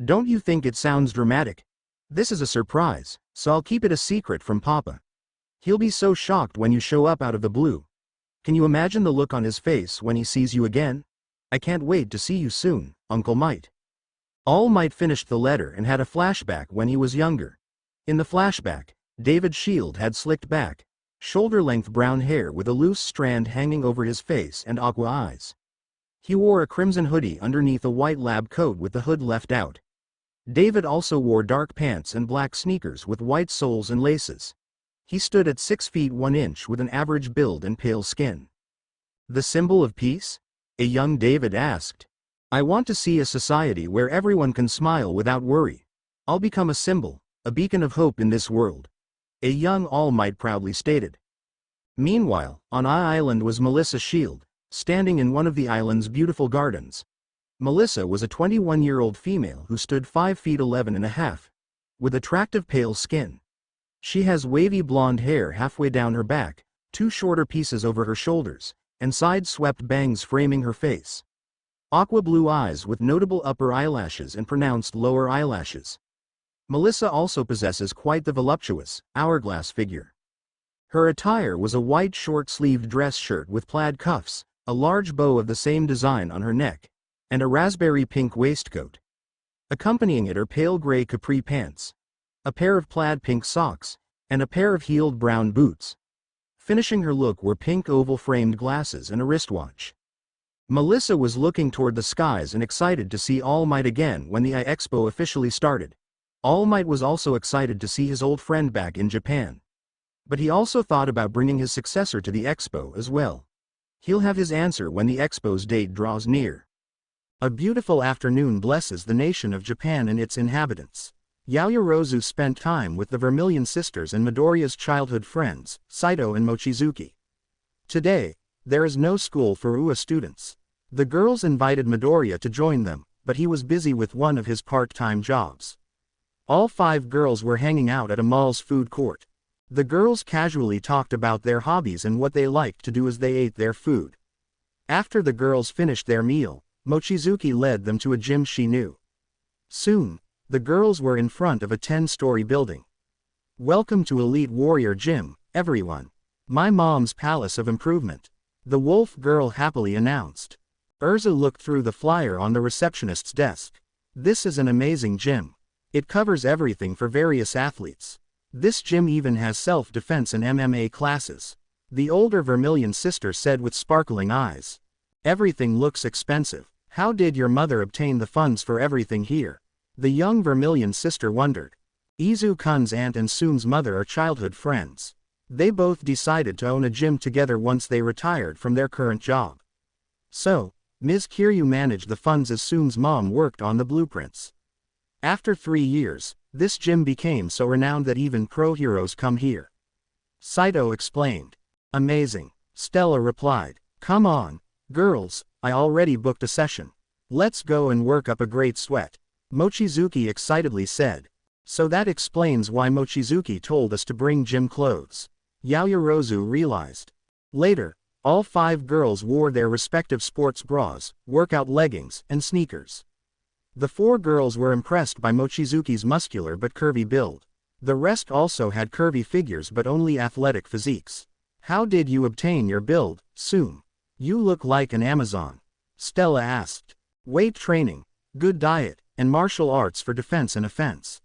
Don't you think it sounds dramatic? This is a surprise, so I'll keep it a secret from Papa. He'll be so shocked when you show up out of the blue. Can you imagine the look on his face when he sees you again? I can't wait to see you soon, Uncle Might. All Might finished the letter and had a flashback when he was younger. In the flashback, David Shield had slicked back, shoulder-length brown hair with a loose strand hanging over his face and aqua eyes. He wore a crimson hoodie underneath a white lab coat with the hood left out. David also wore dark pants and black sneakers with white soles and laces. He stood at 6 feet 1 inch with an average build and pale skin. The symbol of peace? A young David asked. I want to see a society where everyone can smile without worry. I'll become a symbol, a beacon of hope in this world. A young All Might proudly stated. Meanwhile, on Island was Melissa Shield, standing in one of the island's beautiful gardens. Melissa was a 21-year-old female who stood 5 feet 11 and a half, with attractive pale skin. She has wavy blonde hair halfway down her back, 2 shorter pieces over her shoulders, and side-swept bangs framing her face. Aqua blue eyes with notable upper eyelashes and pronounced lower eyelashes. Melissa also possesses quite the voluptuous, hourglass figure. Her attire was a white short-sleeved dress shirt with plaid cuffs, a large bow of the same design on her neck, and a raspberry pink waistcoat. Accompanying it are pale gray capri pants, a pair of plaid pink socks, and a pair of heeled brown boots. Finishing her look were pink oval-framed glasses and a wristwatch. Melissa was looking toward the skies and excited to see All Might again when the Expo officially started. All Might was also excited to see his old friend back in Japan. But he also thought about bringing his successor to the Expo as well. He'll have his answer when the Expo's date draws near. A beautiful afternoon blesses the nation of Japan and its inhabitants. Yaoyorozu spent time with the Vermilion sisters and Midoriya's childhood friends, Saito and Mochizuki. Today, there is no school for UA students. The girls invited Midoriya to join them, but he was busy with one of his part-time jobs. All 5 girls were hanging out at a mall's food court. The girls casually talked about their hobbies and what they liked to do as they ate their food. After the girls finished their meal, Mochizuki led them to a gym she knew. Soon, the girls were in front of a 10-story building. Welcome to Elite Warrior Gym, everyone. My mom's palace of improvement. The wolf girl happily announced. Urza looked through the flyer on the receptionist's desk. This is an amazing gym. It covers everything for various athletes. This gym even has self-defense and MMA classes. The older Vermilion sister said with sparkling eyes. Everything looks expensive. How did your mother obtain the funds for everything here? The young Vermilion sister wondered. Izu-kun's aunt and Soon's mother are childhood friends. They both decided to own a gym together once they retired from their current job. So, Ms. Kiryu managed the funds as Soon's mom worked on the blueprints. After 3 years, this gym became so renowned that even pro heroes come here. Saito explained. Amazing. Stella replied. Come on, girls, I already booked a session. Let's go and work up a great sweat. Mochizuki excitedly said. So that explains why Mochizuki told us to bring gym clothes. Yaoyorozu realized. Later, all 5 girls wore their respective sports bras, workout leggings, and sneakers. The 4 girls were impressed by Mochizuki's muscular but curvy build. The rest also had curvy figures but only athletic physiques. How did you obtain your build, Soon? You look like an Amazon. Stella asked. Weight training, good diet, and martial arts for defense and offense.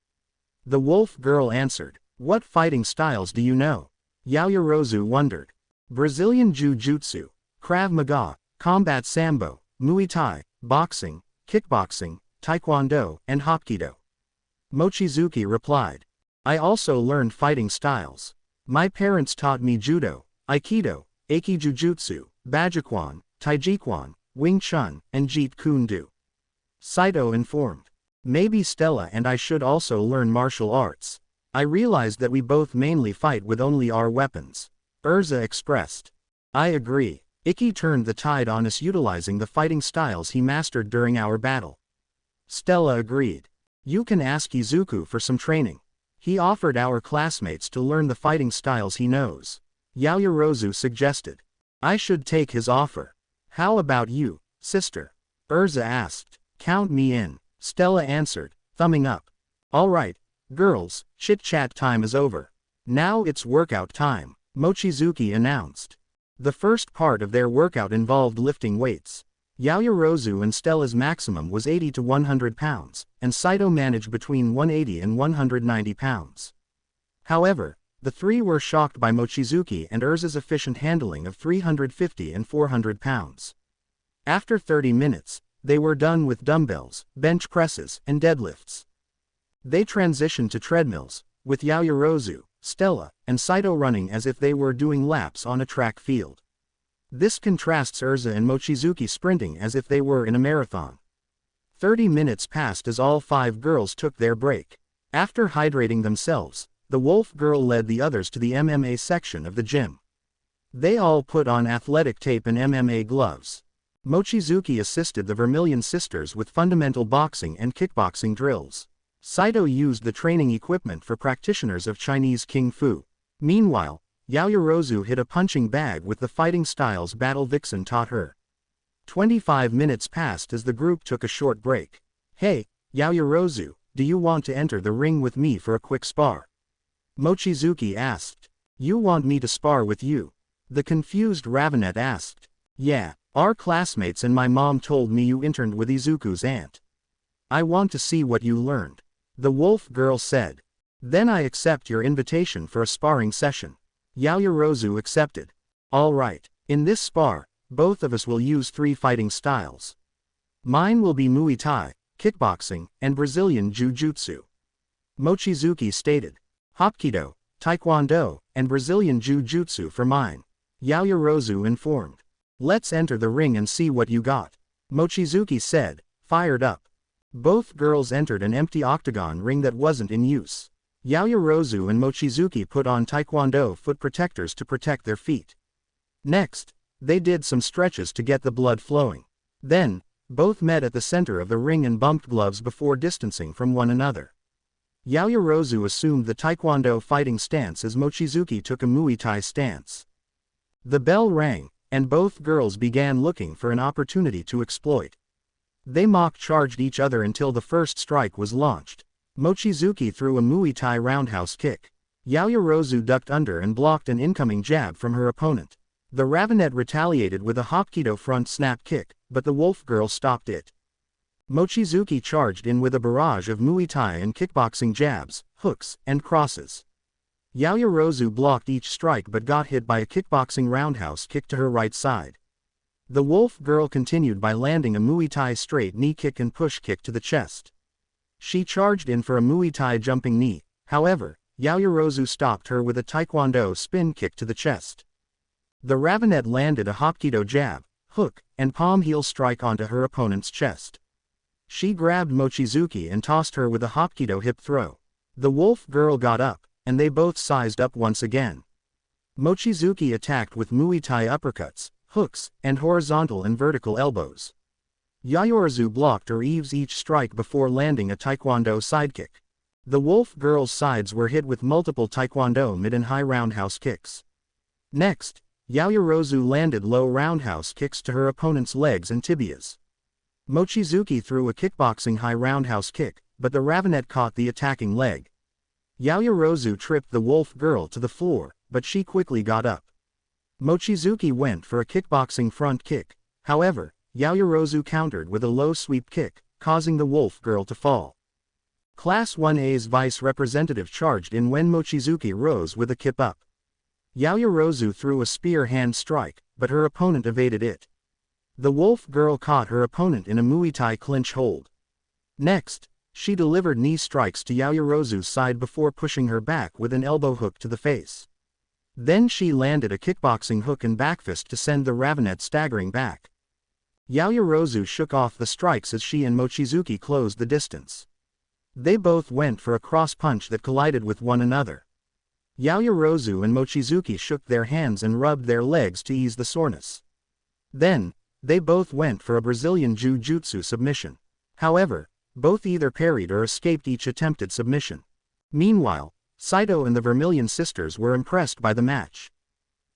The wolf girl answered. What fighting styles do you know? Yaoyorozu wondered. Brazilian Jiu-Jitsu, Krav Maga, combat sambo, Muay Thai, boxing, kickboxing, taekwondo, and hapkido. Mochizuki replied. I also learned fighting styles. My parents taught me judo, aikido, Eiki Jujutsu, Bajikwan, Taijikwan, Wing Chun, and Jeet Kune Do. Saito informed. Maybe Stella and I should also learn martial arts. I realized that we both mainly fight with only our weapons. Urza expressed. I agree. Ikki turned the tide on us utilizing the fighting styles he mastered during our battle. Stella agreed. You can ask Izuku for some training. He offered our classmates to learn the fighting styles he knows. Yaoyorozu suggested. I should take his offer. How about you, sister? Urza asked. Count me in, Stella answered, thumbing up. Alright, girls, chit-chat time is over. Now it's workout time, Mochizuki announced. The first part of their workout involved lifting weights. Yaoyorozu and Stella's maximum was 80 to 100 pounds, and Saito managed between 180 and 190 pounds. However, the three were shocked by Mochizuki and Urza's efficient handling of 350 and 400 pounds. After 30 minutes, they were done with dumbbells, bench presses, and deadlifts. They transitioned to treadmills, with Yaoyorozu, Stella, and Saito running as if they were doing laps on a track field. This contrasts Urza and Mochizuki sprinting as if they were in a marathon. 30 minutes passed as all 5 girls took their break. After hydrating themselves, the wolf girl led the others to the MMA section of the gym. They all put on athletic tape and MMA gloves. Mochizuki assisted the Vermilion sisters with fundamental boxing and kickboxing drills. Saito used the training equipment for practitioners of Chinese Kung Fu. Meanwhile, Yaoyorozu hit a punching bag with the fighting styles Battle Vixen taught her. 25 minutes passed as the group took a short break. Hey, Yaoyorozu, do you want to enter the ring with me for a quick spar? Mochizuki asked. You want me to spar with you? The confused Ravenet asked. Yeah, our classmates and my mom told me you interned with Izuku's aunt. I want to see what you learned. The wolf girl said. Then I accept your invitation for a sparring session. Yaoyorozu accepted. Alright, in this spar, both of us will use 3 fighting styles. Mine will be Muay Thai, kickboxing, and Brazilian Jiu-Jitsu. Mochizuki stated. Hapkido, Taekwondo, and Brazilian Jiu-Jitsu for mine. Yaoyorozu informed. Let's enter the ring and see what you got. Mochizuki said, fired up. Both girls entered an empty octagon ring that wasn't in use. Yaoyorozu and Mochizuki put on Taekwondo foot protectors to protect their feet. Next, they did some stretches to get the blood flowing. Then, both met at the center of the ring and bumped gloves before distancing from one another. Yaoyorozu assumed the Taekwondo fighting stance as Mochizuki took a Muay Thai stance. The bell rang, and both girls began looking for an opportunity to exploit. They mock-charged each other until the first strike was launched. Mochizuki threw a Muay Thai roundhouse kick. Yaoyorozu ducked under and blocked an incoming jab from her opponent. The Ravenet retaliated with a Hapkido front snap kick, but the wolf girl stopped it. Mochizuki charged in with a barrage of Muay Thai and kickboxing jabs, hooks, and crosses. Yaoyorozu blocked each strike but got hit by a kickboxing roundhouse kick to her right side. The wolf girl continued by landing a Muay Thai straight knee kick and push kick to the chest. She charged in for a Muay Thai jumping knee, however, Yaoyorozu stopped her with a Taekwondo spin kick to the chest. The Ravenet landed a Hapkido jab, hook, and palm heel strike onto her opponent's chest. She grabbed Mochizuki and tossed her with a Hapkido hip throw. The wolf girl got up, and they both sized up once again. Mochizuki attacked with Muay Thai uppercuts, hooks, and horizontal and vertical elbows. Yaoyorozu blocked or eaves each strike before landing a Taekwondo sidekick. The wolf girl's sides were hit with multiple Taekwondo mid and high roundhouse kicks. Next, Yaoyorozu landed low roundhouse kicks to her opponent's legs and tibias. Mochizuki threw a kickboxing high roundhouse kick, but the Ravenet caught the attacking leg. Yaoyorozu tripped the wolf girl to the floor, but she quickly got up. Mochizuki went for a kickboxing front kick, however, Yaoyorozu countered with a low sweep kick, causing the wolf girl to fall. Class 1A's vice representative charged in when Mochizuki rose with a kip up. Yaoyorozu threw a spear hand strike, but her opponent evaded it. The wolf girl caught her opponent in a Muay Thai clinch hold. Next, she delivered knee strikes to Yaoyorozu's side before pushing her back with an elbow hook to the face. Then she landed a kickboxing hook and backfist to send the Ravenet staggering back. Yaoyorozu shook off the strikes as she and Mochizuki closed the distance. They both went for a cross punch that collided with one another. Yaoyorozu and Mochizuki shook their hands and rubbed their legs to ease the soreness. Then, they both went for a Brazilian Jiu-Jitsu submission. However, both either parried or escaped each attempted submission. Meanwhile, Saito and the Vermilion sisters were impressed by the match.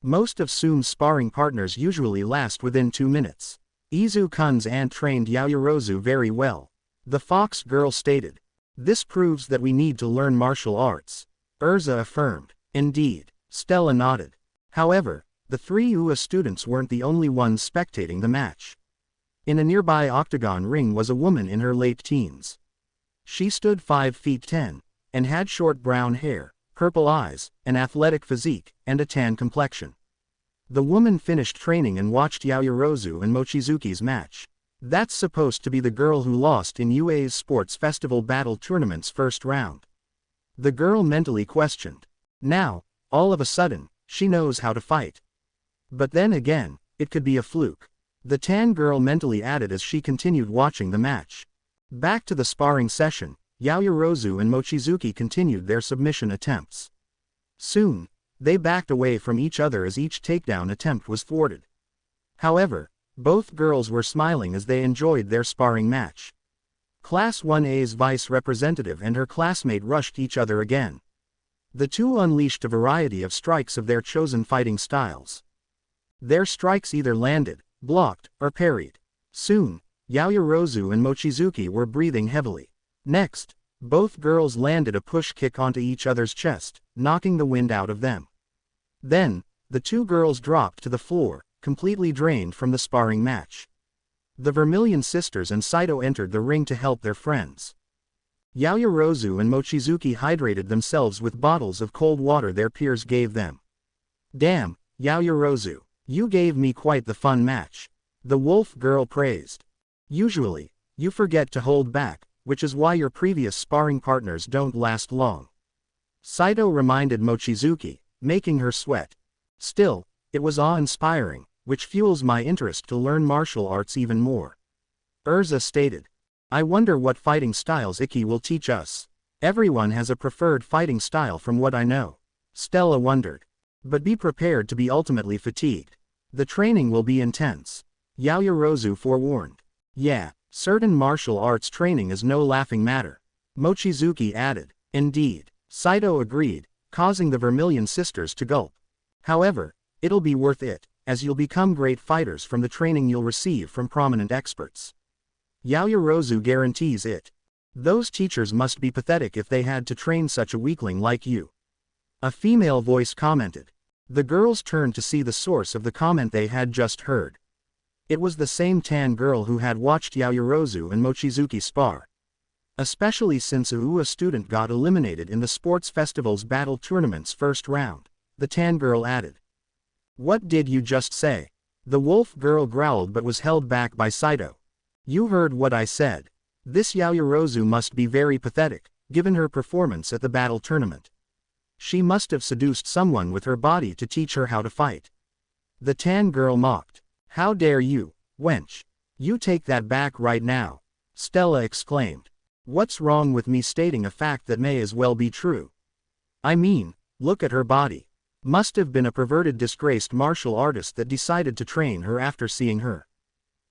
Most of Sume's sparring partners usually last within 2 minutes. Izu-kun's aunt trained Yaoyorozu very well. The fox girl stated. This proves that we need to learn martial arts. Urza affirmed. Indeed. Stella nodded. However, the 3 UA students weren't the only ones spectating the match. In a nearby octagon ring was a woman in her late teens. She stood 5 feet 10, and had short brown hair, purple eyes, an athletic physique, and a tan complexion. The woman finished training and watched Yaoyorozu and Mochizuki's match. That's supposed to be the girl who lost in UA's Sports Festival Battle Tournament's first round. The girl mentally questioned. Now, all of a sudden, she knows how to fight. But then again, it could be a fluke. The tan girl mentally added as she continued watching the match. Back to the sparring session, Yaoyorozu and Mochizuki continued their submission attempts. Soon, they backed away from each other as each takedown attempt was thwarted. However, both girls were smiling as they enjoyed their sparring match. Class 1A's vice representative and her classmate rushed each other again. The two unleashed a variety of strikes of their chosen fighting styles. Their strikes either landed, blocked, or parried. Soon, Yaoyorozu and Mochizuki were breathing heavily. Next, both girls landed a push kick onto each other's chest, knocking the wind out of them. Then, the two girls dropped to the floor, completely drained from the sparring match. The Vermilion sisters and Saito entered the ring to help their friends. Yaoyorozu and Mochizuki hydrated themselves with bottles of cold water their peers gave them. Damn, Yaoyorozu, you gave me quite the fun match. The wolf girl praised. Usually, you forget to hold back, which is why your previous sparring partners don't last long. Saito reminded Mochizuki, making her sweat. Still, it was awe-inspiring, which fuels my interest to learn martial arts even more. Urza stated. I wonder what fighting styles Ikki will teach us. Everyone has a preferred fighting style from what I know. Stella wondered. But be prepared to be ultimately fatigued. The training will be intense. Yaoyorozu forewarned. Yeah, certain martial arts training is no laughing matter. Mochizuki added. Indeed. Saito agreed, causing the Vermilion sisters to gulp. However, it'll be worth it, as you'll become great fighters from the training you'll receive from prominent experts. Yaoyorozu guarantees it. Those teachers must be pathetic if they had to train such a weakling like you. A female voice commented. The girls turned to see the source of the comment they had just heard. It was the same tan girl who had watched Yaoyorozu and Mochizuki spar. Especially since a UA student got eliminated in the sports festival's battle tournament's first round, the tan girl added. What did you just say? The wolf girl growled but was held back by Saito. You heard what I said. This Yaoyorozu must be very pathetic, given her performance at the battle tournament. She must have seduced someone with her body to teach her how to fight. The tan girl mocked. How dare you, wench. You take that back right now. Stella exclaimed. What's wrong with me stating a fact that may as well be true? I mean, look at her body. Must have been a perverted disgraced martial artist that decided to train her after seeing her.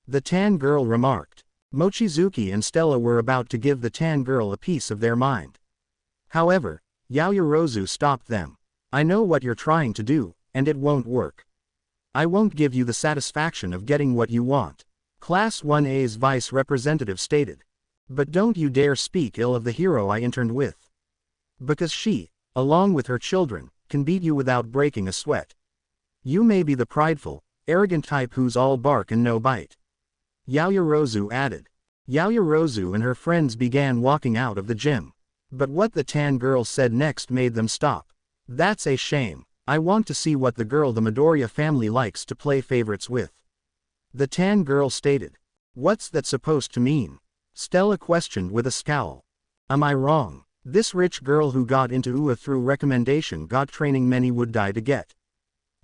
The tan girl remarked. Mochizuki and Stella were about to give the tan girl a piece of their mind. However, Yaoyorozu stopped them. I know what you're trying to do, and it won't work. I won't give you the satisfaction of getting what you want. Class 1A's vice representative stated. But don't you dare speak ill of the hero I interned with. Because she, along with her children, can beat you without breaking a sweat. You may be the prideful, arrogant type who's all bark and no bite. Yaoyorozu added. Yaoyorozu and her friends began walking out of the gym. But what the tan girl said next made them stop. That's a shame. I want to see what the girl the Midoriya family likes to play favorites with. The tan girl stated. What's that supposed to mean? Stella questioned with a scowl. Am I wrong? This rich girl who got into UA through recommendation got training many would die to get.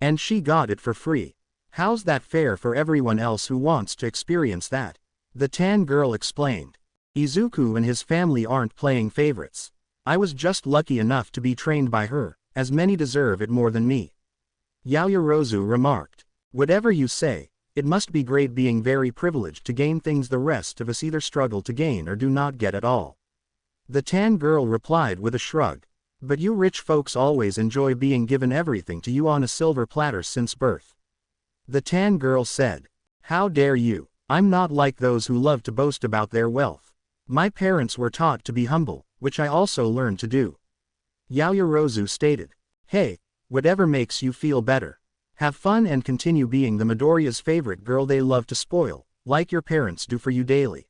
And she got it for free. How's that fair for everyone else who wants to experience that? The tan girl explained. Izuku and his family aren't playing favorites. I was just lucky enough to be trained by her, as many deserve it more than me. Yaoyorozu remarked. Whatever you say, it must be great being very privileged to gain things the rest of us either struggle to gain or do not get at all. The tan girl replied with a shrug. But you rich folks always enjoy being given everything to you on a silver platter since birth. The tan girl said. How dare you? I'm not like those who love to boast about their wealth. My parents were taught to be humble, which I also learned to do. Yaoyorozu stated. Hey, whatever makes you feel better. Have fun and continue being the Midoriya's favorite girl they love to spoil, like your parents do for you daily.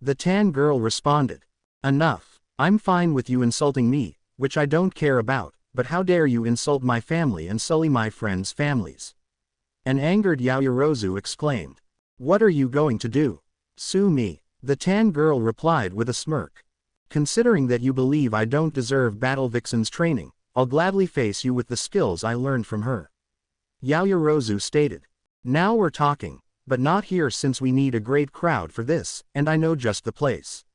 The tan girl responded. Enough. I'm fine with you insulting me, which I don't care about, but how dare you insult my family and sully my friends' families? An angered Yaoyorozu exclaimed. What are you going to do? Sue me. The tan girl replied with a smirk. Considering that you believe I don't deserve Battle Vixen's training, I'll gladly face you with the skills I learned from her. Yaoyorozu stated. Now we're talking, but not here since we need a great crowd for this, and I know just the place.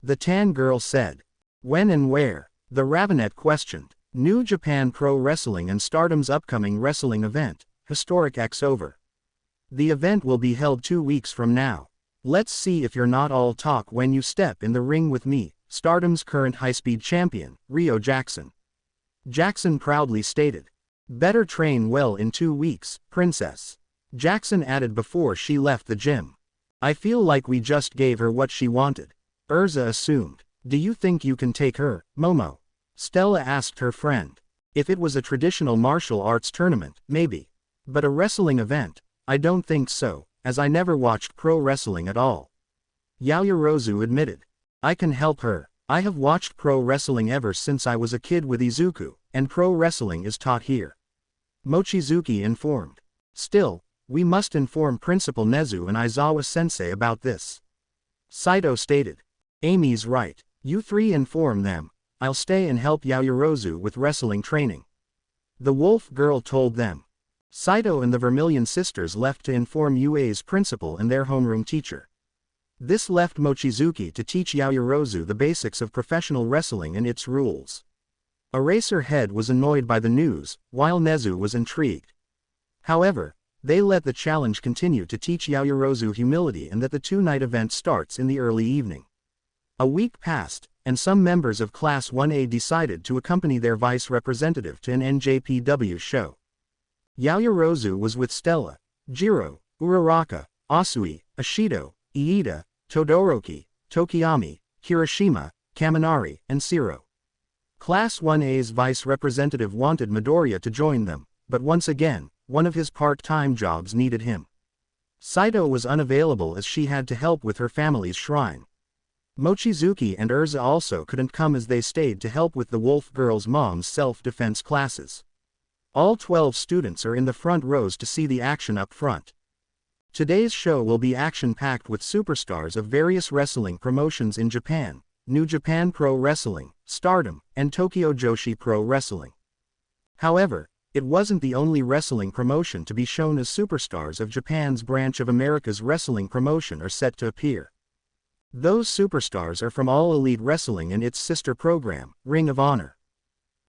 The tan girl said. When and where? The Ravenet questioned. New Japan Pro Wrestling and Stardom's upcoming wrestling event, Historic X Over. The event will be held 2 weeks from now. Let's see if you're not all talk when you step in the ring with me, Stardom's current high-speed champion, Ryo Jackson. Jackson proudly stated. Better train well in 2 weeks, princess. Jackson added before she left the gym. I feel like we just gave her what she wanted. Urza assumed. Do you think you can take her, Momo? Stella asked her friend. If it was a traditional martial arts tournament, maybe. But a wrestling event? I don't think so, as I never watched pro wrestling at all. Yaoyorozu admitted. I can help her. I have watched pro wrestling ever since I was a kid with Izuku, and pro wrestling is taught here. Mochizuki informed. Still, we must inform Principal Nezu and Aizawa-sensei about this. Saito stated. Amy's right. You three inform them. I'll stay and help Yaoyorozu with wrestling training. The wolf girl told them. Saito and the Vermilion sisters left to inform UA's principal and their homeroom teacher. This left Mochizuki to teach Yaoyorozu the basics of professional wrestling and its rules. Eraserhead was annoyed by the news, while Nezu was intrigued. However, they let the challenge continue to teach Yaoyorozu humility and that the 2-night event starts in the early evening. A week passed, and some members of Class 1A decided to accompany their vice representative to an NJPW show. Yaoyorozu was with Stella, Jiro, Uraraka, Asui, Ashido, Iida, Todoroki, Tokiyami, Kirishima, Kaminari, and Siro. Class 1A's vice representative wanted Midoriya to join them, but once again, one of his part-time jobs needed him. Saito was unavailable as she had to help with her family's shrine. Mochizuki and Urza also couldn't come as they stayed to help with the Wolf Girls' mom's self-defense classes. All 12 students are in the front rows to see the action up front. Today's show will be action-packed with superstars of various wrestling promotions in Japan, New Japan Pro Wrestling, Stardom, and Tokyo Joshi Pro Wrestling. However, it wasn't the only wrestling promotion to be shown as superstars of Japan's branch of America's wrestling promotion are set to appear. Those superstars are from All Elite Wrestling and its sister program, Ring of Honor.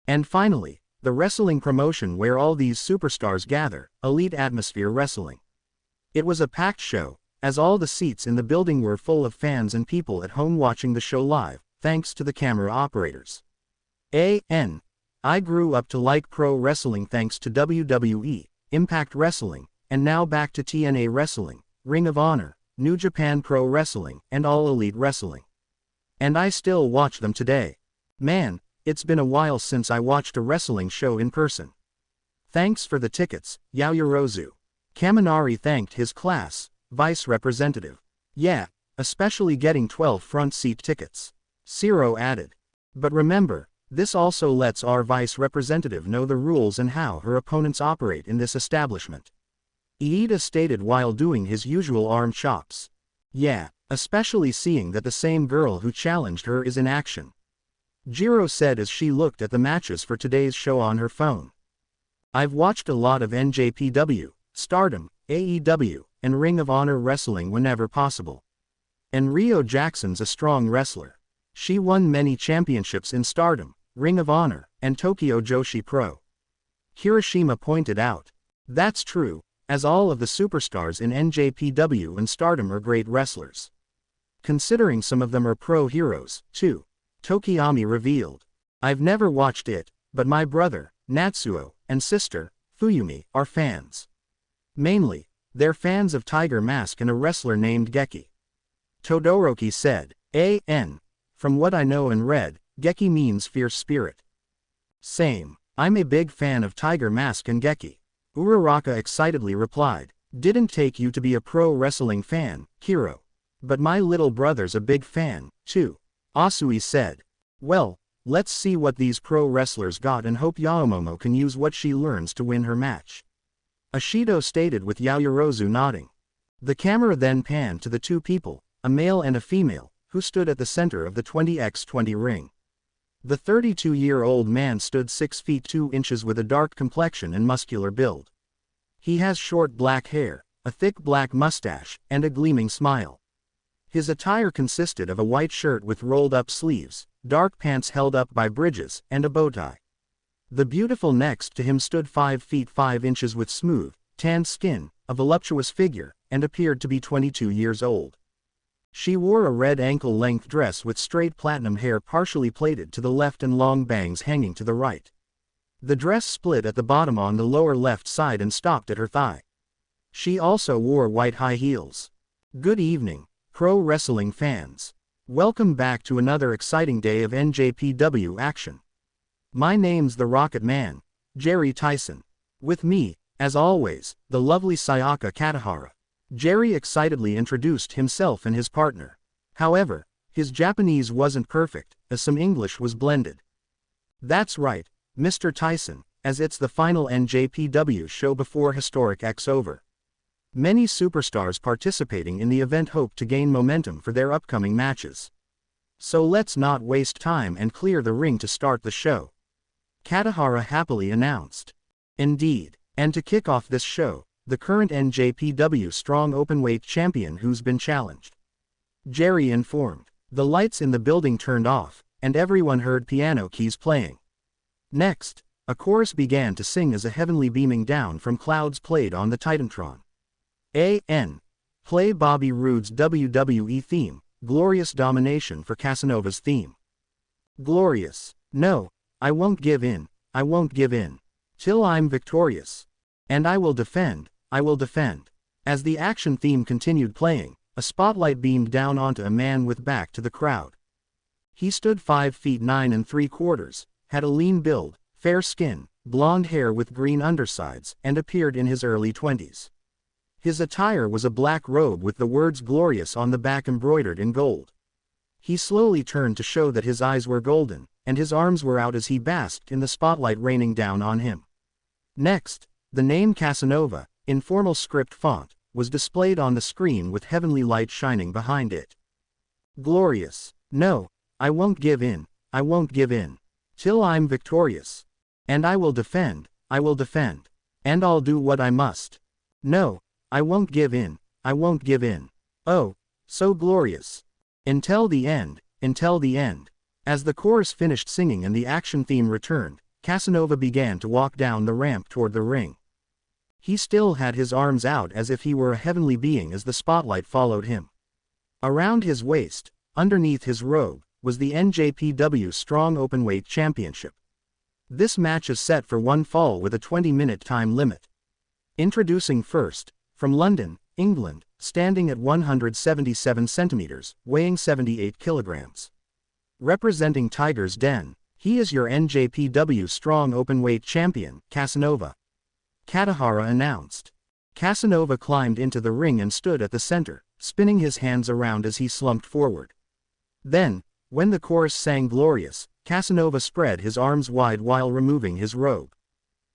And finally, the wrestling promotion where all these superstars gather, Elite Atmosphere Wrestling. It was a packed show, as all the seats in the building were full of fans and people at home watching the show live, thanks to the camera operators. I grew up to like pro wrestling thanks to WWE, Impact Wrestling, and now back to TNA Wrestling, Ring of Honor, New Japan Pro Wrestling, and All Elite Wrestling. And I still watch them today. Man, it's been a while since I watched a wrestling show in person. Thanks for the tickets, Yaoyorozu. Kaminari thanked his class vice representative. Yeah, especially getting 12 front seat tickets. Siro added. But remember, this also lets our vice representative know the rules and how her opponents operate in this establishment. Iida stated while doing his usual arm chops. Yeah, especially seeing that the same girl who challenged her is in action. Jiro said as she looked at the matches for today's show on her phone. I've watched a lot of NJPW, Stardom, AEW, and Ring of Honor wrestling whenever possible. And Rio Jackson's a strong wrestler. She won many championships in Stardom, Ring of Honor, and Tokyo Joshi Pro. Hiroshima pointed out. That's true, as all of the superstars in NJPW and Stardom are great wrestlers. Considering some of them are pro heroes, too. Tokiyami revealed. I've never watched it, but my brother, Natsuo, and sister, Fuyumi, are fans. Mainly, they're fans of Tiger Mask and a wrestler named Geki. Todoroki said, A.N. From what I know and read, Geki means fierce spirit. Same, I'm a big fan of Tiger Mask and Geki. Uraraka excitedly replied, didn't take you to be a pro wrestling fan, Hiro. But my little brother's a big fan, too. Asui said. Well, let's see what these pro wrestlers got and hope Yaomomo can use what she learns to win her match. Ashido stated with Yaoyorozu nodding. The camera then panned to the two people, a male and a female, who stood at the center of the 20x20 ring. The 32-year-old man stood 6 feet 2 inches with a dark complexion and muscular build. He has short black hair, a thick black mustache, and a gleaming smile. His attire consisted of a white shirt with rolled-up sleeves, dark pants held up by bridges, and a bow tie. The beautiful next to him stood 5 feet 5 inches with smooth, tanned skin, a voluptuous figure, and appeared to be 22 years old. She wore a red ankle-length dress with straight platinum hair partially plaited to the left and long bangs hanging to the right. The dress split at the bottom on the lower left side and stopped at her thigh. She also wore white high heels. Good evening, pro wrestling fans. Welcome back to another exciting day of NJPW action. My name's the Rocket Man, Jerry Tyson. With me, as always, the lovely Sayaka Katahara. Jerry excitedly introduced himself and his partner. However, his Japanese wasn't perfect, as some English was blended. That's right, Mr. Tyson, as it's the final NJPW show before Historic X over. Many superstars participating in the event hope to gain momentum for their upcoming matches. So let's not waste time and clear the ring to start the show. Katahara happily announced. Indeed, and to kick off this show, the current NJPW strong openweight champion who's been challenged. Jerry informed. The lights in the building turned off, and everyone heard piano keys playing. Next, a chorus began to sing as a heavenly beaming down from clouds played on the Titantron. A.N. Play Bobby Roode's WWE theme, Glorious Domination for Casanova's theme. Glorious. No, I won't give in, I won't give in. Till I'm victorious. And I will defend, I will defend. As the action theme continued playing, a spotlight beamed down onto a man with back to the crowd. He stood 5 feet 9 3/4, had a lean build, fair skin, blonde hair with green undersides, and appeared in his early 20s. His attire was a black robe with the words glorious on the back embroidered in gold. He slowly turned to show that his eyes were golden, and his arms were out as he basked in the spotlight raining down on him. Next, the name Casanova, in formal script font, was displayed on the screen with heavenly light shining behind it. Glorious. No, I won't give in, I won't give in. Till I'm victorious. And I will defend, I will defend. And I'll do what I must. No, I won't give in, I won't give in. Oh, so glorious. Until the end, until the end. As the chorus finished singing and the action theme returned, Casanova began to walk down the ramp toward the ring. He still had his arms out as if he were a heavenly being as the spotlight followed him. Around his waist, underneath his robe, was the NJPW Strong Openweight Championship. This match is set for one fall with a 20-minute time limit. Introducing first, from London, England, standing at 177 centimeters, weighing 78 kilograms. Representing Tiger's Den, he is your NJPW Strong Openweight Champion, Casanova. Katahara announced. Casanova climbed into the ring and stood at the center, spinning his hands around as he slumped forward. Then, when the chorus sang Glorious, Casanova spread his arms wide while removing his robe.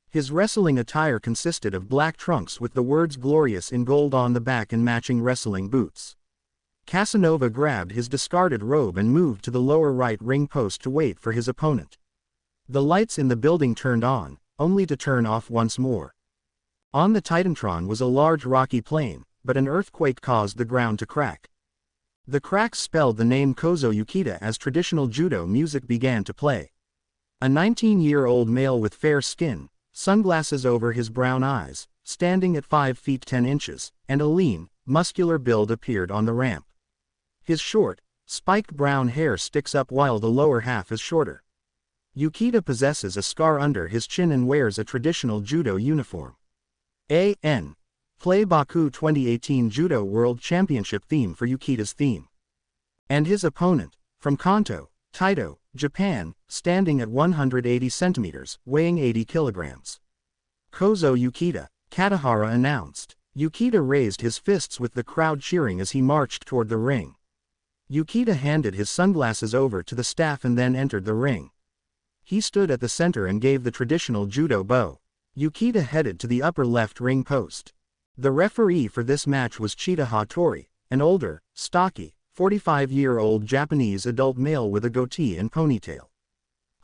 His wrestling attire consisted of black trunks with the words "Glorious" in gold on the back and matching wrestling boots. Casanova grabbed his discarded robe and moved to the lower right ring post to wait for his opponent. The lights in the building turned on, only to turn off once more. On the Titantron was a large rocky plain, but an earthquake caused the ground to crack. The cracks spelled the name Kozo Yukita as traditional judo music began to play. A 19-year-old male with fair skin, sunglasses over his brown eyes, standing at 5 feet 10 inches, and a lean, muscular build appeared on the ramp. His short, spiked brown hair sticks up while the lower half is shorter. Yukita possesses a scar under his chin and wears a traditional judo uniform. A.N. Play Baku 2018 Judo World Championship theme for Yukita's theme. And his opponent, from Kanto, Taito, Japan, standing at 180 centimeters, weighing 80 kilograms. Kozo Yukita, Katahara announced. Yukita raised his fists with the crowd cheering as he marched toward the ring. Yukita handed his sunglasses over to the staff and then entered the ring. He stood at the center and gave the traditional judo bow. Yukita headed to the upper left ring post. The referee for this match was Chita Hattori, an older, stocky, 45-year-old Japanese adult male with a goatee and ponytail.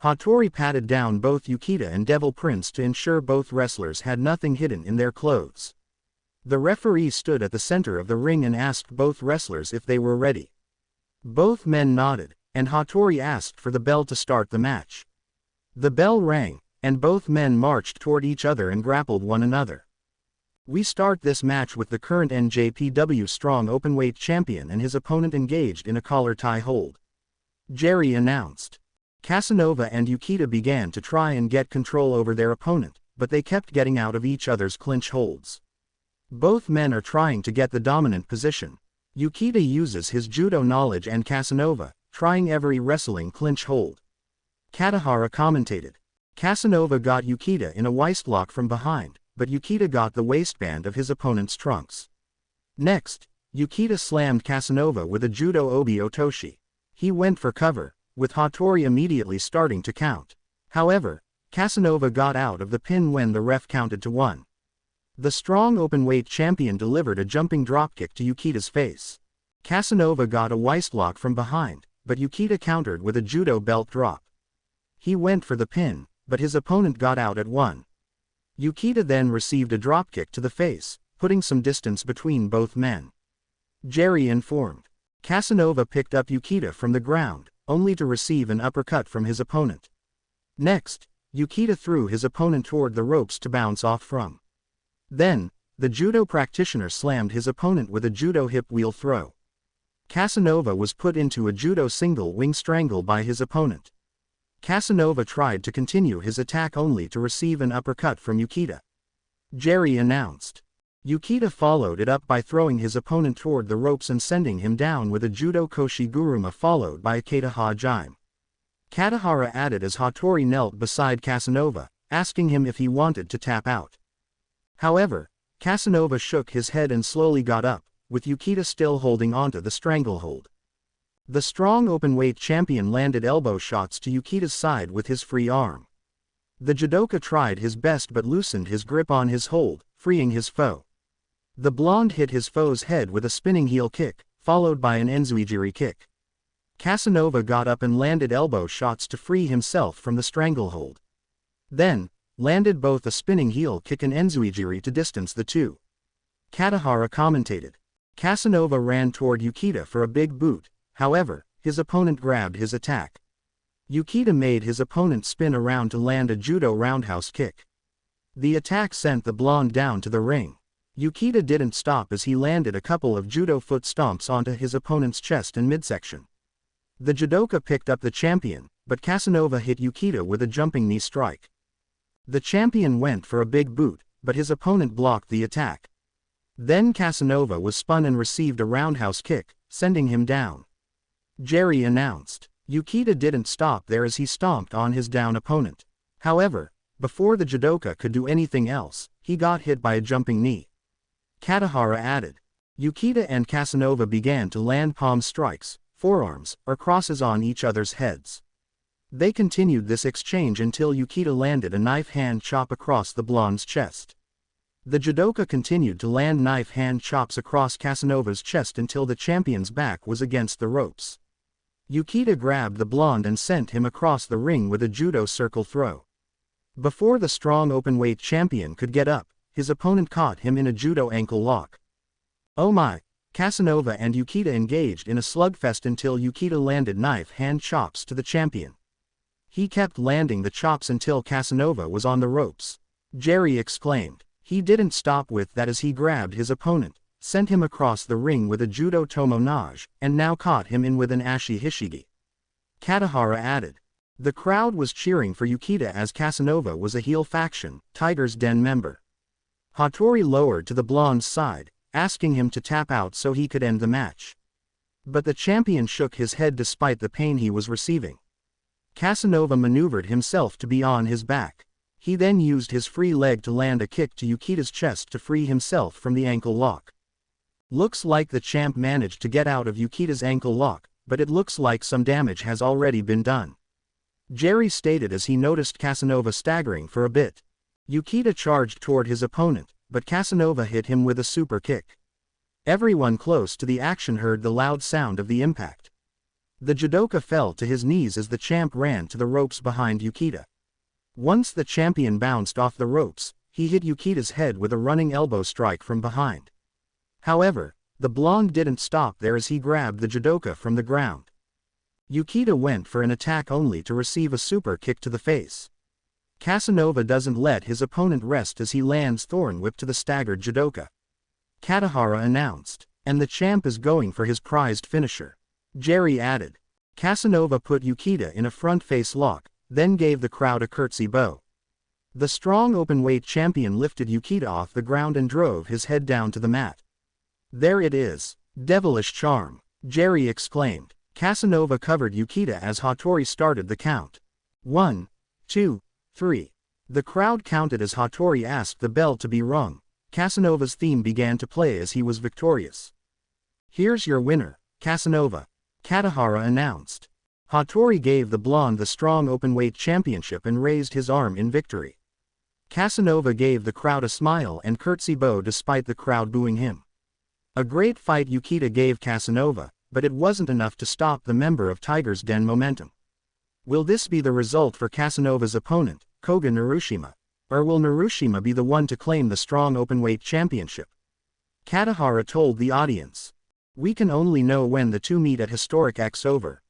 Hattori patted down both Yukita and Devil Prince to ensure both wrestlers had nothing hidden in their clothes. The referee stood at the center of the ring and asked both wrestlers if they were ready. Both men nodded, and Hattori asked for the bell to start the match. The bell rang, and both men marched toward each other and grappled one another. We start this match with the current NJPW Strong Openweight Champion and his opponent engaged in a collar tie hold. Jerry announced. Casanova and Yukita began to try and get control over their opponent, but they kept getting out of each other's clinch holds. Both men are trying to get the dominant position. Yukita uses his judo knowledge and Casanova, trying every wrestling clinch hold. Katahara commentated. Casanova got Yukita in a waistlock from behind, but Yukita got the waistband of his opponent's trunks. Next, Yukita slammed Casanova with a judo obi otoshi. He went for cover, with Hattori immediately starting to count. However, Casanova got out of the pin when the ref counted to 1. The strong openweight champion delivered a jumping dropkick to Yukita's face. Casanova got a waistlock from behind, but Yukita countered with a judo belt drop. He went for the pin, but his opponent got out at 1. Yukita then received a dropkick to the face, putting some distance between both men. Jerry informed. Casanova picked up Yukita from the ground, only to receive an uppercut from his opponent. Next, Yukita threw his opponent toward the ropes to bounce off from. Then, the judo practitioner slammed his opponent with a judo hip wheel throw. Casanova was put into a judo single wing strangle by his opponent. Casanova tried to continue his attack only to receive an uppercut from Yukita. Jerry announced. Yukita followed it up by throwing his opponent toward the ropes and sending him down with a judo koshi guruma followed by a kata ha-jime. Katahara added as Hattori knelt beside Casanova, asking him if he wanted to tap out. However, Casanova shook his head and slowly got up, with Yukita still holding onto the stranglehold. The strong openweight champion landed elbow shots to Yukita's side with his free arm. The judoka tried his best but loosened his grip on his hold, freeing his foe. The blonde hit his foe's head with a spinning heel kick, followed by an enzui-jiri kick. Casanova got up and landed elbow shots to free himself from the stranglehold. Then, landed both a spinning heel kick and enzui-jiri to distance the two. Katahara commentated. Casanova ran toward Yukita for a big boot, however, his opponent grabbed his attack. Yukita made his opponent spin around to land a judo roundhouse kick. The attack sent the blonde down to the ring. Yukita didn't stop as he landed a couple of judo foot stomps onto his opponent's chest and midsection. The judoka picked up the champion, but Casanova hit Yukita with a jumping knee strike. The champion went for a big boot, but his opponent blocked the attack. Then Casanova was spun and received a roundhouse kick, sending him down. Jerry announced. Yukita didn't stop there as he stomped on his down opponent. However, before the judoka could do anything else, he got hit by a jumping knee. Katahara added. Yukita and Casanova began to land palm strikes, forearms, or crosses on each other's heads. They continued this exchange until Yukita landed a knife-hand chop across the blonde's chest. The judoka continued to land knife-hand chops across Casanova's chest until the champion's back was against the ropes. Yukita grabbed the blonde and sent him across the ring with a judo circle throw. Before the strong openweight champion could get up, his opponent caught him in a judo ankle lock. Oh my! Casanova and Yukita engaged in a slugfest until Yukita landed knife-hand chops to the champion. He kept landing the chops until Casanova was on the ropes. Jerry exclaimed. He didn't stop with that as he grabbed his opponent, sent him across the ring with a judo tomo nage, and now caught him in with an ashi hishigi. Katahara added. The crowd was cheering for Yukita as Casanova was a heel faction, Tiger's Den member. Hattori lowered to the blonde's side, asking him to tap out so he could end the match. But the champion shook his head despite the pain he was receiving. Casanova maneuvered himself to be on his back. He then used his free leg to land a kick to Yukita's chest to free himself from the ankle lock. Looks like the champ managed to get out of Yukita's ankle lock, but it looks like some damage has already been done. Jerry stated as he noticed Casanova staggering for a bit. Yukita charged toward his opponent, but Casanova hit him with a super kick. Everyone close to the action heard the loud sound of the impact. The judoka fell to his knees as the champ ran to the ropes behind Yukita. Once the champion bounced off the ropes, he hit Yukita's head with a running elbow strike from behind. However, the blonde didn't stop there as he grabbed the judoka from the ground. Yukita went for an attack only to receive a super kick to the face. Casanova doesn't let his opponent rest as he lands Thorn Whip to the staggered judoka. Katahara announced, and the champ is going for his prized finisher. Jerry added. Casanova put Yukita in a front-face lock, then gave the crowd a curtsy bow. The strong openweight champion lifted Yukita off the ground and drove his head down to the mat. There it is. Devilish charm, Jerry exclaimed. Casanova covered Yukita as Hattori started the count. 1, 2, 3. The crowd counted as Hattori asked the bell to be rung. Casanova's theme began to play as he was victorious. Here's your winner, Casanova, Katahara announced. Hattori gave the blonde the strong openweight championship and raised his arm in victory. Casanova gave the crowd a smile and curtsy bow despite the crowd booing him. A great fight Yukita gave Casanova, but it wasn't enough to stop the member of Tiger's Den momentum. Will this be the result for Casanova's opponent, Koga Narushima? Or will Narushima be the one to claim the strong openweight championship? Katahara told the audience. We can only know when the two meet at Historic X over.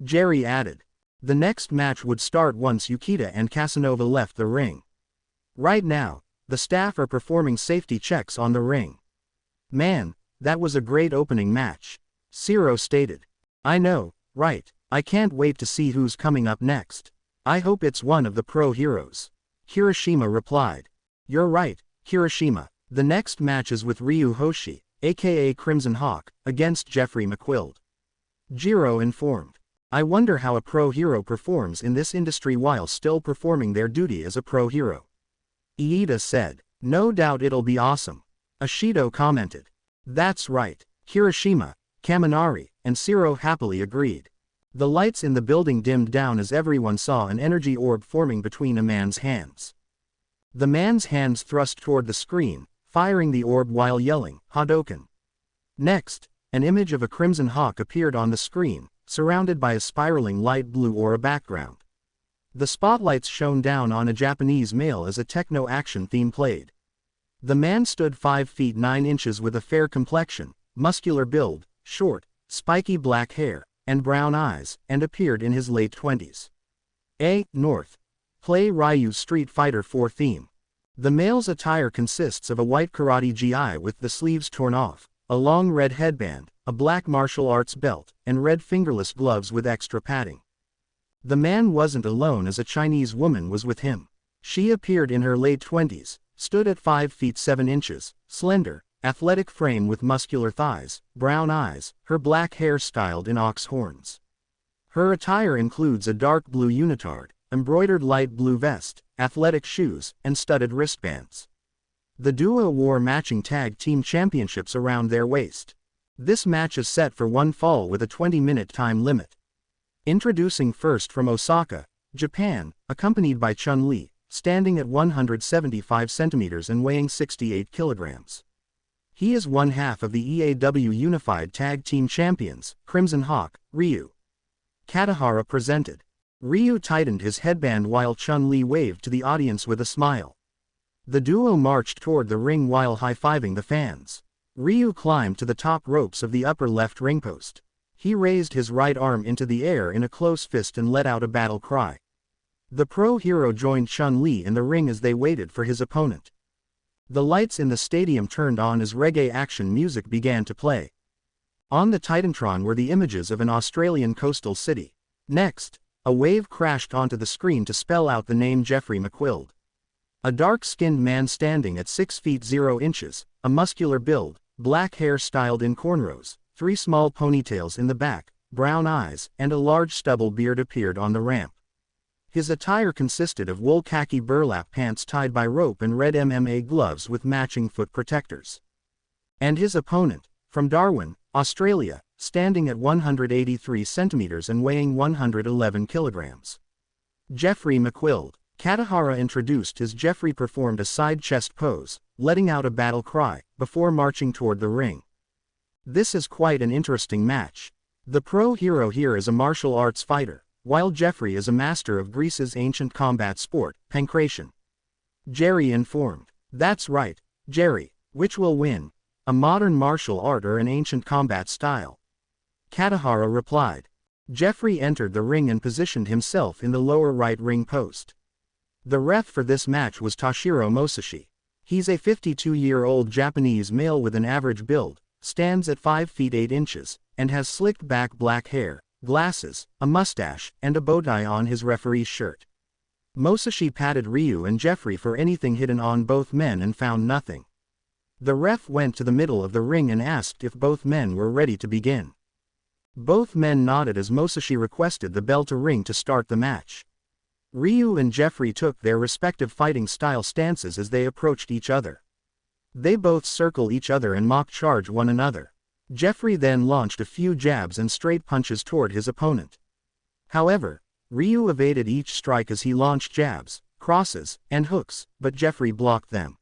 Jerry added. The next match would start once Yukita and Casanova left the ring. Right now, the staff are performing safety checks on the ring. Man, that was a great opening match, Ciro stated. I know, right, I can't wait to see who's coming up next. I hope it's one of the pro heroes. Hiroshima replied. You're right, Hiroshima. The next match is with Ryu Hoshi, aka Crimson Hawk, against Jeffrey McQuild. Jiro informed. I wonder how a pro hero performs in this industry while still performing their duty as a pro hero. Iida said. No doubt it'll be awesome. Ashido commented. That's right, Hiroshima, Kaminari, and Ciro happily agreed. The lights in the building dimmed down as everyone saw an energy orb forming between a man's hands. The man's hands thrust toward the screen, firing the orb while yelling, Hadouken. Next, an image of a Crimson Hawk appeared on the screen, surrounded by a spiraling light blue aura background. The spotlights shone down on a Japanese male as a techno action theme played. The man stood 5 feet 9 inches with a fair complexion, muscular build, short, spiky black hair, and brown eyes, and appeared in his late 20s. North. Play Ryu's Street Fighter 4 theme. The male's attire consists of a white karate gi with the sleeves torn off, a long red headband, a black martial arts belt, and red fingerless gloves with extra padding. The man wasn't alone as a Chinese woman was with him. She appeared in her late 20s, stood at 5 feet 7 inches, slender, athletic frame with muscular thighs, brown eyes, her black hair styled in ox horns. Her attire includes a dark blue unitard, embroidered light blue vest, athletic shoes, and studded wristbands. The duo wore matching tag team championships around their waist. This match is set for one fall with a 20-minute time limit. Introducing first from Osaka, Japan, accompanied by Chun-Li, standing at 175 centimeters and weighing 68 kilograms. He is one half of the EAW Unified Tag Team Champions, Crimson Hawk, Ryu. Katahara presented. Ryu tightened his headband while Chun-Li waved to the audience with a smile. The duo marched toward the ring while high-fiving the fans. Ryu climbed to the top ropes of the upper left ring post. He raised his right arm into the air in a close fist and let out a battle cry. The pro hero joined Chun-Li in the ring as they waited for his opponent. The lights in the stadium turned on as reggae action music began to play. On the Titantron were the images of an Australian coastal city. Next, a wave crashed onto the screen to spell out the name Jeffrey McQuild. A dark-skinned man standing at 6 feet 0 inches, a muscular build, black hair styled in cornrows, 3 small ponytails in the back, brown eyes, and a large stubble beard appeared on the ramp. His attire consisted of wool khaki burlap pants tied by rope and red MMA gloves with matching foot protectors. And his opponent, from Darwin, Australia, standing at 183 centimeters and weighing 111 kilograms. Jeffrey McQuild. Katahara introduced as Jeffrey performed a side chest pose, letting out a battle cry, before marching toward the ring. This is quite an interesting match. The pro hero here is a martial arts fighter, while Jeffrey is a master of Greece's ancient combat sport, pankration. Jerry informed. That's right, Jerry. Which will win? A modern martial art or an ancient combat style? Katahara replied. Jeffrey entered the ring and positioned himself in the lower right ring post. The ref for this match was Toshiro Mosashi. He's a 52-year-old Japanese male with an average build, stands at 5 feet 8 inches, and has slicked back black hair, glasses, a mustache, and a bow tie on his referee's shirt. Mosashi patted Ryu and Jeffrey for anything hidden on both men and found nothing. The ref went to the middle of the ring and asked if both men were ready to begin. Both men nodded as Mosashi requested the bell to ring to start the match. Ryu and Jeffrey took their respective fighting style stances as they approached each other. They both circle each other and mock charge one another. Jeffrey then launched a few jabs and straight punches toward his opponent. However, Ryu evaded each strike as he launched jabs, crosses, and hooks, but Jeffrey blocked them.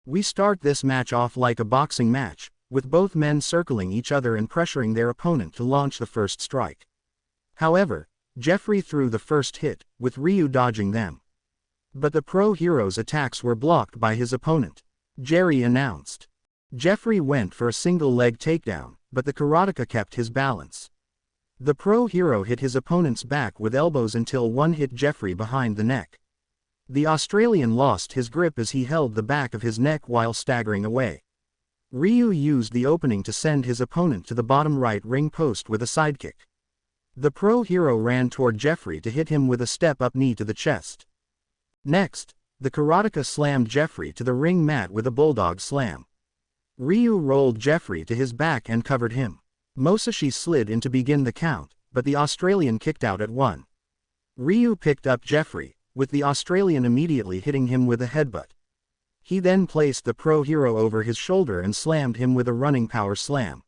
We start this match off like a boxing match, with both men circling each other and pressuring their opponent to launch the first strike. However, Jeffrey threw the first hit, with Ryu dodging them. But the pro hero's attacks were blocked by his opponent. Jerry announced. Jeffrey went for a single leg takedown, but the karateka kept his balance. The pro hero hit his opponent's back with elbows until one hit Jeffrey behind the neck. The Australian lost his grip as he held the back of his neck while staggering away. Ryu used the opening to send his opponent to the bottom right ring post with a sidekick. The pro hero ran toward Jeffrey to hit him with a step-up knee to the chest. Next, the karateka slammed Jeffrey to the ring mat with a bulldog slam. Ryu rolled Jeffrey to his back and covered him. Mosashi slid in to begin the count, but the Australian kicked out at 1. Ryu picked up Jeffrey, with the Australian immediately hitting him with a headbutt. He then placed the pro hero over his shoulder and slammed him with a running power slam.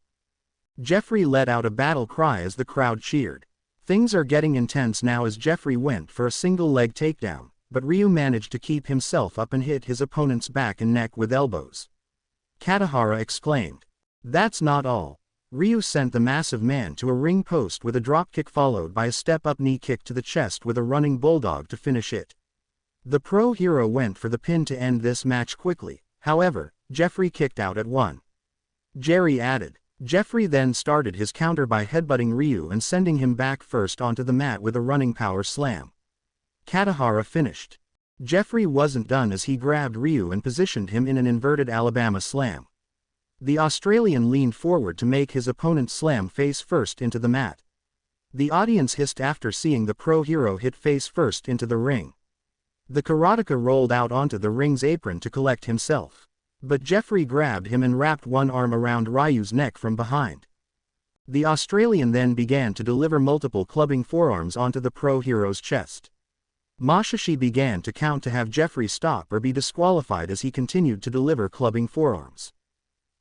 Jeffrey let out a battle cry as the crowd cheered. Things are getting intense now as Jeffrey went for a single leg takedown, but Ryu managed to keep himself up and hit his opponent's back and neck with elbows. Katahara exclaimed. That's not all. Ryu sent the massive man to a ring post with a dropkick followed by a step-up knee kick to the chest with a running bulldog to finish it. The pro hero went for the pin to end this match quickly, however, Jeffrey kicked out at 1. Jerry added. Jeffrey then started his counter by headbutting Ryu and sending him back first onto the mat with a running power slam. Katahara finished. Jeffrey wasn't done as he grabbed Ryu and positioned him in an inverted Alabama slam. The Australian leaned forward to make his opponent slam face first into the mat. The audience hissed after seeing the pro hero hit face first into the ring. The karateka rolled out onto the ring's apron to collect himself. But Jeffrey grabbed him and wrapped one arm around Ryu's neck from behind. The Australian then began to deliver multiple clubbing forearms onto the pro hero's chest. Mosashi began to count to have Jeffrey stop or be disqualified as he continued to deliver clubbing forearms.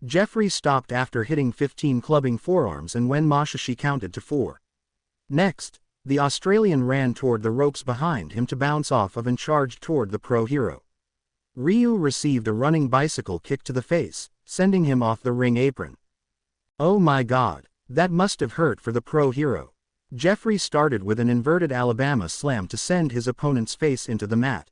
Jeffrey stopped after hitting 15 clubbing forearms and when Mosashi counted to 4. Next, The Australian ran toward the ropes behind him to bounce off of and charged toward the pro hero. Ryu received a running bicycle kick to the face, sending him off the ring apron. Oh my god, that must have hurt for the pro hero. Jeffrey started with an inverted Alabama slam to send his opponent's face into the mat.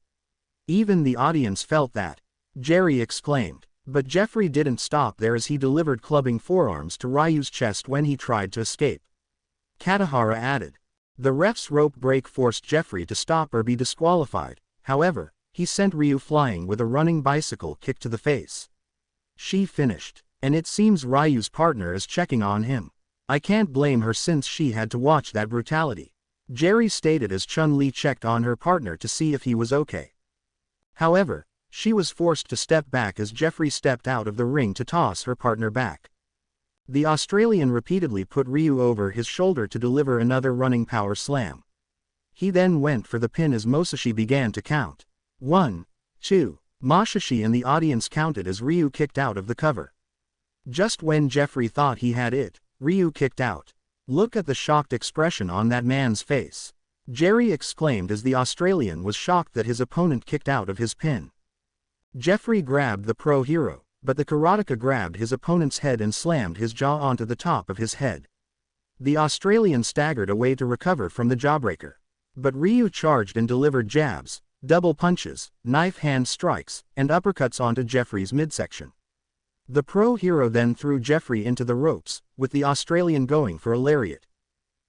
Even the audience felt that. Jerry exclaimed. But Jeffrey didn't stop there as he delivered clubbing forearms to Ryu's chest when he tried to escape. Katahara added. The ref's rope break forced Jeffrey to stop or be disqualified. However, he sent Ryu flying with a running bicycle kick to the face. She finished. And it seems Ryu's partner is checking on him. I can't blame her since she had to watch that brutality. Jerry stated as Chun-Li checked on her partner to see if he was okay. However, she was forced to step back as Jeffrey stepped out of the ring to toss her partner back. The Australian repeatedly put Ryu over his shoulder to deliver another running power slam. He then went for the pin as Mosashi began to count. 1, 2. Masashi and the audience counted as Ryu kicked out of the cover. Just when Jeffrey thought he had it, Ryu kicked out. Look at the shocked expression on that man's face. Jerry exclaimed as the Australian was shocked that his opponent kicked out of his pin. Jeffrey grabbed the pro hero, but the karateka grabbed his opponent's head and slammed his jaw onto the top of his head. The Australian staggered away to recover from the jawbreaker. But Ryu charged and delivered jabs, double punches, knife hand strikes, and uppercuts onto Jeffrey's midsection. The pro hero then threw Jeffrey into the ropes, with the Australian going for a lariat.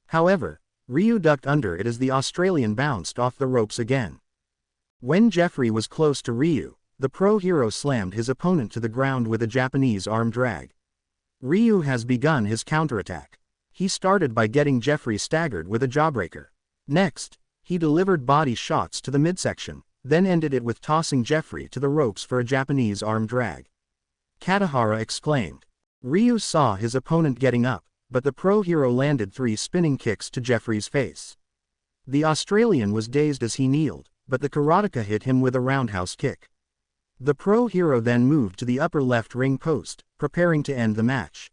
However, Ryu ducked under it as the Australian bounced off the ropes again. When Jeffrey was close to Ryu, the pro hero slammed his opponent to the ground with a Japanese arm drag. Ryu has begun his counterattack. He started by getting Jeffrey staggered with a jawbreaker. Next, he delivered body shots to the midsection, then ended it with tossing Jeffrey to the ropes for a Japanese arm drag. Katahara exclaimed. Ryu saw his opponent getting up, but the pro hero landed 3 spinning kicks to Jeffrey's face. The Australian was dazed as he kneeled, but the karateka hit him with a roundhouse kick. The pro hero then moved to the upper left ring post, preparing to end the match.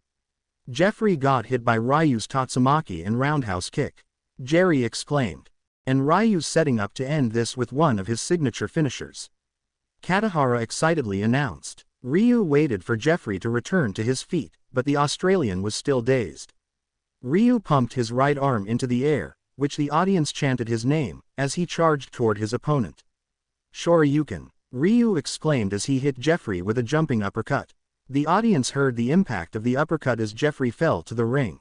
Jeffrey got hit by Ryu's tatsumaki and roundhouse kick. Jerry exclaimed. And Ryu's setting up to end this with one of his signature finishers. Katahara excitedly announced. Ryu waited for Jeffrey to return to his feet, but the Australian was still dazed. Ryu pumped his right arm into the air, which the audience chanted his name, as he charged toward his opponent. Shoryuken, Ryu exclaimed as he hit Jeffrey with a jumping uppercut. The audience heard the impact of the uppercut as Jeffrey fell to the ring.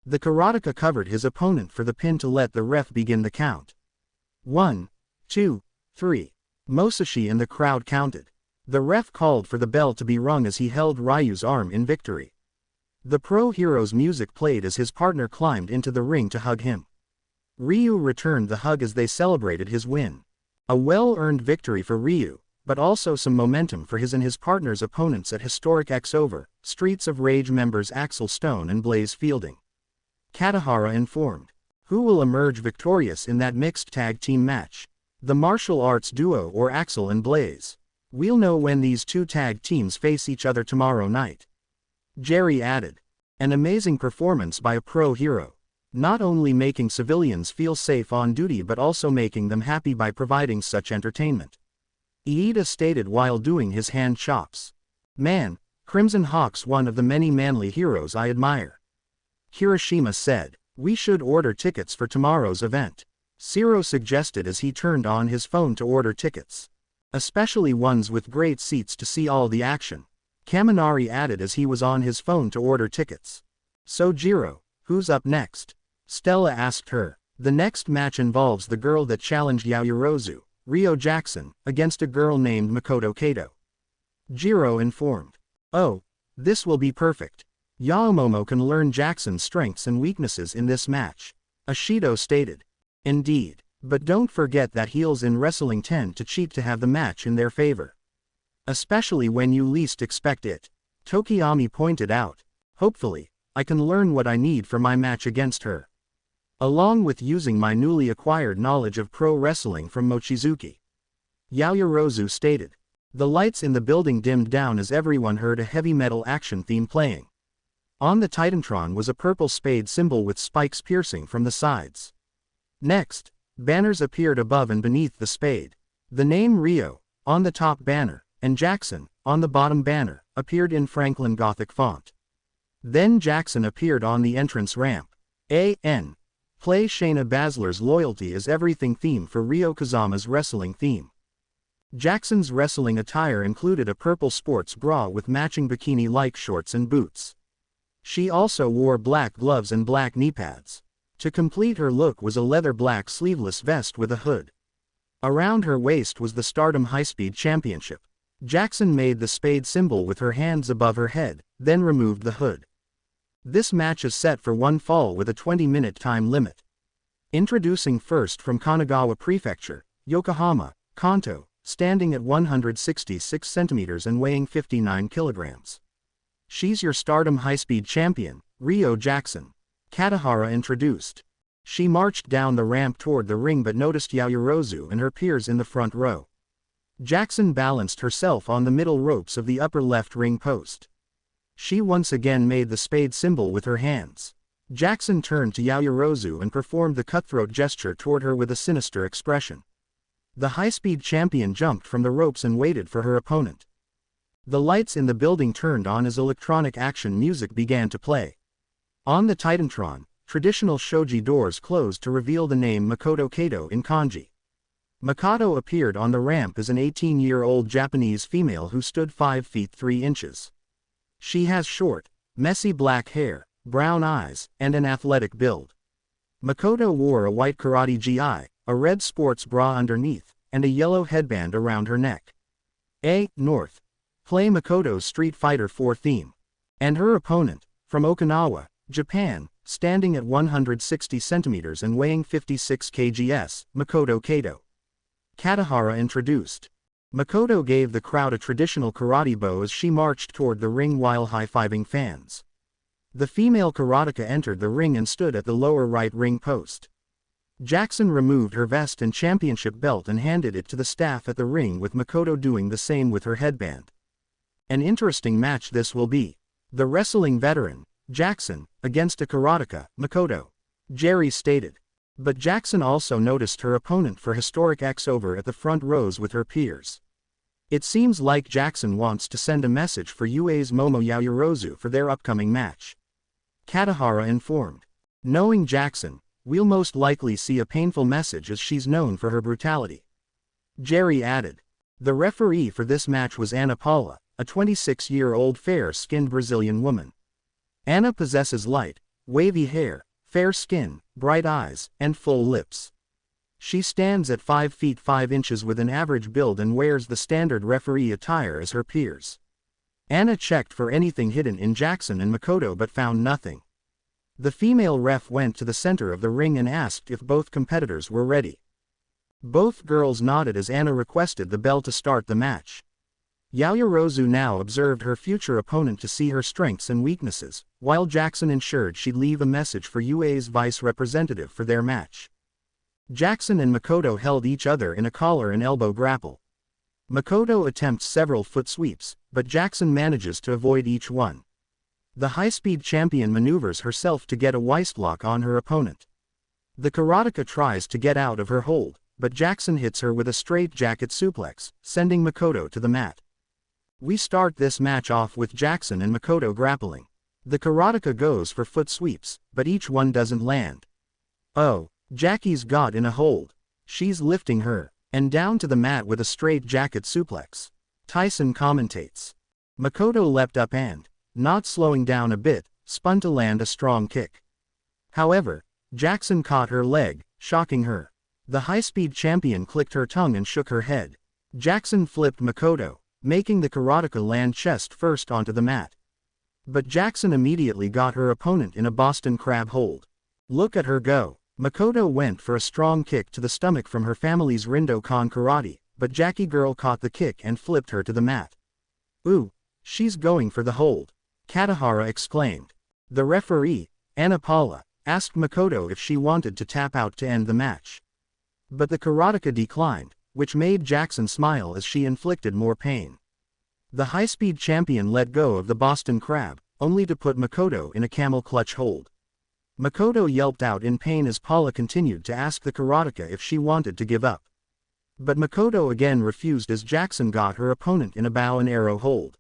The karateka covered his opponent for the pin to let the ref begin the count. 1, 2, 3. Mosashi and the crowd counted. The ref called for the bell to be rung as he held Ryu's arm in victory. The pro hero's music played as his partner climbed into the ring to hug him. Ryu returned the hug as they celebrated his win. A well-earned victory for Ryu, but also some momentum for his and his partner's opponents at historic X-Over, Streets of Rage members Axel Stone and Blaze Fielding. Katahara informed. Who will emerge victorious in that mixed tag team match? The martial arts duo or Axel and Blaze? We'll know when these 2 tag teams face each other tomorrow night. Jerry added. An amazing performance by a pro hero. Not only making civilians feel safe on duty but also making them happy by providing such entertainment. Iida stated while doing his hand chops. Man, Crimson Hawk's one of the many manly heroes I admire. Hiroshima said. We should order tickets for tomorrow's event. Zero suggested as he turned on his phone to order tickets. Especially ones with great seats to see all the action. Kaminari added as he was on his phone to order tickets. So Jiro, who's up next? Stella asked her. The next match involves the girl that challenged Yaoyorozu, Rio Jackson, against a girl named Makoto Kato. Jiro informed. Oh, this will be perfect. Yaomomo can learn Jackson's strengths and weaknesses in this match. Ashido stated. Indeed, but don't forget that heels in wrestling tend to cheat to have the match in their favor. Especially when you least expect it. Tokiyami pointed out. Hopefully, I can learn what I need for my match against her. Along with using my newly acquired knowledge of pro wrestling from Mochizuki. Yaoyorozu stated. The lights in the building dimmed down as everyone heard a heavy metal action theme playing. On the Titantron was a purple spade symbol with spikes piercing from the sides. Next, banners appeared above and beneath the spade. The name Rio, on the top banner, and Jackson, on the bottom banner, appeared in Franklin Gothic font. Then Jackson appeared on the entrance ramp. A.N. Play Shayna Baszler's Loyalty is Everything theme for Rio Kazama's wrestling theme. Jackson's wrestling attire included a purple sports bra with matching bikini-like shorts and boots. She also wore black gloves and black knee pads. To complete her look was a leather black sleeveless vest with a hood. Around her waist was the Stardom High-Speed Championship. Jackson made the spade symbol with her hands above her head, then removed the hood. This match is set for one fall with a 20-minute time limit. Introducing first from Kanagawa Prefecture, Yokohama, Kanto, standing at 166 centimeters and weighing 59 kilograms. She's your Stardom High-Speed Champion, Rio Jackson. Katahara introduced. She marched down the ramp toward the ring but noticed Yayorozu and her peers in the front row. Jackson balanced herself on the middle ropes of the upper left ring post. She once again made the spade symbol with her hands. Jackson turned to Yayorozu and performed the cutthroat gesture toward her with a sinister expression. The high-speed champion jumped from the ropes and waited for her opponent. The lights in the building turned on as electronic action music began to play. On the Titantron, traditional shoji doors closed to reveal the name Makoto Kato in kanji. Makoto appeared on the ramp as an 18-year-old Japanese female who stood 5 feet 3 inches. She has short, messy black hair, brown eyes, and an athletic build. Makoto wore a white karate gi, a red sports bra underneath, and a yellow headband around her neck. North. Play Makoto's Street Fighter 4 theme. And her opponent, from Okinawa, Japan, standing at 160 centimeters and weighing 56 kgs, Makoto Kato. Katahara introduced. Makoto gave the crowd a traditional karate bow as she marched toward the ring while high-fiving fans. The female karateka entered the ring and stood at the lower right ring post. Jackson removed her vest and championship belt and handed it to the staff at the ring, with Makoto doing the same with her headband. An interesting match this will be. The wrestling veteran, Jackson, against a karateka, Makoto. Jerry stated. But Jackson also noticed her opponent for Historic X over at the front rows with her peers. It seems like Jackson wants to send a message for UA's Momo Yayorozu for their upcoming match. Katahara informed. Knowing Jackson, we'll most likely see a painful message as she's known for her brutality. Jerry added. The referee for this match was Ana Paula, a 26-year-old fair-skinned Brazilian woman. Ana possesses light, wavy hair, fair skin, bright eyes, and full lips. She stands at 5 feet 5 inches with an average build and wears the standard referee attire as her peers. Ana checked for anything hidden in Jackson and Makoto but found nothing. The female ref went to the center of the ring and asked if both competitors were ready. Both girls nodded as Ana requested the bell to start the match. Yayorozu now observed her future opponent to see her strengths and weaknesses, while Jackson ensured she'd leave a message for UA's vice representative for their match. Jackson and Makoto held each other in a collar and elbow grapple. Makoto attempts several foot sweeps, but Jackson manages to avoid each one. The high-speed champion maneuvers herself to get a waistlock on her opponent. The karateka tries to get out of her hold, but Jackson hits her with a straight-jacket suplex, sending Makoto to the mat. We start this match off with Jackson and Makoto grappling. The karateka goes for foot sweeps, but each one doesn't land. Oh, Jackie's got in a hold. She's lifting her, and down to the mat with a straight-jacket suplex. Tyson commentates. Makoto leapt up and, not slowing down a bit, spun to land a strong kick. However, Jackson caught her leg, shocking her. The high-speed champion clicked her tongue and shook her head. Jackson flipped Makoto, making the karateka land chest first onto the mat. But Jackson immediately got her opponent in a Boston Crab hold. Look at her go. Makoto went for a strong kick to the stomach from her family's Rindo-kan karate, but Jackie girl caught the kick and flipped her to the mat. Ooh, she's going for the hold. Katahara exclaimed. The referee, Ana Paula, asked Makoto if she wanted to tap out to end the match. But the karateka declined, which made Jackson smile as she inflicted more pain. The high-speed champion let go of the Boston Crab, only to put Makoto in a camel clutch hold. Makoto yelped out in pain as Paula continued to ask the karateka if she wanted to give up. But Makoto again refused as Jackson got her opponent in a bow and arrow hold.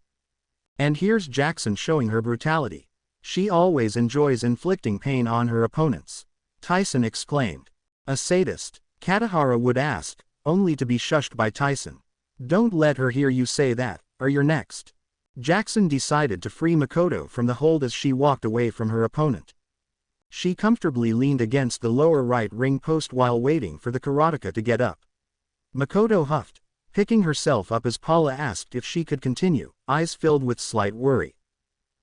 And here's Jackson showing her brutality. She always enjoys inflicting pain on her opponents. Tyson exclaimed. A sadist, Katahara would ask, only to be shushed by Tyson. Don't let her hear you say that, or you're next. Jackson decided to free Makoto from the hold as she walked away from her opponent. She comfortably leaned against the lower right ring post while waiting for the karateka to get up. Makoto huffed, picking herself up as Paula asked if she could continue, eyes filled with slight worry.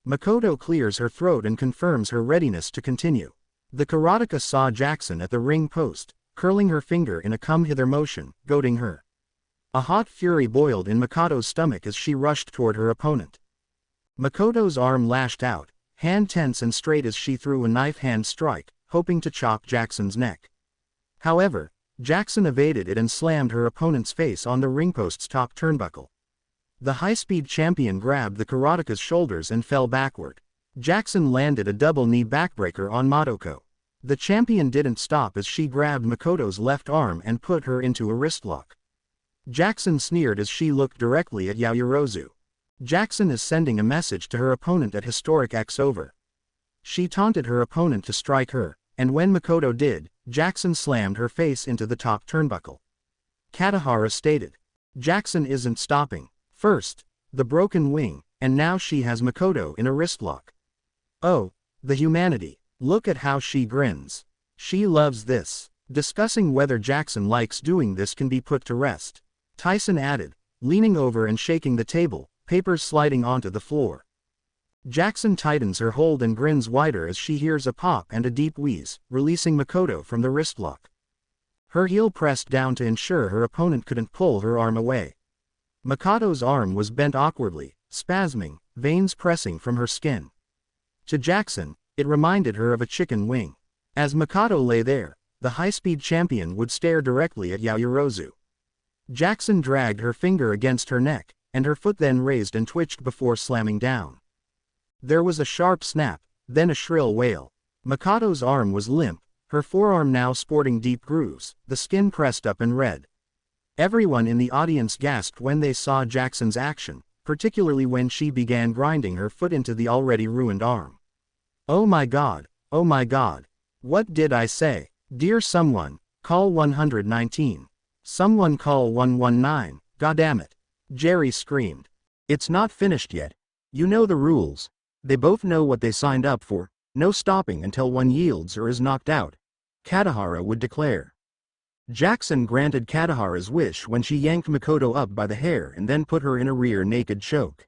Makoto clears her throat and confirms her readiness to continue. The karateka saw Jackson at the ring post, curling her finger in a come-hither motion, goading her. A hot fury boiled in Makoto's stomach as she rushed toward her opponent. Makoto's arm lashed out, hand tense and straight as she threw a knife hand strike, hoping to chop Jackson's neck. However, Jackson evaded it and slammed her opponent's face on the ring post's top turnbuckle. The high-speed champion grabbed the karateka's shoulders and fell backward. Jackson landed a double knee backbreaker on Madoka. The champion didn't stop as she grabbed Makoto's left arm and put her into a wristlock. Jackson sneered as she looked directly at Yaoyorozu. Jackson is sending a message to her opponent at Historic X over. She taunted her opponent to strike her, and when Makoto did, Jackson slammed her face into the top turnbuckle. Katahara stated. Jackson isn't stopping. First, the broken wing, and now she has Makoto in a wristlock. Oh, the humanity. Look at how she grins. She loves this. Discussing whether Jackson likes doing this can be put to rest. Tyson added, leaning over and shaking the table, papers sliding onto the floor. Jackson tightens her hold and grins wider as she hears a pop and a deep wheeze, releasing Makoto from the wristlock. Her heel pressed down to ensure her opponent couldn't pull her arm away. Makoto's arm was bent awkwardly, spasming, veins pressing from her skin. To Jackson, it reminded her of a chicken wing. As Makoto lay there, the high-speed champion would stare directly at Yaoyorozu. Jackson dragged her finger against her neck, and her foot then raised and twitched before slamming down. There was a sharp snap, then a shrill wail. Makoto's arm was limp, her forearm now sporting deep grooves, the skin pressed up and red. Everyone in the audience gasped when they saw Jackson's action, particularly when she began grinding her foot into the already ruined arm. Oh my god, what did I say? Dear someone, call 119. Someone call 119, goddammit. Jerry screamed. It's not finished yet. You know the rules. They both know what they signed up for, no stopping until one yields or is knocked out, Katahara would declare. Jackson granted Katahara's wish when she yanked Makoto up by the hair and then put her in a rear naked choke.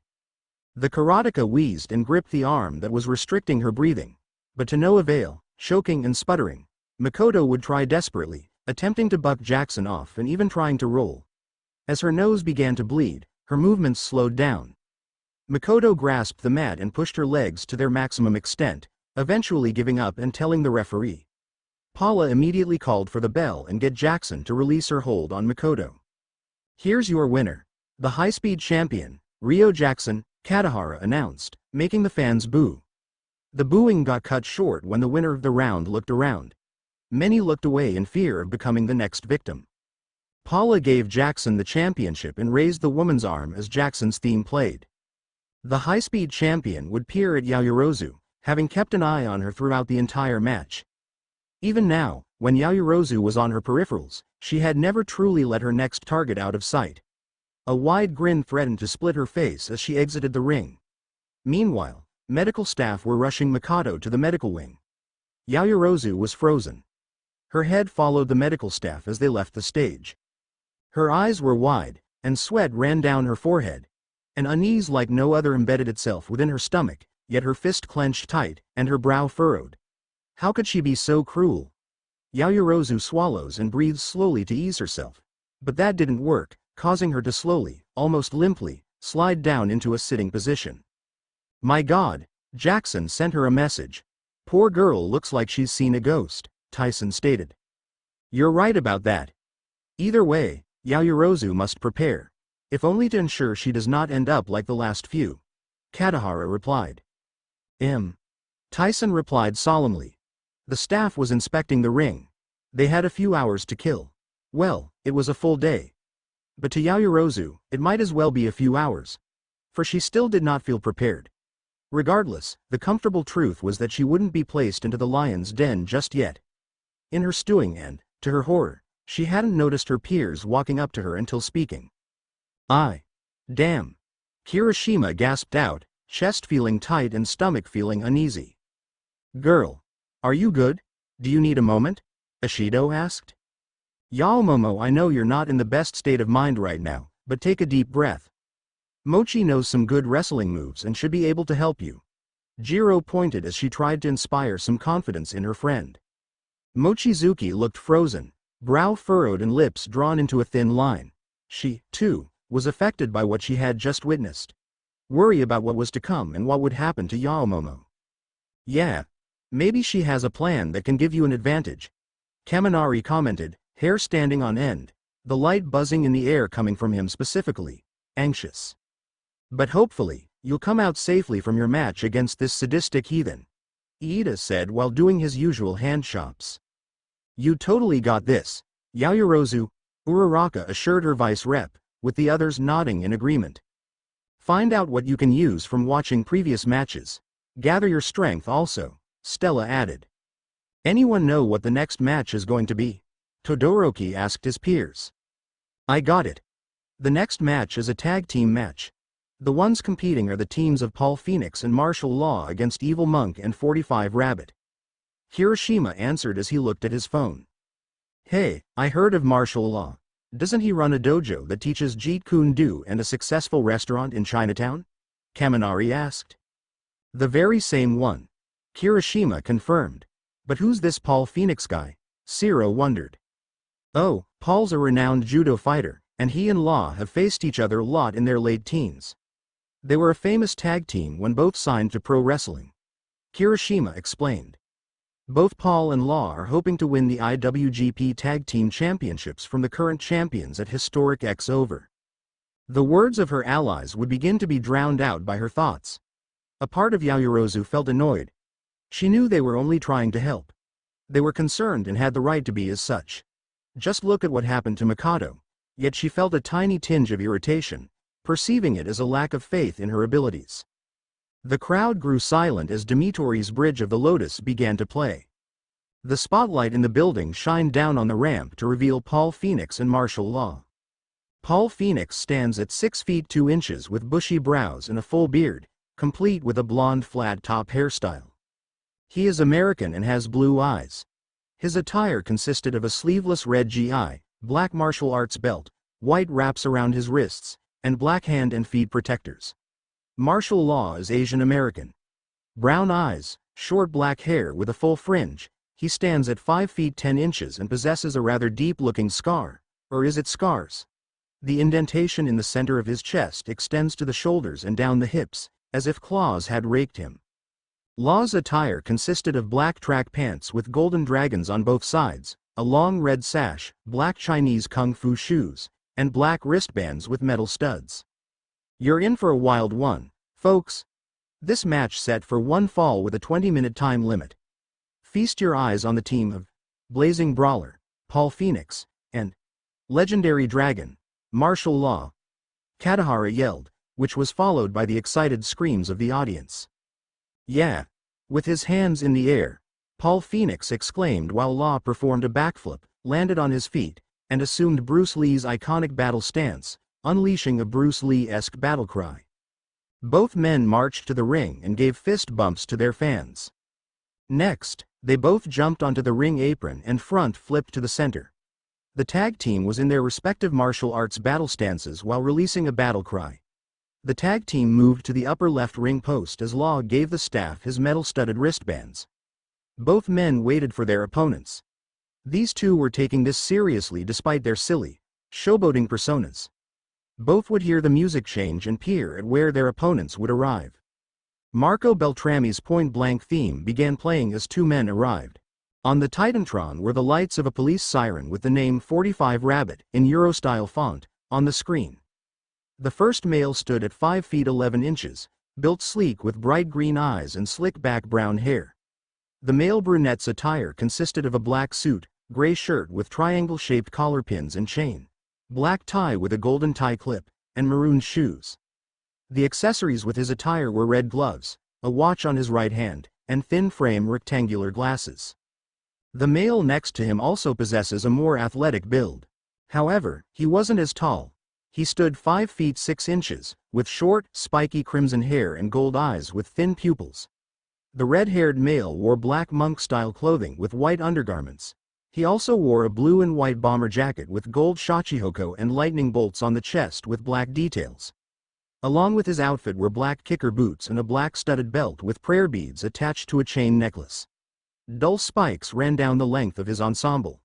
The karateka wheezed and gripped the arm that was restricting her breathing, but to no avail, choking and sputtering. Makoto would try desperately, attempting to buck Jackson off and even trying to roll. As her nose began to bleed, her movements slowed down. Makoto grasped the mat and pushed her legs to their maximum extent, eventually giving up and telling the referee. Paula immediately called for the bell and get Jackson to release her hold on Makoto. Here's your winner. The high-speed champion, Ryo Jackson, Katahara announced, making the fans boo. The booing got cut short when the winner of the round looked around. Many looked away in fear of becoming the next victim. Paula gave Jackson the championship and raised the woman's arm as Jackson's theme played. The high-speed champion would peer at Yaoyorozu, having kept an eye on her throughout the entire match. Even now, when Yaoyorozu was on her peripherals, she had never truly let her next target out of sight. A wide grin threatened to split her face as she exited the ring. Meanwhile, medical staff were rushing Makoto to the medical wing. Yaoyorozu was frozen. Her head followed the medical staff as they left the stage. Her eyes were wide, and sweat ran down her forehead. An unease like no other embedded itself within her stomach, yet her fist clenched tight, and her brow furrowed. How could she be so cruel? Yaoyorozu swallows and breathes slowly to ease herself. But that didn't work, causing her to slowly, almost limply, slide down into a sitting position. My god, Jackson sent her a message. Poor girl looks like she's seen a ghost, Tyson stated. You're right about that. Either way, Yaoyorozu must prepare. If only to ensure she does not end up like the last few. Katahara replied. Tyson replied solemnly. The staff was inspecting the ring. They had a few hours to kill. Well, it was a full day. But to Yaoyorozu, it might as well be a few hours. For she still did not feel prepared. Regardless, the comfortable truth was that she wouldn't be placed into the lion's den just yet. In her stewing and, to her horror, she hadn't noticed her peers walking up to her until speaking. Damn. Kirishima gasped out, chest feeling tight and stomach feeling uneasy. Girl. Are you good? Do you need a moment? Ashido asked. Yaomomo, I know you're not in the best state of mind right now, but take a deep breath. Mochi knows some good wrestling moves and should be able to help you. Jiro pointed as she tried to inspire some confidence in her friend. Mochizuki looked frozen, brow furrowed and lips drawn into a thin line. She, too, was affected by what she had just witnessed. Worry about what was to come and what would happen to Yaomomo. Yeah. Maybe she has a plan that can give you an advantage. Kaminari commented, hair standing on end, the light buzzing in the air coming from him specifically, anxious. But hopefully, you'll come out safely from your match against this sadistic heathen. Iida said while doing his usual hand chops. You totally got this, Yaoyorozu, Uraraka assured her vice rep, with the others nodding in agreement. Find out what you can use from watching previous matches. Gather your strength also, Stella added. Anyone know what the next match is going to be? Todoroki asked his peers. I got it. The next match is a tag team match. The ones competing are the teams of Paul Phoenix and Martial Law against Evil Monk and 45 Rabbit. Kirishima answered as he looked at his phone. Hey, I heard of Martial Law. Doesn't he run a dojo that teaches Jeet Kune Do and a successful restaurant in Chinatown? Kaminari asked. The very same one. Kirishima confirmed. But who's this Paul Phoenix guy? Siro wondered. Oh, Paul's a renowned judo fighter, and he and Law have faced each other a lot in their late teens. They were a famous tag team when both signed to pro wrestling. Kirishima explained. Both Paul and Law are hoping to win the IWGP Tag Team Championships from the current champions at Historic X over. The words of her allies would begin to be drowned out by her thoughts. A part of Yaoyorozu felt annoyed. She knew they were only trying to help. They were concerned and had the right to be as such. Just look at what happened to Mikado. Yet she felt a tiny tinge of irritation, perceiving it as a lack of faith in her abilities. The crowd grew silent as Dimitori's Bridge of the Lotus began to play. The spotlight in the building shined down on the ramp to reveal Paul Phoenix and Martial Law. Paul Phoenix stands at 6 feet 2 inches with bushy brows and a full beard, complete with a blonde flat top hairstyle. He is American and has blue eyes. His attire consisted of a sleeveless red GI, black martial arts belt, white wraps around his wrists, and black hand and feet protectors. Martial Law is Asian American. Brown eyes, short black hair with a full fringe, he stands at 5 feet 10 inches and possesses a rather deep-looking scar, or is it scars? The indentation in the center of his chest extends to the shoulders and down the hips, as if claws had raked him. Law's attire consisted of black track pants with golden dragons on both sides, a long red sash, black Chinese kung fu shoes, and black wristbands with metal studs. You're in for a wild one, folks. This match set for one fall with a 20-minute time limit. Feast your eyes on the team of Blazing Brawler, Paul Phoenix, and Legendary Dragon, Martial Law. Katahara yelled, which was followed by the excited screams of the audience. Yeah. With his hands in the air, Paul Phoenix exclaimed while Law performed a backflip, landed on his feet, and assumed Bruce Lee's iconic battle stance, unleashing a Bruce Lee-esque battle cry. Both men marched to the ring and gave fist bumps to their fans. Next, they both jumped onto the ring apron and front flipped to the center. The tag team was in their respective martial arts battle stances while releasing a battle cry. The tag team moved to the upper left ring post as Law gave the staff his metal-studded wristbands. Both men waited for their opponents. These two were taking this seriously despite their silly, showboating personas. Both would hear the music change and peer at where their opponents would arrive. Marco Beltrami's point-blank theme began playing as two men arrived. On the Titantron were the lights of a police siren with the name 45 Rabbit, in Euro-style font, on the screen. The first male stood at 5 feet 11 inches, built sleek with bright green eyes and slick back brown hair. The male brunette's attire consisted of a black suit, gray shirt with triangle-shaped collar pins and chain, black tie with a golden tie clip, and maroon shoes. The accessories with his attire were red gloves, a watch on his right hand, and thin-frame rectangular glasses. The male next to him also possesses a more athletic build. However, he wasn't as tall. He stood 5 feet 6 inches, with short, spiky crimson hair and gold eyes with thin pupils. The red-haired male wore black monk-style clothing with white undergarments. He also wore a blue and white bomber jacket with gold shachihoko and lightning bolts on the chest with black details. Along with his outfit were black kicker boots and a black studded belt with prayer beads attached to a chain necklace. Dull spikes ran down the length of his ensemble.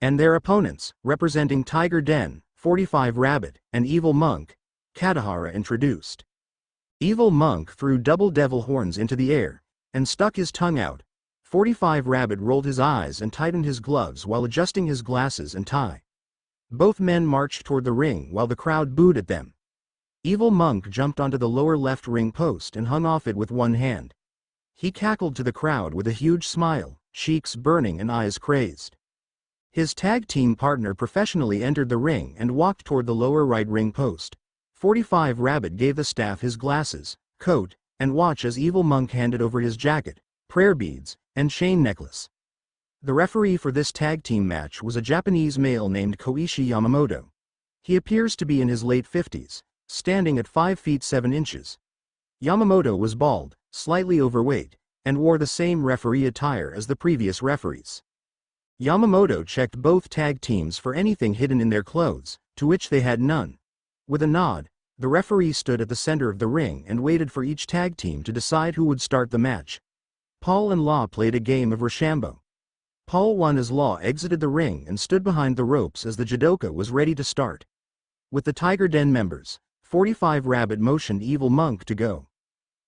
And their opponents, representing Tiger Den, 45 Rabbit, and Evil Monk, Katahara introduced. Evil Monk threw double devil horns into the air, and stuck his tongue out. 45 Rabbit rolled his eyes and tightened his gloves while adjusting his glasses and tie. Both men marched toward the ring while the crowd booed at them. Evil Monk jumped onto the lower left ring post and hung off it with one hand. He cackled to the crowd with a huge smile, cheeks burning and eyes crazed. His tag team partner professionally entered the ring and walked toward the lower right ring post. 45 Rabbit gave the staff his glasses, coat, and watch as Evil Monk handed over his jacket, prayer beads, and chain necklace. The referee for this tag team match was a Japanese male named Koichi Yamamoto. He appears to be in his late 50s, standing at 5 feet 7 inches. Yamamoto was bald, slightly overweight, and wore the same referee attire as the previous referees. Yamamoto checked both tag teams for anything hidden in their clothes, to which they had none. With a nod, the referee stood at the center of the ring and waited for each tag team to decide who would start the match. Paul and Law played a game of Rochambeau. Paul won as Law exited the ring and stood behind the ropes as the judoka was ready to start. With the Tiger Den members, 45 Rabbit motioned Evil Monk to go.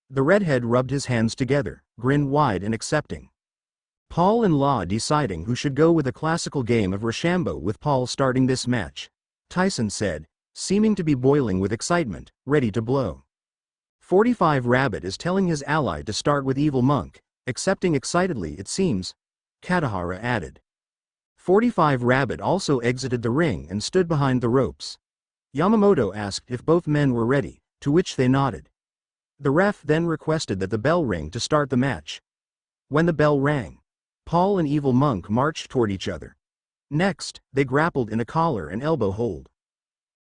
The redhead rubbed his hands together, grinned wide and accepting. Paul and Law deciding who should go with a classical game of Rochambeau with Paul starting this match. Tyson said, seeming to be boiling with excitement, ready to blow. 45 Rabbit is telling his ally to start with Evil Monk, accepting excitedly it seems, Katahara added. 45 Rabbit also exited the ring and stood behind the ropes. Yamamoto asked if both men were ready, to which they nodded. The ref then requested that the bell ring to start the match. When the bell rang, Paul and Evil Monk marched toward each other. Next, they grappled in a collar and elbow hold.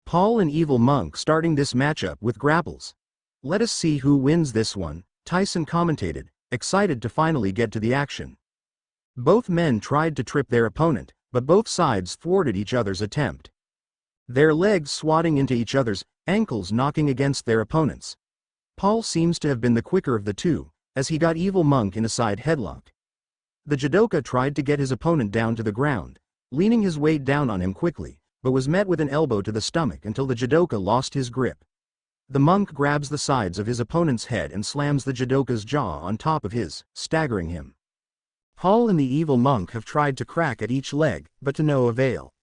Paul and Evil Monk starting this matchup with grapples. Let us see who wins this one, Tyson commentated, excited to finally get to the action. Both men tried to trip their opponent, but both sides thwarted each other's attempt. Their legs swatting into each other's, ankles knocking against their opponents. Paul seems to have been the quicker of the two, as he got Evil Monk in a side headlock. The judoka tried to get his opponent down to the ground, leaning his weight down on him quickly, but was met with an elbow to the stomach until the judoka lost his grip. The monk grabs the sides of his opponent's head and slams the judoka's jaw on top of his, staggering him. Paul and the Evil Monk have tried to crack at each leg, but to no avail.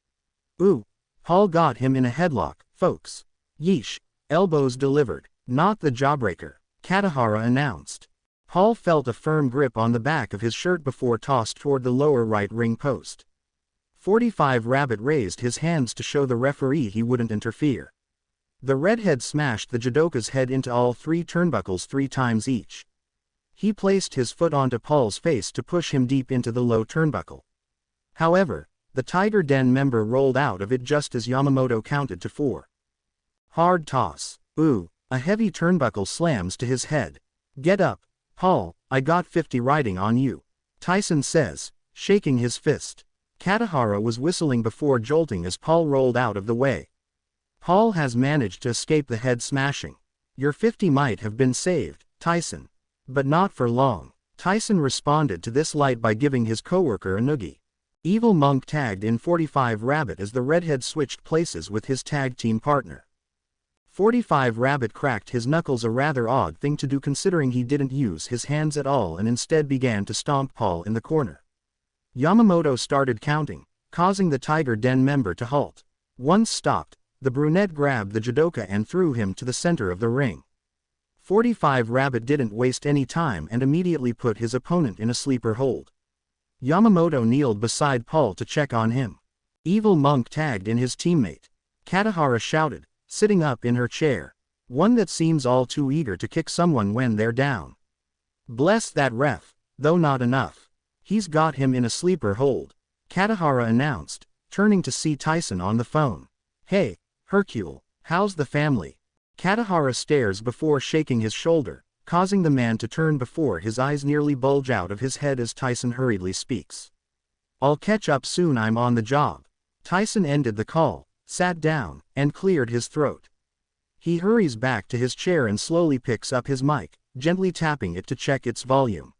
Ooh, Paul got him in a headlock, folks. Yeesh, elbows delivered, not the jawbreaker, Katahara announced. Paul felt a firm grip on the back of his shirt before tossed toward the lower right ring post. 45 Rabbit raised his hands to show the referee he wouldn't interfere. The redhead smashed the judoka's head into all 3 turnbuckles 3 times each. He placed his foot onto Paul's face to push him deep into the low turnbuckle. However, the Tiger Den member rolled out of it just as Yamamoto counted to 4. Hard toss. Ooh, a heavy turnbuckle slams to his head. Get up, Paul, I got 50 riding on you, Tyson says, shaking his fist. Katahara was whistling before jolting as Paul rolled out of the way. Paul has managed to escape the head smashing. Your 50 might have been saved, Tyson. But not for long. Tyson responded to this light by giving his coworker a noogie. Evil Monk tagged in 45 Rabbit as the redhead switched places with his tag team partner. 45 Rabbit cracked his knuckles, a rather odd thing to do considering he didn't use his hands at all and instead began to stomp Paul in the corner. Yamamoto started counting, causing the Tiger Den member to halt. Once stopped, the brunette grabbed the judoka and threw him to the center of the ring. 45 Rabbit didn't waste any time and immediately put his opponent in a sleeper hold. Yamamoto kneeled beside Paul to check on him. Evil Monk tagged in his teammate. Katahara shouted, sitting up in her chair. One that seems all too eager to kick someone when they're down. Bless that ref, though not enough. He's got him in a sleeper hold, Katahara announced, turning to see Tyson on the phone. Hey, Hercule, how's the family? Katahara stares before shaking his shoulder, causing the man to turn before his eyes nearly bulge out of his head as Tyson hurriedly speaks. I'll catch up soon, I'm on the job. Tyson ended the call, sat down, and cleared his throat. He hurries back to his chair and slowly picks up his mic, gently tapping it to check its volume.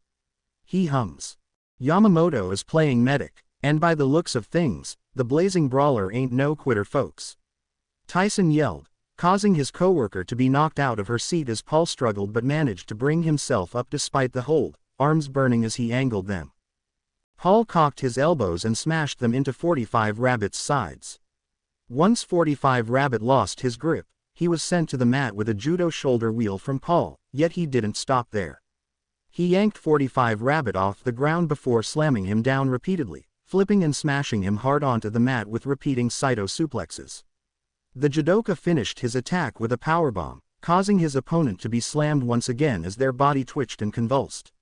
He hums. Yamamoto is playing medic, and by the looks of things, the blazing brawler ain't no quitter, folks. Tyson yelled, causing his coworker to be knocked out of her seat as Paul struggled but managed to bring himself up despite the hold, arms burning as he angled them. Paul cocked his elbows and smashed them into 45 Rabbit's sides. Once 45 Rabbit lost his grip, he was sent to the mat with a judo shoulder wheel from Paul, yet he didn't stop there. He yanked 45 Rabbit off the ground before slamming him down repeatedly, flipping and smashing him hard onto the mat with repeating Saito suplexes. The judoka finished his attack with a powerbomb, causing his opponent to be slammed once again as their body twitched and convulsed.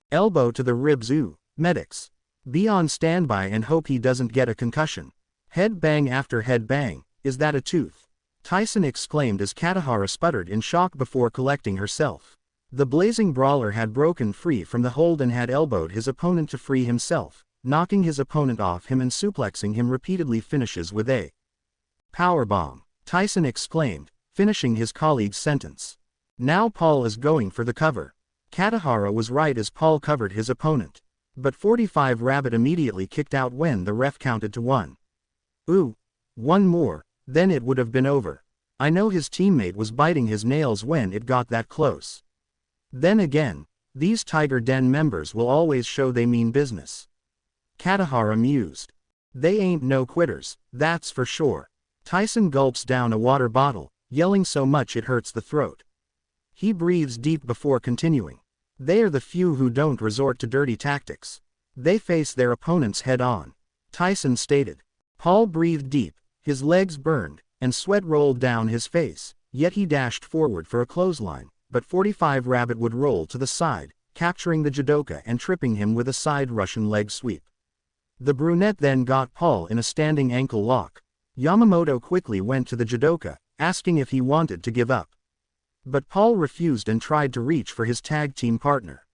Elbow to the ribs. Ooh, medics. Be on standby and hope he doesn't get a concussion. Head bang after head bang. Is that a tooth? Tyson exclaimed as Katahara sputtered in shock before collecting herself. The blazing brawler had broken free from the hold and had elbowed his opponent to free himself, knocking his opponent off him and suplexing him repeatedly. Finishes with a powerbomb, Tyson exclaimed, finishing his colleague's sentence. Now Paul is going for the cover. Katahara was right as Paul covered his opponent. But 45 Rabbit immediately kicked out when the ref counted to 1. Ooh, one more, then it would have been over. I know his teammate was biting his nails when it got that close. Then again, these Tiger Den members will always show they mean business. Katahara mused. They ain't no quitters, that's for sure. Tyson gulps down a water bottle, yelling so much it hurts the throat. He breathes deep before continuing. They are the few who don't resort to dirty tactics. They face their opponents head-on, Tyson stated. Paul breathed deep, his legs burned, and sweat rolled down his face, yet he dashed forward for a clothesline, but 45 Rabbit would roll to the side, capturing the judoka and tripping him with a side Russian leg sweep. The brunette then got Paul in a standing ankle lock. Yamamoto quickly went to the judoka, asking if he wanted to give up. But Paul refused and tried to reach for his tag team partner.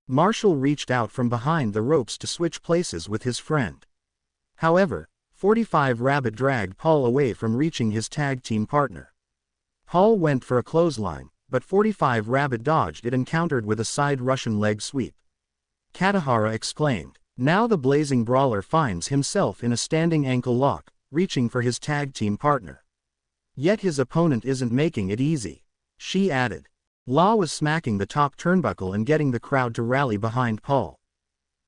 Marshall reached out from behind the ropes to switch places with his friend. However, 45 Rabbit dragged Paul away from reaching his tag team partner. Paul went for a clothesline, but 45 Rabbit dodged it and countered with a side Russian leg sweep. Katahara exclaimed. Now the blazing brawler finds himself in a standing ankle lock, reaching for his tag team partner. Yet his opponent isn't making it easy. She added. Law was smacking the top turnbuckle and getting the crowd to rally behind Paul.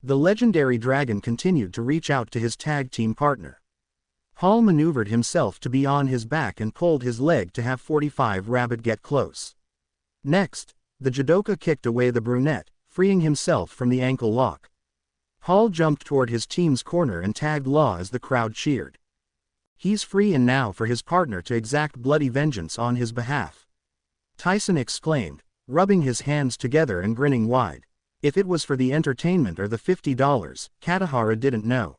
The legendary dragon continued to reach out to his tag team partner. Paul maneuvered himself to be on his back and pulled his leg to have 45 Rabbit get close. Next, the judoka kicked away the brunette, freeing himself from the ankle lock. Paul jumped toward his team's corner and tagged Law as the crowd cheered. He's free and now for his partner to exact bloody vengeance on his behalf. Tyson exclaimed, rubbing his hands together and grinning wide. If it was for the entertainment or the $50, Katahara didn't know.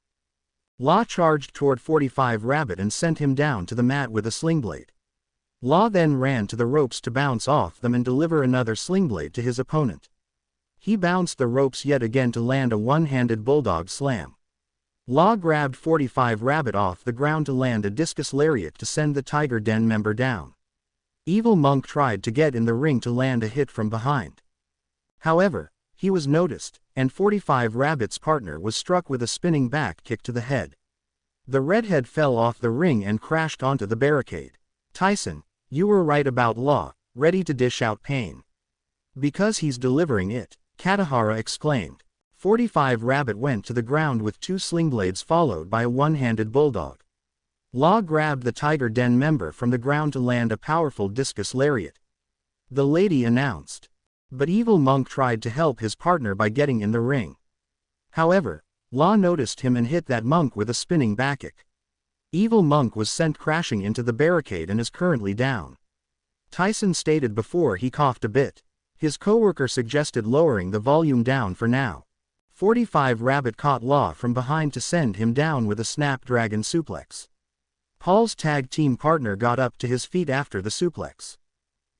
Law charged toward 45 Rabbit and sent him down to the mat with a sling blade. Law then ran to the ropes to bounce off them and deliver another sling blade to his opponent. He bounced the ropes yet again to land a one-handed bulldog slam. Law grabbed 45 Rabbit off the ground to land a discus lariat to send the Tiger Den member down. Evil Monk tried to get in the ring to land a hit from behind. However, he was noticed, and 45 Rabbit's partner was struck with a spinning back kick to the head. The redhead fell off the ring and crashed onto the barricade. Tyson, you were right about Law, ready to dish out pain. Because he's delivering it, Katahara exclaimed. 45 Rabbit went to the ground with two sling blades followed by a one-handed bulldog. Law grabbed the Tiger Den member from the ground to land a powerful discus lariat. the lady announced. But Evil Monk tried to help his partner by getting in the ring. However, Law noticed him and hit that monk with a spinning backkick. Evil Monk was sent crashing into the barricade and is currently down. Tyson stated before he coughed a bit. His coworker suggested lowering the volume down for now. 45 Rabbit caught Law from behind to send him down with a Snapdragon suplex. Paul's tag team partner got up to his feet after the suplex.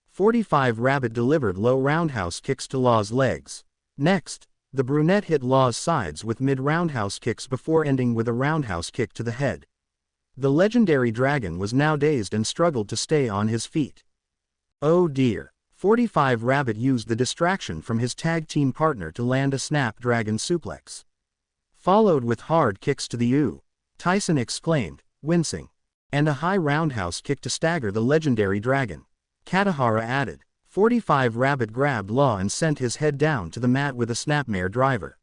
45 Rabbit delivered low roundhouse kicks to Law's legs. Next, the brunette hit Law's sides with mid-roundhouse kicks before ending with a roundhouse kick to the head. The legendary Dragon was now dazed and struggled to stay on his feet. Oh dear. 45 Rabbit used the distraction from his tag team partner to land a Snapdragon suplex. Followed with hard kicks to the ear, Tyson exclaimed, wincing. And a high roundhouse kick to stagger the legendary Dragon. Katahara added. 45 Rabbit grabbed Law and sent his head down to the mat with a snapmare driver.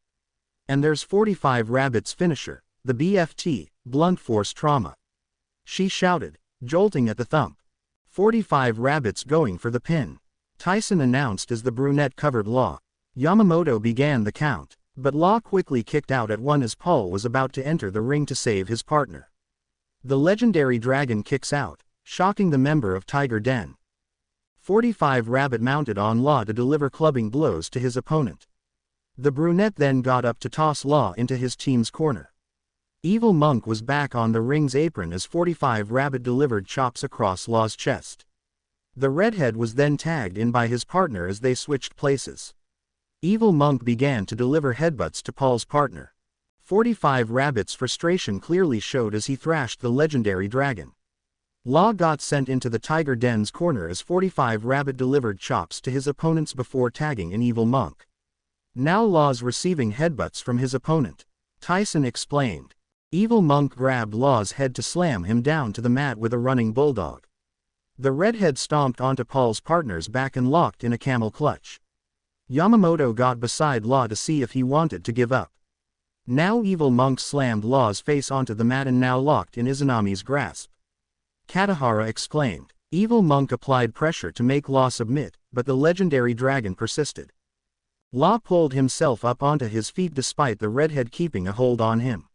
And there's 45 Rabbit's finisher, the BFT, blunt force trauma. She shouted, jolting at the thump. 45 Rabbit's going for the pin. Tyson announced as the brunette covered Law. Yamamoto began the count, but Law quickly kicked out at one as Paul was about to enter the ring to save his partner. The legendary Dragon kicks out, shocking the member of Tiger Den. 45 Rabbit mounted on Law to deliver clubbing blows to his opponent. The brunette then got up to toss Law into his team's corner. Evil Monk was back on the ring's apron as 45 Rabbit delivered chops across Law's chest. The redhead was then tagged in by his partner as they switched places. Evil Monk began to deliver headbutts to Paul's partner. 45 Rabbit's frustration clearly showed as he thrashed the legendary Dragon. Law got sent into the Tiger Den's corner as 45 Rabbit delivered chops to his opponents before tagging an Evil Monk. Now Law's receiving headbutts from his opponent. Tyson explained. Evil Monk grabbed Law's head to slam him down to the mat with a running bulldog. The redhead stomped onto Paul's partner's back and locked in a camel clutch. Yamamoto got beside Law to see if he wanted to give up. Now Evil Monk slammed Law's face onto the mat and now locked in Izanami's grasp. Katahara exclaimed. Evil Monk applied pressure to make Law submit, but the legendary Dragon persisted. Law pulled himself up onto his feet despite the redhead keeping a hold on him.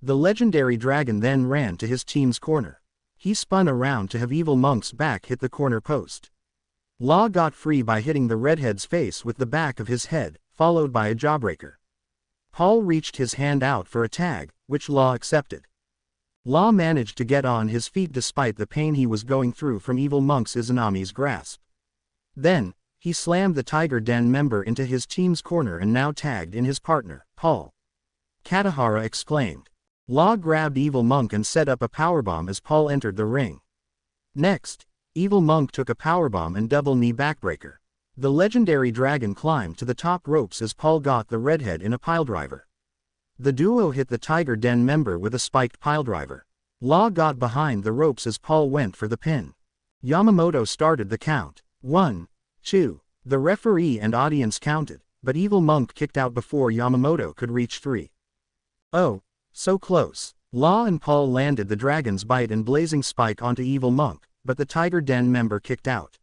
The legendary Dragon then ran to his team's corner. He spun around to have Evil Monk's back hit the corner post. Law got free by hitting the redhead's face with the back of his head, followed by a jawbreaker. Paul reached his hand out for a tag, which Law accepted. Law managed to get on his feet despite the pain he was going through from Evil Monk's Izanami's grasp. Then, he slammed the Tiger Den member into his team's corner and now tagged in his partner, Paul. Katahara exclaimed. Law grabbed Evil Monk and set up a powerbomb as Paul entered the ring. Next, Evil Monk took a powerbomb and double knee backbreaker. The legendary Dragon climbed to the top ropes as Paul got the redhead in a piledriver. The duo hit the Tiger Den member with a spiked piledriver. Law got behind the ropes as Paul went for the pin. Yamamoto started the count. 1, 2. The referee and audience counted, but Evil Monk kicked out before Yamamoto could reach 3. Oh. So close. Law and Paul landed the Dragon's Bite and Blazing Spike onto Evil Monk, but the Tiger Den member kicked out.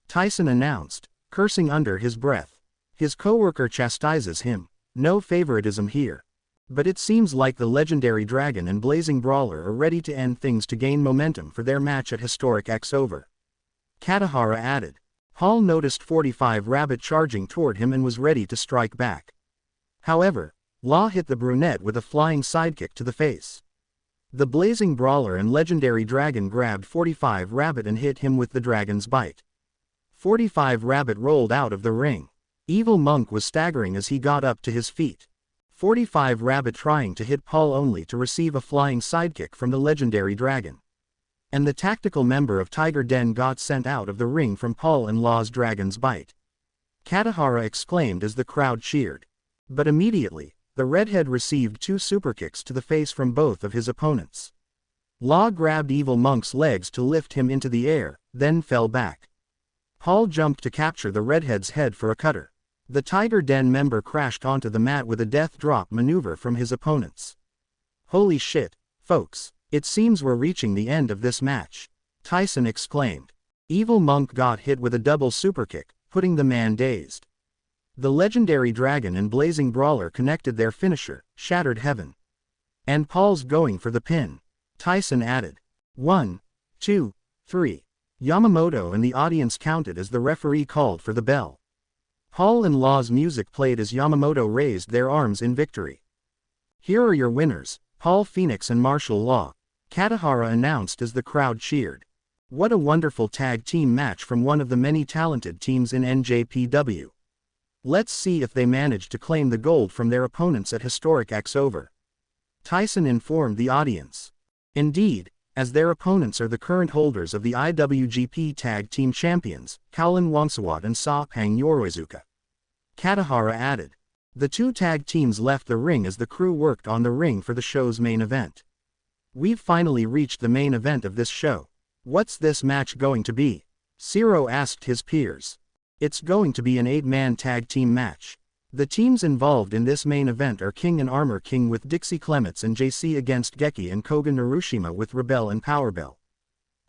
Tyson announced, cursing under his breath. His coworker chastises him. No favoritism here. But it seems like the legendary Dragon and Blazing Brawler are ready to end things to gain momentum for their match at Historic X over. Katahara added. Paul noticed 45 Rabbit charging toward him and was ready to strike back. However, Law hit the brunette with a flying sidekick to the face. The Blazing Brawler and Legendary Dragon grabbed 45 Rabbit and hit him with the Dragon's Bite. 45 Rabbit rolled out of the ring. Evil Monk was staggering as he got up to his feet. 45 Rabbit trying to hit Paul only to receive a flying sidekick from the Legendary Dragon. And the tactical member of Tiger Den got sent out of the ring from Paul and Law's Dragon's Bite. Katahara exclaimed as the crowd cheered. But immediately, the redhead received 2 superkicks to the face from both of his opponents. Law grabbed Evil Monk's legs to lift him into the air, then fell back. Paul jumped to capture the redhead's head for a cutter. The Tiger Den member crashed onto the mat with a death drop maneuver from his opponents. Holy shit, folks, it seems we're reaching the end of this match, Tyson exclaimed. Evil Monk got hit with a double superkick, putting the man dazed. The legendary Dragon and Blazing Brawler connected their finisher, Shattered Heaven. And Paul's going for the pin. Tyson added. 1, 2, 3. Yamamoto and the audience counted as the referee called for the bell. Paul and Law's music played as Yamamoto raised their arms in victory. Here are your winners, Paul Phoenix and Martial Law, Katahara announced as the crowd cheered. What a wonderful tag team match from one of the many talented teams in NJPW. Let's see if they manage to claim the gold from their opponents at Historic X-Over. Tyson informed the audience. Indeed, as their opponents are the current holders of the IWGP Tag Team Champions, Kowlin Wangsawat and Sapang Yoroizuka. Katahara added. The two tag teams left the ring as the crew worked on the ring for the show's main event. We've finally reached the main event of this show. What's this match going to be? Ciro asked his peers. It's going to be an 8-man tag team match. The teams involved in this main event are King and Armor King with Dixie Clements and JC against Geki and Koga Narushima with Rebel and Powerbell.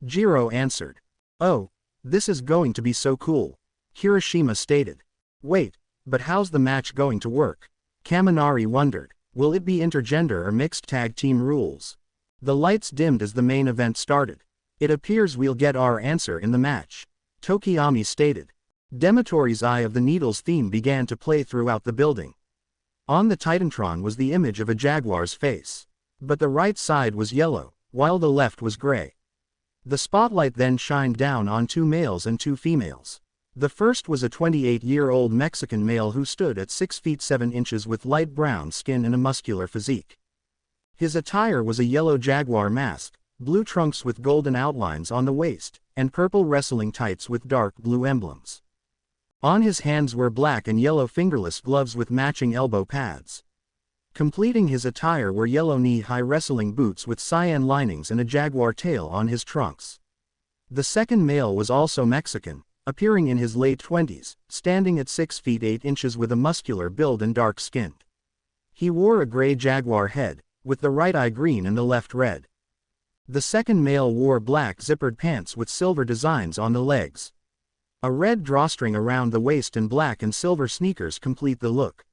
Jiro answered. Oh, this is going to be so cool. Kirishima stated. Wait, but how's the match going to work? Kaminari wondered. Will it be intergender or mixed tag team rules? The lights dimmed as the main event started. It appears we'll get our answer in the match. Tokiyami stated. Demetori's Eye of the Needles theme began to play throughout the building. On the Titantron was the image of a jaguar's face. But the right side was yellow, while the left was gray. The spotlight then shined down on 2 males and 2 females. The first was a 28-year-old Mexican male who stood at 6 feet 7 inches with light brown skin and a muscular physique. His attire was a yellow jaguar mask, blue trunks with golden outlines on the waist, and purple wrestling tights with dark blue emblems. On his hands were black and yellow fingerless gloves with matching elbow pads. Completing his attire were yellow knee-high wrestling boots with cyan linings and a jaguar tail on his trunks. The second male was also Mexican, appearing in his late 20s, standing at 6 feet 8 inches with a muscular build and dark skin. He wore a gray jaguar head, with the right eye green and the left red. The second male wore black zippered pants with silver designs on the legs. A red drawstring around the waist and black and silver sneakers complete the look.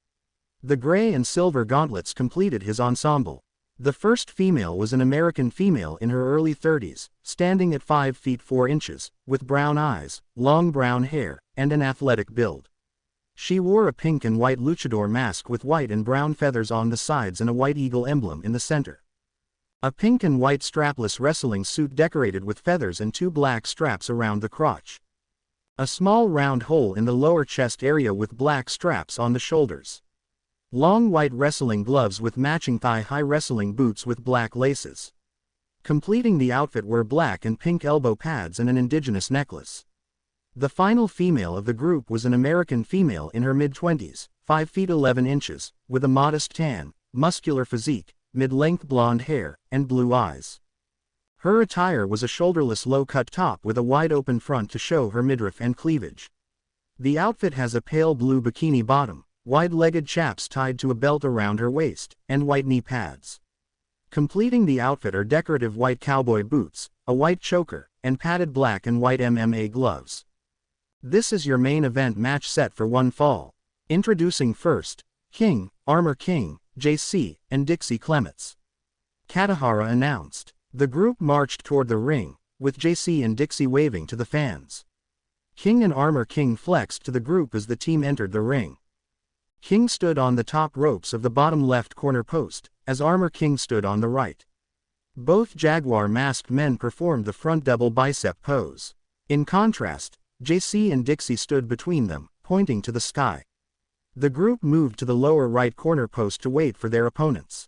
The gray and silver gauntlets completed his ensemble. The first female was an American female in her early 30s, standing at 5 feet 4 inches, with brown eyes, long brown hair, and an athletic build. She wore a pink and white luchador mask with white and brown feathers on the sides and a white eagle emblem in the center. A pink and white strapless wrestling suit decorated with feathers and 2 black straps around the crotch. A small round hole in the lower chest area with black straps on the shoulders. Long white wrestling gloves with matching thigh-high wrestling boots with black laces. Completing the outfit were black and pink elbow pads and an indigenous necklace. The final female of the group was an American female in her mid-20s, 5 feet 11 inches, with a modest tan, muscular physique, mid-length blonde hair, and blue eyes. Her attire was a shoulderless low-cut top with a wide-open front to show her midriff and cleavage. The outfit has a pale blue bikini bottom, wide-legged chaps tied to a belt around her waist, and white knee pads. Completing the outfit are decorative white cowboy boots, a white choker, and padded black and white MMA gloves. This is your main event match set for one fall. Introducing first, King, Armor King, JC, and Dixie Clements. Katahara announced. The group marched toward the ring, with JC and Dixie waving to the fans. King and Armor King flexed to the group as the team entered the ring. King stood on the top ropes of the bottom left corner post, as Armor King stood on the right. Both Jaguar masked men performed the front double bicep pose. In contrast, JC and Dixie stood between them, pointing to the sky. The group moved to the lower right corner post to wait for their opponents.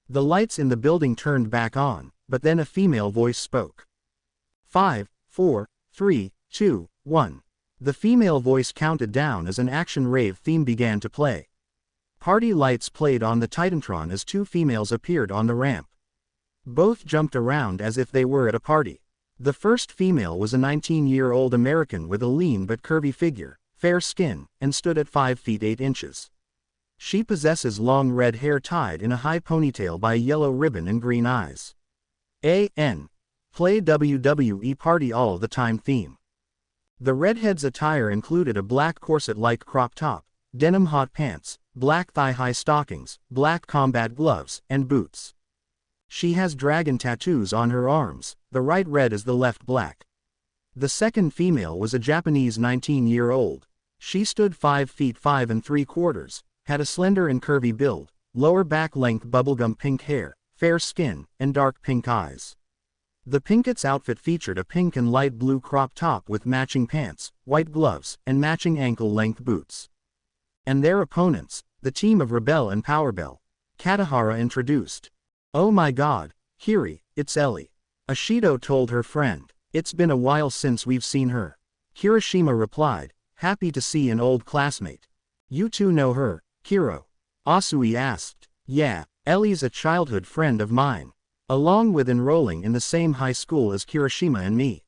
The lights in the building turned back on, but then a female voice spoke. 5, 4, 3, 2, 1. The female voice counted down as an action rave theme began to play. Party lights played on the Titantron as 2 females appeared on the ramp. Both jumped around as if they were at a party. The first female was a 19-year-old American with a lean but curvy figure, fair skin, and stood at 5 feet 8 inches. She possesses long red hair tied in a high ponytail by a yellow ribbon and green eyes. Play WWE Party All the Time theme. The redhead's attire included a black corset-like crop top, denim hot pants, black thigh-high stockings, black combat gloves, and boots. She has dragon tattoos on her arms, the right red as the left black. The second female was a Japanese 19-year-old. She stood 5 feet 5 3/4, had a slender and curvy build, lower back length bubblegum pink hair, fair skin, and dark pink eyes. The Pinket's outfit featured a pink and light blue crop top with matching pants, white gloves, and matching ankle-length boots. And their opponents, the team of Rebel and Powerbell. Katahara introduced. "Oh my god, Kiri, it's Ellie." Ashido told her friend. "It's been a while since we've seen her." Kirishima replied, "Happy to see an old classmate." "You two know her, Kiro?" Asui asked. "Yeah, Ellie's a childhood friend of mine. Along with enrolling in the same high school as Kirishima and me."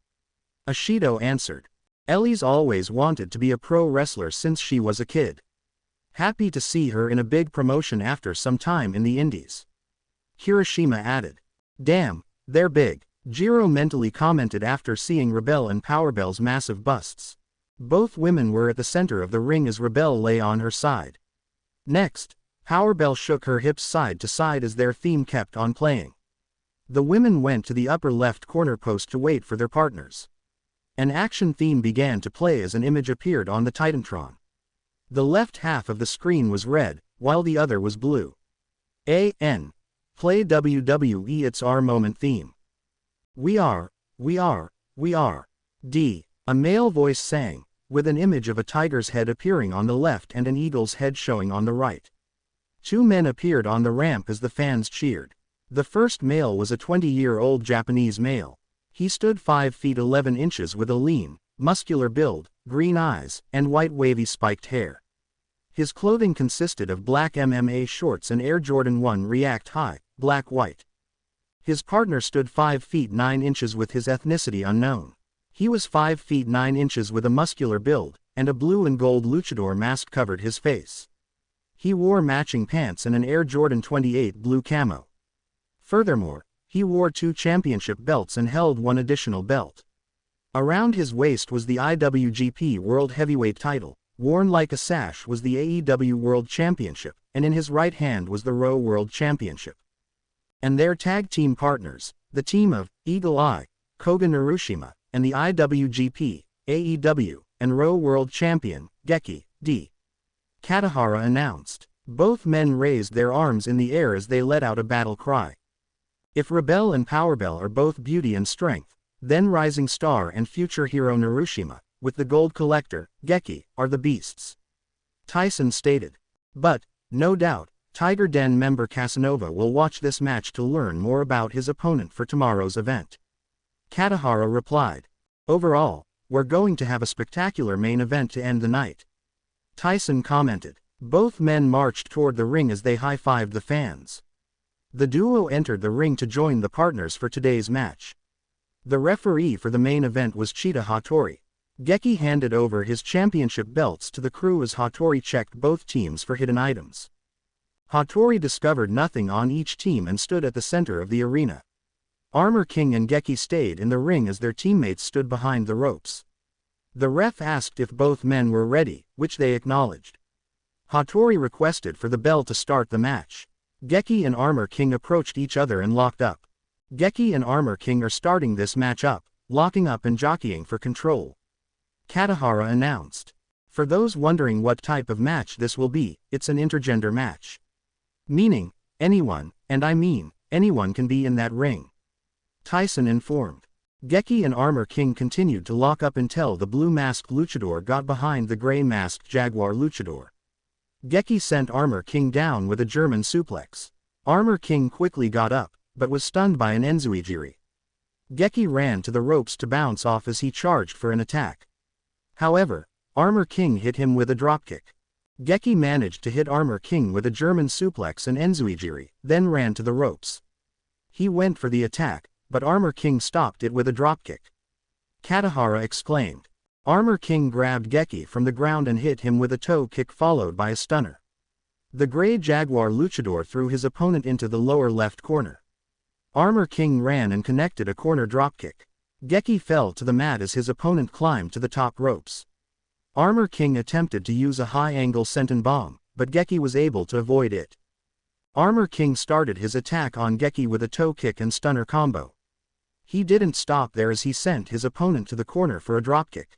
Ashido answered. "Ellie's always wanted to be a pro wrestler since she was a kid. Happy to see her in a big promotion after some time in the indies." Kirishima added. "Damn, they're big," Jiro mentally commented after seeing Rebel and Powerbell's massive busts. Both women were at the center of the ring as Rebel lay on her side. Next, Powerbell shook her hips side to side as their theme kept on playing. The women went to the upper left corner post to wait for their partners. An action theme began to play as an image appeared on the Titantron. The left half of the screen was red, while the other was blue. A.N. Play WWE It's Our Moment theme. We are. D. A male voice sang, with an image of a tiger's head appearing on the left and an eagle's head showing on the right. Two men appeared on the ramp as the fans cheered. The first male was a 20-year-old Japanese male. He stood 5 feet 11 inches with a lean, muscular build, green eyes, and white wavy spiked hair. His clothing consisted of black MMA shorts and Air Jordan 1 React High, black-white. His partner stood 5 feet 9 inches with his ethnicity unknown. He was 5 feet 9 inches with a muscular build, and a blue and gold luchador mask covered his face. He wore matching pants and an Air Jordan 28 blue camo. Furthermore, he wore 2 championship belts and held 1 additional belt. Around his waist was the IWGP World Heavyweight title, worn like a sash was the AEW World Championship, and in his right hand was the Raw World Championship. And their tag team partners, the team of Eagle Eye, Koga Narushima, and the IWGP, AEW, and Raw World Champion, Geki, D. Katahara announced. Both men raised their arms in the air as they let out a battle cry. If Rebel and Powerbell are both beauty and strength, then Rising Star and future hero Narushima, with the gold collector, Geki, are the beasts. Tyson stated. But, no doubt, Tiger Den member Casanova will watch this match to learn more about his opponent for tomorrow's event. Katahara replied. Overall, we're going to have a spectacular main event to end the night. Tyson commented. Both men marched toward the ring as they high-fived the fans. The duo entered the ring to join the partners for today's match. The referee for the main event was Cheetah Hattori. Geki handed over his championship belts to the crew as Hattori checked both teams for hidden items. Hattori discovered nothing on each team and stood at the center of the arena. Armor King and Geki stayed in the ring as their teammates stood behind the ropes. The ref asked if both men were ready, which they acknowledged. Hattori requested for the bell to start the match. Geki and Armor King approached each other and locked up. Geki and Armor King are starting this match up, locking up and jockeying for control. Katahara announced. For those wondering what type of match this will be, it's an intergender match. Meaning, anyone, and I mean, anyone can be in that ring. Tyson informed. Geki and Armor King continued to lock up until the blue-masked luchador got behind the gray-masked Jaguar luchador. Geki sent Armor King down with a German suplex. Armor King quickly got up, but was stunned by an Enzuigiri. Geki ran to the ropes to bounce off as he charged for an attack. However, Armor King hit him with a dropkick. Geki managed to hit Armor King with a German suplex and Enzuigiri, then ran to the ropes. He went for the attack, but Armor King stopped it with a dropkick. Katahara exclaimed. Armor King grabbed Geki from the ground and hit him with a toe kick followed by a stunner. The gray Jaguar luchador threw his opponent into the lower left corner. Armor King ran and connected a corner dropkick. Geki fell to the mat as his opponent climbed to the top ropes. Armor King attempted to use a high-angle senton bomb, but Geki was able to avoid it. Armor King started his attack on Geki with a toe kick and stunner combo. He didn't stop there as he sent his opponent to the corner for a dropkick.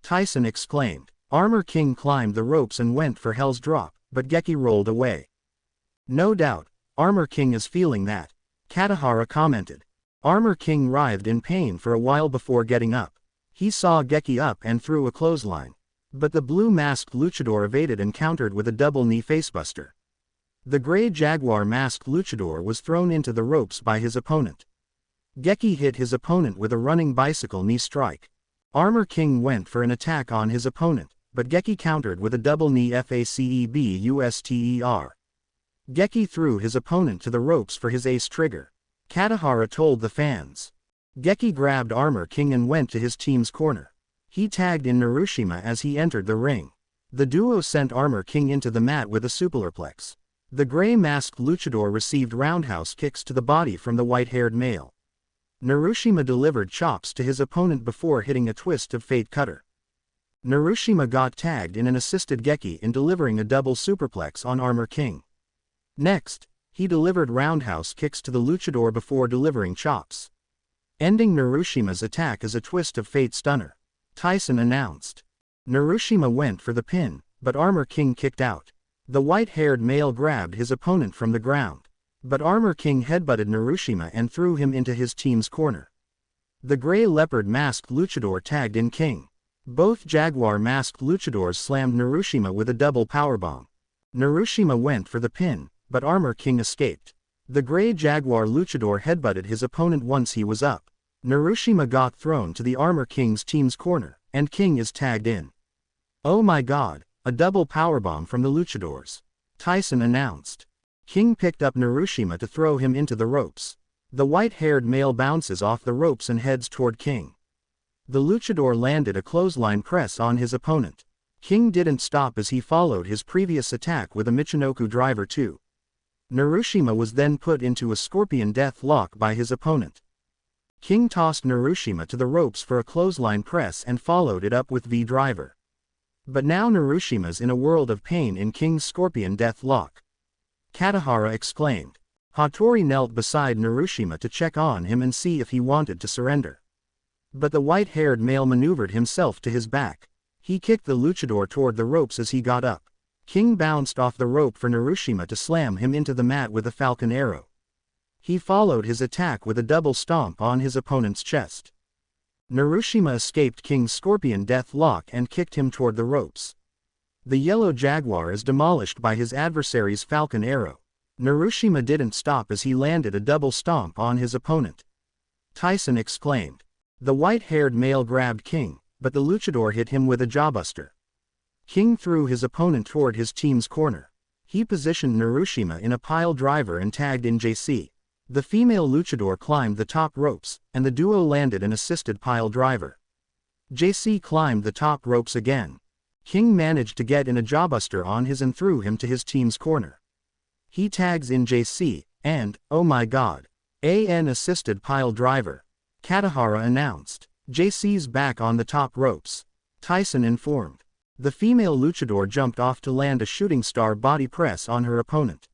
Tyson exclaimed. Armor King climbed the ropes and went for Hell's Drop, but Geki rolled away. No doubt, Armor King is feeling that, Katahara commented. Armor King writhed in pain for a while before getting up. He saw Geki up and threw a clothesline. But the blue-masked luchador evaded and countered with a double-knee facebuster. The gray jaguar-masked luchador was thrown into the ropes by his opponent. Geki hit his opponent with a running bicycle knee strike. Armor King went for an attack on his opponent, but Geki countered with a double-knee facebuster. Geki threw his opponent to the ropes for his ace trigger. Katahara told the fans. Geki grabbed Armor King and went to his team's corner. He tagged in Narushima as he entered the ring. The duo sent Armor King into the mat with a superplex. The gray-masked luchador received roundhouse kicks to the body from the white-haired male. Narushima delivered chops to his opponent before hitting a twist of Fate Cutter. Narushima got tagged in and assisted Geki in delivering a double superplex on Armor King. Next, he delivered roundhouse kicks to the luchador before delivering chops. Ending Narushima's attack as a twist of Fate Stunner. Tyson announced. Narushima went for the pin, but Armor King kicked out. The white-haired male grabbed his opponent from the ground. But Armor King headbutted Narushima and threw him into his team's corner. The gray leopard-masked luchador tagged in King. Both jaguar-masked luchadors slammed Narushima with a double powerbomb. Narushima went for the pin, but Armor King escaped. The gray jaguar luchador headbutted his opponent once he was up. Narushima got thrown to the Armor King's team's corner, and King is tagged in. Oh my god, a double powerbomb from the luchadors. Tyson announced. King picked up Narushima to throw him into the ropes. The white-haired male bounces off the ropes and heads toward King. The luchador landed a clothesline press on his opponent. King didn't stop as he followed his previous attack with a Michinoku driver too. Narushima was then put into a scorpion death lock by his opponent. King tossed Narushima to the ropes for a clothesline press and followed it up with V-driver. But now Narushima's in a world of pain in King's scorpion death lock. Katahara exclaimed. Hattori knelt beside Narushima to check on him and see if he wanted to surrender. But the white-haired male maneuvered himself to his back. He kicked the luchador toward the ropes as he got up. King bounced off the rope for Narushima to slam him into the mat with a falcon arrow. He followed his attack with a double stomp on his opponent's chest. Narushima escaped King's scorpion death lock and kicked him toward the ropes. The yellow jaguar is demolished by his adversary's falcon arrow. Narushima didn't stop as he landed a double stomp on his opponent. Tyson exclaimed. The white-haired male grabbed King, but the luchador hit him with a jawbuster. King threw his opponent toward his team's corner. He positioned Narushima in a pile driver and tagged in JC. The female luchador climbed the top ropes, and the duo landed an assisted pile driver. JC climbed the top ropes again. King managed to get in a jawbuster on his and threw him to his team's corner. He tags in JC, and, oh my god, an assisted pile driver. Katahara announced. JC's back on the top ropes. Tyson informed. The female luchador jumped off to land a shooting star body press on her opponent.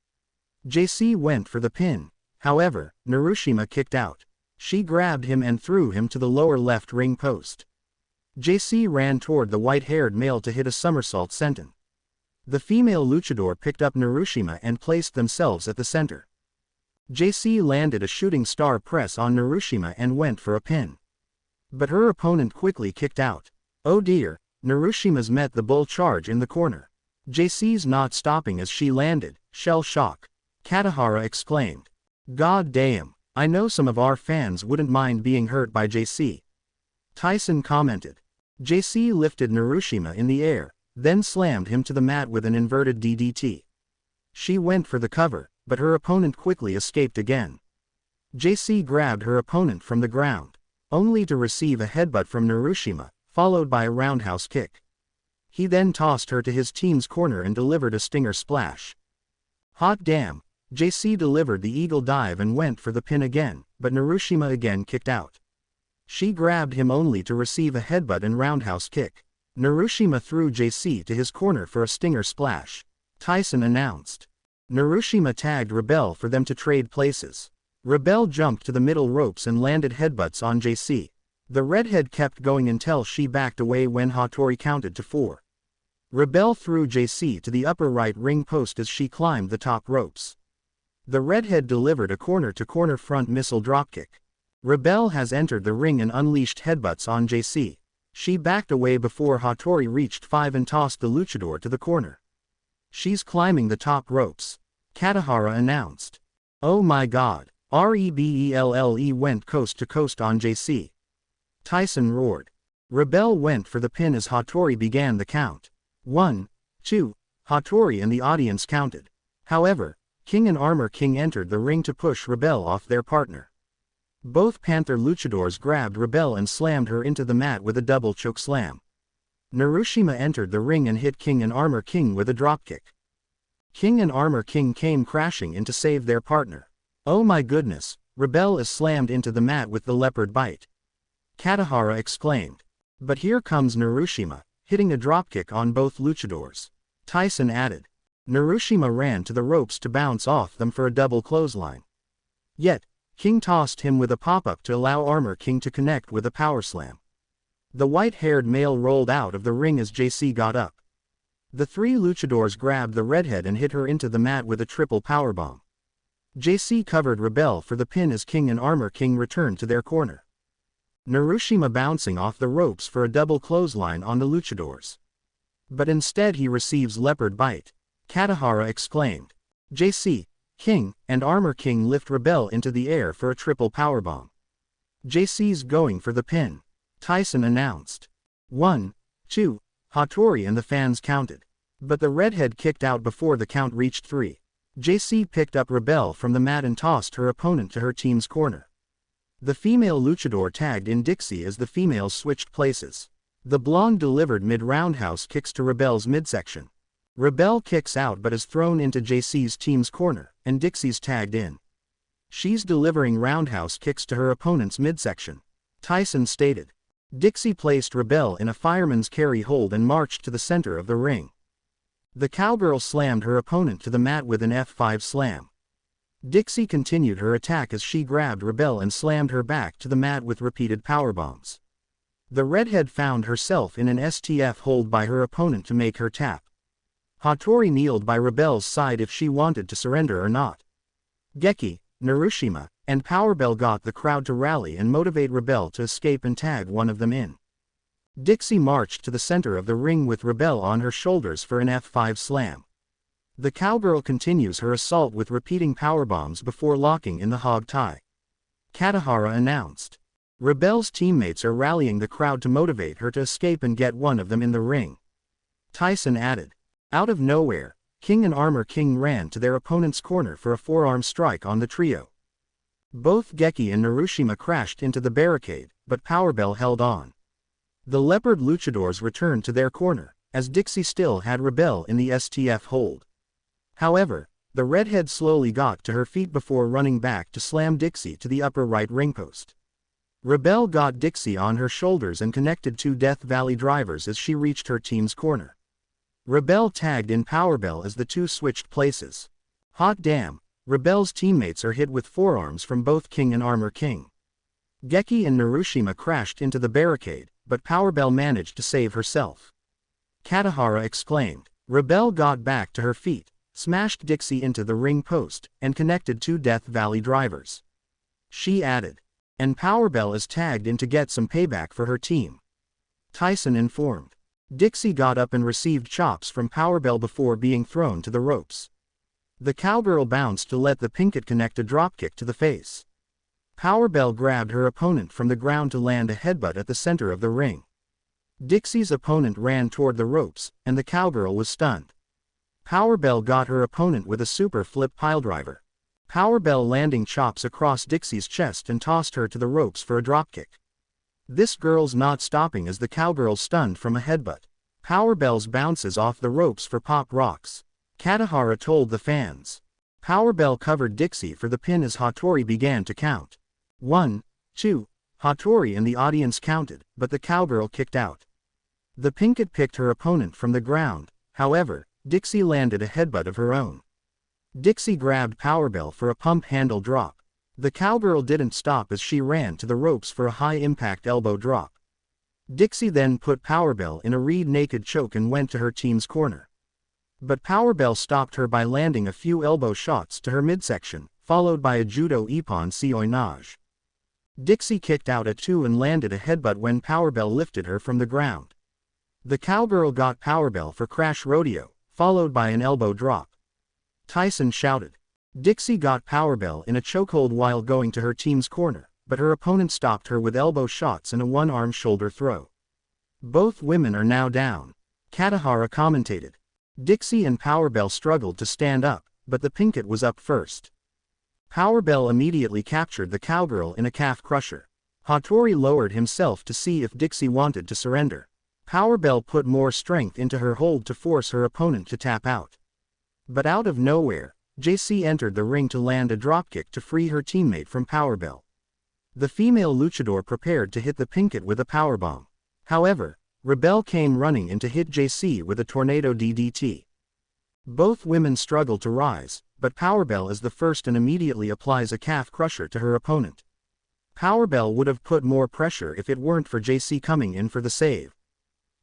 JC went for the pin. However, Narushima kicked out. She grabbed him and threw him to the lower left ring post. JC ran toward the white-haired male to hit a somersault senton. The female luchador picked up Narushima and placed themselves at the center. JC landed a shooting star press on Narushima and went for a pin. But her opponent quickly kicked out. Oh dear, Narushima's met the bull charge in the corner. JC's not stopping as she landed, shell shock. Katahara exclaimed. God damn, I know some of our fans wouldn't mind being hurt by JC. Tyson commented. JC lifted Narushima in the air, then slammed him to the mat with an inverted DDT. She went for the cover, but her opponent quickly escaped again. JC grabbed her opponent from the ground, only to receive a headbutt from Narushima, followed by a roundhouse kick. He then tossed her to his team's corner and delivered a stinger splash. Hot damn, JC delivered the eagle dive and went for the pin again, but Narushima again kicked out. She grabbed him only to receive a headbutt and roundhouse kick. Narushima threw JC to his corner for a stinger splash. Tyson announced. Narushima tagged Rebel for them to trade places. Rebel jumped to the middle ropes and landed headbutts on JC. The redhead kept going until she backed away when Hattori counted to 4. Rebel threw JC to the upper right ring post as she climbed the top ropes. The redhead delivered a corner-to-corner front missile dropkick. Rebel has entered the ring and unleashed headbutts on JC. She backed away before Hattori reached 5 and tossed the luchador to the corner. She's climbing the top ropes. Katahara announced. Oh my god. Rebelle went coast to coast on JC. Tyson roared. Rebel went for the pin as Hattori began the count. 1, 2, Hattori and the audience counted. However, King and Armor King entered the ring to push Rebel off their partner. Both Panther luchadors grabbed Rebel and slammed her into the mat with a double choke slam. Narushima entered the ring and hit King and Armor King with a dropkick. King and Armor King came crashing in to save their partner. Oh my goodness, Rebel is slammed into the mat with the leopard bite. Katahara exclaimed. But here comes Narushima, hitting a dropkick on both luchadors. Tyson added. Narushima ran to the ropes to bounce off them for a double clothesline. Yet, King tossed him with a pop-up to allow Armor King to connect with a power slam. The white-haired male rolled out of the ring as JC got up. The 3 luchadors grabbed the redhead and hit her into the mat with a triple powerbomb. JC covered Rebel for the pin as King and Armor King returned to their corner. Narushima bouncing off the ropes for a double clothesline on the luchadors. But instead he receives leopard bite. Katahara exclaimed. JC, King, and Armor King lift Rebel into the air for a triple powerbomb. JC's going for the pin. Tyson announced. 1, 2, Hattori and the fans counted. But the redhead kicked out before the count reached 3. JC picked up Rebel from the mat and tossed her opponent to her team's corner. The female luchador tagged in Dixie as the females switched places. The blonde delivered mid-roundhouse kicks to Rebel's midsection. Rebel kicks out but is thrown into JC's team's corner, and Dixie's tagged in. She's delivering roundhouse kicks to her opponent's midsection. Tyson stated. Dixie placed Rebel in a fireman's carry hold and marched to the center of the ring. The cowgirl slammed her opponent to the mat with an F5 slam. Dixie continued her attack as she grabbed Rebel and slammed her back to the mat with repeated powerbombs. The redhead found herself in an STF hold by her opponent to make her tap. Hattori kneeled by Rebel's side if she wanted to surrender or not. Geki, Narushima, and Powerbell got the crowd to rally and motivate Rebel to escape and tag one of them in. Dixie marched to the center of the ring with Rebel on her shoulders for an F5 slam. The cowgirl continues her assault with repeating powerbombs before locking in the hog tie. Katahara announced. Rebel's teammates are rallying the crowd to motivate her to escape and get one of them in the ring. Tyson added. Out of nowhere, King and Armor King ran to their opponent's corner for a forearm strike on the trio. Both Geki and Narushima crashed into the barricade, but Powerbell held on. The leopard luchadors returned to their corner, as Dixie still had Rebel in the STF hold. However, the redhead slowly got to her feet before running back to slam Dixie to the upper right ring post. Rebel got Dixie on her shoulders and connected 2 Death Valley drivers as she reached her team's corner. Rebel tagged in Powerbell as the two switched places. Hot damn, Rebel's teammates are hit with forearms from both King and Armor King. Geki and Narushima crashed into the barricade, but Powerbell managed to save herself. Katahara exclaimed. Rebel got back to her feet, smashed Dixie into the ring post, and connected 2 Death Valley drivers. She added. And Powerbell is tagged in to get some payback for her team. Tyson informed. Dixie got up and received chops from Powerbell before being thrown to the ropes. The cowgirl bounced to let the Pinkett connect a dropkick to the face. Powerbell grabbed her opponent from the ground to land a headbutt at the center of the ring. Dixie's opponent ran toward the ropes, and the cowgirl was stunned. Powerbell got her opponent with a super flip piledriver. Powerbell landing chops across Dixie's chest and tossed her to the ropes for a dropkick. This girl's not stopping as the cowgirl stunned from a headbutt. Powerbell's bounces off the ropes for pop rocks. Katahara told the fans. Powerbell covered Dixie for the pin as Hattori began to count. 1, 2, Hattori and the audience counted, but the cowgirl kicked out. The Pinkett picked her opponent from the ground, however, Dixie landed a headbutt of her own. Dixie grabbed Powerbell for a pump handle drop. The cowgirl didn't stop as she ran to the ropes for a high-impact elbow drop. Dixie then put Powerbell in a reed naked choke and went to her team's corner. But Powerbell stopped her by landing a few elbow shots to her midsection, followed by a judo ippon seoi nage. Dixie kicked out at 2 and landed a headbutt when Powerbell lifted her from the ground. The cowgirl got Powerbell for Crash Rodeo, followed by an elbow drop. Tyson shouted. Dixie got Powerbell in a chokehold while going to her team's corner, but her opponent stopped her with elbow shots and a one-arm shoulder throw. Both women are now down. Katahara commentated. Dixie and Powerbell struggled to stand up, but the Pinkett was up first. Powerbell immediately captured the cowgirl in a calf crusher. Hattori lowered himself to see if Dixie wanted to surrender. Powerbell put more strength into her hold to force her opponent to tap out. But out of nowhere, JC entered the ring to land a dropkick to free her teammate from Powerbell. The female luchador prepared to hit the Pinkett with a powerbomb. However, Rebel came running in to hit JC with a tornado DDT. Both women struggled to rise, but Powerbell is the first and immediately applies a calf crusher to her opponent. Powerbell would have put more pressure if it weren't for JC coming in for the save.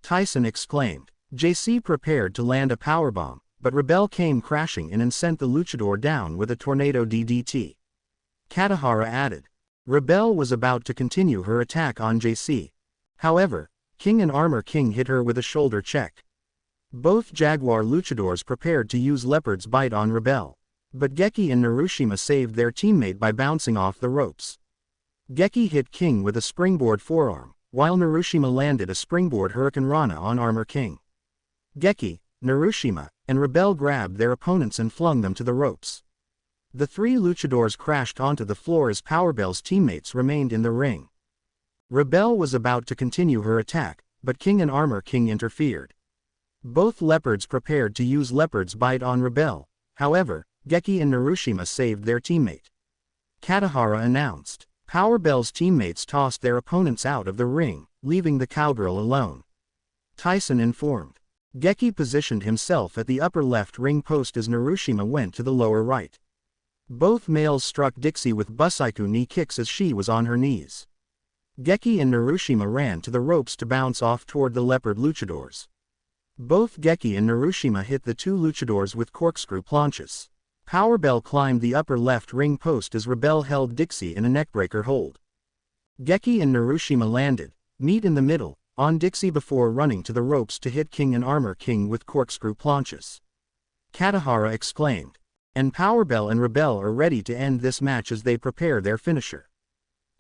Tyson exclaimed. JC prepared to land a powerbomb, but Rebel came crashing in and sent the luchador down with a tornado DDT. Katahara added. Rebel was about to continue her attack on JC. However, King and Armor King hit her with a shoulder check. Both Jaguar luchadors prepared to use Leopard's Bite on Rebel. But Geki and Narushima saved their teammate by bouncing off the ropes. Geki hit King with a springboard forearm, while Narushima landed a springboard Hurricane Rana on Armor King. Geki, Narushima, and Rebel grabbed their opponents and flung them to the ropes. The three luchadors crashed onto the floor as Powerbell's teammates remained in the ring. Rebel was about to continue her attack, but King and Armor King interfered. Both Leopards prepared to use Leopard's Bite on Rebel, however, Geki and Narushima saved their teammate. Katahara announced. Powerbell's teammates tossed their opponents out of the ring, leaving the cowgirl alone. Tyson informed. Geki positioned himself at the upper left ring post as Narushima went to the lower right. Both males struck Dixie with Busaiku knee kicks as she was on her knees. Geki and Narushima ran to the ropes to bounce off toward the Leopard luchadors. Both Geki and Narushima hit the two luchadors with corkscrew planches. Powerbell climbed the upper left ring post as Rebel held Dixie in a neckbreaker hold. Geki and Narushima landed, meet in the middle, on Dixie before running to the ropes to hit King and Armor King with corkscrew planches. Katahara exclaimed. And Powerbell and Rebel are ready to end this match as they prepare their finisher.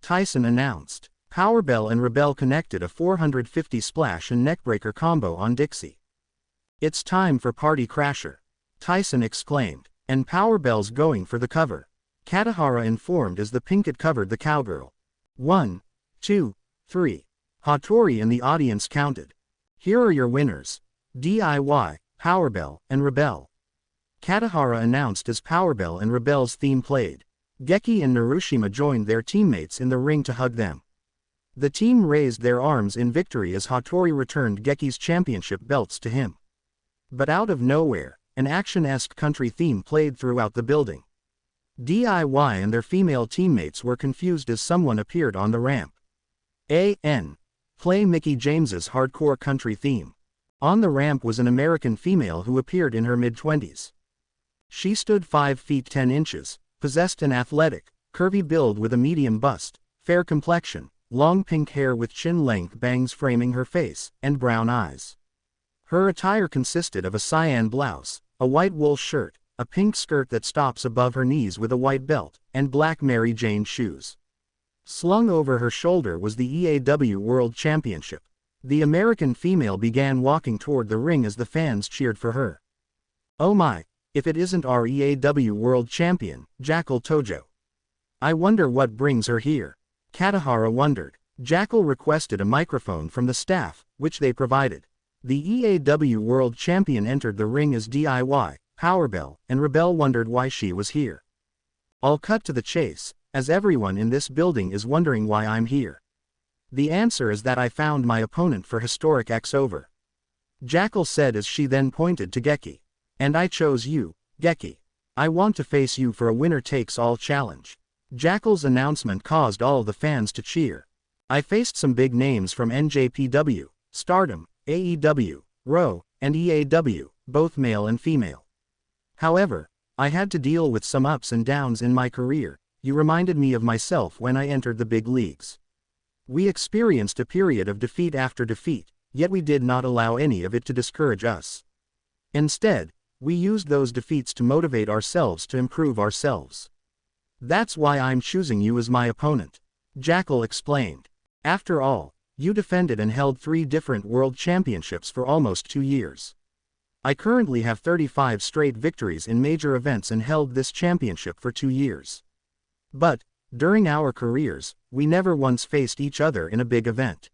Tyson announced. Powerbell and Rebel connected a 450 splash and neckbreaker combo on Dixie. It's time for Party Crasher. Tyson exclaimed. And Powerbell's going for the cover. Katahara informed as the Pinkett covered the cowgirl. 1, 2, 3. Hattori and the audience counted. Here are your winners. DIY, Powerbell, and Rebel. Katahara announced as Powerbell and Rebel's theme played. Geki and Narushima joined their teammates in the ring to hug them. The team raised their arms in victory as Hattori returned Geki's championship belts to him. But out of nowhere, an action-esque country theme played throughout the building. DIY and their female teammates were confused as someone appeared on the ramp. Play Mickey James's hardcore country theme. On the ramp was an American female who appeared in her mid-20s. She stood 5 feet 10 inches, possessed an athletic, curvy build with a medium bust, fair complexion, long pink hair with chin-length bangs framing her face, and brown eyes. Her attire consisted of a cyan blouse, a white wool shirt, a pink skirt that stops above her knees with a white belt, and black Mary Jane shoes. Slung over her shoulder was the EAW World Championship. The American female began walking toward the ring as the fans cheered for her. Oh my, if it isn't our EAW World Champion, Jackal Tojo. I wonder what brings her here. Katahara wondered. Jackal requested a microphone from the staff, which they provided. The EAW World Champion entered the ring as DIY, Powerbell, and Rebel wondered why she was here. I'll cut to the chase, as everyone in this building is wondering why I'm here. The answer is that I found my opponent for Historic X over. Jackal said as she then pointed to Geki. And I chose you, Geki. I want to face you for a winner-takes-all challenge. Jackal's announcement caused all the fans to cheer. I faced some big names from NJPW, Stardom, AEW, ROW, and EAW, both male and female. However, I had to deal with some ups and downs in my career. You reminded me of myself when I entered the big leagues. We experienced a period of defeat after defeat, yet we did not allow any of it to discourage us. Instead, we used those defeats to motivate ourselves to improve ourselves. That's why I'm choosing you as my opponent. Jackal explained. After all, you defended and held 3 different world championships for almost 2 years. I currently have 35 straight victories in major events and held this championship for 2 years. But, during our careers, we never once faced each other in a big event.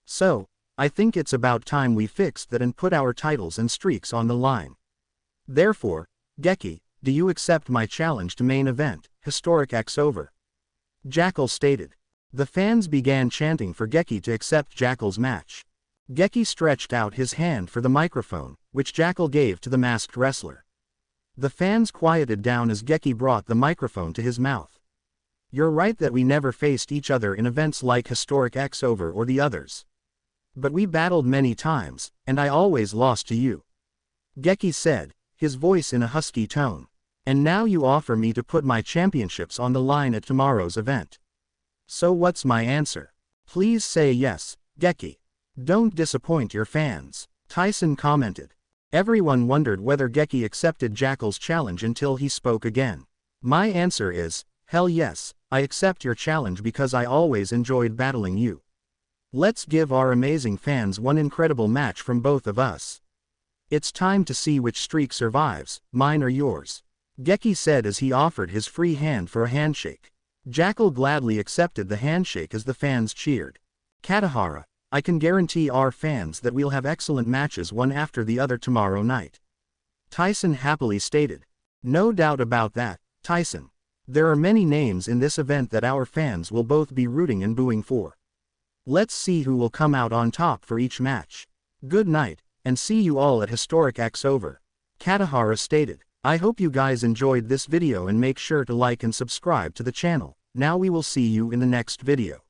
So, I think it's about time we fixed that and put our titles and streaks on the line. Therefore, Geki, do you accept my challenge to main event, Historic X over? Jackal stated. The fans began chanting for Geki to accept Jackal's match. Geki stretched out his hand for the microphone, which Jackal gave to the masked wrestler. The fans quieted down as Geki brought the microphone to his mouth. You're right that we never faced each other in events like Historic X over or the others. But we battled many times, and I always lost to you. Geki said, his voice in a husky tone. And now you offer me to put my championships on the line at tomorrow's event. So what's my answer? Please say yes, Geki. Don't disappoint your fans. Tyson commented. Everyone wondered whether Geki accepted Jackal's challenge until he spoke again. My answer is, hell yes, I accept your challenge because I always enjoyed battling you. Let's give our amazing fans one incredible match from both of us. It's time to see which streak survives, mine or yours. Geki said as he offered his free hand for a handshake. Jackal gladly accepted the handshake as the fans cheered. Katahara, I can guarantee our fans that we'll have excellent matches one after the other tomorrow night. Tyson happily stated. No doubt about that, Tyson. There are many names in this event that our fans will both be rooting and booing for. Let's see who will come out on top for each match. Good night, and see you all at Historic X over. Katahara stated. I hope you guys enjoyed this video and make sure to like and subscribe to the channel. Now we will see you in the next video.